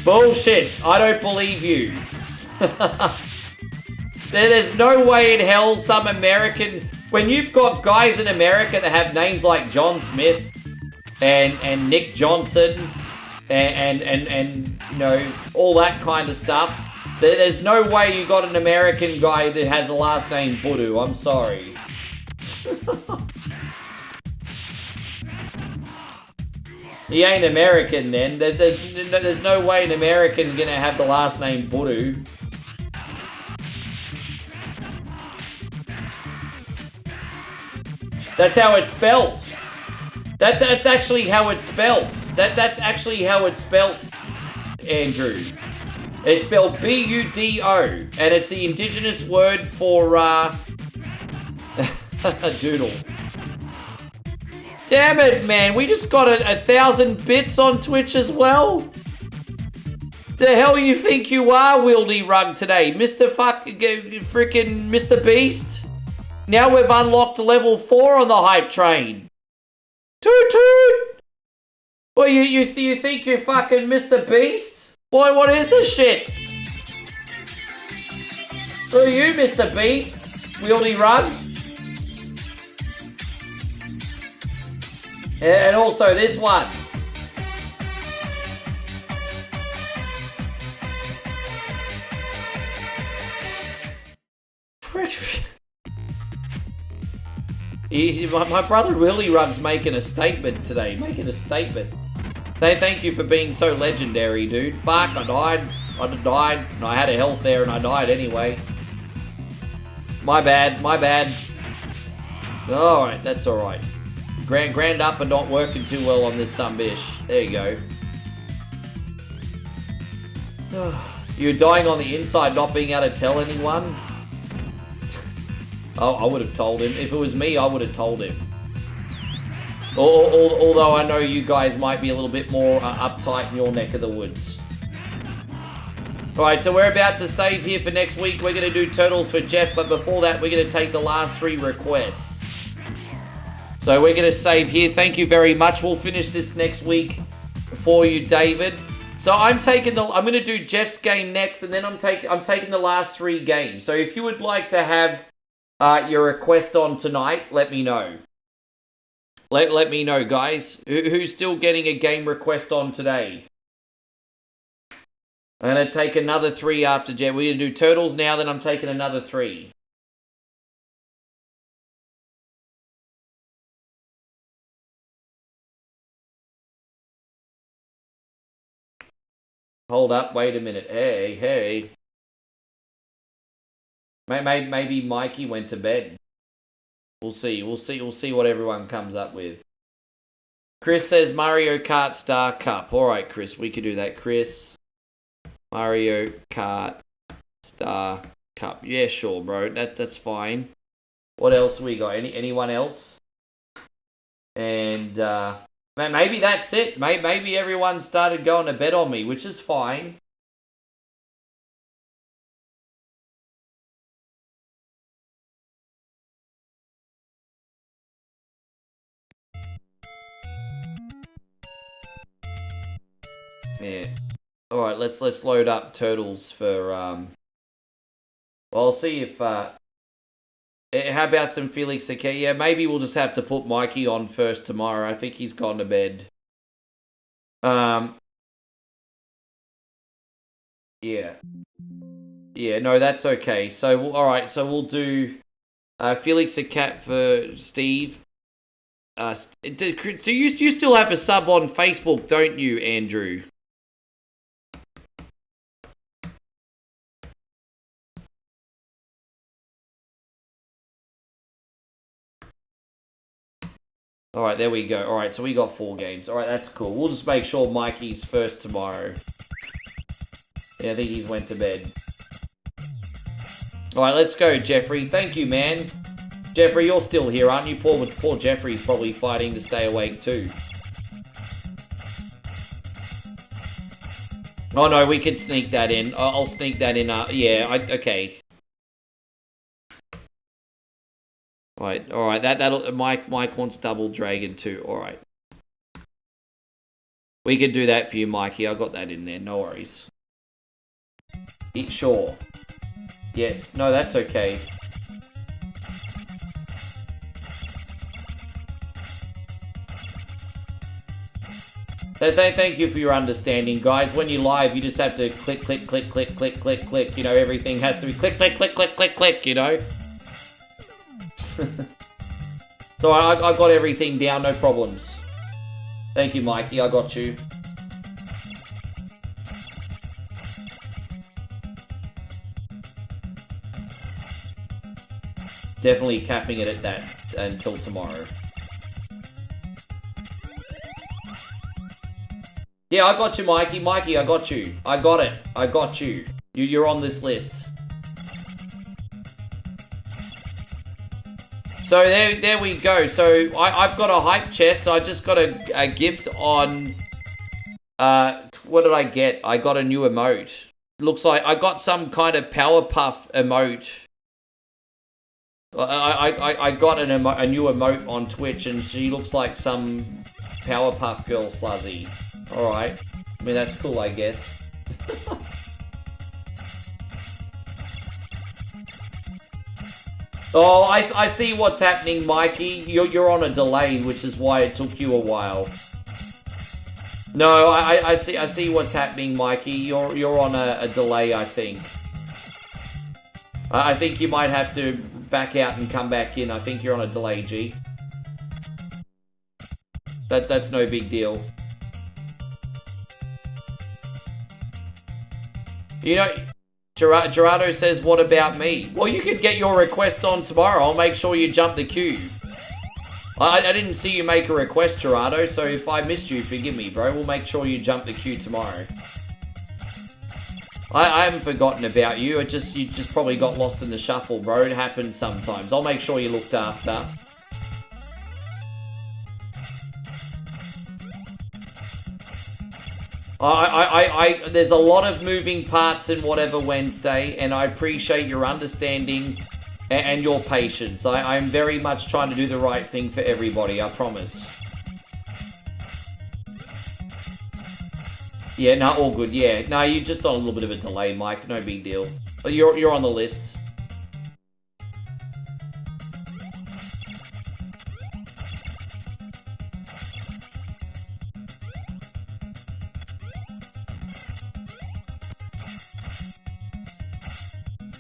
Bullshit. I don't believe you. There's no way in hell some American... When you've got guys in America that have names like John Smith and Nick Johnson and you know, all that kind of stuff... There's no way you got an American guy that has the last name Voodoo. I'm sorry. He ain't American then. There's no way an American gonna have the last name Voodoo. That's how it's spelled. That's actually how it's spelled. That's actually how it's spelled, Andrew. It's spelled B-U-D-O, and it's the indigenous word for, doodle. Damn it, man. We just got 1,000 bits on Twitch as well. The hell you think you are, Wildy Rug, today? Mr. Frickin' Mr. Beast? Now we've unlocked level 4 on the hype train. Toot toot! Well, you think you're fucking Mr. Beast? Boy, what is this shit? Who are you, Mr. Beast? Wieldy Rug? And also this one. My brother Willy Rug's making a statement today. Making a statement. Thank you for being so legendary, dude. Fuck, I died. And I had a health there and I died anyway. My bad. Alright, that's alright. Grand up and not working too well on this sunbish. There you go. You're dying on the inside, not being able to tell anyone? Oh, I would have told him. If it was me, I would have told him. Although I know you guys might be a little bit more uptight in your neck of the woods. Alright, so we're about to save here for next week. We're going to do Turtles for Jeff, but before that, we're going to take the last 3 requests. So we're going to save here. Thank you very much. We'll finish this next week for you, David. So I'm going to do Jeff's game next, and then I'm taking the last 3 games. So if you would like to have your request on tonight, let me know. Let me know, guys. Who's still getting a game request on today? I'm going to take another 3 after Jeff. We're going to do Turtles now, then I'm taking another 3. Hold up, wait a minute. Hey. Maybe Mikey went to bed. We'll see what everyone comes up with. Chris says Mario Kart Star Cup. Alright, Chris, we can do that. Chris, Mario Kart Star Cup. Yeah, sure, bro. That's fine. What else we got? Anyone else? And maybe that's it. Maybe everyone started going to bed on me, which is fine. Yeah. All right, let's load up turtles for Well, I'll see if how about some Felix okay? Yeah, maybe we'll just have to put Mikey on first tomorrow. I think he's gone to bed. Yeah. Yeah, no, that's okay. So, all right, so we'll do Felix a cat for Steve. So you still have a sub on Facebook, don't you, Andrew? All right, there we go. All right, so we got 4 games. All right, that's cool. We'll just make sure Mikey's first tomorrow. Yeah, I think he's went to bed. All right, let's go, Jeffrey. Thank you, man. Jeffrey, you're still here, aren't you? Poor Jeffrey's probably fighting to stay awake too. Oh no, we can sneak that in. I'll sneak that in. Okay. All right. That'll. Mike wants Double Dragon too. All right. We can do that for you, Mikey. I got that in there. No worries. Sure. Yes. No, that's okay. So thank you for your understanding, guys. When you live, you just have to click, click, click, click, click, click, click. You know, everything has to be click, click, click, click, click, click, you know? So I got everything down, no problems. Thank you, Mikey. I got you. Definitely capping it at that until tomorrow. Yeah, I got you, Mikey. Mikey, I got you. I got it. I got you. You're on this list. So there we go. So I've got a hype chest. So I just got a gift on... what did I get? I got a new emote. Looks like I got some kind of Powerpuff emote. I got a new emote on Twitch, and she looks like some Powerpuff Girl sluzzy. Alright. I mean, that's cool, I guess. Oh, I see what's happening, Mikey. You're on a delay, which is why it took you a while. No, I see what's happening, Mikey. You're on a delay, I think. I think you might have to back out and come back in. I think you're on a delay, G. That's no big deal. You know, Gerardo says, what about me? Well, you could get your request on tomorrow. I'll make sure you jump the queue. I didn't see you make a request, Gerardo, so if I missed you, forgive me, bro. We'll make sure you jump the queue tomorrow. I haven't forgotten about you. You just probably got lost in the shuffle, bro. It happens sometimes. I'll make sure you're looked after. There's a lot of moving parts in whatever Wednesday, and I appreciate your understanding and your patience. I'm very much trying to do the right thing for everybody, I promise. Yeah, no, all good, yeah. No, you're just on a little bit of a delay, Mike. No big deal. But you're on the list.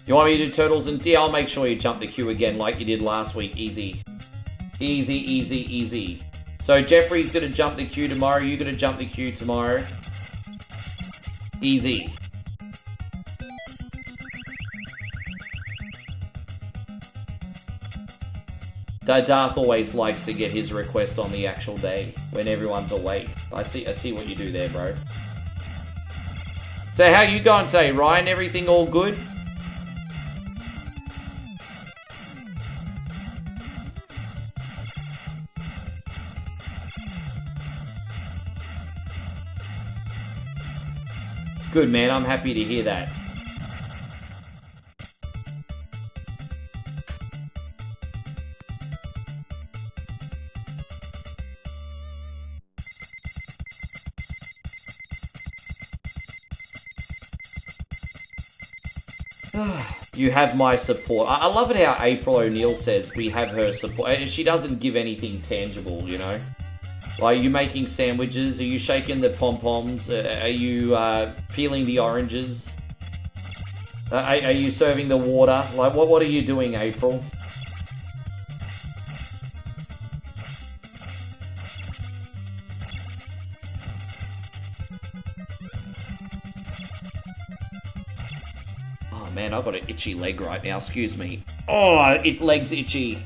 You want me to do turtles and... Yeah, I'll make sure you jump the queue again like you did last week. Easy. Easy, easy, easy. So Jeffrey's going to jump the queue tomorrow. You're going to jump the queue tomorrow. Easy. Darth always likes to get his request on the actual day when everyone's awake. I see what you do there, bro. So how you going today, Ryan? Everything all good? Good, man. I'm happy to hear that. You have my support. I love it how April O'Neil says we have her support. She doesn't give anything tangible, you know? Like, are you making sandwiches? Are you shaking the pom-poms? Are you peeling the oranges? Are you serving the water? Like, what are you doing, April? Oh man, I've got an itchy leg right now, excuse me. Oh, leg's itchy.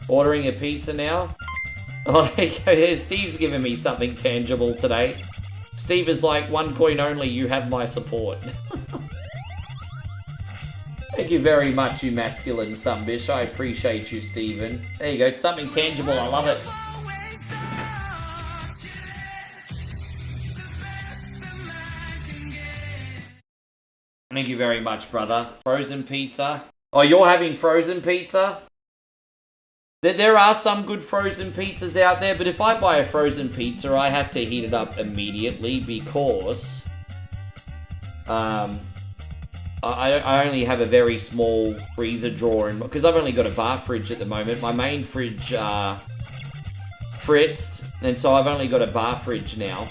Ordering a pizza now? Oh, Steve's giving me something tangible today. Steve is like, 1 coin only, you have my support. Thank you very much, you masculine sunbish. I appreciate you, Steven. There you go, something tangible, I love it. Thank you very much, brother. Frozen pizza. Oh, you're having frozen pizza? There are some good frozen pizzas out there, but if I buy a frozen pizza, I have to heat it up immediately because I only have a very small freezer drawer, because I've only got a bar fridge at the moment. My main fridge fritzed, and so I've only got a bar fridge now,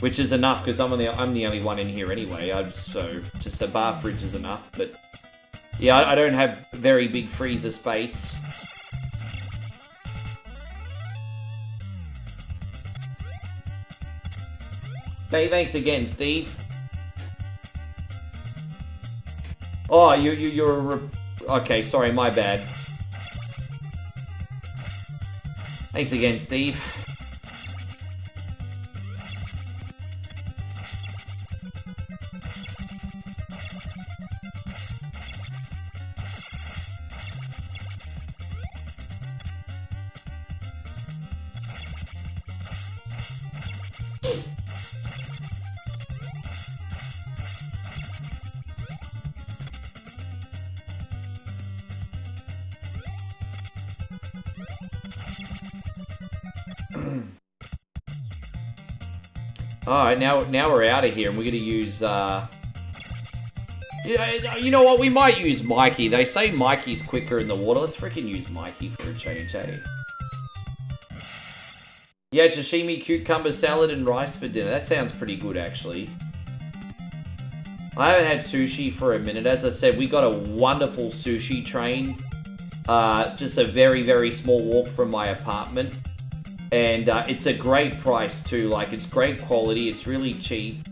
which is enough because I'm the only one in here anyway. So just a bar fridge is enough, but. Yeah, I don't have very big freezer space. Hey, thanks again, Steve. Oh, you're okay, sorry, my bad. Thanks again, Steve. Alright, now we're out of here, and we're gonna use, you know what, we might use Mikey. They say Mikey's quicker in the water. Let's freaking use Mikey for a change, eh? Yeah, sashimi, cucumber salad, and rice for dinner. That sounds pretty good, actually. I haven't had sushi for a minute. As I said, we got a wonderful sushi train. Just a very, very small walk from my apartment. And it's a great price too, like it's great quality, it's really cheap.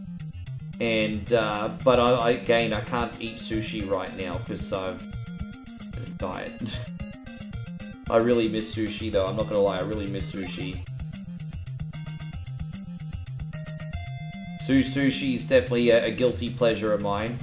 And, but again, I can't eat sushi right now because I've diet. I really miss sushi though, I'm not gonna lie, I really miss sushi. Sushi is definitely a guilty pleasure of mine.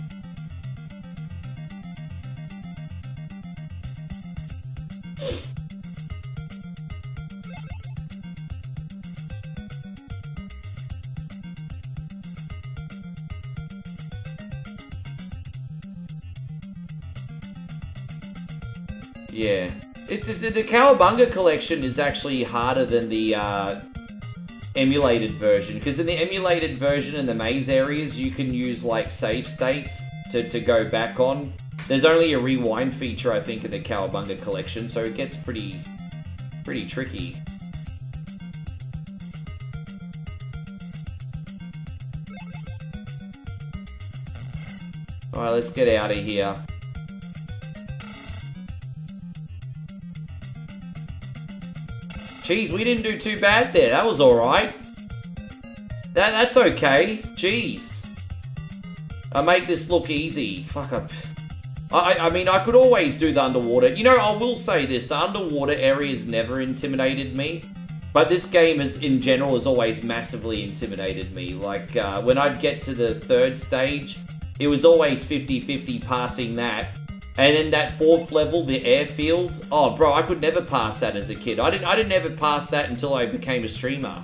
Yeah, the Cowabunga collection is actually harder than the emulated version, because in the emulated version in the maze areas you can use like save states to go back on. There's only a rewind feature I think in the Cowabunga collection, so it gets pretty tricky. Alright, let's get out of here. Jeez, we didn't do too bad there. That was alright. That's okay. Jeez. I make this look easy. Fuck up. I mean, I could always do the underwater. You know, I will say this. The underwater areas never intimidated me. But this game, in general, has always massively intimidated me. Like, when I'd get to the 3rd stage, it was always 50-50 passing that. And then that 4th level, the airfield. Oh, bro, I could never pass that as a kid. I didn't ever pass that until I became a streamer.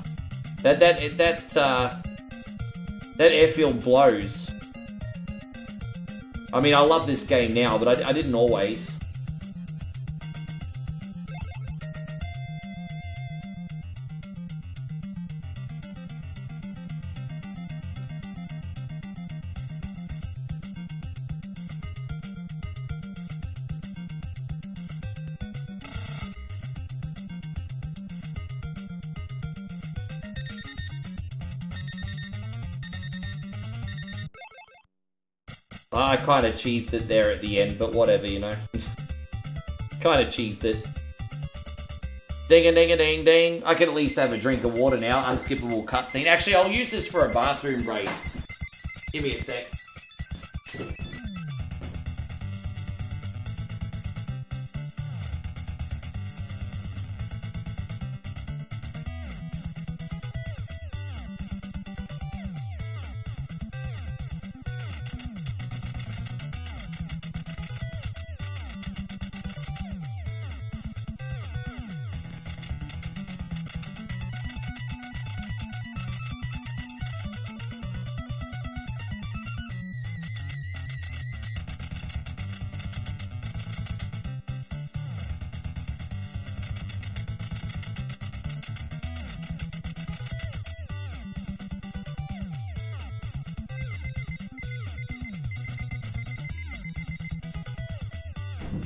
That airfield blows. I mean, I love this game now, but I didn't always. I kind of cheesed it there at the end, but whatever, you know. Kind of cheesed it. Ding-a-ding-a-ding-ding. I can at least have a drink of water now. Unskippable cutscene. Actually, I'll use this for a bathroom break. Give me a sec.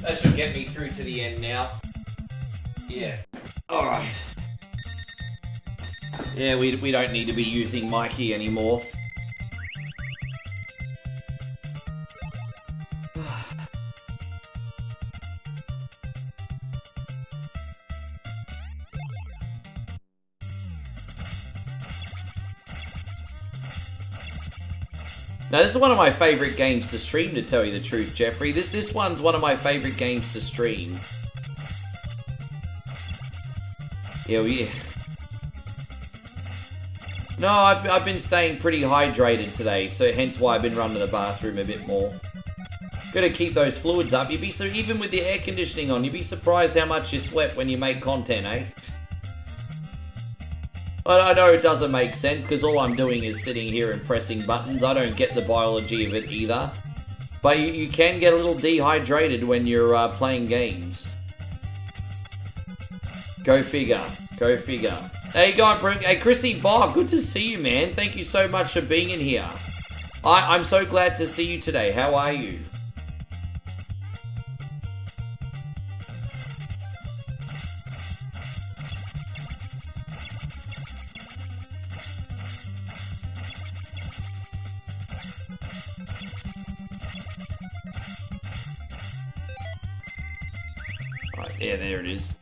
That should get me through to the end now. Yeah. Alright. Yeah, we don't need to be using Mikey anymore. Now, this is one of my favorite games to stream, to tell you the truth, Jeffrey. This one's one of my favorite games to stream. Yeah. No, I've been staying pretty hydrated today, so hence why I've been running to the bathroom a bit more. Gotta keep those fluids up. Even with the air conditioning on, you'd be surprised how much you sweat when you make content, eh? I know it doesn't make sense, because all I'm doing is sitting here and pressing buttons. I don't get the biology of it either. But you can get a little dehydrated when you're playing games. Go figure. Go figure. Hey, hey, Chrissy Bar, good to see you, man. Thank you so much for being in here. I'm so glad to see you today. How are you? Yeah, there it is.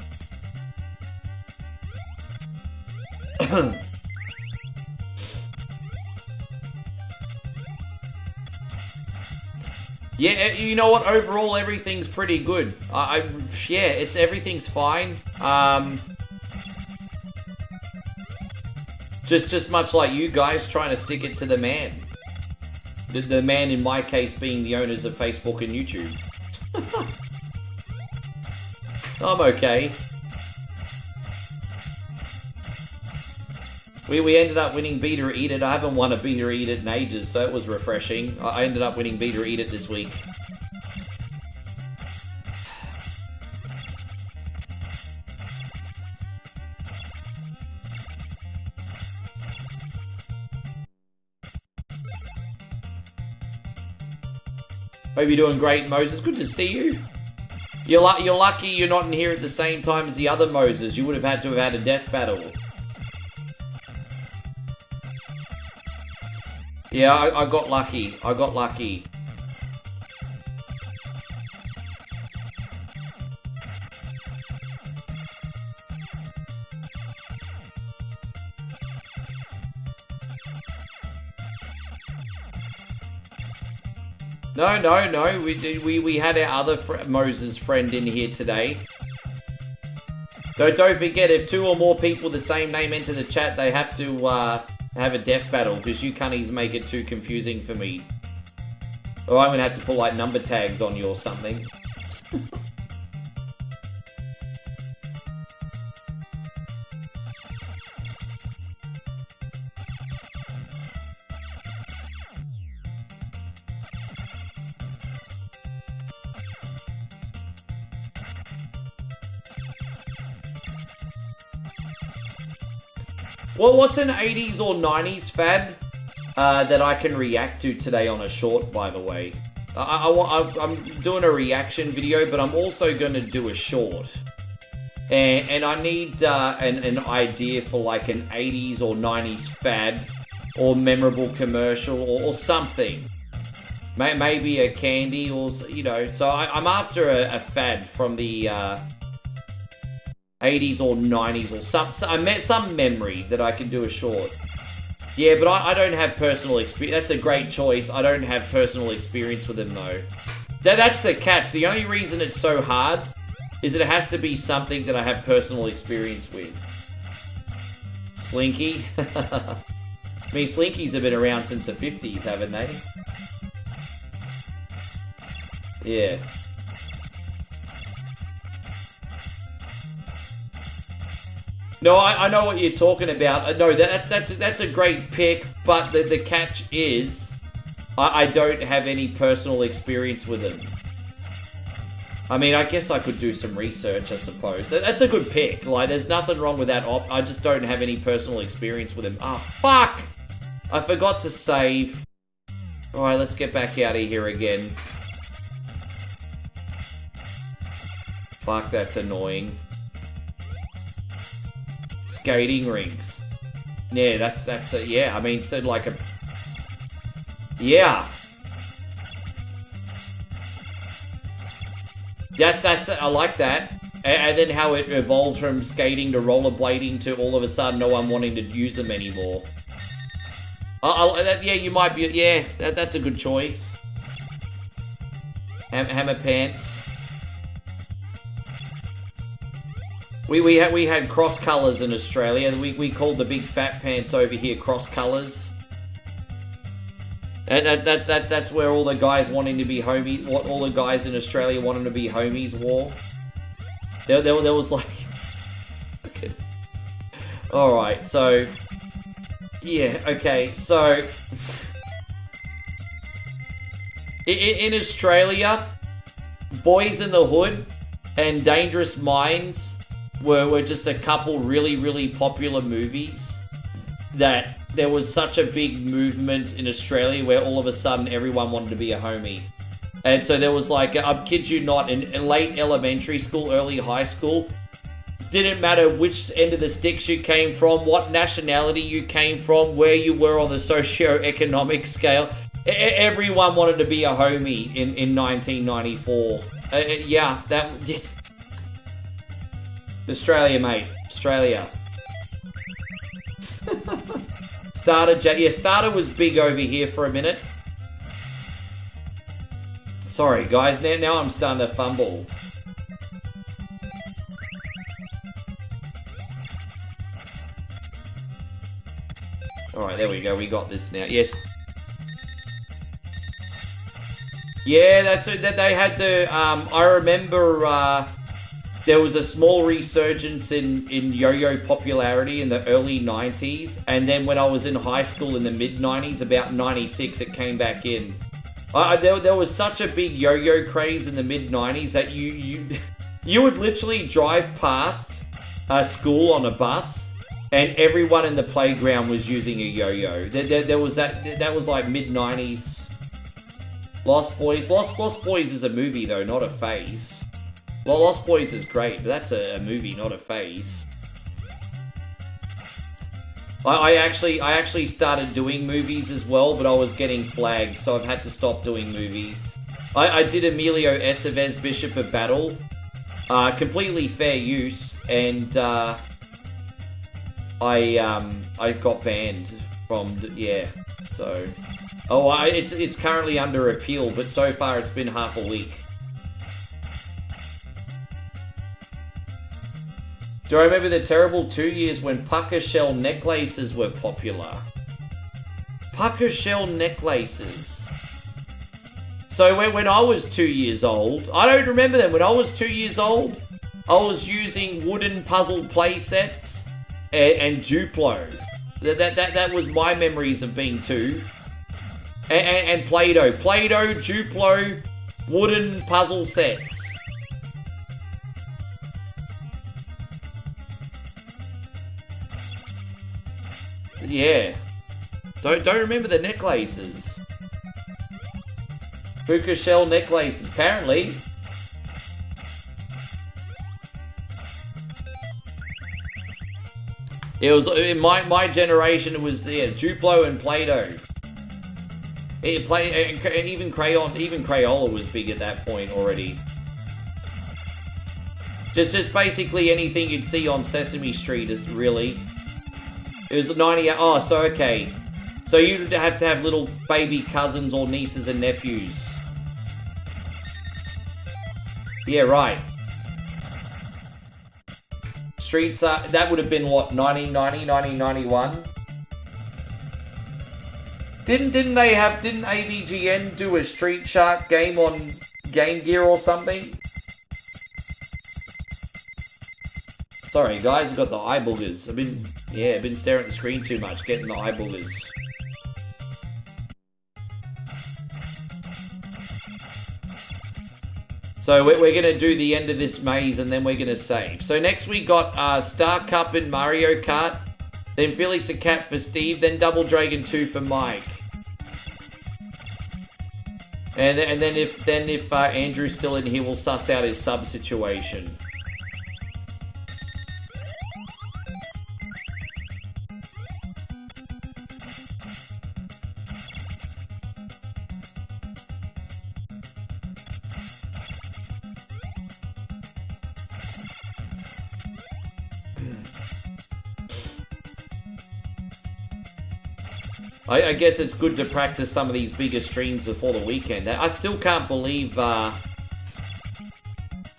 Yeah, you know what? Overall, everything's pretty good. Yeah, everything's fine. Just much like you guys trying to stick it to the man. The man in my case being the owners of Facebook and YouTube. I'm okay. We ended up winning Beat or Eat It. I haven't won a Beat or Eat It in ages, so it was refreshing. I ended up winning Beat or Eat It this week. Hope you're doing great, Moses. Good to see you. You're lucky you're not in here at the same time as the other Moses. You would have had to have had a death battle. Yeah, I got lucky. I got lucky. No. We had our other Moses friend in here today. Don't forget, if 2 or more people with the same name enter the chat, they have to have a death battle, because you cunnies make it too confusing for me. Or I'm gonna have to put like number tags on you or something. Well, what's an 80s or 90s fad that I can react to today on a short, by the way? I'm doing a reaction video, but I'm also going to do a short. And I need an idea for like an 80s or 90s fad or memorable commercial or something. Maybe a candy or, you know. So I'm after a fad from the 80s or 90s or some memory that I can do a short. Yeah, but I don't have personal experience. That's a great choice. I don't have personal experience with them, though. That's the catch. The only reason it's so hard is that it has to be something that I have personal experience with. Slinky. I mean, Slinkies have been around since the 50s, haven't they? Yeah. No, I know what you're talking about. No, that's a great pick, but the catch is I don't have any personal experience with them. I mean, I guess I could do some research, I suppose. That's a good pick. Like, there's nothing wrong with that. I just don't have any personal experience with them. Ah, fuck! I forgot to save. Alright, let's get back out of here again. Fuck, that's annoying. Skating rinks. Yeah, that's a, yeah, I mean, so like a, yeah. That's I like that. And then how it evolved from skating to rollerblading to all of a sudden no one wanting to use them anymore. Yeah, you might be, yeah, that's a good choice. Hammer pants. We had cross colours in Australia. We called the big fat pants over here cross colours. And that's where all the guys wanting to be homies, what all the guys in Australia wanting to be homies wore. There was like, okay. All right, so yeah, okay, so in Australia, Boys in the Hood and Dangerous Minds were just a couple really popular movies that there was such a big movement in Australia where all of a sudden everyone wanted to be a homie. And so there was like, I kid you not, in late elementary school, early high school, didn't matter which end of the sticks you came from, what nationality you came from, where you were on the socio-economic scale, everyone wanted to be a homie in 1994. Yeah, that... Australia, mate. Australia. Starter was big over here for a minute. Sorry, guys. Now I'm starting to fumble. Alright, there we go. We got this now. Yes. Yeah, that's it. That they had the... I remember... there was a small resurgence in yo-yo popularity in the early 90s, and then when I was in high school in the mid-90s, about 96, it came back in. There was such a big yo-yo craze in the mid-90s that you would literally drive past a school on a bus, and everyone in the playground was using a yo-yo. There was that was like mid-90s. Lost Boys. Lost Boys is a movie, though, not a phase. Well, Lost Boys is great, but that's a movie, not a phase. I actually started doing movies as well, but I was getting flagged, so I've had to stop doing movies. I did Emilio Estevez, Bishop of Battle, completely fair use, and I got banned from, yeah, so... Oh, it's currently under appeal, but so far it's been half a week. Do I remember the terrible 2 years when pucker shell necklaces were popular? Pucker shell necklaces. So when I was 2 years old, I don't remember them. When I was 2 years old, I was using wooden puzzle play sets and Duplo. That was my memories of being 2. And Play-Doh. Play-Doh, Duplo, wooden puzzle sets. Yeah. Don't remember the necklaces. Puka shell necklaces, apparently. It was in my generation. It was Duplo and Play-Doh. Even Crayola was big at that point already. Just basically anything you'd see on Sesame Street is really. It was 98. Oh, so okay. So you'd have to have little baby cousins or nieces and nephews. Yeah, right. Streets are, that would have been what, 1990, 1991? Didn't AVGN do a Street Shark game on Game Gear or something? Sorry guys, I've got the eye boogers. I've been staring at the screen too much, getting the eye boogers. So we're going to do the end of this maze and then we're going to save. So next we got Star Cup and Mario Kart. Then Felix a Cat for Steve. Then Double Dragon 2 for Mike. And then if Andrew's still in here, we'll suss out his sub situation. I guess it's good to practice some of these bigger streams before the weekend. I still can't believe... I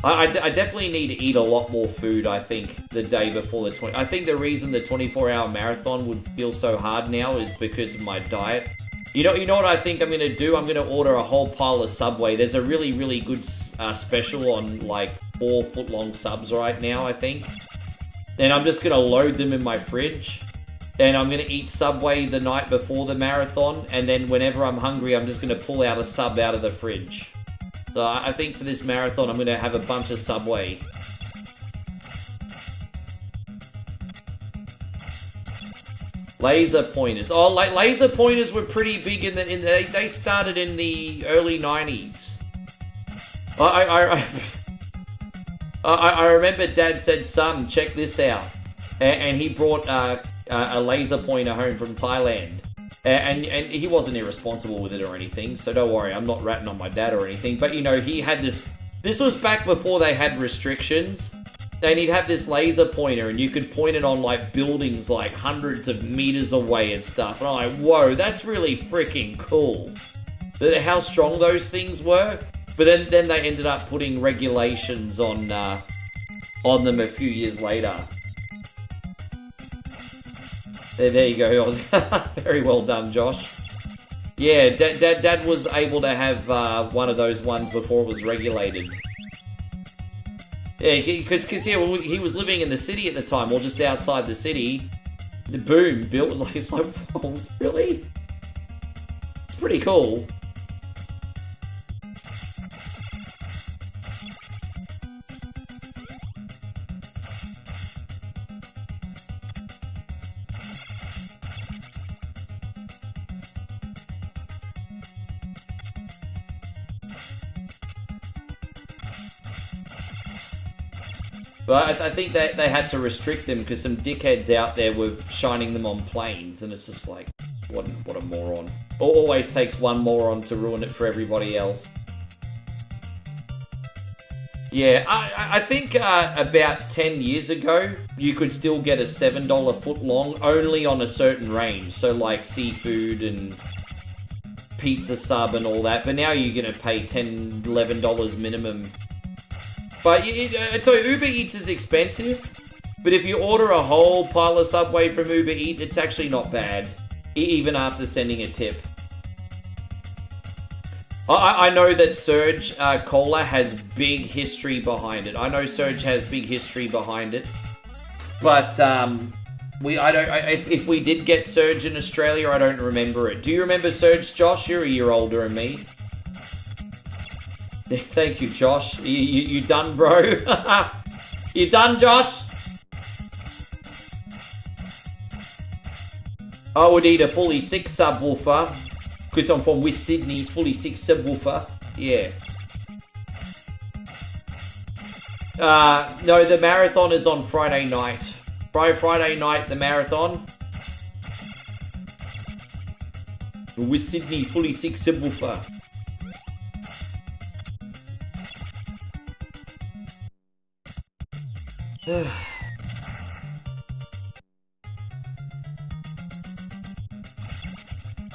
definitely need to eat a lot more food, I think, the day before the 20... I think the reason the 24-hour marathon would feel so hard now is because of my diet. You know what I think I'm going to do? I'm going to order a whole pile of Subway. There's a really, really good special on, like, 4-foot-long subs right now, I think. And I'm just going to load them in my fridge. And I'm going to eat Subway the night before the marathon, and then whenever I'm hungry, I'm just going to pull out a sub out of the fridge. So I think for this marathon, I'm going to have a bunch of Subway. Laser pointers. Oh, like laser pointers were pretty big they started in the early 90s. I remember Dad said, "Son, check this out," and he brought a laser pointer home from Thailand. And he wasn't irresponsible with it or anything, so don't worry, I'm not ratting on my dad or anything. But, you know, he had this... This was back before they had restrictions. And he'd have this laser pointer, and you could point it on, like, buildings, like, hundreds of meters away and stuff. And I'm like, whoa, that's really freaking cool. How strong those things were. But then they ended up putting regulations on them a few years later. There you go. Very well done, Josh. Yeah, Dad was able to have one of those ones before it was regulated. Yeah, because he was living in the city at the time, or just outside the city. The boom, built like it's like, whoa, really? It's pretty cool. But I think they had to restrict them because some dickheads out there were shining them on planes, and it's just like, what a moron. It always takes one moron to ruin it for everybody else. Yeah, I think about 10 years ago, you could still get a $7 footlong only on a certain range. So like seafood and pizza sub and all that. But now you're going to pay $10, $11 minimum. But so Uber Eats is expensive, but if you order a whole pile of Subway from Uber Eats, it's actually not bad, even after sending a tip. I know that Surge Cola has big history behind it. I know Surge has big history behind it, but if we did get Surge in Australia, I don't remember it. Do you remember Surge, Josh? You're a year older than me. Thank you, Josh. You done, bro? You done, Josh? I would eat a fully 6 subwoofer because I'm from West Sydney's fully 6 subwoofer. Yeah. No, the marathon is on Friday night. Friday night, the marathon. With Sydney fully sick subwoofer.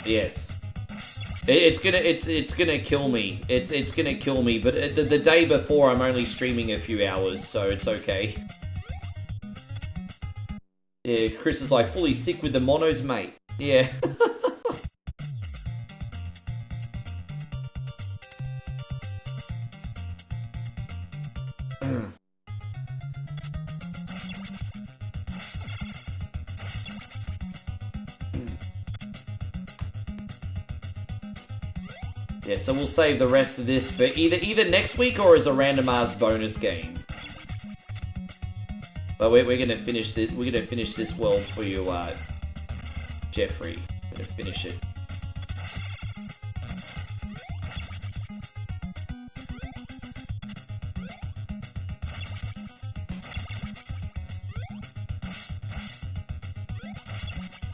Yes. It's gonna kill me. It's gonna kill me. But the day before, I'm only streaming a few hours, so it's okay. Yeah, Chris is like fully sick with the monos, mate. Yeah. Yeah, so we'll save the rest of this for either next week or as a randomized bonus game. But we're gonna finish this. We're gonna finish this world for you, Jeffrey. We're gonna finish it.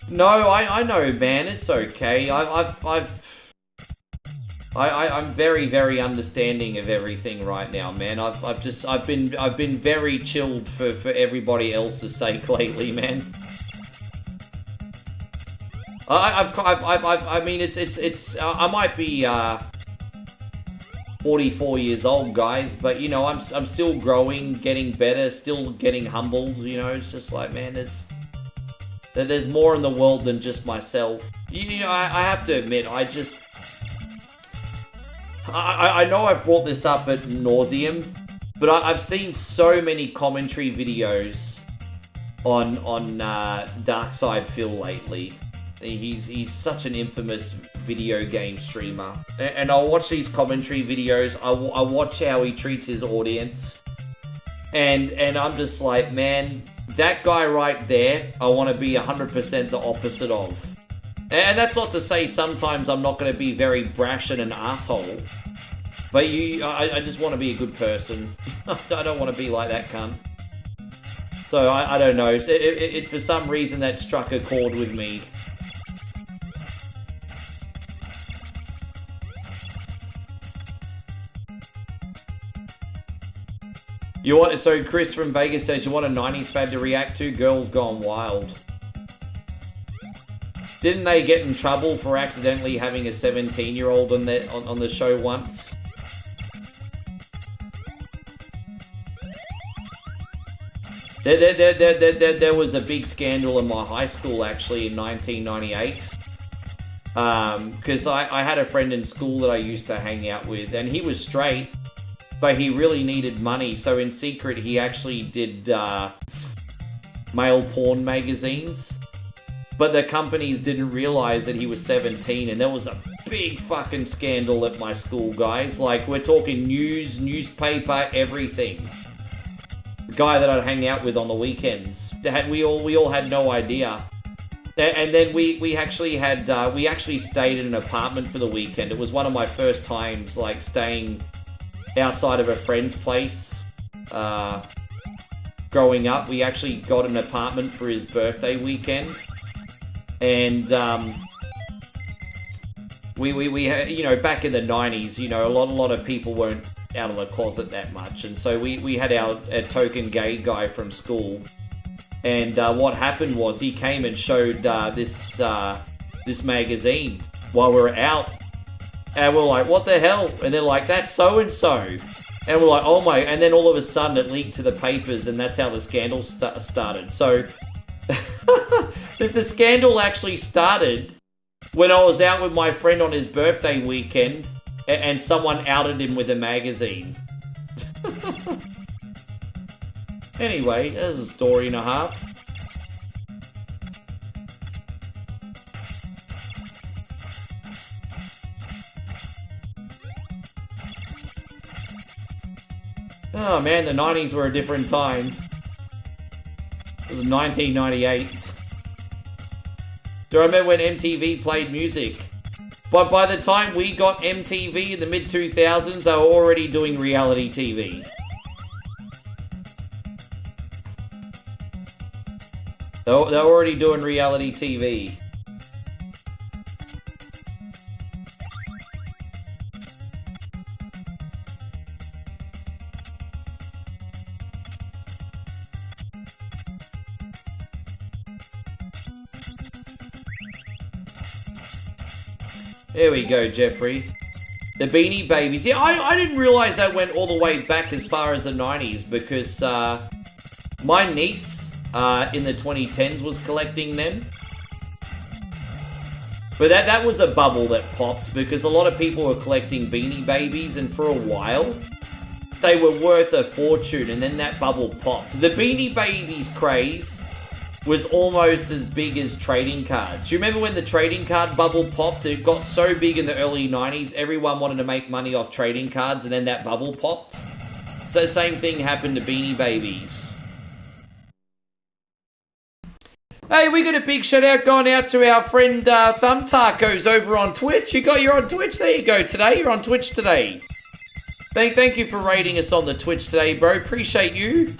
No, I know, man. It's okay. I'm very, very understanding of everything right now, man. I've been very chilled for everybody else's sake lately, man. I mean, I might be 44 years old, guys, but you know, I'm still growing, getting better, still getting humbled. You know, it's just like, man, there's more in the world than just myself. You know, I have to admit, I know I brought this up ad nauseum, but I've seen so many commentary videos on Darkside Phil lately. He's such an infamous video game streamer, and I'll watch these commentary videos. I watch how he treats his audience, and I'm just like, man, that guy right there, I want to be 100% the opposite of. And that's not to say sometimes I'm not going to be very brash and an asshole. But I just want to be a good person. I don't want to be like that cunt. So I don't know. It for some reason that struck a chord with me. So Chris from Vegas says, you want a 90s fad to react to? Girls Gone Wild. Didn't they get in trouble for accidentally having a 17-year-old on the show once? There was a big scandal in my high school, actually, in 1998. Because I had a friend in school that I used to hang out with, and he was straight, but he really needed money. So in secret, he actually did male porn magazines. But the companies didn't realize that he was 17, and there was a big fucking scandal at my school, guys. Like, we're talking news, newspaper, everything. The guy that I'd hang out with on the weekends. We all had no idea. And then we actually stayed in an apartment for the weekend. It was one of my first times, like, staying outside of a friend's place. Growing up, we actually got an apartment for his birthday weekend. And, we had, you know, back in the 90s, you know, a lot of people weren't out of the closet that much. And so we had a token gay guy from school. And, what happened was he came and showed, this magazine while we were out. And we're like, what the hell? And they're like, that's so-and-so. And we're like, oh my, and then all of a sudden it leaked to the papers, and that's how the scandal started. So, the scandal actually started when I was out with my friend on his birthday weekend, and someone outed him with a magazine. Anyway, there's a story and a half. Oh man, the 90s were a different time. It was 1998. Do I remember when MTV played music? But by the time we got MTV in the mid-2000s, they were already doing reality TV. They were already doing reality TV. There we go, Jeffrey. The Beanie Babies. Yeah, I didn't realize that went all the way back as far as the 90s because my niece in the 2010s was collecting them. But that was a bubble that popped because a lot of people were collecting Beanie Babies, and for a while they were worth a fortune, and then that bubble popped. The Beanie Babies craze was almost as big as trading cards. Do you remember when the trading card bubble popped? It got so big in the early 90s, everyone wanted to make money off trading cards, and then that bubble popped. So same thing happened to Beanie Babies. Hey, we got a big shout out going out to our friend Thumb Tacos over on Twitch. You're on Twitch. There you go. Today you're on Twitch today. Thank you for rating us on the Twitch today, bro. Appreciate you.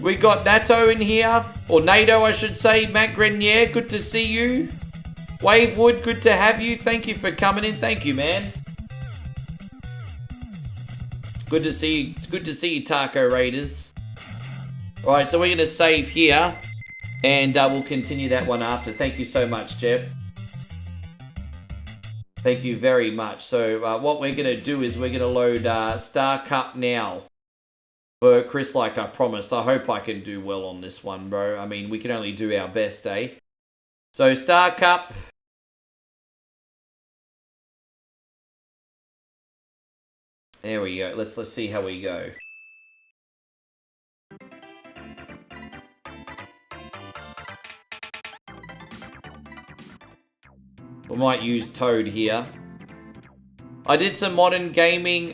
We got Nato in here, or NATO, I should say. Matt Grenier, good to see you. Wavewood, good to have you. Thank you for coming in. Thank you, man. Good to see you. Good to see you, Taco Raiders. All right, so we're gonna save here. And we'll continue that one after. Thank you so much, Jeff. Thank you very much. So what we're going to do is we're going to load Star Cup now. For Chris, like I promised. I hope I can do well on this one, bro. I mean, we can only do our best, eh? So Star Cup. There we go. Let's see how we go. We might use Toad here. I did some modern gaming,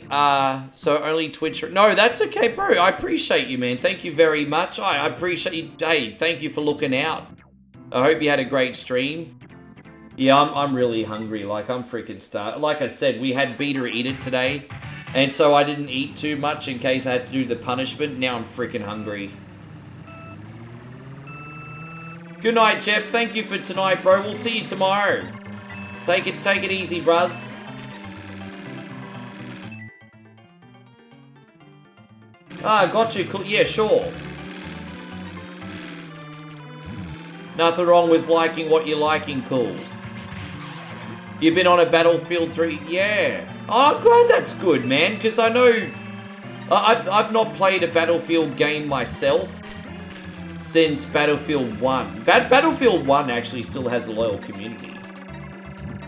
so only Twitch. No, that's okay, bro. I appreciate you, man. Thank you very much. I appreciate you. Hey, thank you for looking out. I hope you had a great stream. Yeah, I'm really hungry. Like, I'm freaking starved. Like I said, we had Beater Eat It today. And so I didn't eat too much in case I had to do the punishment. Now I'm freaking hungry. Good night, Jeff. Thank you for tonight, bro. We'll see you tomorrow. Take it easy, bruz. Gotcha. Cool. Yeah, sure. Nothing wrong with liking what you're liking, cool. You've been on a Battlefield 3? Yeah. Oh, I'm glad that's good, man, because I know... I've not played a Battlefield game myself since Battlefield 1. Battlefield 1 actually still has a loyal community.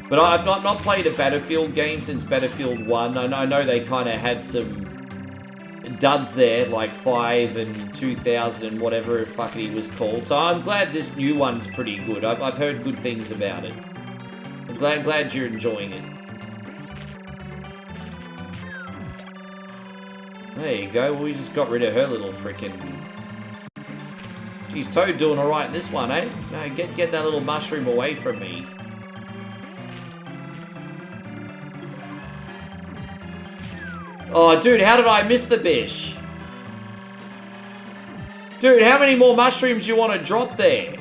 But I've not played a Battlefield game since Battlefield 1. I know they kind of had some duds there, like 5 and 2000 and whatever fucking he was called. So I'm glad this new one's pretty good. I've heard good things about it. I'm glad you're enjoying it. There you go. We just got rid of her little freaking... Geez, Toad doing alright in this one, eh? No, get that little mushroom away from me. Oh, dude, how did I miss the bish? Dude, how many more mushrooms you want to drop there?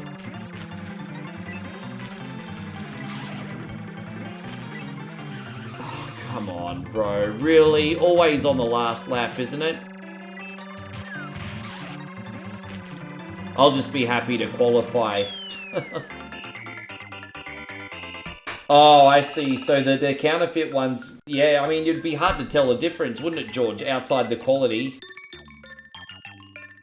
Oh, come on, bro. Really? Always on the last lap, isn't it? I'll just be happy to qualify. Oh, I see. So the counterfeit ones, yeah, I mean, it'd be hard to tell the difference, wouldn't it, George, outside the quality?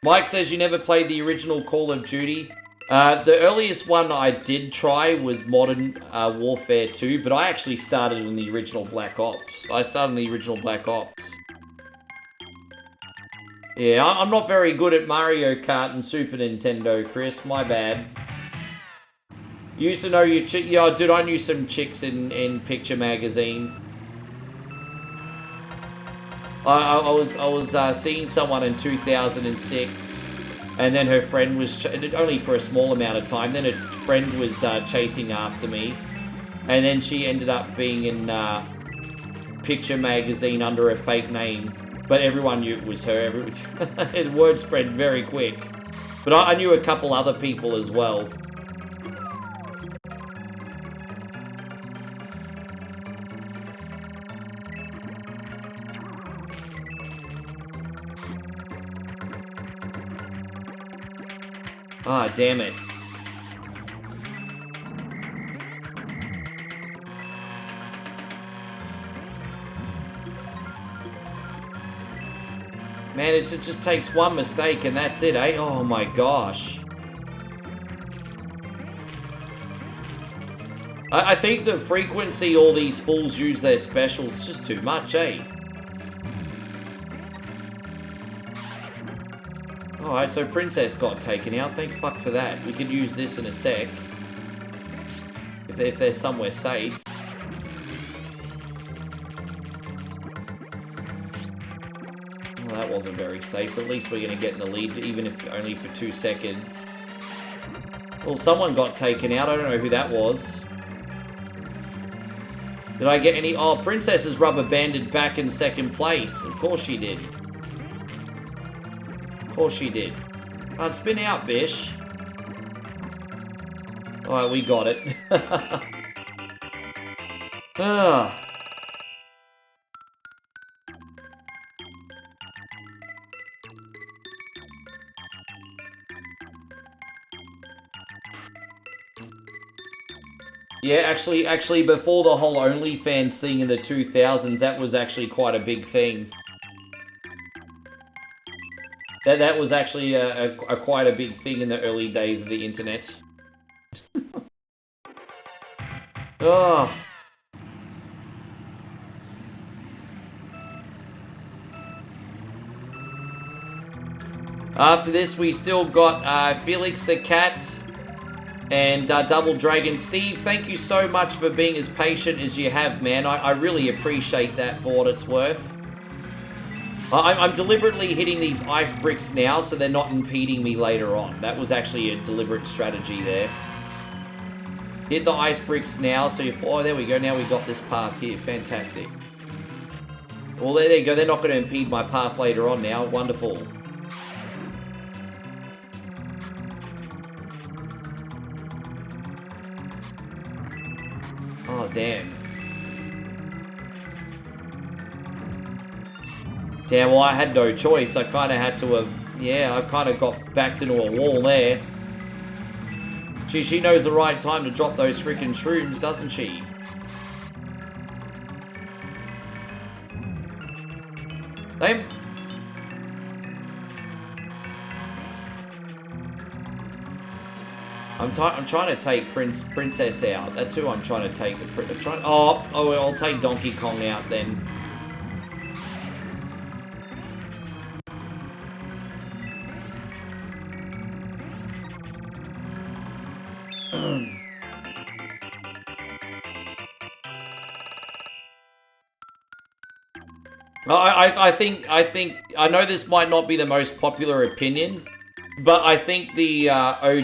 Mike says you never played the original Call of Duty. The earliest one I did try was Modern Warfare 2, but I actually started in the original Black Ops. Yeah, I'm not very good at Mario Kart and Super Nintendo, Chris. My bad. You used to know your chick... Yeah, dude, I knew some chicks in Picture Magazine. I was seeing someone in 2006, and then her friend was... only for a small amount of time. Then her friend was chasing after me. And then she ended up being in Picture Magazine under a fake name. But everyone knew it was her. The word spread very quick. But I knew a couple other people as well. Ah, damn it. Man, it just takes one mistake and that's it, eh? Oh my gosh. I think the frequency all these fools use their specials is just too much, eh? Alright, so Princess got taken out. Thank fuck for that. We could use this in a sec. If they're somewhere safe. Well, that wasn't very safe. At least we're going to get in the lead, even if only for 2 seconds. Well, someone got taken out. I don't know who that was. Did I get any? Oh, Princess is rubber banded back in second place. Of course she did. Of course she did. Alright, spin out, bish. Alright, we got it. Ah. Yeah, actually, before the whole OnlyFans thing in the 2000s, that was actually quite a big thing. That was actually quite a big thing in the early days of the internet. Oh. After this, we still got Felix the Cat and Double Dragon. Steve, thank you so much for being as patient as you have, man. I really appreciate that for what it's worth. I'm deliberately hitting these ice bricks now so they're not impeding me later on. That was actually a deliberate strategy there. Hit the ice bricks now so if... Oh, there we go. Now we got this path here. Fantastic. Well, there you go. They're not going to impede my path later on now. Wonderful. Oh, damn. Damn, well, I had no choice. I kind of had to have... Yeah, I kind of got backed into a wall there. She knows the right time to drop those freaking shrooms, doesn't she? I'm trying to take Princess out. That's who I'm trying to take. I'll take Donkey Kong out then. I know this might not be the most popular opinion, but I think the I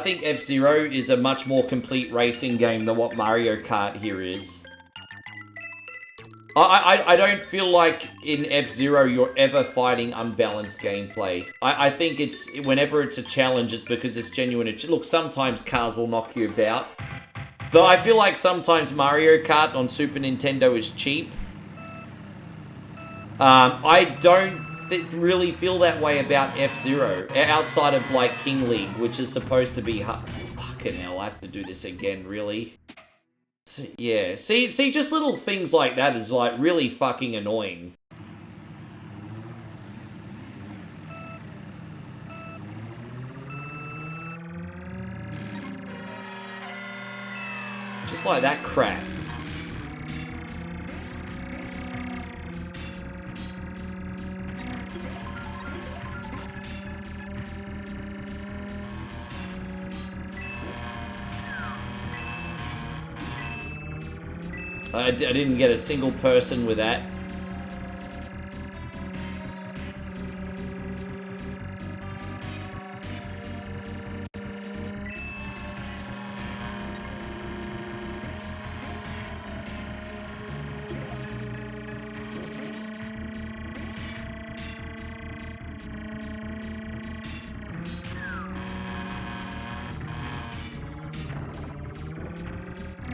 think F-Zero is a much more complete racing game than what Mario Kart here is. I don't feel like in F-Zero you're ever fighting unbalanced gameplay. I think it's, whenever it's a challenge, it's because it's genuine. Look, sometimes cars will knock you about, but I feel like sometimes Mario Kart on Super Nintendo is cheap. I don't really feel that way about F-Zero, outside of, like, King League, which is supposed to be... Fucking hell, I have to do this again, really? So, yeah, see, just little things like that is, like, really fucking annoying. Just like that crap. I didn't get a single person with that.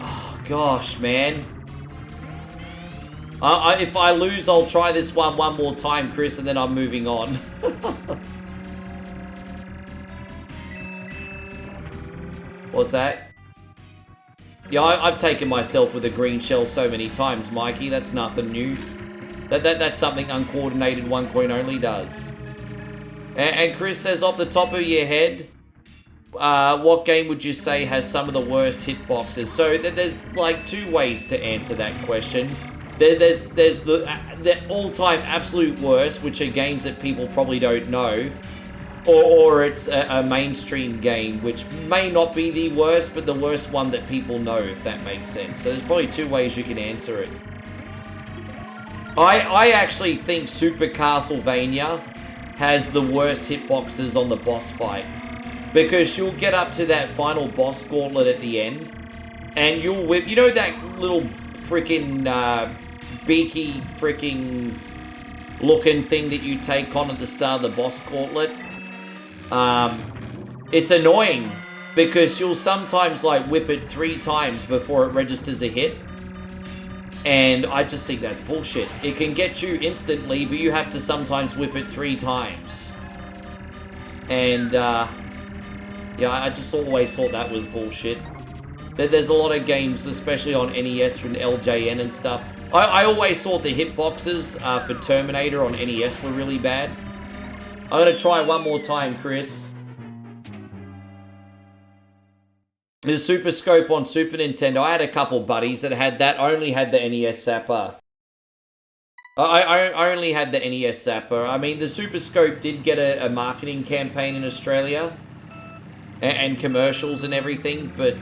Oh, gosh, man. If I lose, I'll try this one more time, Chris, and then I'm moving on. What's that? Yeah, I've taken myself with a green shell so many times, Mikey. That's nothing new. That's something uncoordinated one coin only does. And Chris says, off the top of your head, what game would you say has some of the worst hitboxes? So there's like two ways to answer that question. There's the all-time absolute worst, which are games that people probably don't know. Or it's a mainstream game, which may not be the worst, but the worst one that people know, if that makes sense. So there's probably two ways you can answer it. I actually think Super Castlevania has the worst hitboxes on the boss fights. Because you'll get up to that final boss gauntlet at the end, and you'll whip, you know that little freaking beaky freaking looking thing that you take on at the start of the boss gauntlet? It's annoying because you'll sometimes like whip it 3 times before it registers a hit. And I just think that's bullshit. It can get you instantly, but you have to sometimes whip it 3 times. And, yeah, I just always thought that was bullshit. There's a lot of games, especially on NES from LJN and stuff. I always thought the hitboxes for Terminator on NES were really bad. I'm going to try one more time, Chris. The Super Scope on Super Nintendo. I had a couple buddies that had that. I only had the NES Zapper. I only had the NES Zapper. I mean, the Super Scope did get a marketing campaign in Australia. And commercials and everything. But,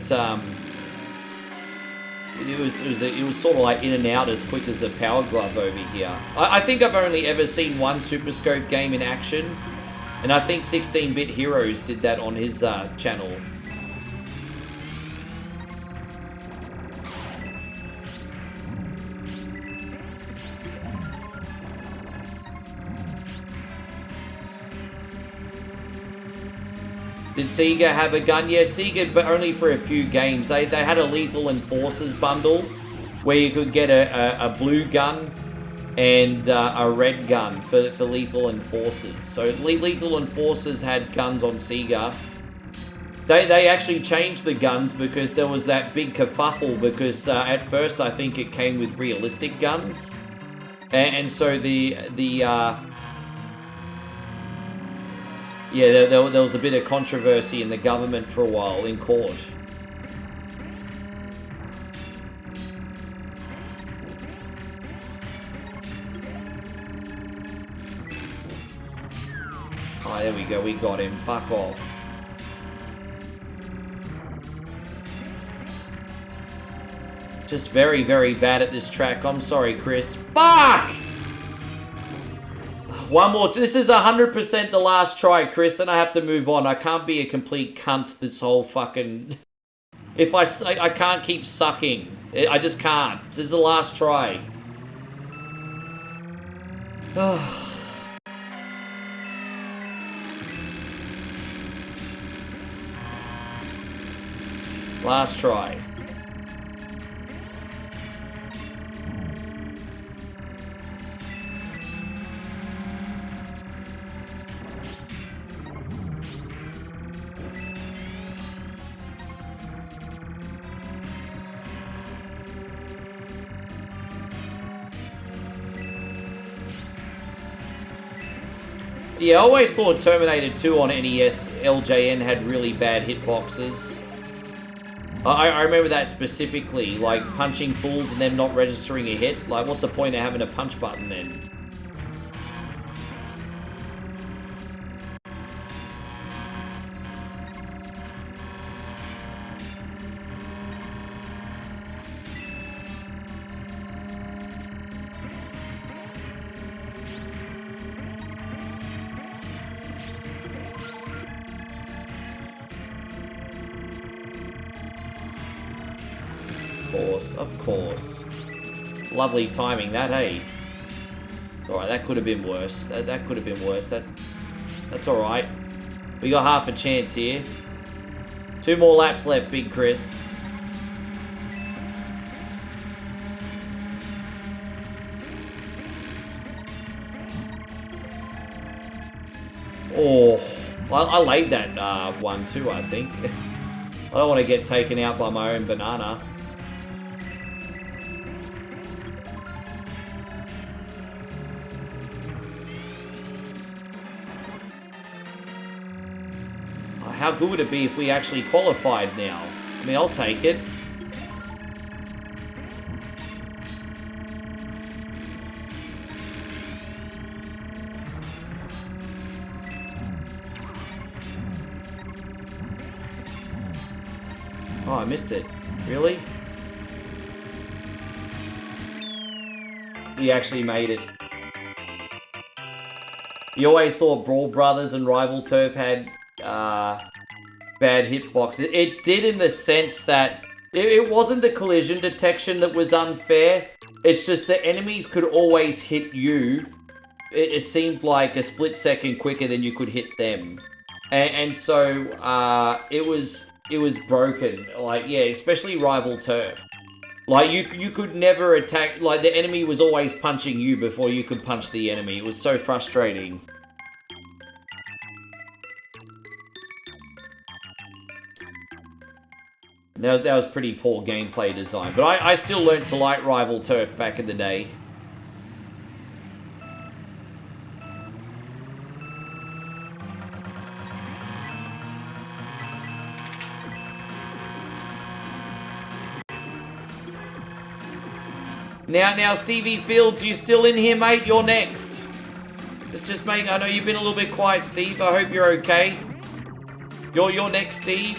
it was sort of like in and out as quick as the Power Glove over here. I think I've only ever seen one Super Scope game in action. And I think 16-Bit Heroes did that on his channel. Did Sega have a gun? Yeah, Sega, but only for a few games. They had a Lethal Enforcers bundle where you could get a blue gun and a red gun for Lethal Enforcers. So Lethal Enforcers had guns on Sega. They actually changed the guns because there was that big kerfuffle because at first I think it came with realistic guns. And so yeah, there was a bit of controversy in the government for a while in court. Oh, there we go, we got him. Fuck off. Just very, very bad at this track. I'm sorry, Chris. Fuck! One more. This is 100% the last try, Chris, and I have to move on. I can't be a complete cunt this whole fucking... If I can't keep sucking. I just can't. This is the last try. Last try. Yeah, I always thought Terminator 2 on NES LJN had really bad hitboxes. I remember that specifically, like punching fools and them not registering a hit. Like, what's the point of having a punch button then? Of course. Lovely timing that, hey? Alright, that could have been worse. That could have been worse. That's alright. We got half a chance here. 2 more laps left, Big Chris. Oh, I laid that one too, I think. I don't want to get taken out by my own banana. how good would it be if we actually qualified now? I mean, I'll take it. Oh, I missed it. Really? He actually made it. You always thought Brawl Brothers and Rival Turf had bad hitboxes. It did in the sense that it wasn't the collision detection that was unfair. It's just that enemies could always hit you. It seemed like a split second quicker than you could hit them. And so it was broken. Like, yeah, especially Rival Turf. Like, you could never attack... Like, the enemy was always punching you before you could punch the enemy. It was so frustrating. That was pretty poor gameplay design. But I still learned to like Rival Turf back in the day. Now, Stevie Fields, you still in here, mate? You're next. Let's just make... I know you've been a little bit quiet, Steve. I hope you're okay. You're next, Steve.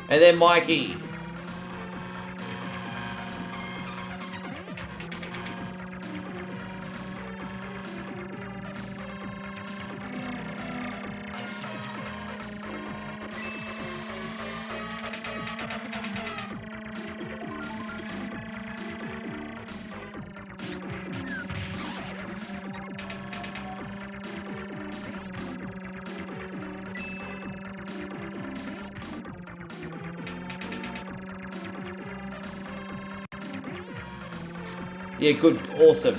And then Mikey. Yeah, good. Awesome.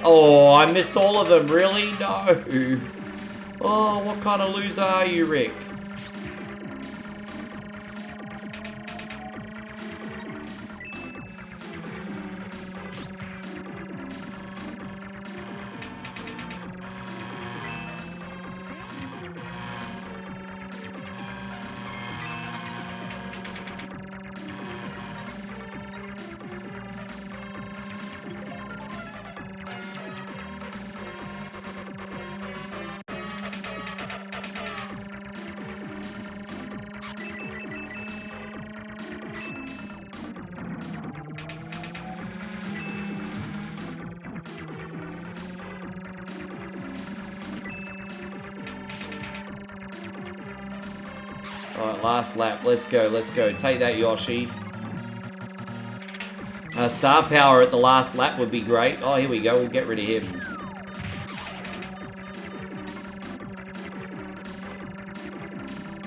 Oh, I missed all of them. Really? No. Oh, what kind of loser are you, Rick? Alright, last lap. Let's go, let's go. Take that, Yoshi. Star power at the last lap would be great. Oh, here we go. We'll get rid of him.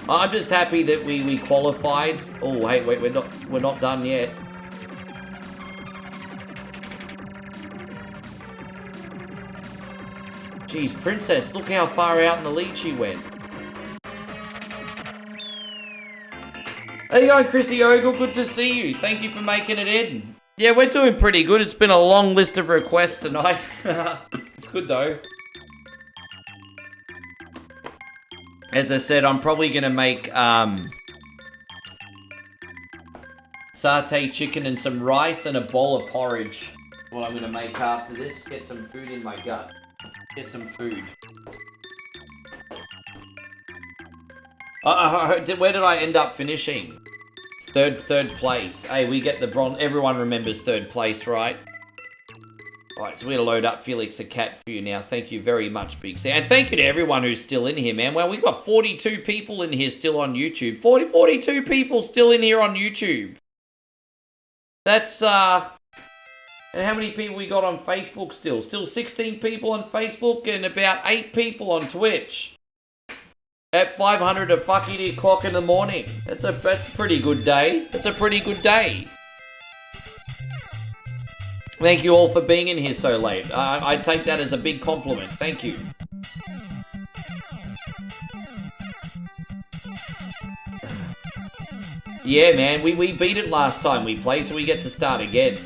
I'm just happy that we qualified. Oh, wait, we're not done yet. Jeez, Princess, look how far out in the lead she went. How you going, Chrissy Ogle? Good to see you. Thank you for making it in. Yeah, we're doing pretty good. It's been a long list of requests tonight. It's good, though. As I said, I'm probably going to make satay chicken and some rice and a bowl of porridge. What I'm going to make after this. Get some food in my gut. Get some food. Where did I end up finishing? Third place. Hey, we get the bronze. Everyone remembers third place, right? Alright, so we're going to load up Felix the Cat for you now. Thank you very much, Big Sam. And thank you to everyone who's still in here, man. Well, we've got 42 people in here still on YouTube. 42 people still in here on YouTube. That's, and how many people we got on Facebook still? Still 16 people on Facebook and about 8 people on Twitch. At 500 to fucking o'clock in the morning. That's a pretty good day. That's a pretty good day. Thank you all for being in here so late. I take that as a big compliment. Thank you. Yeah, man, we beat it last time we played, so we get to start again.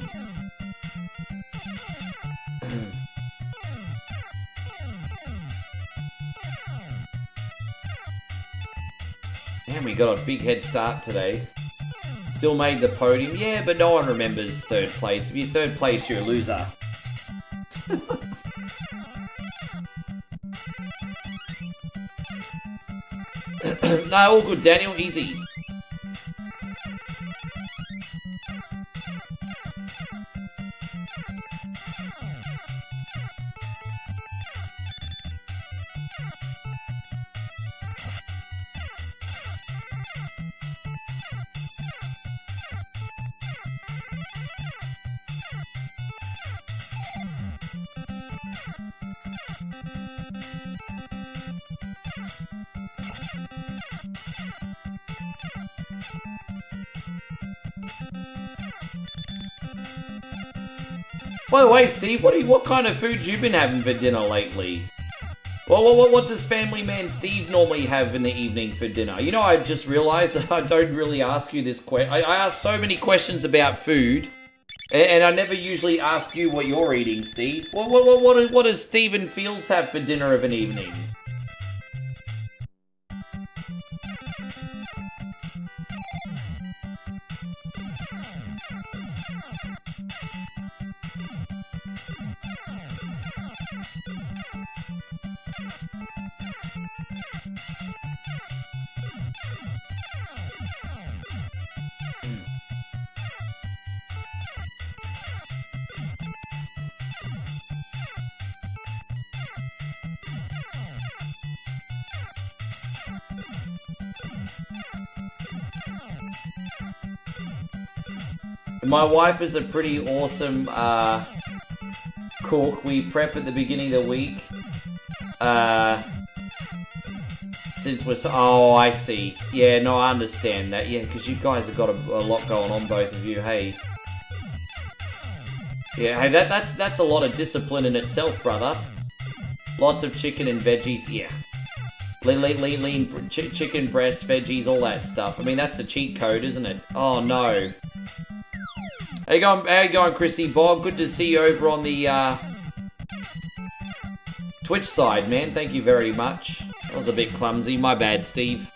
Man, we got a big head start today. Still made the podium. Yeah, but no one remembers third place. If you're third place, you're a loser. No, all good, Daniel. Easy. By the way, Steve, what kind of food you been having for dinner lately? What does Family Man Steve normally have in the evening for dinner? You know, I just realized that I don't really ask you this question. I ask so many questions about food, and I never usually ask you what you're eating, Steve. What does Stephen Fields have for dinner of an evening? My wife is a pretty awesome cook. We prep at the beginning of the week. Since we're so... Oh, I see. Yeah, no, I understand that. Yeah, because you guys have got a lot going on, both of you. Hey. Yeah, hey, that's a lot of discipline in itself, brother. Lots of chicken and veggies. Yeah. Lean chicken breast, veggies, all that stuff. I mean, that's the cheat code, isn't it? Oh, no. How you going, Chrissy Bog? Good to see you over on the Twitch side, man. Thank you very much. That was a bit clumsy. My bad, Steve.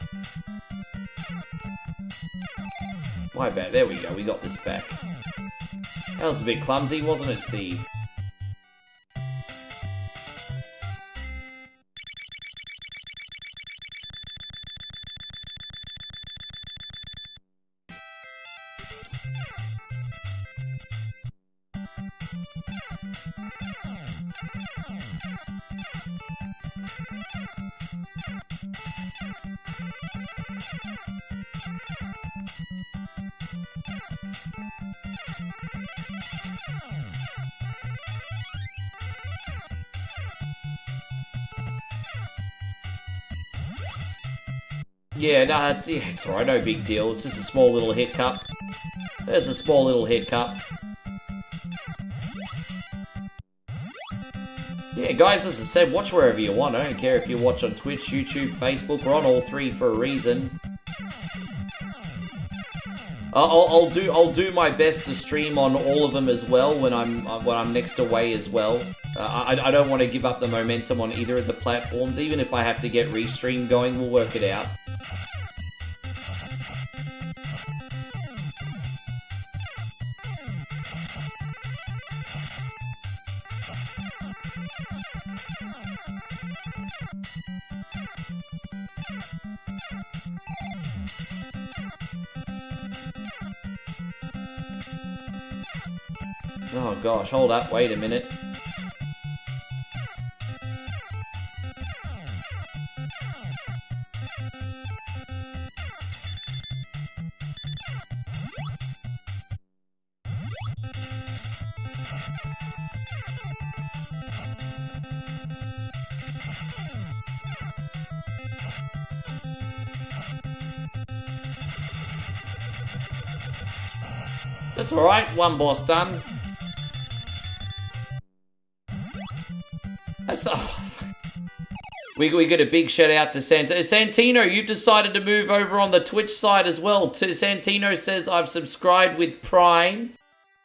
My bad. There we go. We got this back. That was a bit clumsy, wasn't it, Steve? Yeah, no, it's alright, no big deal. It's just a small little hiccup. There's a small little hiccup. Yeah, guys, as I said, watch wherever you want. I don't care if you watch on Twitch, YouTube, Facebook. We're on all three for a reason. I'll do my best to stream on all of them as well when I'm next away as well. I don't want to give up the momentum on either of the platforms. Even if I have to get restream going, we'll work it out. Oh gosh, hold up, wait a minute. That's alright, one boss done. That's... Oh. We got a big shout out to Santino. You've decided to move over on the Twitch side as well. Santino says, I've subscribed with Prime.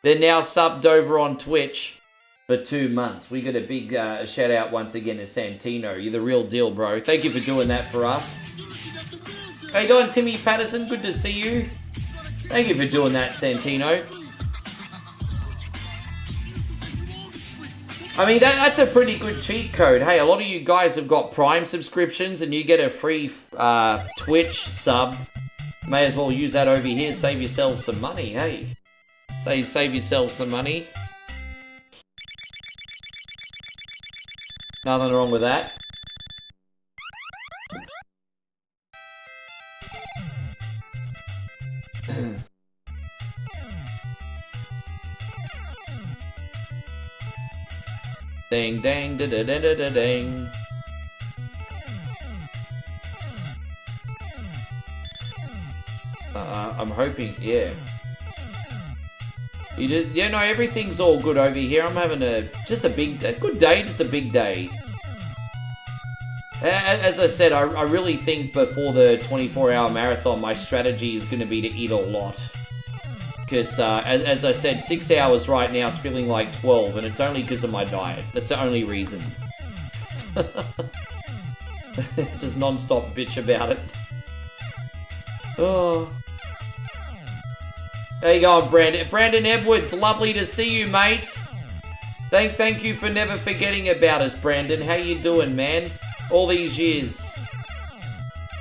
They're now subbed over on Twitch for 2 months. We got a big shout out once again to Santino. You're the real deal, bro. Thank you for doing that for us. How you going, Timmy Patterson? Good to see you. Thank you for doing that, Santino. I mean, that's a pretty good cheat code. Hey, a lot of you guys have got Prime subscriptions and you get a free Twitch sub. May as well use that over here. Save yourself some money, hey. Save yourself some money. Nothing wrong with that. Ding, dang, da da da da da ding. I'm hoping, yeah. Yeah, no, everything's all good over here. I'm having a good day, just a big day. As I said, I really think before the 24-hour marathon, my strategy is going to be to eat a lot. Because, as I said, 6 hours right now is feeling like 12, and it's only because of my diet. That's the only reason. Just non-stop bitch about it. Oh. There you go, Brandon. Brandon Edwards, lovely to see you, mate. Thank you for never forgetting about us, Brandon. How you doing, man? All these years.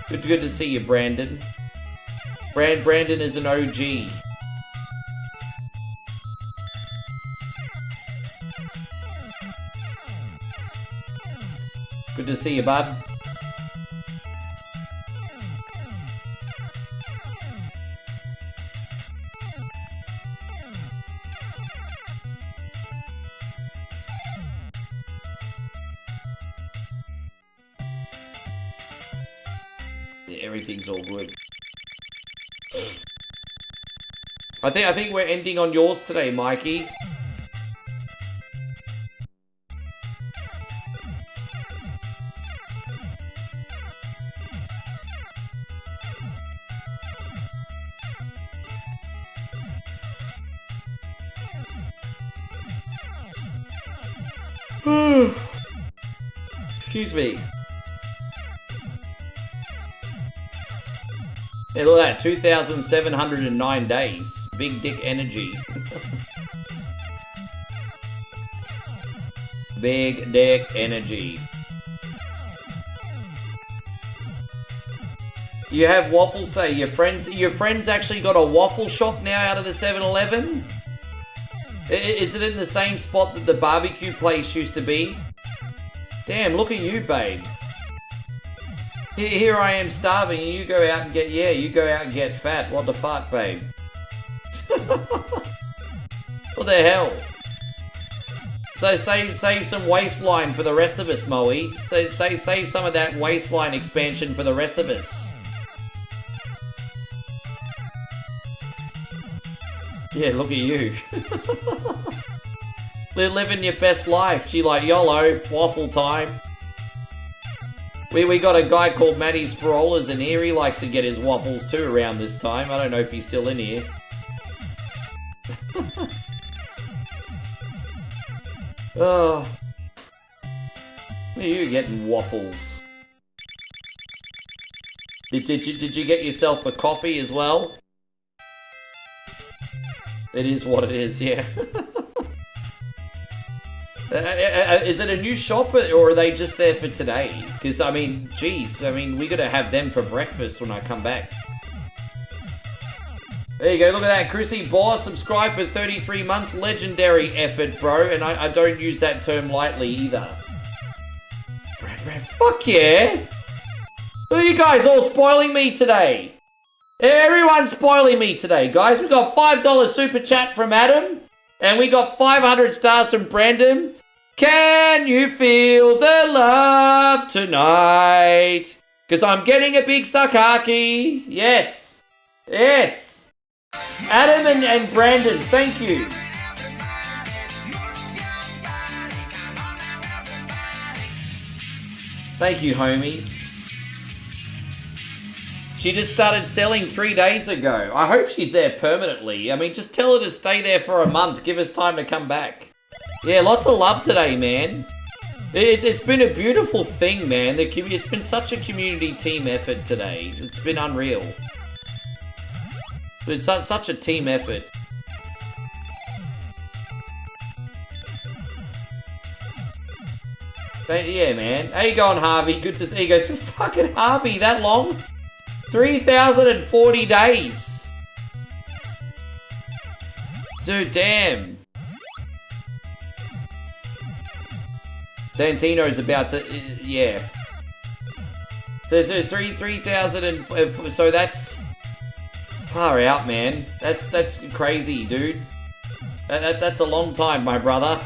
Good to see you, Brandon. Brandon is an OG. Good to see you, bud. Yeah, everything's all good. I think we're ending on yours today, Mikey. Excuse me. Yeah, look at that, 2,709 days. Big dick energy. Big dick energy. You have waffles, say your friends actually got a waffle shop now out of the 7-Eleven? Is it in the same spot that the barbecue place used to be? Damn, look at you, babe. Here I am starving and you go out and get fat. What the fuck, babe? What the hell? So save some waistline for the rest of us, Moe. So save some of that waistline expansion for the rest of us. Yeah, look at you. Living your best life. She like, YOLO, waffle time. We got a guy called Matty Sprollers in here. He likes to get his waffles too around this time. I don't know if he's still in here. Oh. Where are you getting waffles? Did you get yourself a coffee as well? It is what it is, yeah. Is it a new shop or are they just there for today? Because, I mean, geez, we gotta have them for breakfast when I come back. There you go, look at that. Chrissy Boss subscribed for 33 months. Legendary effort, bro. And I don't use that term lightly either. Fuck yeah. Look at you guys all spoiling me today. Everyone's spoiling me today, guys. We got $5 super chat from Adam. And we got 500 stars from Brandon. Can you feel the love tonight? Because I'm getting a big Stakaki. Yes. Yes. Adam and Brandon, thank you. Thank you, homies. She just started selling 3 days ago. I hope she's there permanently. I mean, just tell her to stay there for a month. Give us time to come back. Yeah, lots of love today, man. It's been a beautiful thing, man. It's been such a community team effort today. It's been unreal. It's such a team effort. Yeah, man. How you going, Harvey? Good to see you. Go through fucking Harvey that long? 3,040 days. Dude, damn. Santino's about to, yeah. So 3,000 and, so that's far out, man. That's crazy, dude. That's a long time, my brother.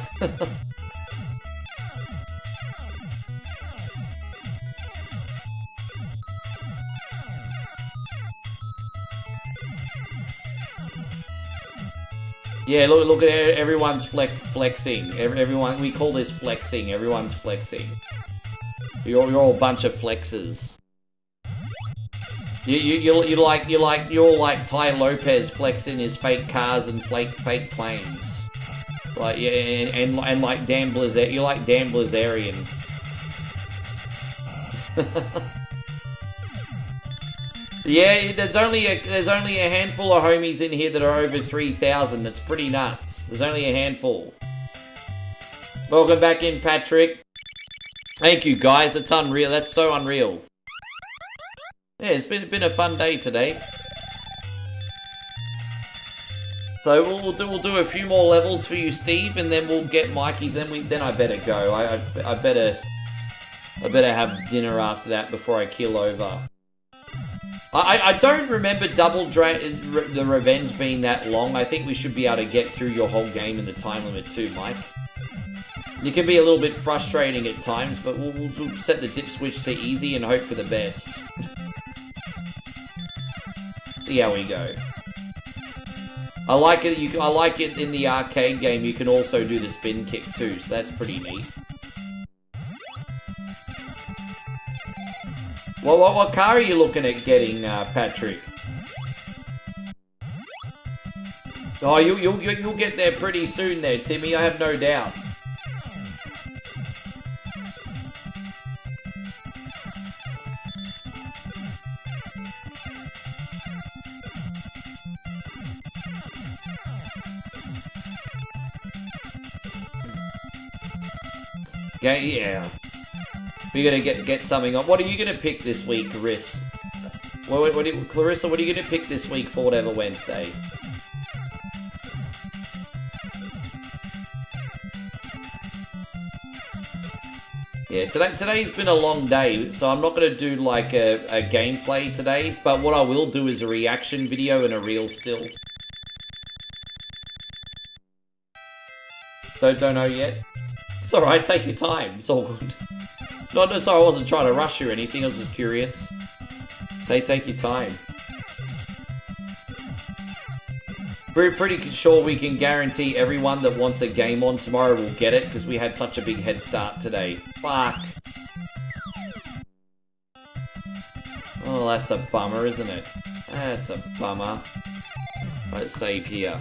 Yeah, look at everyone's flexing. Everyone, we call this flexing. Everyone's flexing. You're all a bunch of flexers. You're all like Ty Lopez flexing his fake cars and fake planes. Like yeah, and like Dan Blazarian. You're like Dan Blazarian. Yeah, there's only a handful of homies in here that are over 3,000. That's pretty nuts. There's only a handful. Welcome back in, Patrick. Thank you, guys. That's unreal. That's so unreal. Yeah, it's been a fun day today. So we'll do a few more levels for you, Steve, and then we'll get Mikey's. Then I better go. I better have dinner after that before I keel over. I don't remember the Revenge being that long. I think we should be able to get through your whole game in the time limit too, Mike. It can be a little bit frustrating at times, but we'll set the dip switch to easy and hope for the best. See how we go. I like it. I like it in the arcade game. You can also do the spin kick too, so that's pretty neat. Well, what car are you looking at getting, Patrick? Oh, you'll get there pretty soon there, Timmy. I have no doubt. Yeah. We're gonna get something on. What are you gonna pick this week, Clarissa? Clarissa, what are you gonna pick this week for whatever Wednesday? Yeah, today's been a long day, so I'm not gonna do like a gameplay today. But what I will do is a reaction video and a reel still. Don't know yet. It's all right. Take your time. It's all good. No, sorry, I wasn't trying to rush you or anything, I was just curious. Take your time. We're pretty sure we can guarantee everyone that wants a game on tomorrow will get it, because we had such a big head start today. Fuck. Oh, that's a bummer, isn't it? That's a bummer. Let's save here.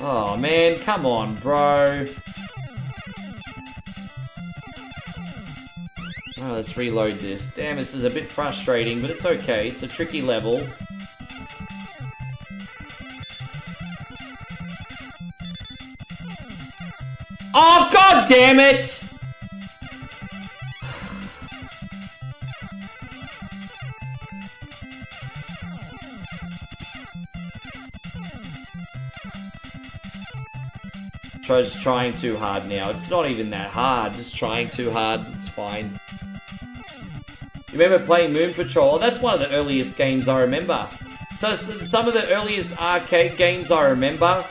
Oh man, come on, bro. Oh, let's reload this. Damn, this is a bit frustrating, but it's okay. It's a tricky level. Oh, god damn it! Just trying too hard now. It's not even that hard. Just trying too hard. It's fine. You remember playing Moon Patrol? Oh, that's one of the earliest games I remember. So some of the earliest arcade games I remember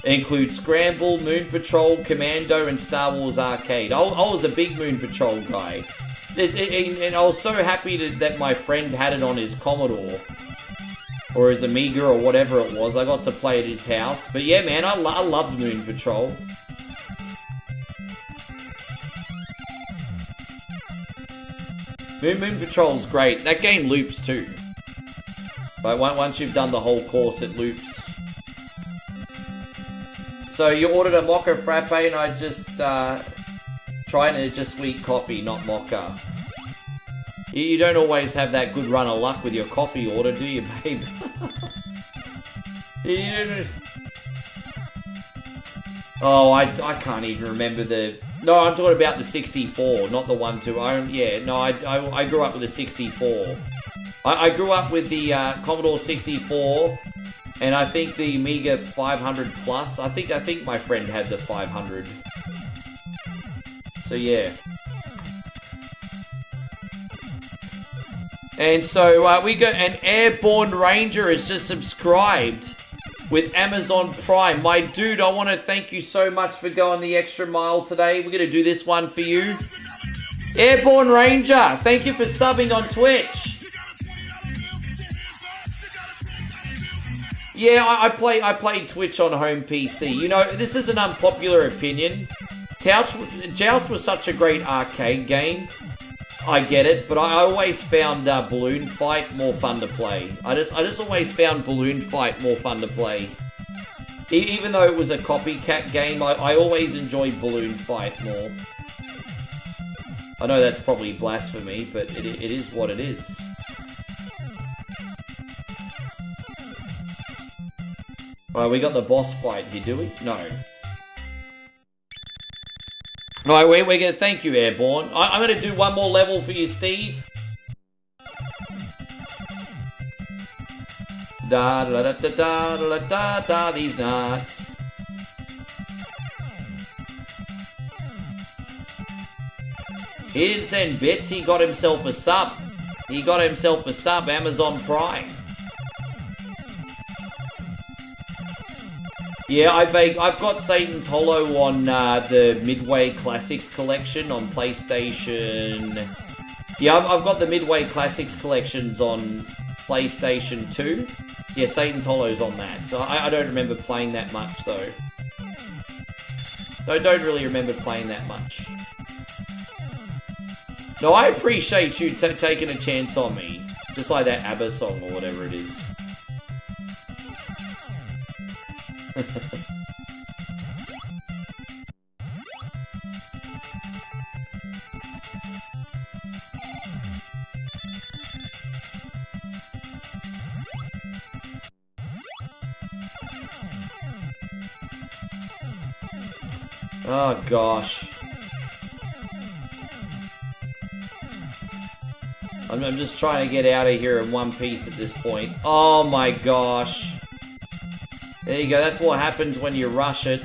include Scramble, Moon Patrol, Commando, and Star Wars Arcade. I was a big Moon Patrol guy. And I was so happy that my friend had it on his Commodore. or his Amiga or whatever it was. I got to play at his house. But yeah, man, I loved Moon Patrol. Moon Patrol's great. That game loops too. But once you've done the whole course, it loops. So you ordered a mocha frappe, and I just trying to just sweet coffee, not mocha. You don't always have that good run of luck with your coffee order, do you, babe? Oh, I can't even remember the... No, I'm talking about the 64, not the 1-2. Yeah, no, I grew up with the 64. I grew up with the Commodore 64, and I think the Amiga 500 Plus. I think my friend had the 500. So yeah. And so we got an Airborne Ranger has just subscribed with Amazon Prime. My dude, I want to thank you so much for going the extra mile today. We're going to do this one for you. Airborne Ranger, thank you for subbing on Twitch. Yeah, I play Twitch on home PC. You know, this is an unpopular opinion. Joust was such a great arcade game. I get it, but I always found Balloon Fight more fun to play. I just always found Balloon Fight more fun to play. Even though it was a copycat game, I always enjoyed Balloon Fight more. I know that's probably blasphemy, but it is what it is. Alright, we got the boss fight here, do we? No. Alright, we're going to thank you, Airborne. I'm going to do one more level for you, Steve. Da da da da da da da da, these nuts. He didn't send bits, he got himself a sub. He got himself a sub, Amazon Prime. Yeah, I've got Satan's Hollow on the Midway Classics collection on PlayStation. Yeah, I've got the Midway Classics collections on PlayStation 2. Yeah, Satan's Hollow's on that. So I don't remember playing that much, though. I don't really remember playing that much. No, I appreciate you taking a chance on me. Just like that ABBA song or whatever it is. Oh gosh. I'm just trying to get out of here in one piece at this point. Oh my gosh. There you go, that's what happens when you rush it.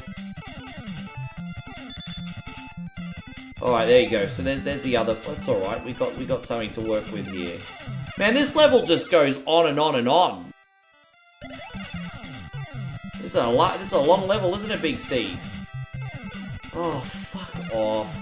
Alright, there you go. So there's the other... That's alright, we got something to work with here. Man, this level just goes on and on and on. This is a long level, isn't it, Big Steve? Oh, fuck off.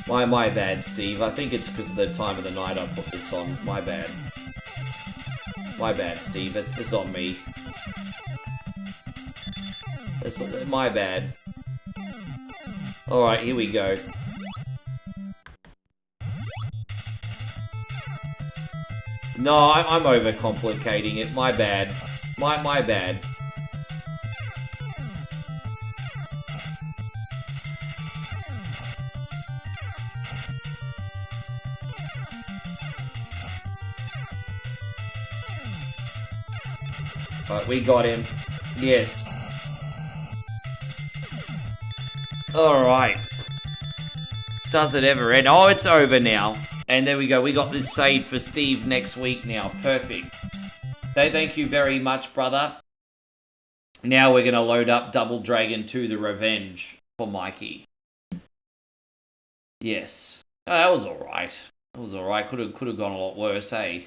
My bad, Steve. I think it's because of the time of the night I put this on. My bad. My bad, Steve. It's on me. It's my bad. Alright, here we go. No, I'm overcomplicating it. My bad. My bad. Alright, we got him. Yes. Alright. Does it ever end? Oh, it's over now. And there we go. We got this saved for Steve next week now. Perfect. Thank you very much, brother. Now we're going to load up Double Dragon 2 The Revenge for Mikey. Yes. Oh, that was alright. That was alright. Could have gone a lot worse, hey?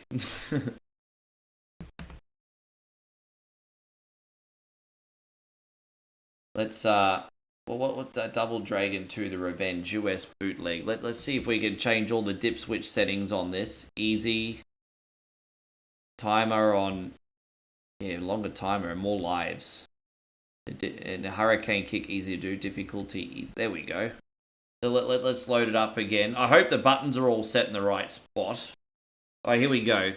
Let's Well, what's that? Double Dragon 2, The Revenge, US bootleg. Let's see if we can change all the dip switch settings on this. Easy. Timer on... Yeah, longer timer and more lives. And a Hurricane Kick, easy to do. Difficulty, easy. There we go. So let's load it up again. I hope the buttons are all set in the right spot. Alright, here we go.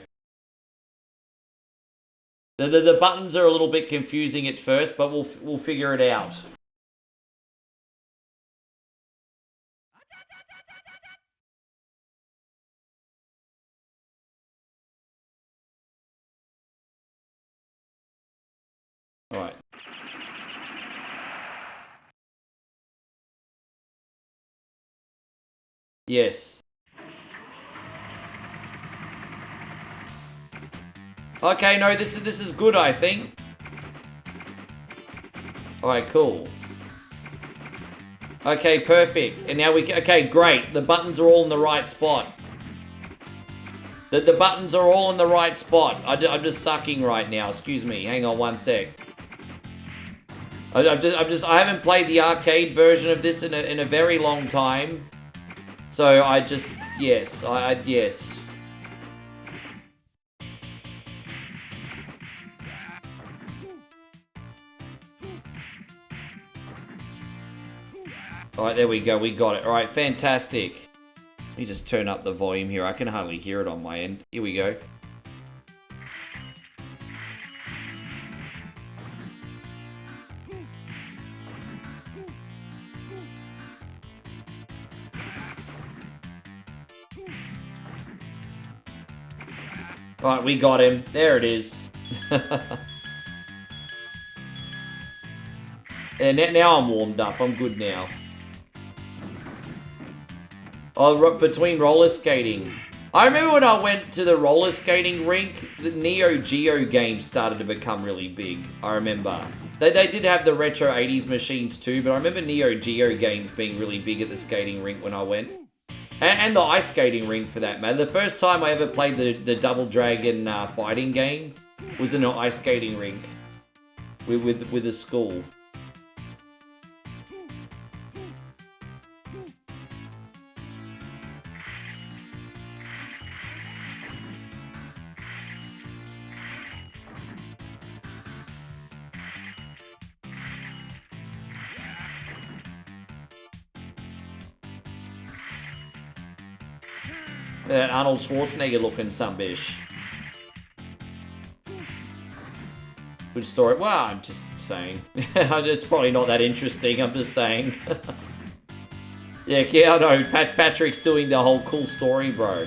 The buttons are a little bit confusing at first, but we'll figure it out. Alright. Yes. Okay, no, this is good, I think. Alright, cool. Okay, perfect. And now we can... Okay, great. The buttons are all in the right spot. The buttons are all in the right spot. I'm just sucking right now. Excuse me. Hang on one sec. I haven't played the arcade version of this in a very long time. So I just... Yes. Yes. Alright, there we go. We got it. Alright, fantastic. Let me just turn up the volume here. I can hardly hear it on my end. Here we go. Alright, we got him. There it is. And now I'm warmed up. I'm good now. Oh, between roller skating. I remember when I went to the roller skating rink, the Neo Geo games started to become really big. I remember. They did have the retro 80s machines too, but I remember Neo Geo games being really big at the skating rink when I went. And the ice skating rink for that matter. The first time I ever played the Double Dragon fighting game was in an ice skating rink with a school. That Arnold Schwarzenegger looking sunbish. Good story. Well, I'm just saying. It's probably not that interesting, I'm just saying. Yeah, I know. Patrick's doing the whole cool story, bro.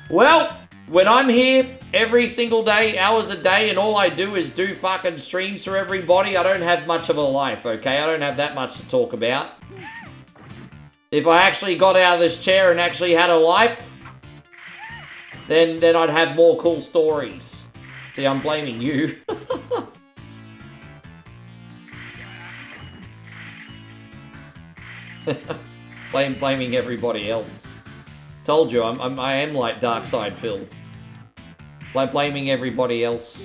Well, when I'm here every single day, hours a day, and all I do is do fucking streams for everybody, I don't have much of a life, okay? I don't have that much to talk about. If I actually got out of this chair and actually had a life, then I'd have more cool stories. See, I'm blaming you. Blaming everybody else. Told you, I am like Dark Side Phil. Like blaming everybody else.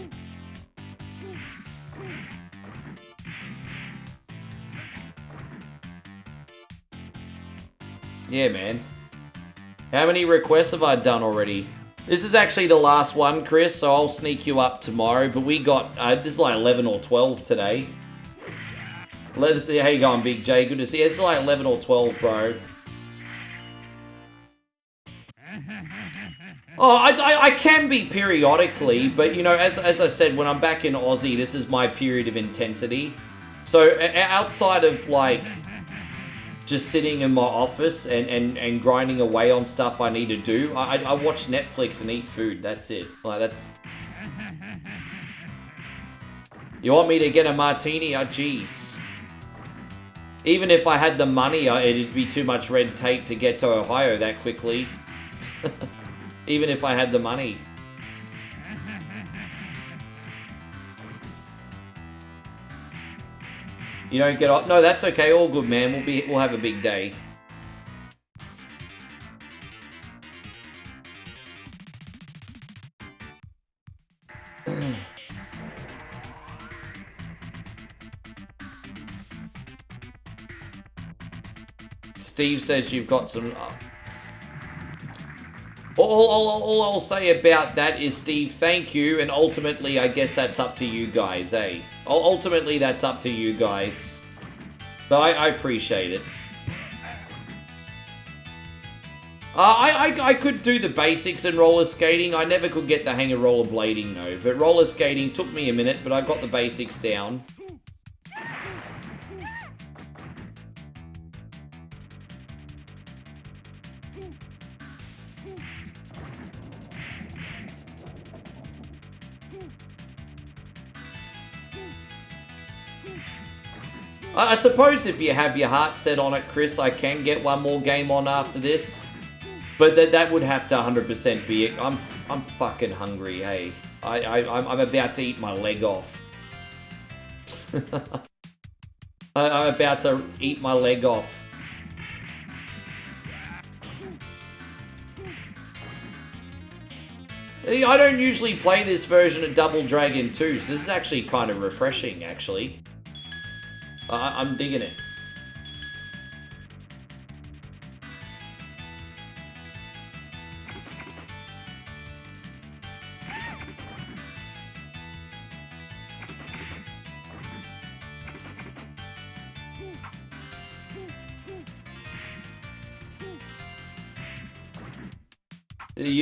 Yeah, man. How many requests have I done already? This is actually the last one, Chris, so I'll sneak you up tomorrow. But we got, this is like 11 or 12 today. Let's see, how you going, Big J? Good to see you. It's like 11 or 12, bro. Oh, I can be periodically, but, you know, as I said, when I'm back in Aussie, this is my period of intensity. So, outside of, like, just sitting in my office and grinding away on stuff I need to do, I watch Netflix and eat food. That's it. Like, that's... You want me to get a martini? Oh, jeez. Even if I had the money, it'd be too much red tape to get to Ohio that quickly. Even if I had the money. You don't get off. No, that's okay. All good, man. We'll have a big day. Steve says you've got some... All I'll say about that is, Steve, thank you, and ultimately, I guess that's up to you guys, eh? Ultimately, that's up to you guys. But I appreciate it. I could do the basics in roller skating. I never could get the hang of rollerblading, though. But roller skating took me a minute, but I got the basics down. I suppose if you have your heart set on it, Chris, I can get one more game on after this. But that would have to 100% be it. I'm fucking hungry, hey. I'm about to eat my leg off. I'm about to eat my leg off. I don't usually play this version of Double Dragon 2, so this is actually kind of refreshing, actually. I'm digging it.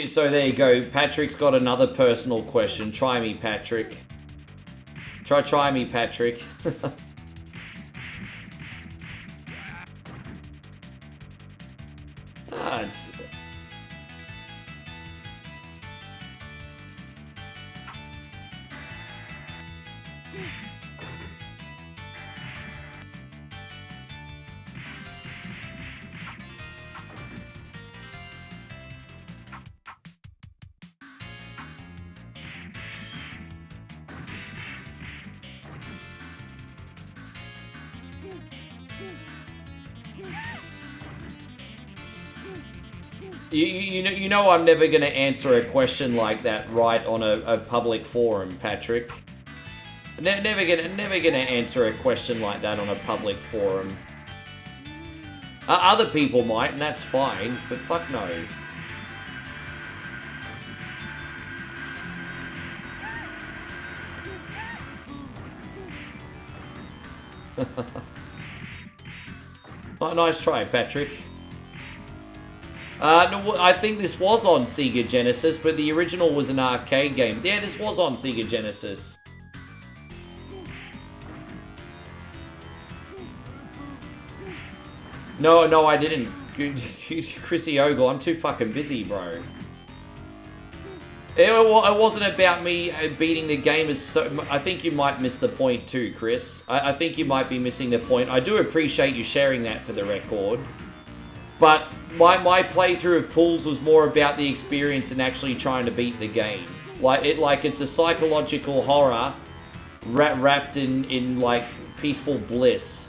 So there you go. Patrick's got another personal question. Try me, Patrick. Try me, Patrick. You know I'm never going to answer a question like that right on a public forum, Patrick. Never gonna answer a question like that on a public forum. Other people might, and that's fine, but fuck no. Oh, nice try, Patrick. No, I think this was on Sega Genesis, but the original was an arcade game. Yeah, this was on Sega Genesis. No, I didn't. Chrissy Ogle, I'm too fucking busy, bro. It wasn't about me beating the game. I think you might miss the point too, Chris. I think you might be missing the point. I do appreciate you sharing that for the record. But my playthrough of Pools was more about the experience and actually trying to beat the game. Like it's a psychological horror wrapped in like peaceful bliss.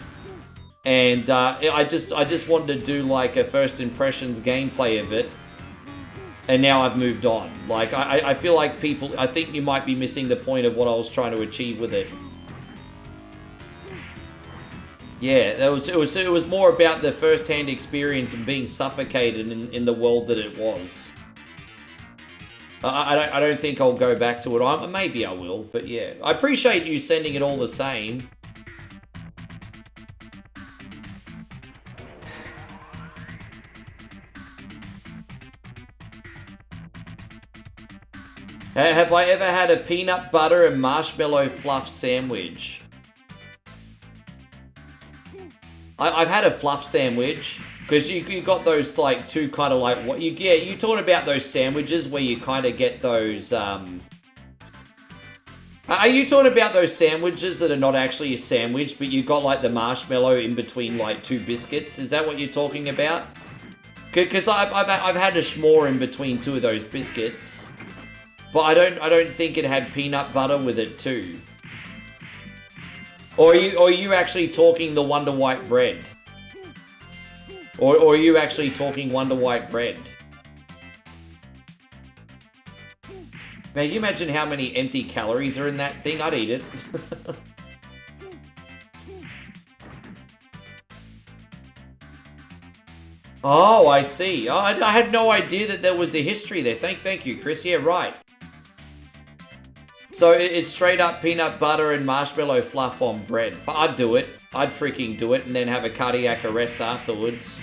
And I just wanted to do like a first impressions gameplay of it. And now I've moved on. Like I feel like I think you might be missing the point of what I was trying to achieve with it. Yeah, it was more about the first-hand experience and being suffocated in the world that it was. I don't think I'll go back to it. Maybe I will, but yeah. I appreciate you sending it all the same. Have I ever had a peanut butter and marshmallow fluff sandwich? I've had a fluff sandwich, because you got those like two kind of like what you talking about those sandwiches where you kind of get those are you talking about those sandwiches that are not actually a sandwich, but you got like the marshmallow in between like two biscuits? Is that what you're talking about? Because I've had a s'more in between two of those biscuits, but I don't think it had peanut butter with it too. Or are you actually talking the Wonder White bread? Or are you actually talking Wonder White bread? Man, you imagine how many empty calories are in that thing? I'd eat it. Oh, I see. Oh, I had no idea that there was a history there. Thank you, Chris. Yeah, right. So it's straight up peanut butter and marshmallow fluff on bread. I'd do it. I'd freaking do it and then have a cardiac arrest afterwards.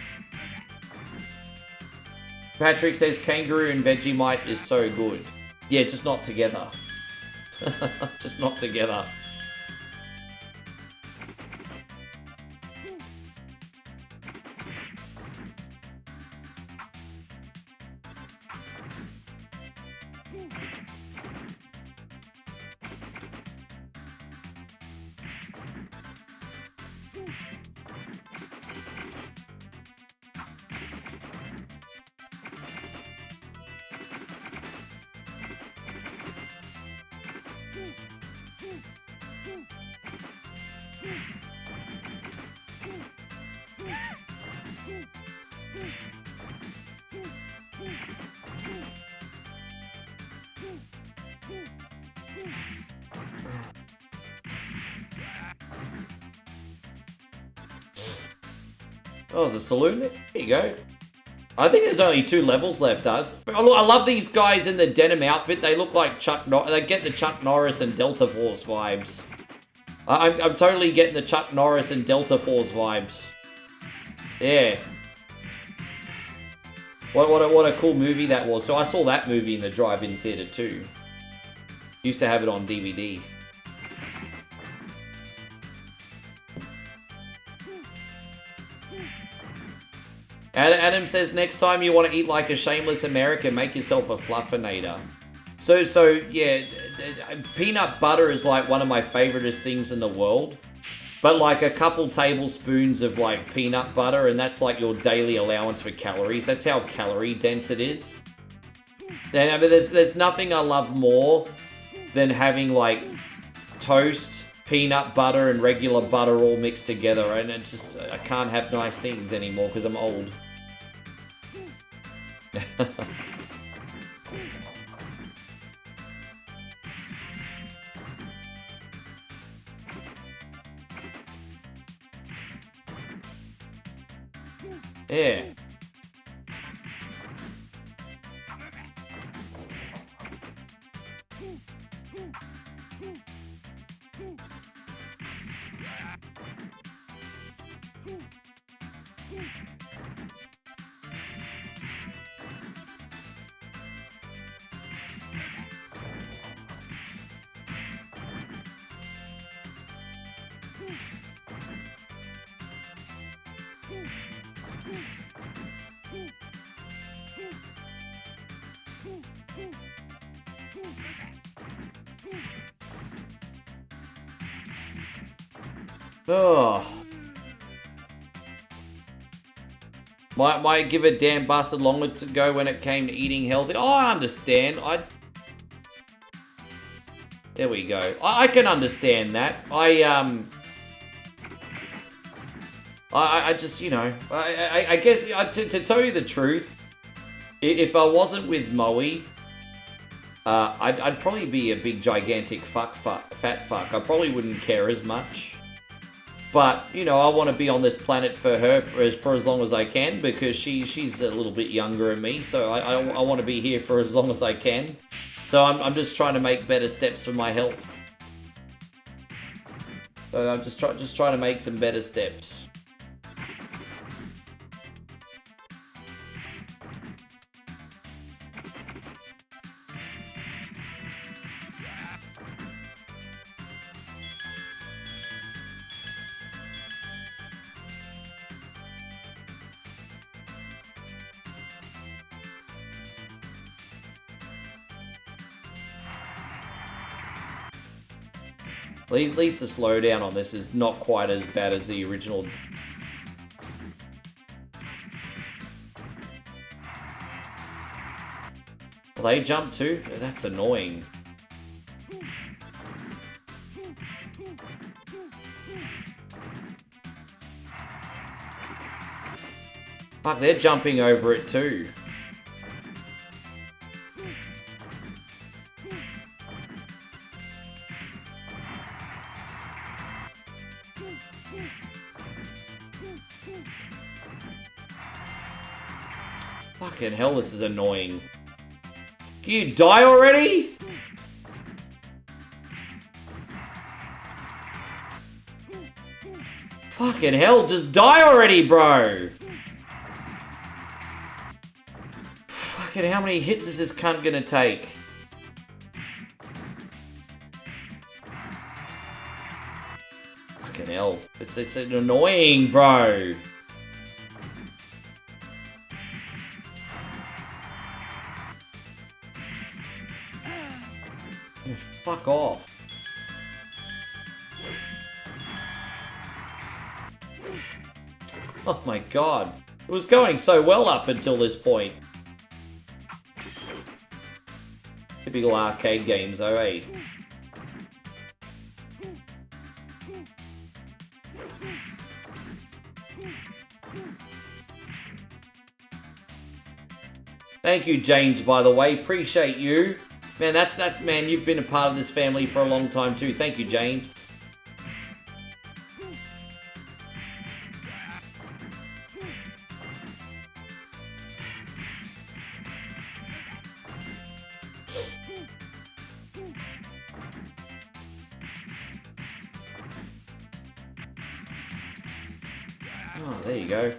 Patrick says kangaroo and Vegemite is so good. Yeah, just not together. Just not together. Oh, there's a saloon there? There you go. I think there's only 2 levels left, us. I love these guys in the denim outfit. They look like Chuck Norris. They get the Chuck Norris and Delta Force vibes. I'm totally getting the Chuck Norris and Delta Force vibes. Yeah. What a cool movie that was. So I saw that movie in the drive-in theater too. Used to have it on DVD. Adam says, next time you want to eat like a shameless American, make yourself a fluffinator. So yeah, peanut butter is like one of my favoriteest things in the world. But like a couple tablespoons of like peanut butter, and that's like your daily allowance for calories. That's how calorie dense it is. And I mean, there's nothing I love more than having like toast, peanut butter, and regular butter all mixed together. And it's just, I can't have nice things anymore because I'm old. Yeah. Oh. Might give a damn bastard longer to go when it came to eating healthy. Oh, I understand. There we go. I can understand that. I just, you know, I guess, to tell you the truth, if I wasn't with Moe, I'd probably be a big, gigantic fat fuck. I probably wouldn't care as much. But, you know, I want to be on this planet for her for as long as I can, because she's a little bit younger than me, so I want to be here for as long as I can. So I'm just trying to make better steps for my health. So I'm just trying to make some better steps. At least the slowdown on this is not quite as bad as the original. Well, they jump too? That's annoying. Fuck, they're jumping over it too. Fucking hell, this is annoying. Can you die already? Fucking hell, just die already, bro! Fucking how many hits is this cunt gonna take? Fucking hell. It's annoying, bro. Fuck off. Oh my god. It was going so well up until this point. Typical arcade games, though, eh? Thank you, James, by the way. Appreciate you. Man, man, you've been a part of this family for a long time too. Thank you, James. Oh, there you go.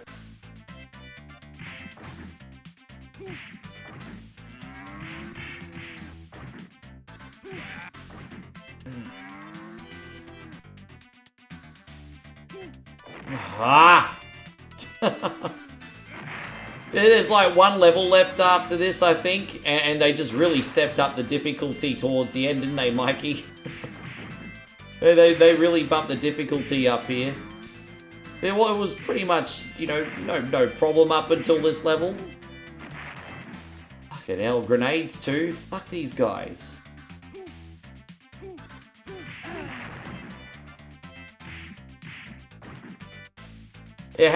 Ah! There's like one level left after this, I think, and they just really stepped up the difficulty towards the end, didn't they, Mikey? they really bumped the difficulty up here. It was pretty much, you know, no problem up until this level. Fucking hell, grenades too. Fuck these guys. It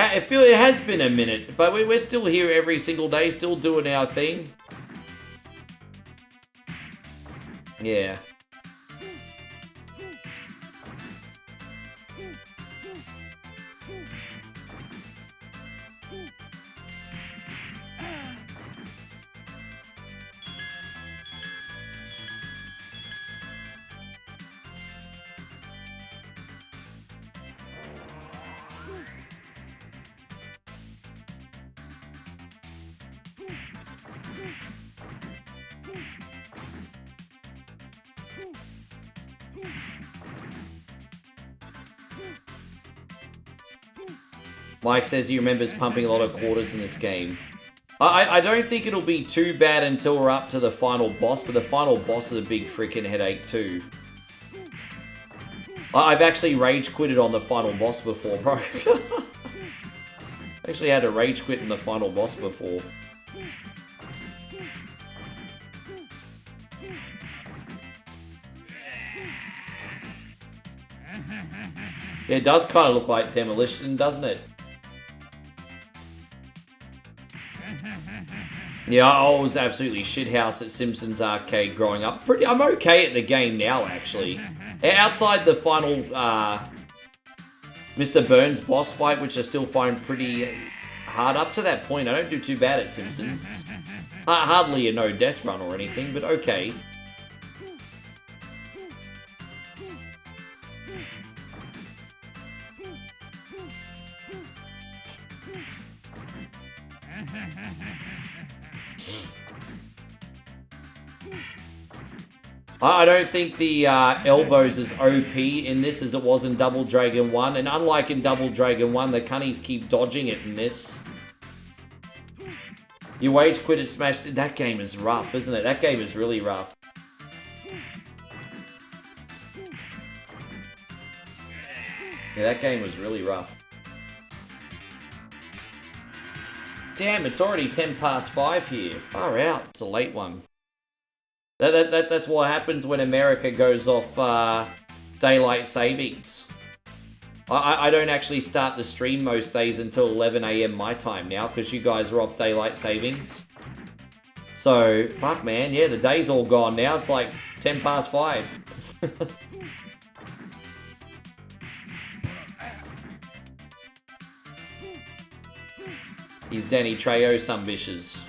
has been a minute, but we're still here every single day, still doing our thing. Yeah. Mike says he remembers pumping a lot of quarters in this game. I don't think it'll be too bad until we're up to the final boss, but the final boss is a big freaking headache too. I've actually rage quitted on the final boss before, bro. Actually had a rage quit in the final boss before. Yeah, it does kind of look like Demolition, doesn't it? Yeah, I was absolutely shithouse at Simpsons Arcade growing up. I'm okay at the game now, actually. Outside the final Mr. Burns boss fight, which I still find pretty hard up to that point. I don't do too bad at Simpsons. Hardly a no death run or anything, but okay. I don't think the elbows is OP in this as it was in Double Dragon 1. And unlike in Double Dragon 1, the cunnies keep dodging it in this. You wage quit at Smash. That game is rough, isn't it? That game is really rough. Yeah, that game was really rough. Damn, it's already 10 past 5 here. Far out. It's a late one. That's what happens when America goes off daylight savings. I don't actually start the stream most days until 11 AM my time now, because you guys are off daylight savings. So, fuck man, yeah, the day's all gone now. It's like 10 past 5. He's Danny Trejo, some vicious.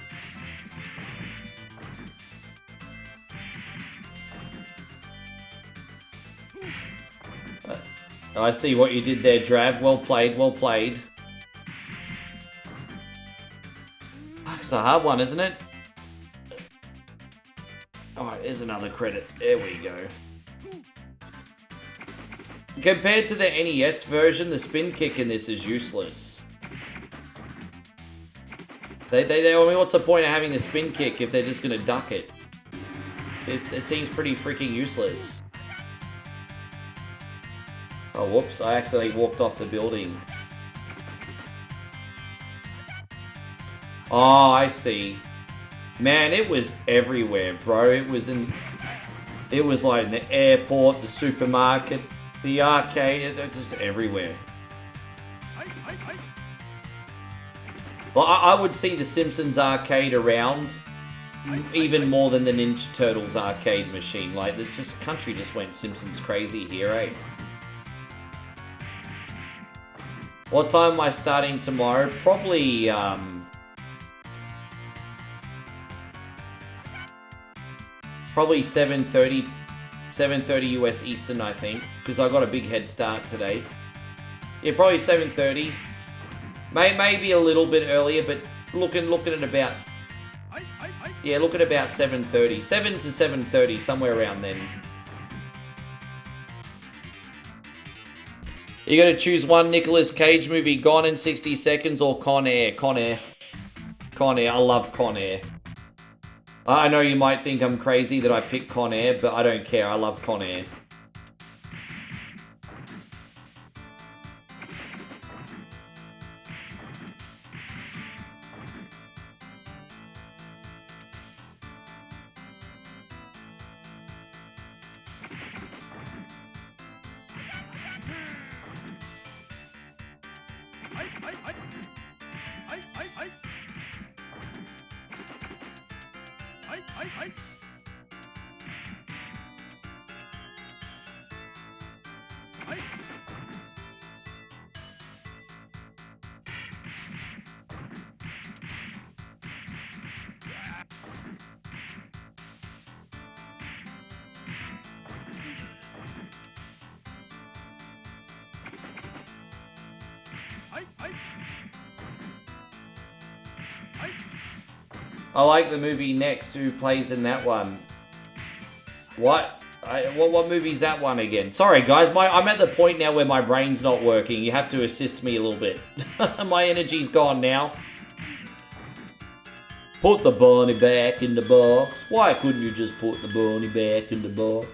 I see what you did there, Drav. Well played, well played. It's a hard one, isn't it? Alright, there's another credit. There we go. Compared to the NES version, the spin kick in this is useless. I mean, what's the point of having the spin kick if they're just gonna duck it? It seems pretty freaking useless. Oh, whoops, I accidentally walked off the building. Oh, I see. Man, it was everywhere, bro. It was like in the airport, the supermarket, the arcade, it's just everywhere. Well, I would see the Simpsons arcade around even more than the Ninja Turtles arcade machine. Like, it's just, country just went Simpsons crazy here, eh? What time am I starting tomorrow? Probably, probably 7:30 US Eastern, I think, because I got a big head start today. Yeah, probably 7:30. Maybe a little bit earlier, but looking at about, yeah, look at about 7:30, 7 to 7:30, somewhere around then. You gotta choose one Nicolas Cage movie: Gone in 60 Seconds or Con Air. Con Air. Con Air. I love Con Air. I know you might think I'm crazy that I picked Con Air, but I don't care. I love Con Air. I like the movie Next. Who plays in that one? What? What movie's that one again? Sorry, guys. I'm at the point now where my brain's not working. You have to assist me a little bit. My energy's gone now. Put the bunny back in the box. Why couldn't you just put the bunny back in the box?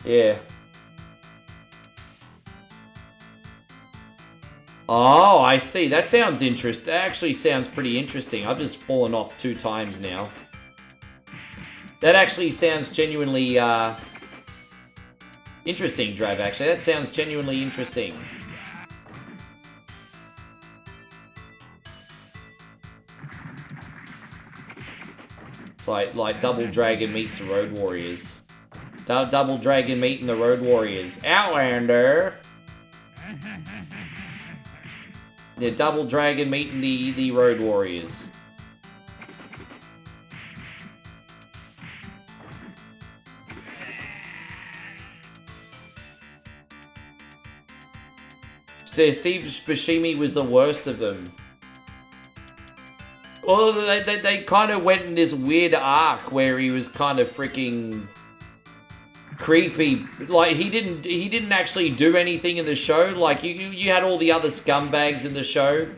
Yeah. Oh, I see. That sounds interesting. That actually sounds pretty interesting. I've just fallen off 2 times now. That actually sounds genuinely, interesting, Drav, actually. That sounds genuinely interesting. It's like Double Dragon meets the Road Warriors. Double Dragon meeting the Road Warriors. Outlander! Yeah, Double Dragon meeting the Road Warriors. So Steve Buscemi was the worst of them. Well, they kind of went in this weird arc where he was kind of freaking creepy. Like, he didn't actually do anything in the show. Like, you had all the other scumbags in the show,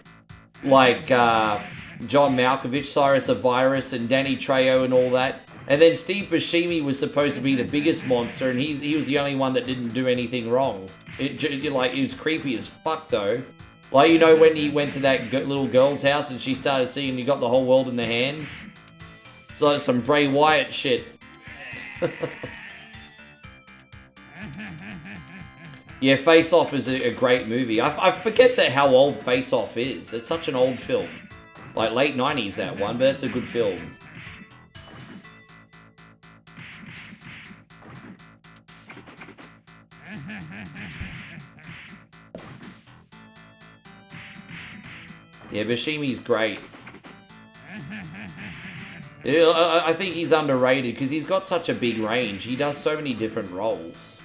like John Malkovich, Cyrus the Virus, and Danny Trejo and all that. And then Steve Buscemi was supposed to be the biggest monster, and he was the only one that didn't do anything wrong. It was creepy as fuck, though. Like, you know, when he went to that little girl's house and she started seeing he got the whole world in their hands? It's like some Bray Wyatt shit. Yeah, Face Off is a great movie. I forget how old Face Off is. It's such an old film. Like, late 90s, that one, but it's a good film. Yeah, Bashimi's great. Yeah, I think he's underrated because he's got such a big range. He does so many different roles.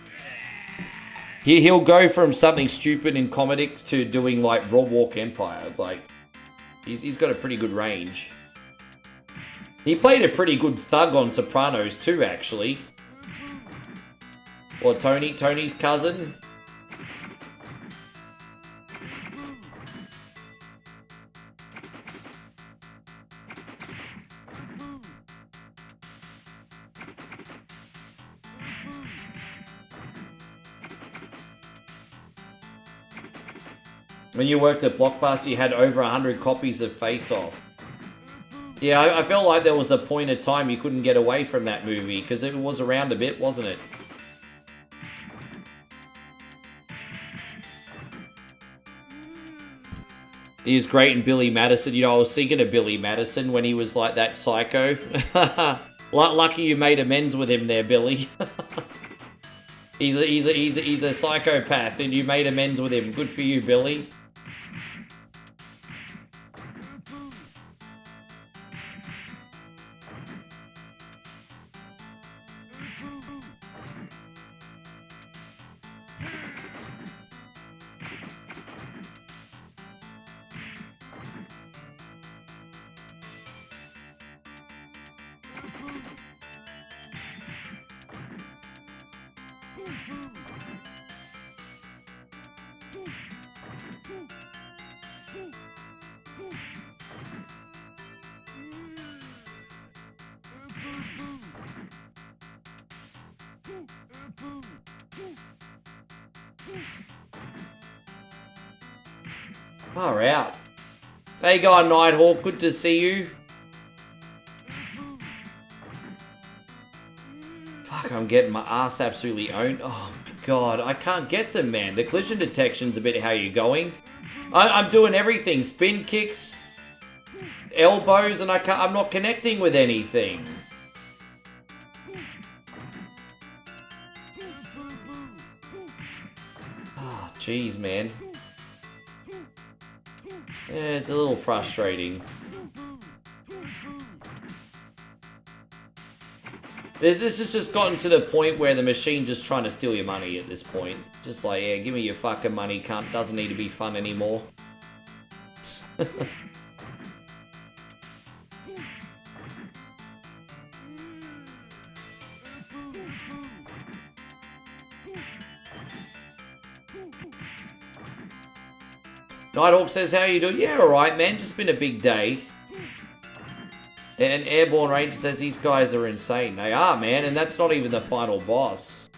He'll go from something stupid in comedics to doing like Boardwalk Empire. Like, he's got a pretty good range. He played a pretty good thug on Sopranos too, actually. Or Tony's cousin. When you worked at Blockbuster, you had over 100 copies of Face Off. Yeah, I felt like there was a point of time you couldn't get away from that movie, because it was around a bit, wasn't it? He was great in Billy Madison. You know, I was thinking of Billy Madison when he was like that psycho. Lucky you made amends with him there, Billy. He's a psychopath, and you made amends with him. Good for you, Billy. Far out. Hey, guy Nighthawk, good to see you. Fuck, I'm getting my ass absolutely owned. Oh my god, I can't get them, man. The collision detection's a bit how you're going. I'm doing everything. Spin kicks, elbows, and I'm not connecting with anything. Oh, jeez, man. Yeah, it's a little frustrating. This has just gotten to the point where the machine just trying to steal your money at this point. Just like, yeah, give me your fucking money, cunt. Doesn't need to be fun anymore. Nighthawk says, how you doing? Yeah, alright, man. Just been a big day. And Airborne Ranger says, these guys are insane. They are, man, and that's not even the final boss.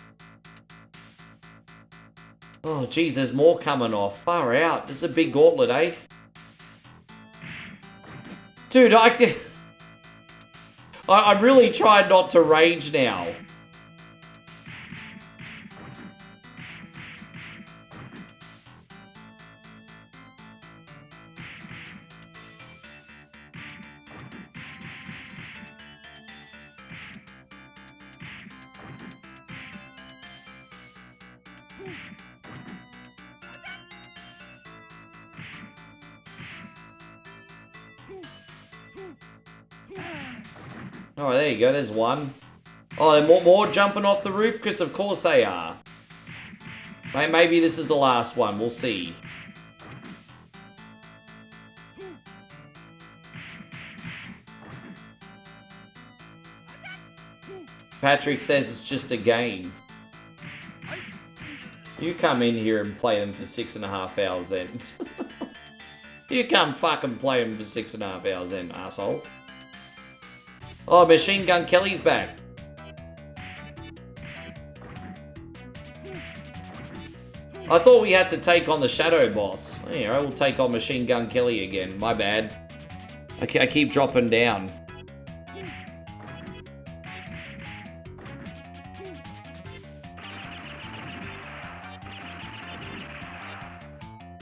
Oh, geez, there's more coming off. Far out. This is a big gauntlet, eh? Dude, I'm really trying not to rage now. Oh, there you go, there's one. Oh, there more jumping off the roof? Because of course they are. Maybe this is the last one, we'll see. Patrick says it's just a game. You come in here and play them for 6.5 hours then. You come fucking play them for 6.5 hours then, asshole. Oh, Machine Gun Kelly's back. I thought we had to take on the Shadow Boss. Yeah, I will take on Machine Gun Kelly again. My bad. I keep dropping down.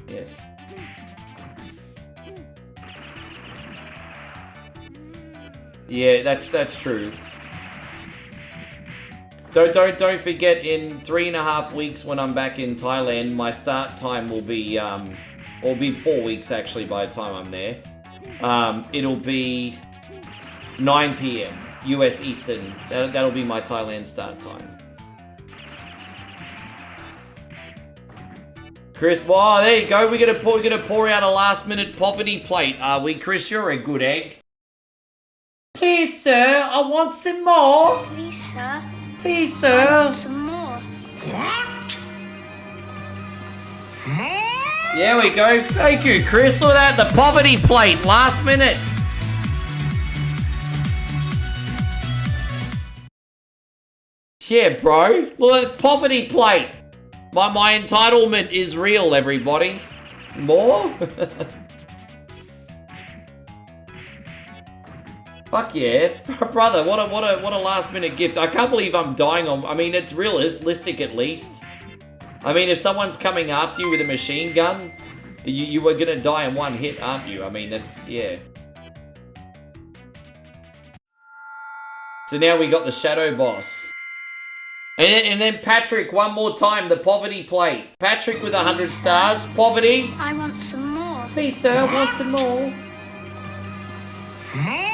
Yes. Yeah, that's true. Don't forget, in 3.5 weeks when I'm back in Thailand, my start time will be Or be 4 weeks actually by the time I'm there. It'll be 9 p.m. US Eastern. That'll be my Thailand start time. Chris, oh, there you go. We're gonna pour out a last-minute poverty plate. Are we, Chris? You're a good egg. Please, sir, I want some more. Please, sir. Please, I sir. want some more. What? More? There we go. Thank you, Chris. Look at that, the poverty plate, last minute. Yeah, bro. Look at the poverty plate. My entitlement is real, everybody. More? Fuck yeah. Brother, what a last minute gift. I can't believe I'm dying on... I mean, it's realistic at least. I mean, if someone's coming after you with a machine gun, you were gonna die in one hit, aren't you? I mean, that's... yeah. So now we got the Shadow Boss. And then Patrick, one more time, the poverty plate. Patrick with 100 stars. Poverty. I want some more. Please, sir, I want some more. More?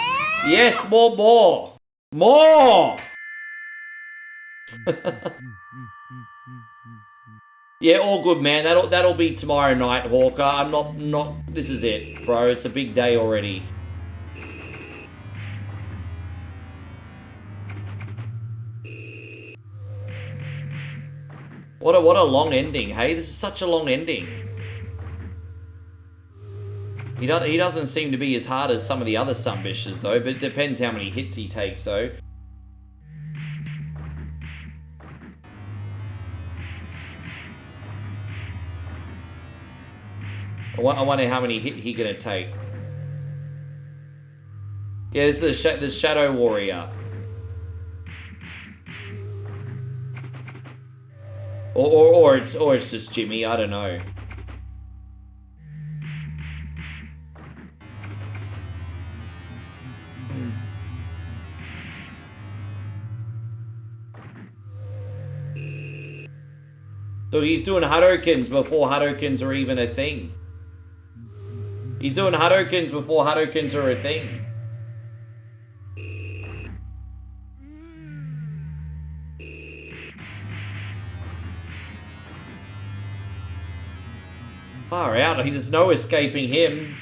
Yes, more. More! Yeah, all good, man. That'll be tomorrow night, Hawker. I'm not... This is it, bro. It's a big day already. What a long ending, hey? This is such a long ending. He doesn't seem to be as hard as some of the other sumbishes, though, but it depends how many hits he takes, though. I wonder how many hit he gonna take. Yeah, this is the Shadow Warrior. Or it's just Jimmy, I don't know. So he's doing Hadokens before Hadokens are even a thing. He's doing Hadokens before Hadokens are a thing. Far out, there's no escaping him.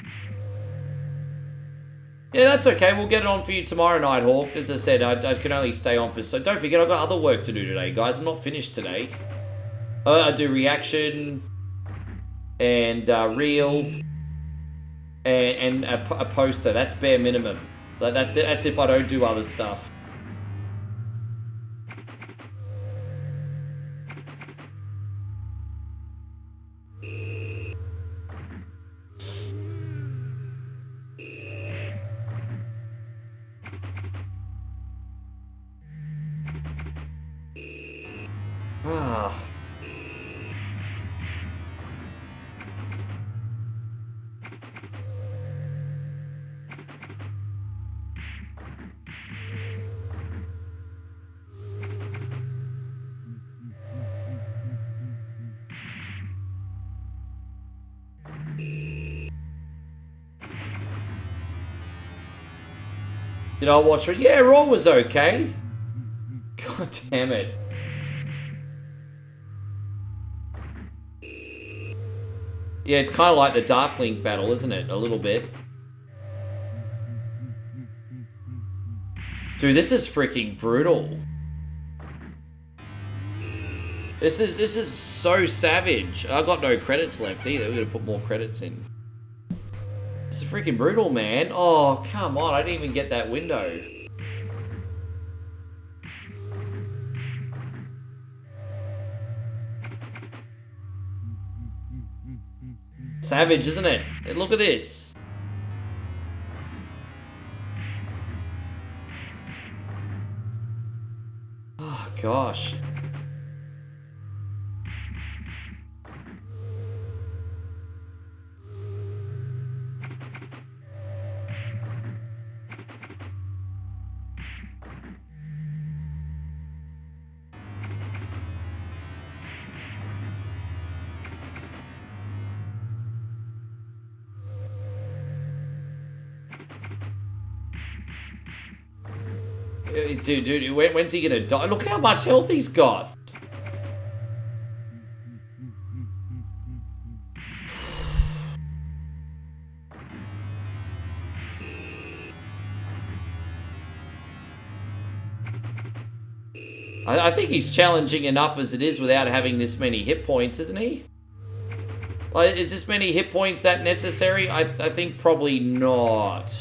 Yeah, that's okay, we'll get it on for you tomorrow night, Hawk. As I said, I can only stay on for... So don't forget, I've got other work to do today, guys. I'm not finished today. I do reaction, and reel, and a poster. That's bare minimum. Like, that's it. That's if I don't do other stuff. Ah. Did I watch it? Yeah, Raw was okay. God damn it. Yeah, it's kind of like the Dark Link battle, isn't it? A little bit. Dude, this is freaking brutal. This is so savage. I got no credits left either. We're gonna put more credits in. This is freaking brutal, man. Oh, come on. I didn't even get that window. Savage, isn't it? Look at this. Oh, gosh. Dude, when's he gonna die? Look how much health he's got. I think he's challenging enough as it is without having this many hit points, isn't he? Like, is this many hit points that necessary? I think probably not.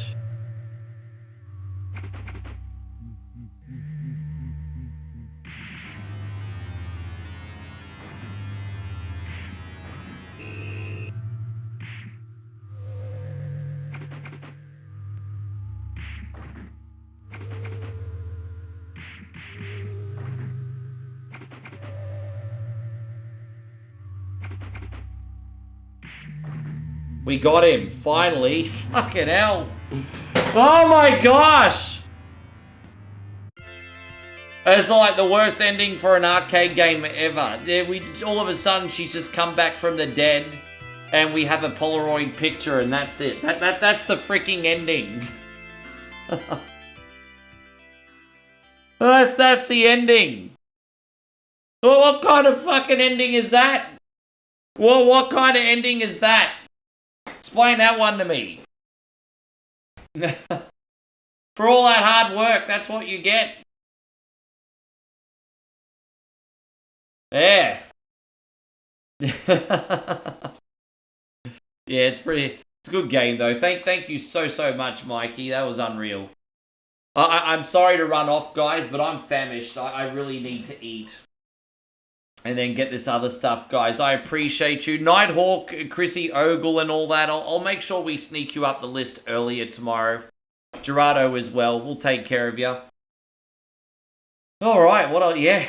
We got him, finally. Fucking hell. Oh my gosh! It's like the worst ending for an arcade game ever. All of a sudden, she's just come back from the dead, and we have a Polaroid picture, and that's it. That's the freaking ending. That's the ending. Well, what kind of fucking ending is that? Well, what kind of ending is that? Explain that one to me. For all that hard work, that's what you get. Yeah. Yeah, it's a good game though. Thank you so much, Mikey. That was unreal. I'm sorry to run off, guys, but I'm famished. I really need to eat. And then get this other stuff, guys. I appreciate you. Nighthawk, Chrissy Ogle, and all that. I'll make sure we sneak you up the list earlier tomorrow. Gerardo as well. We'll take care of you. Alright, what else? Yeah.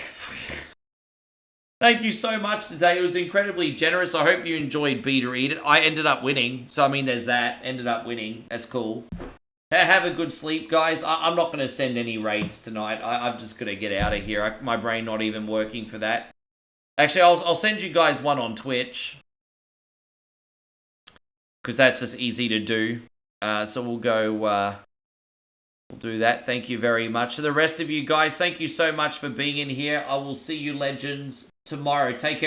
Thank you so much today. It was incredibly generous. I hope you enjoyed Beat or Eat It. I ended up winning. So, I mean, there's that. Ended up winning. That's cool. Have a good sleep, guys. I'm not going to send any raids tonight. I'm just going to get out of here. My brain not even working for that. Actually, I'll send you guys one on Twitch. Because that's just easy to do. So we'll go... we'll do that. Thank you very much. To the rest of you guys, thank you so much for being in here. I will see you legends tomorrow. Take care.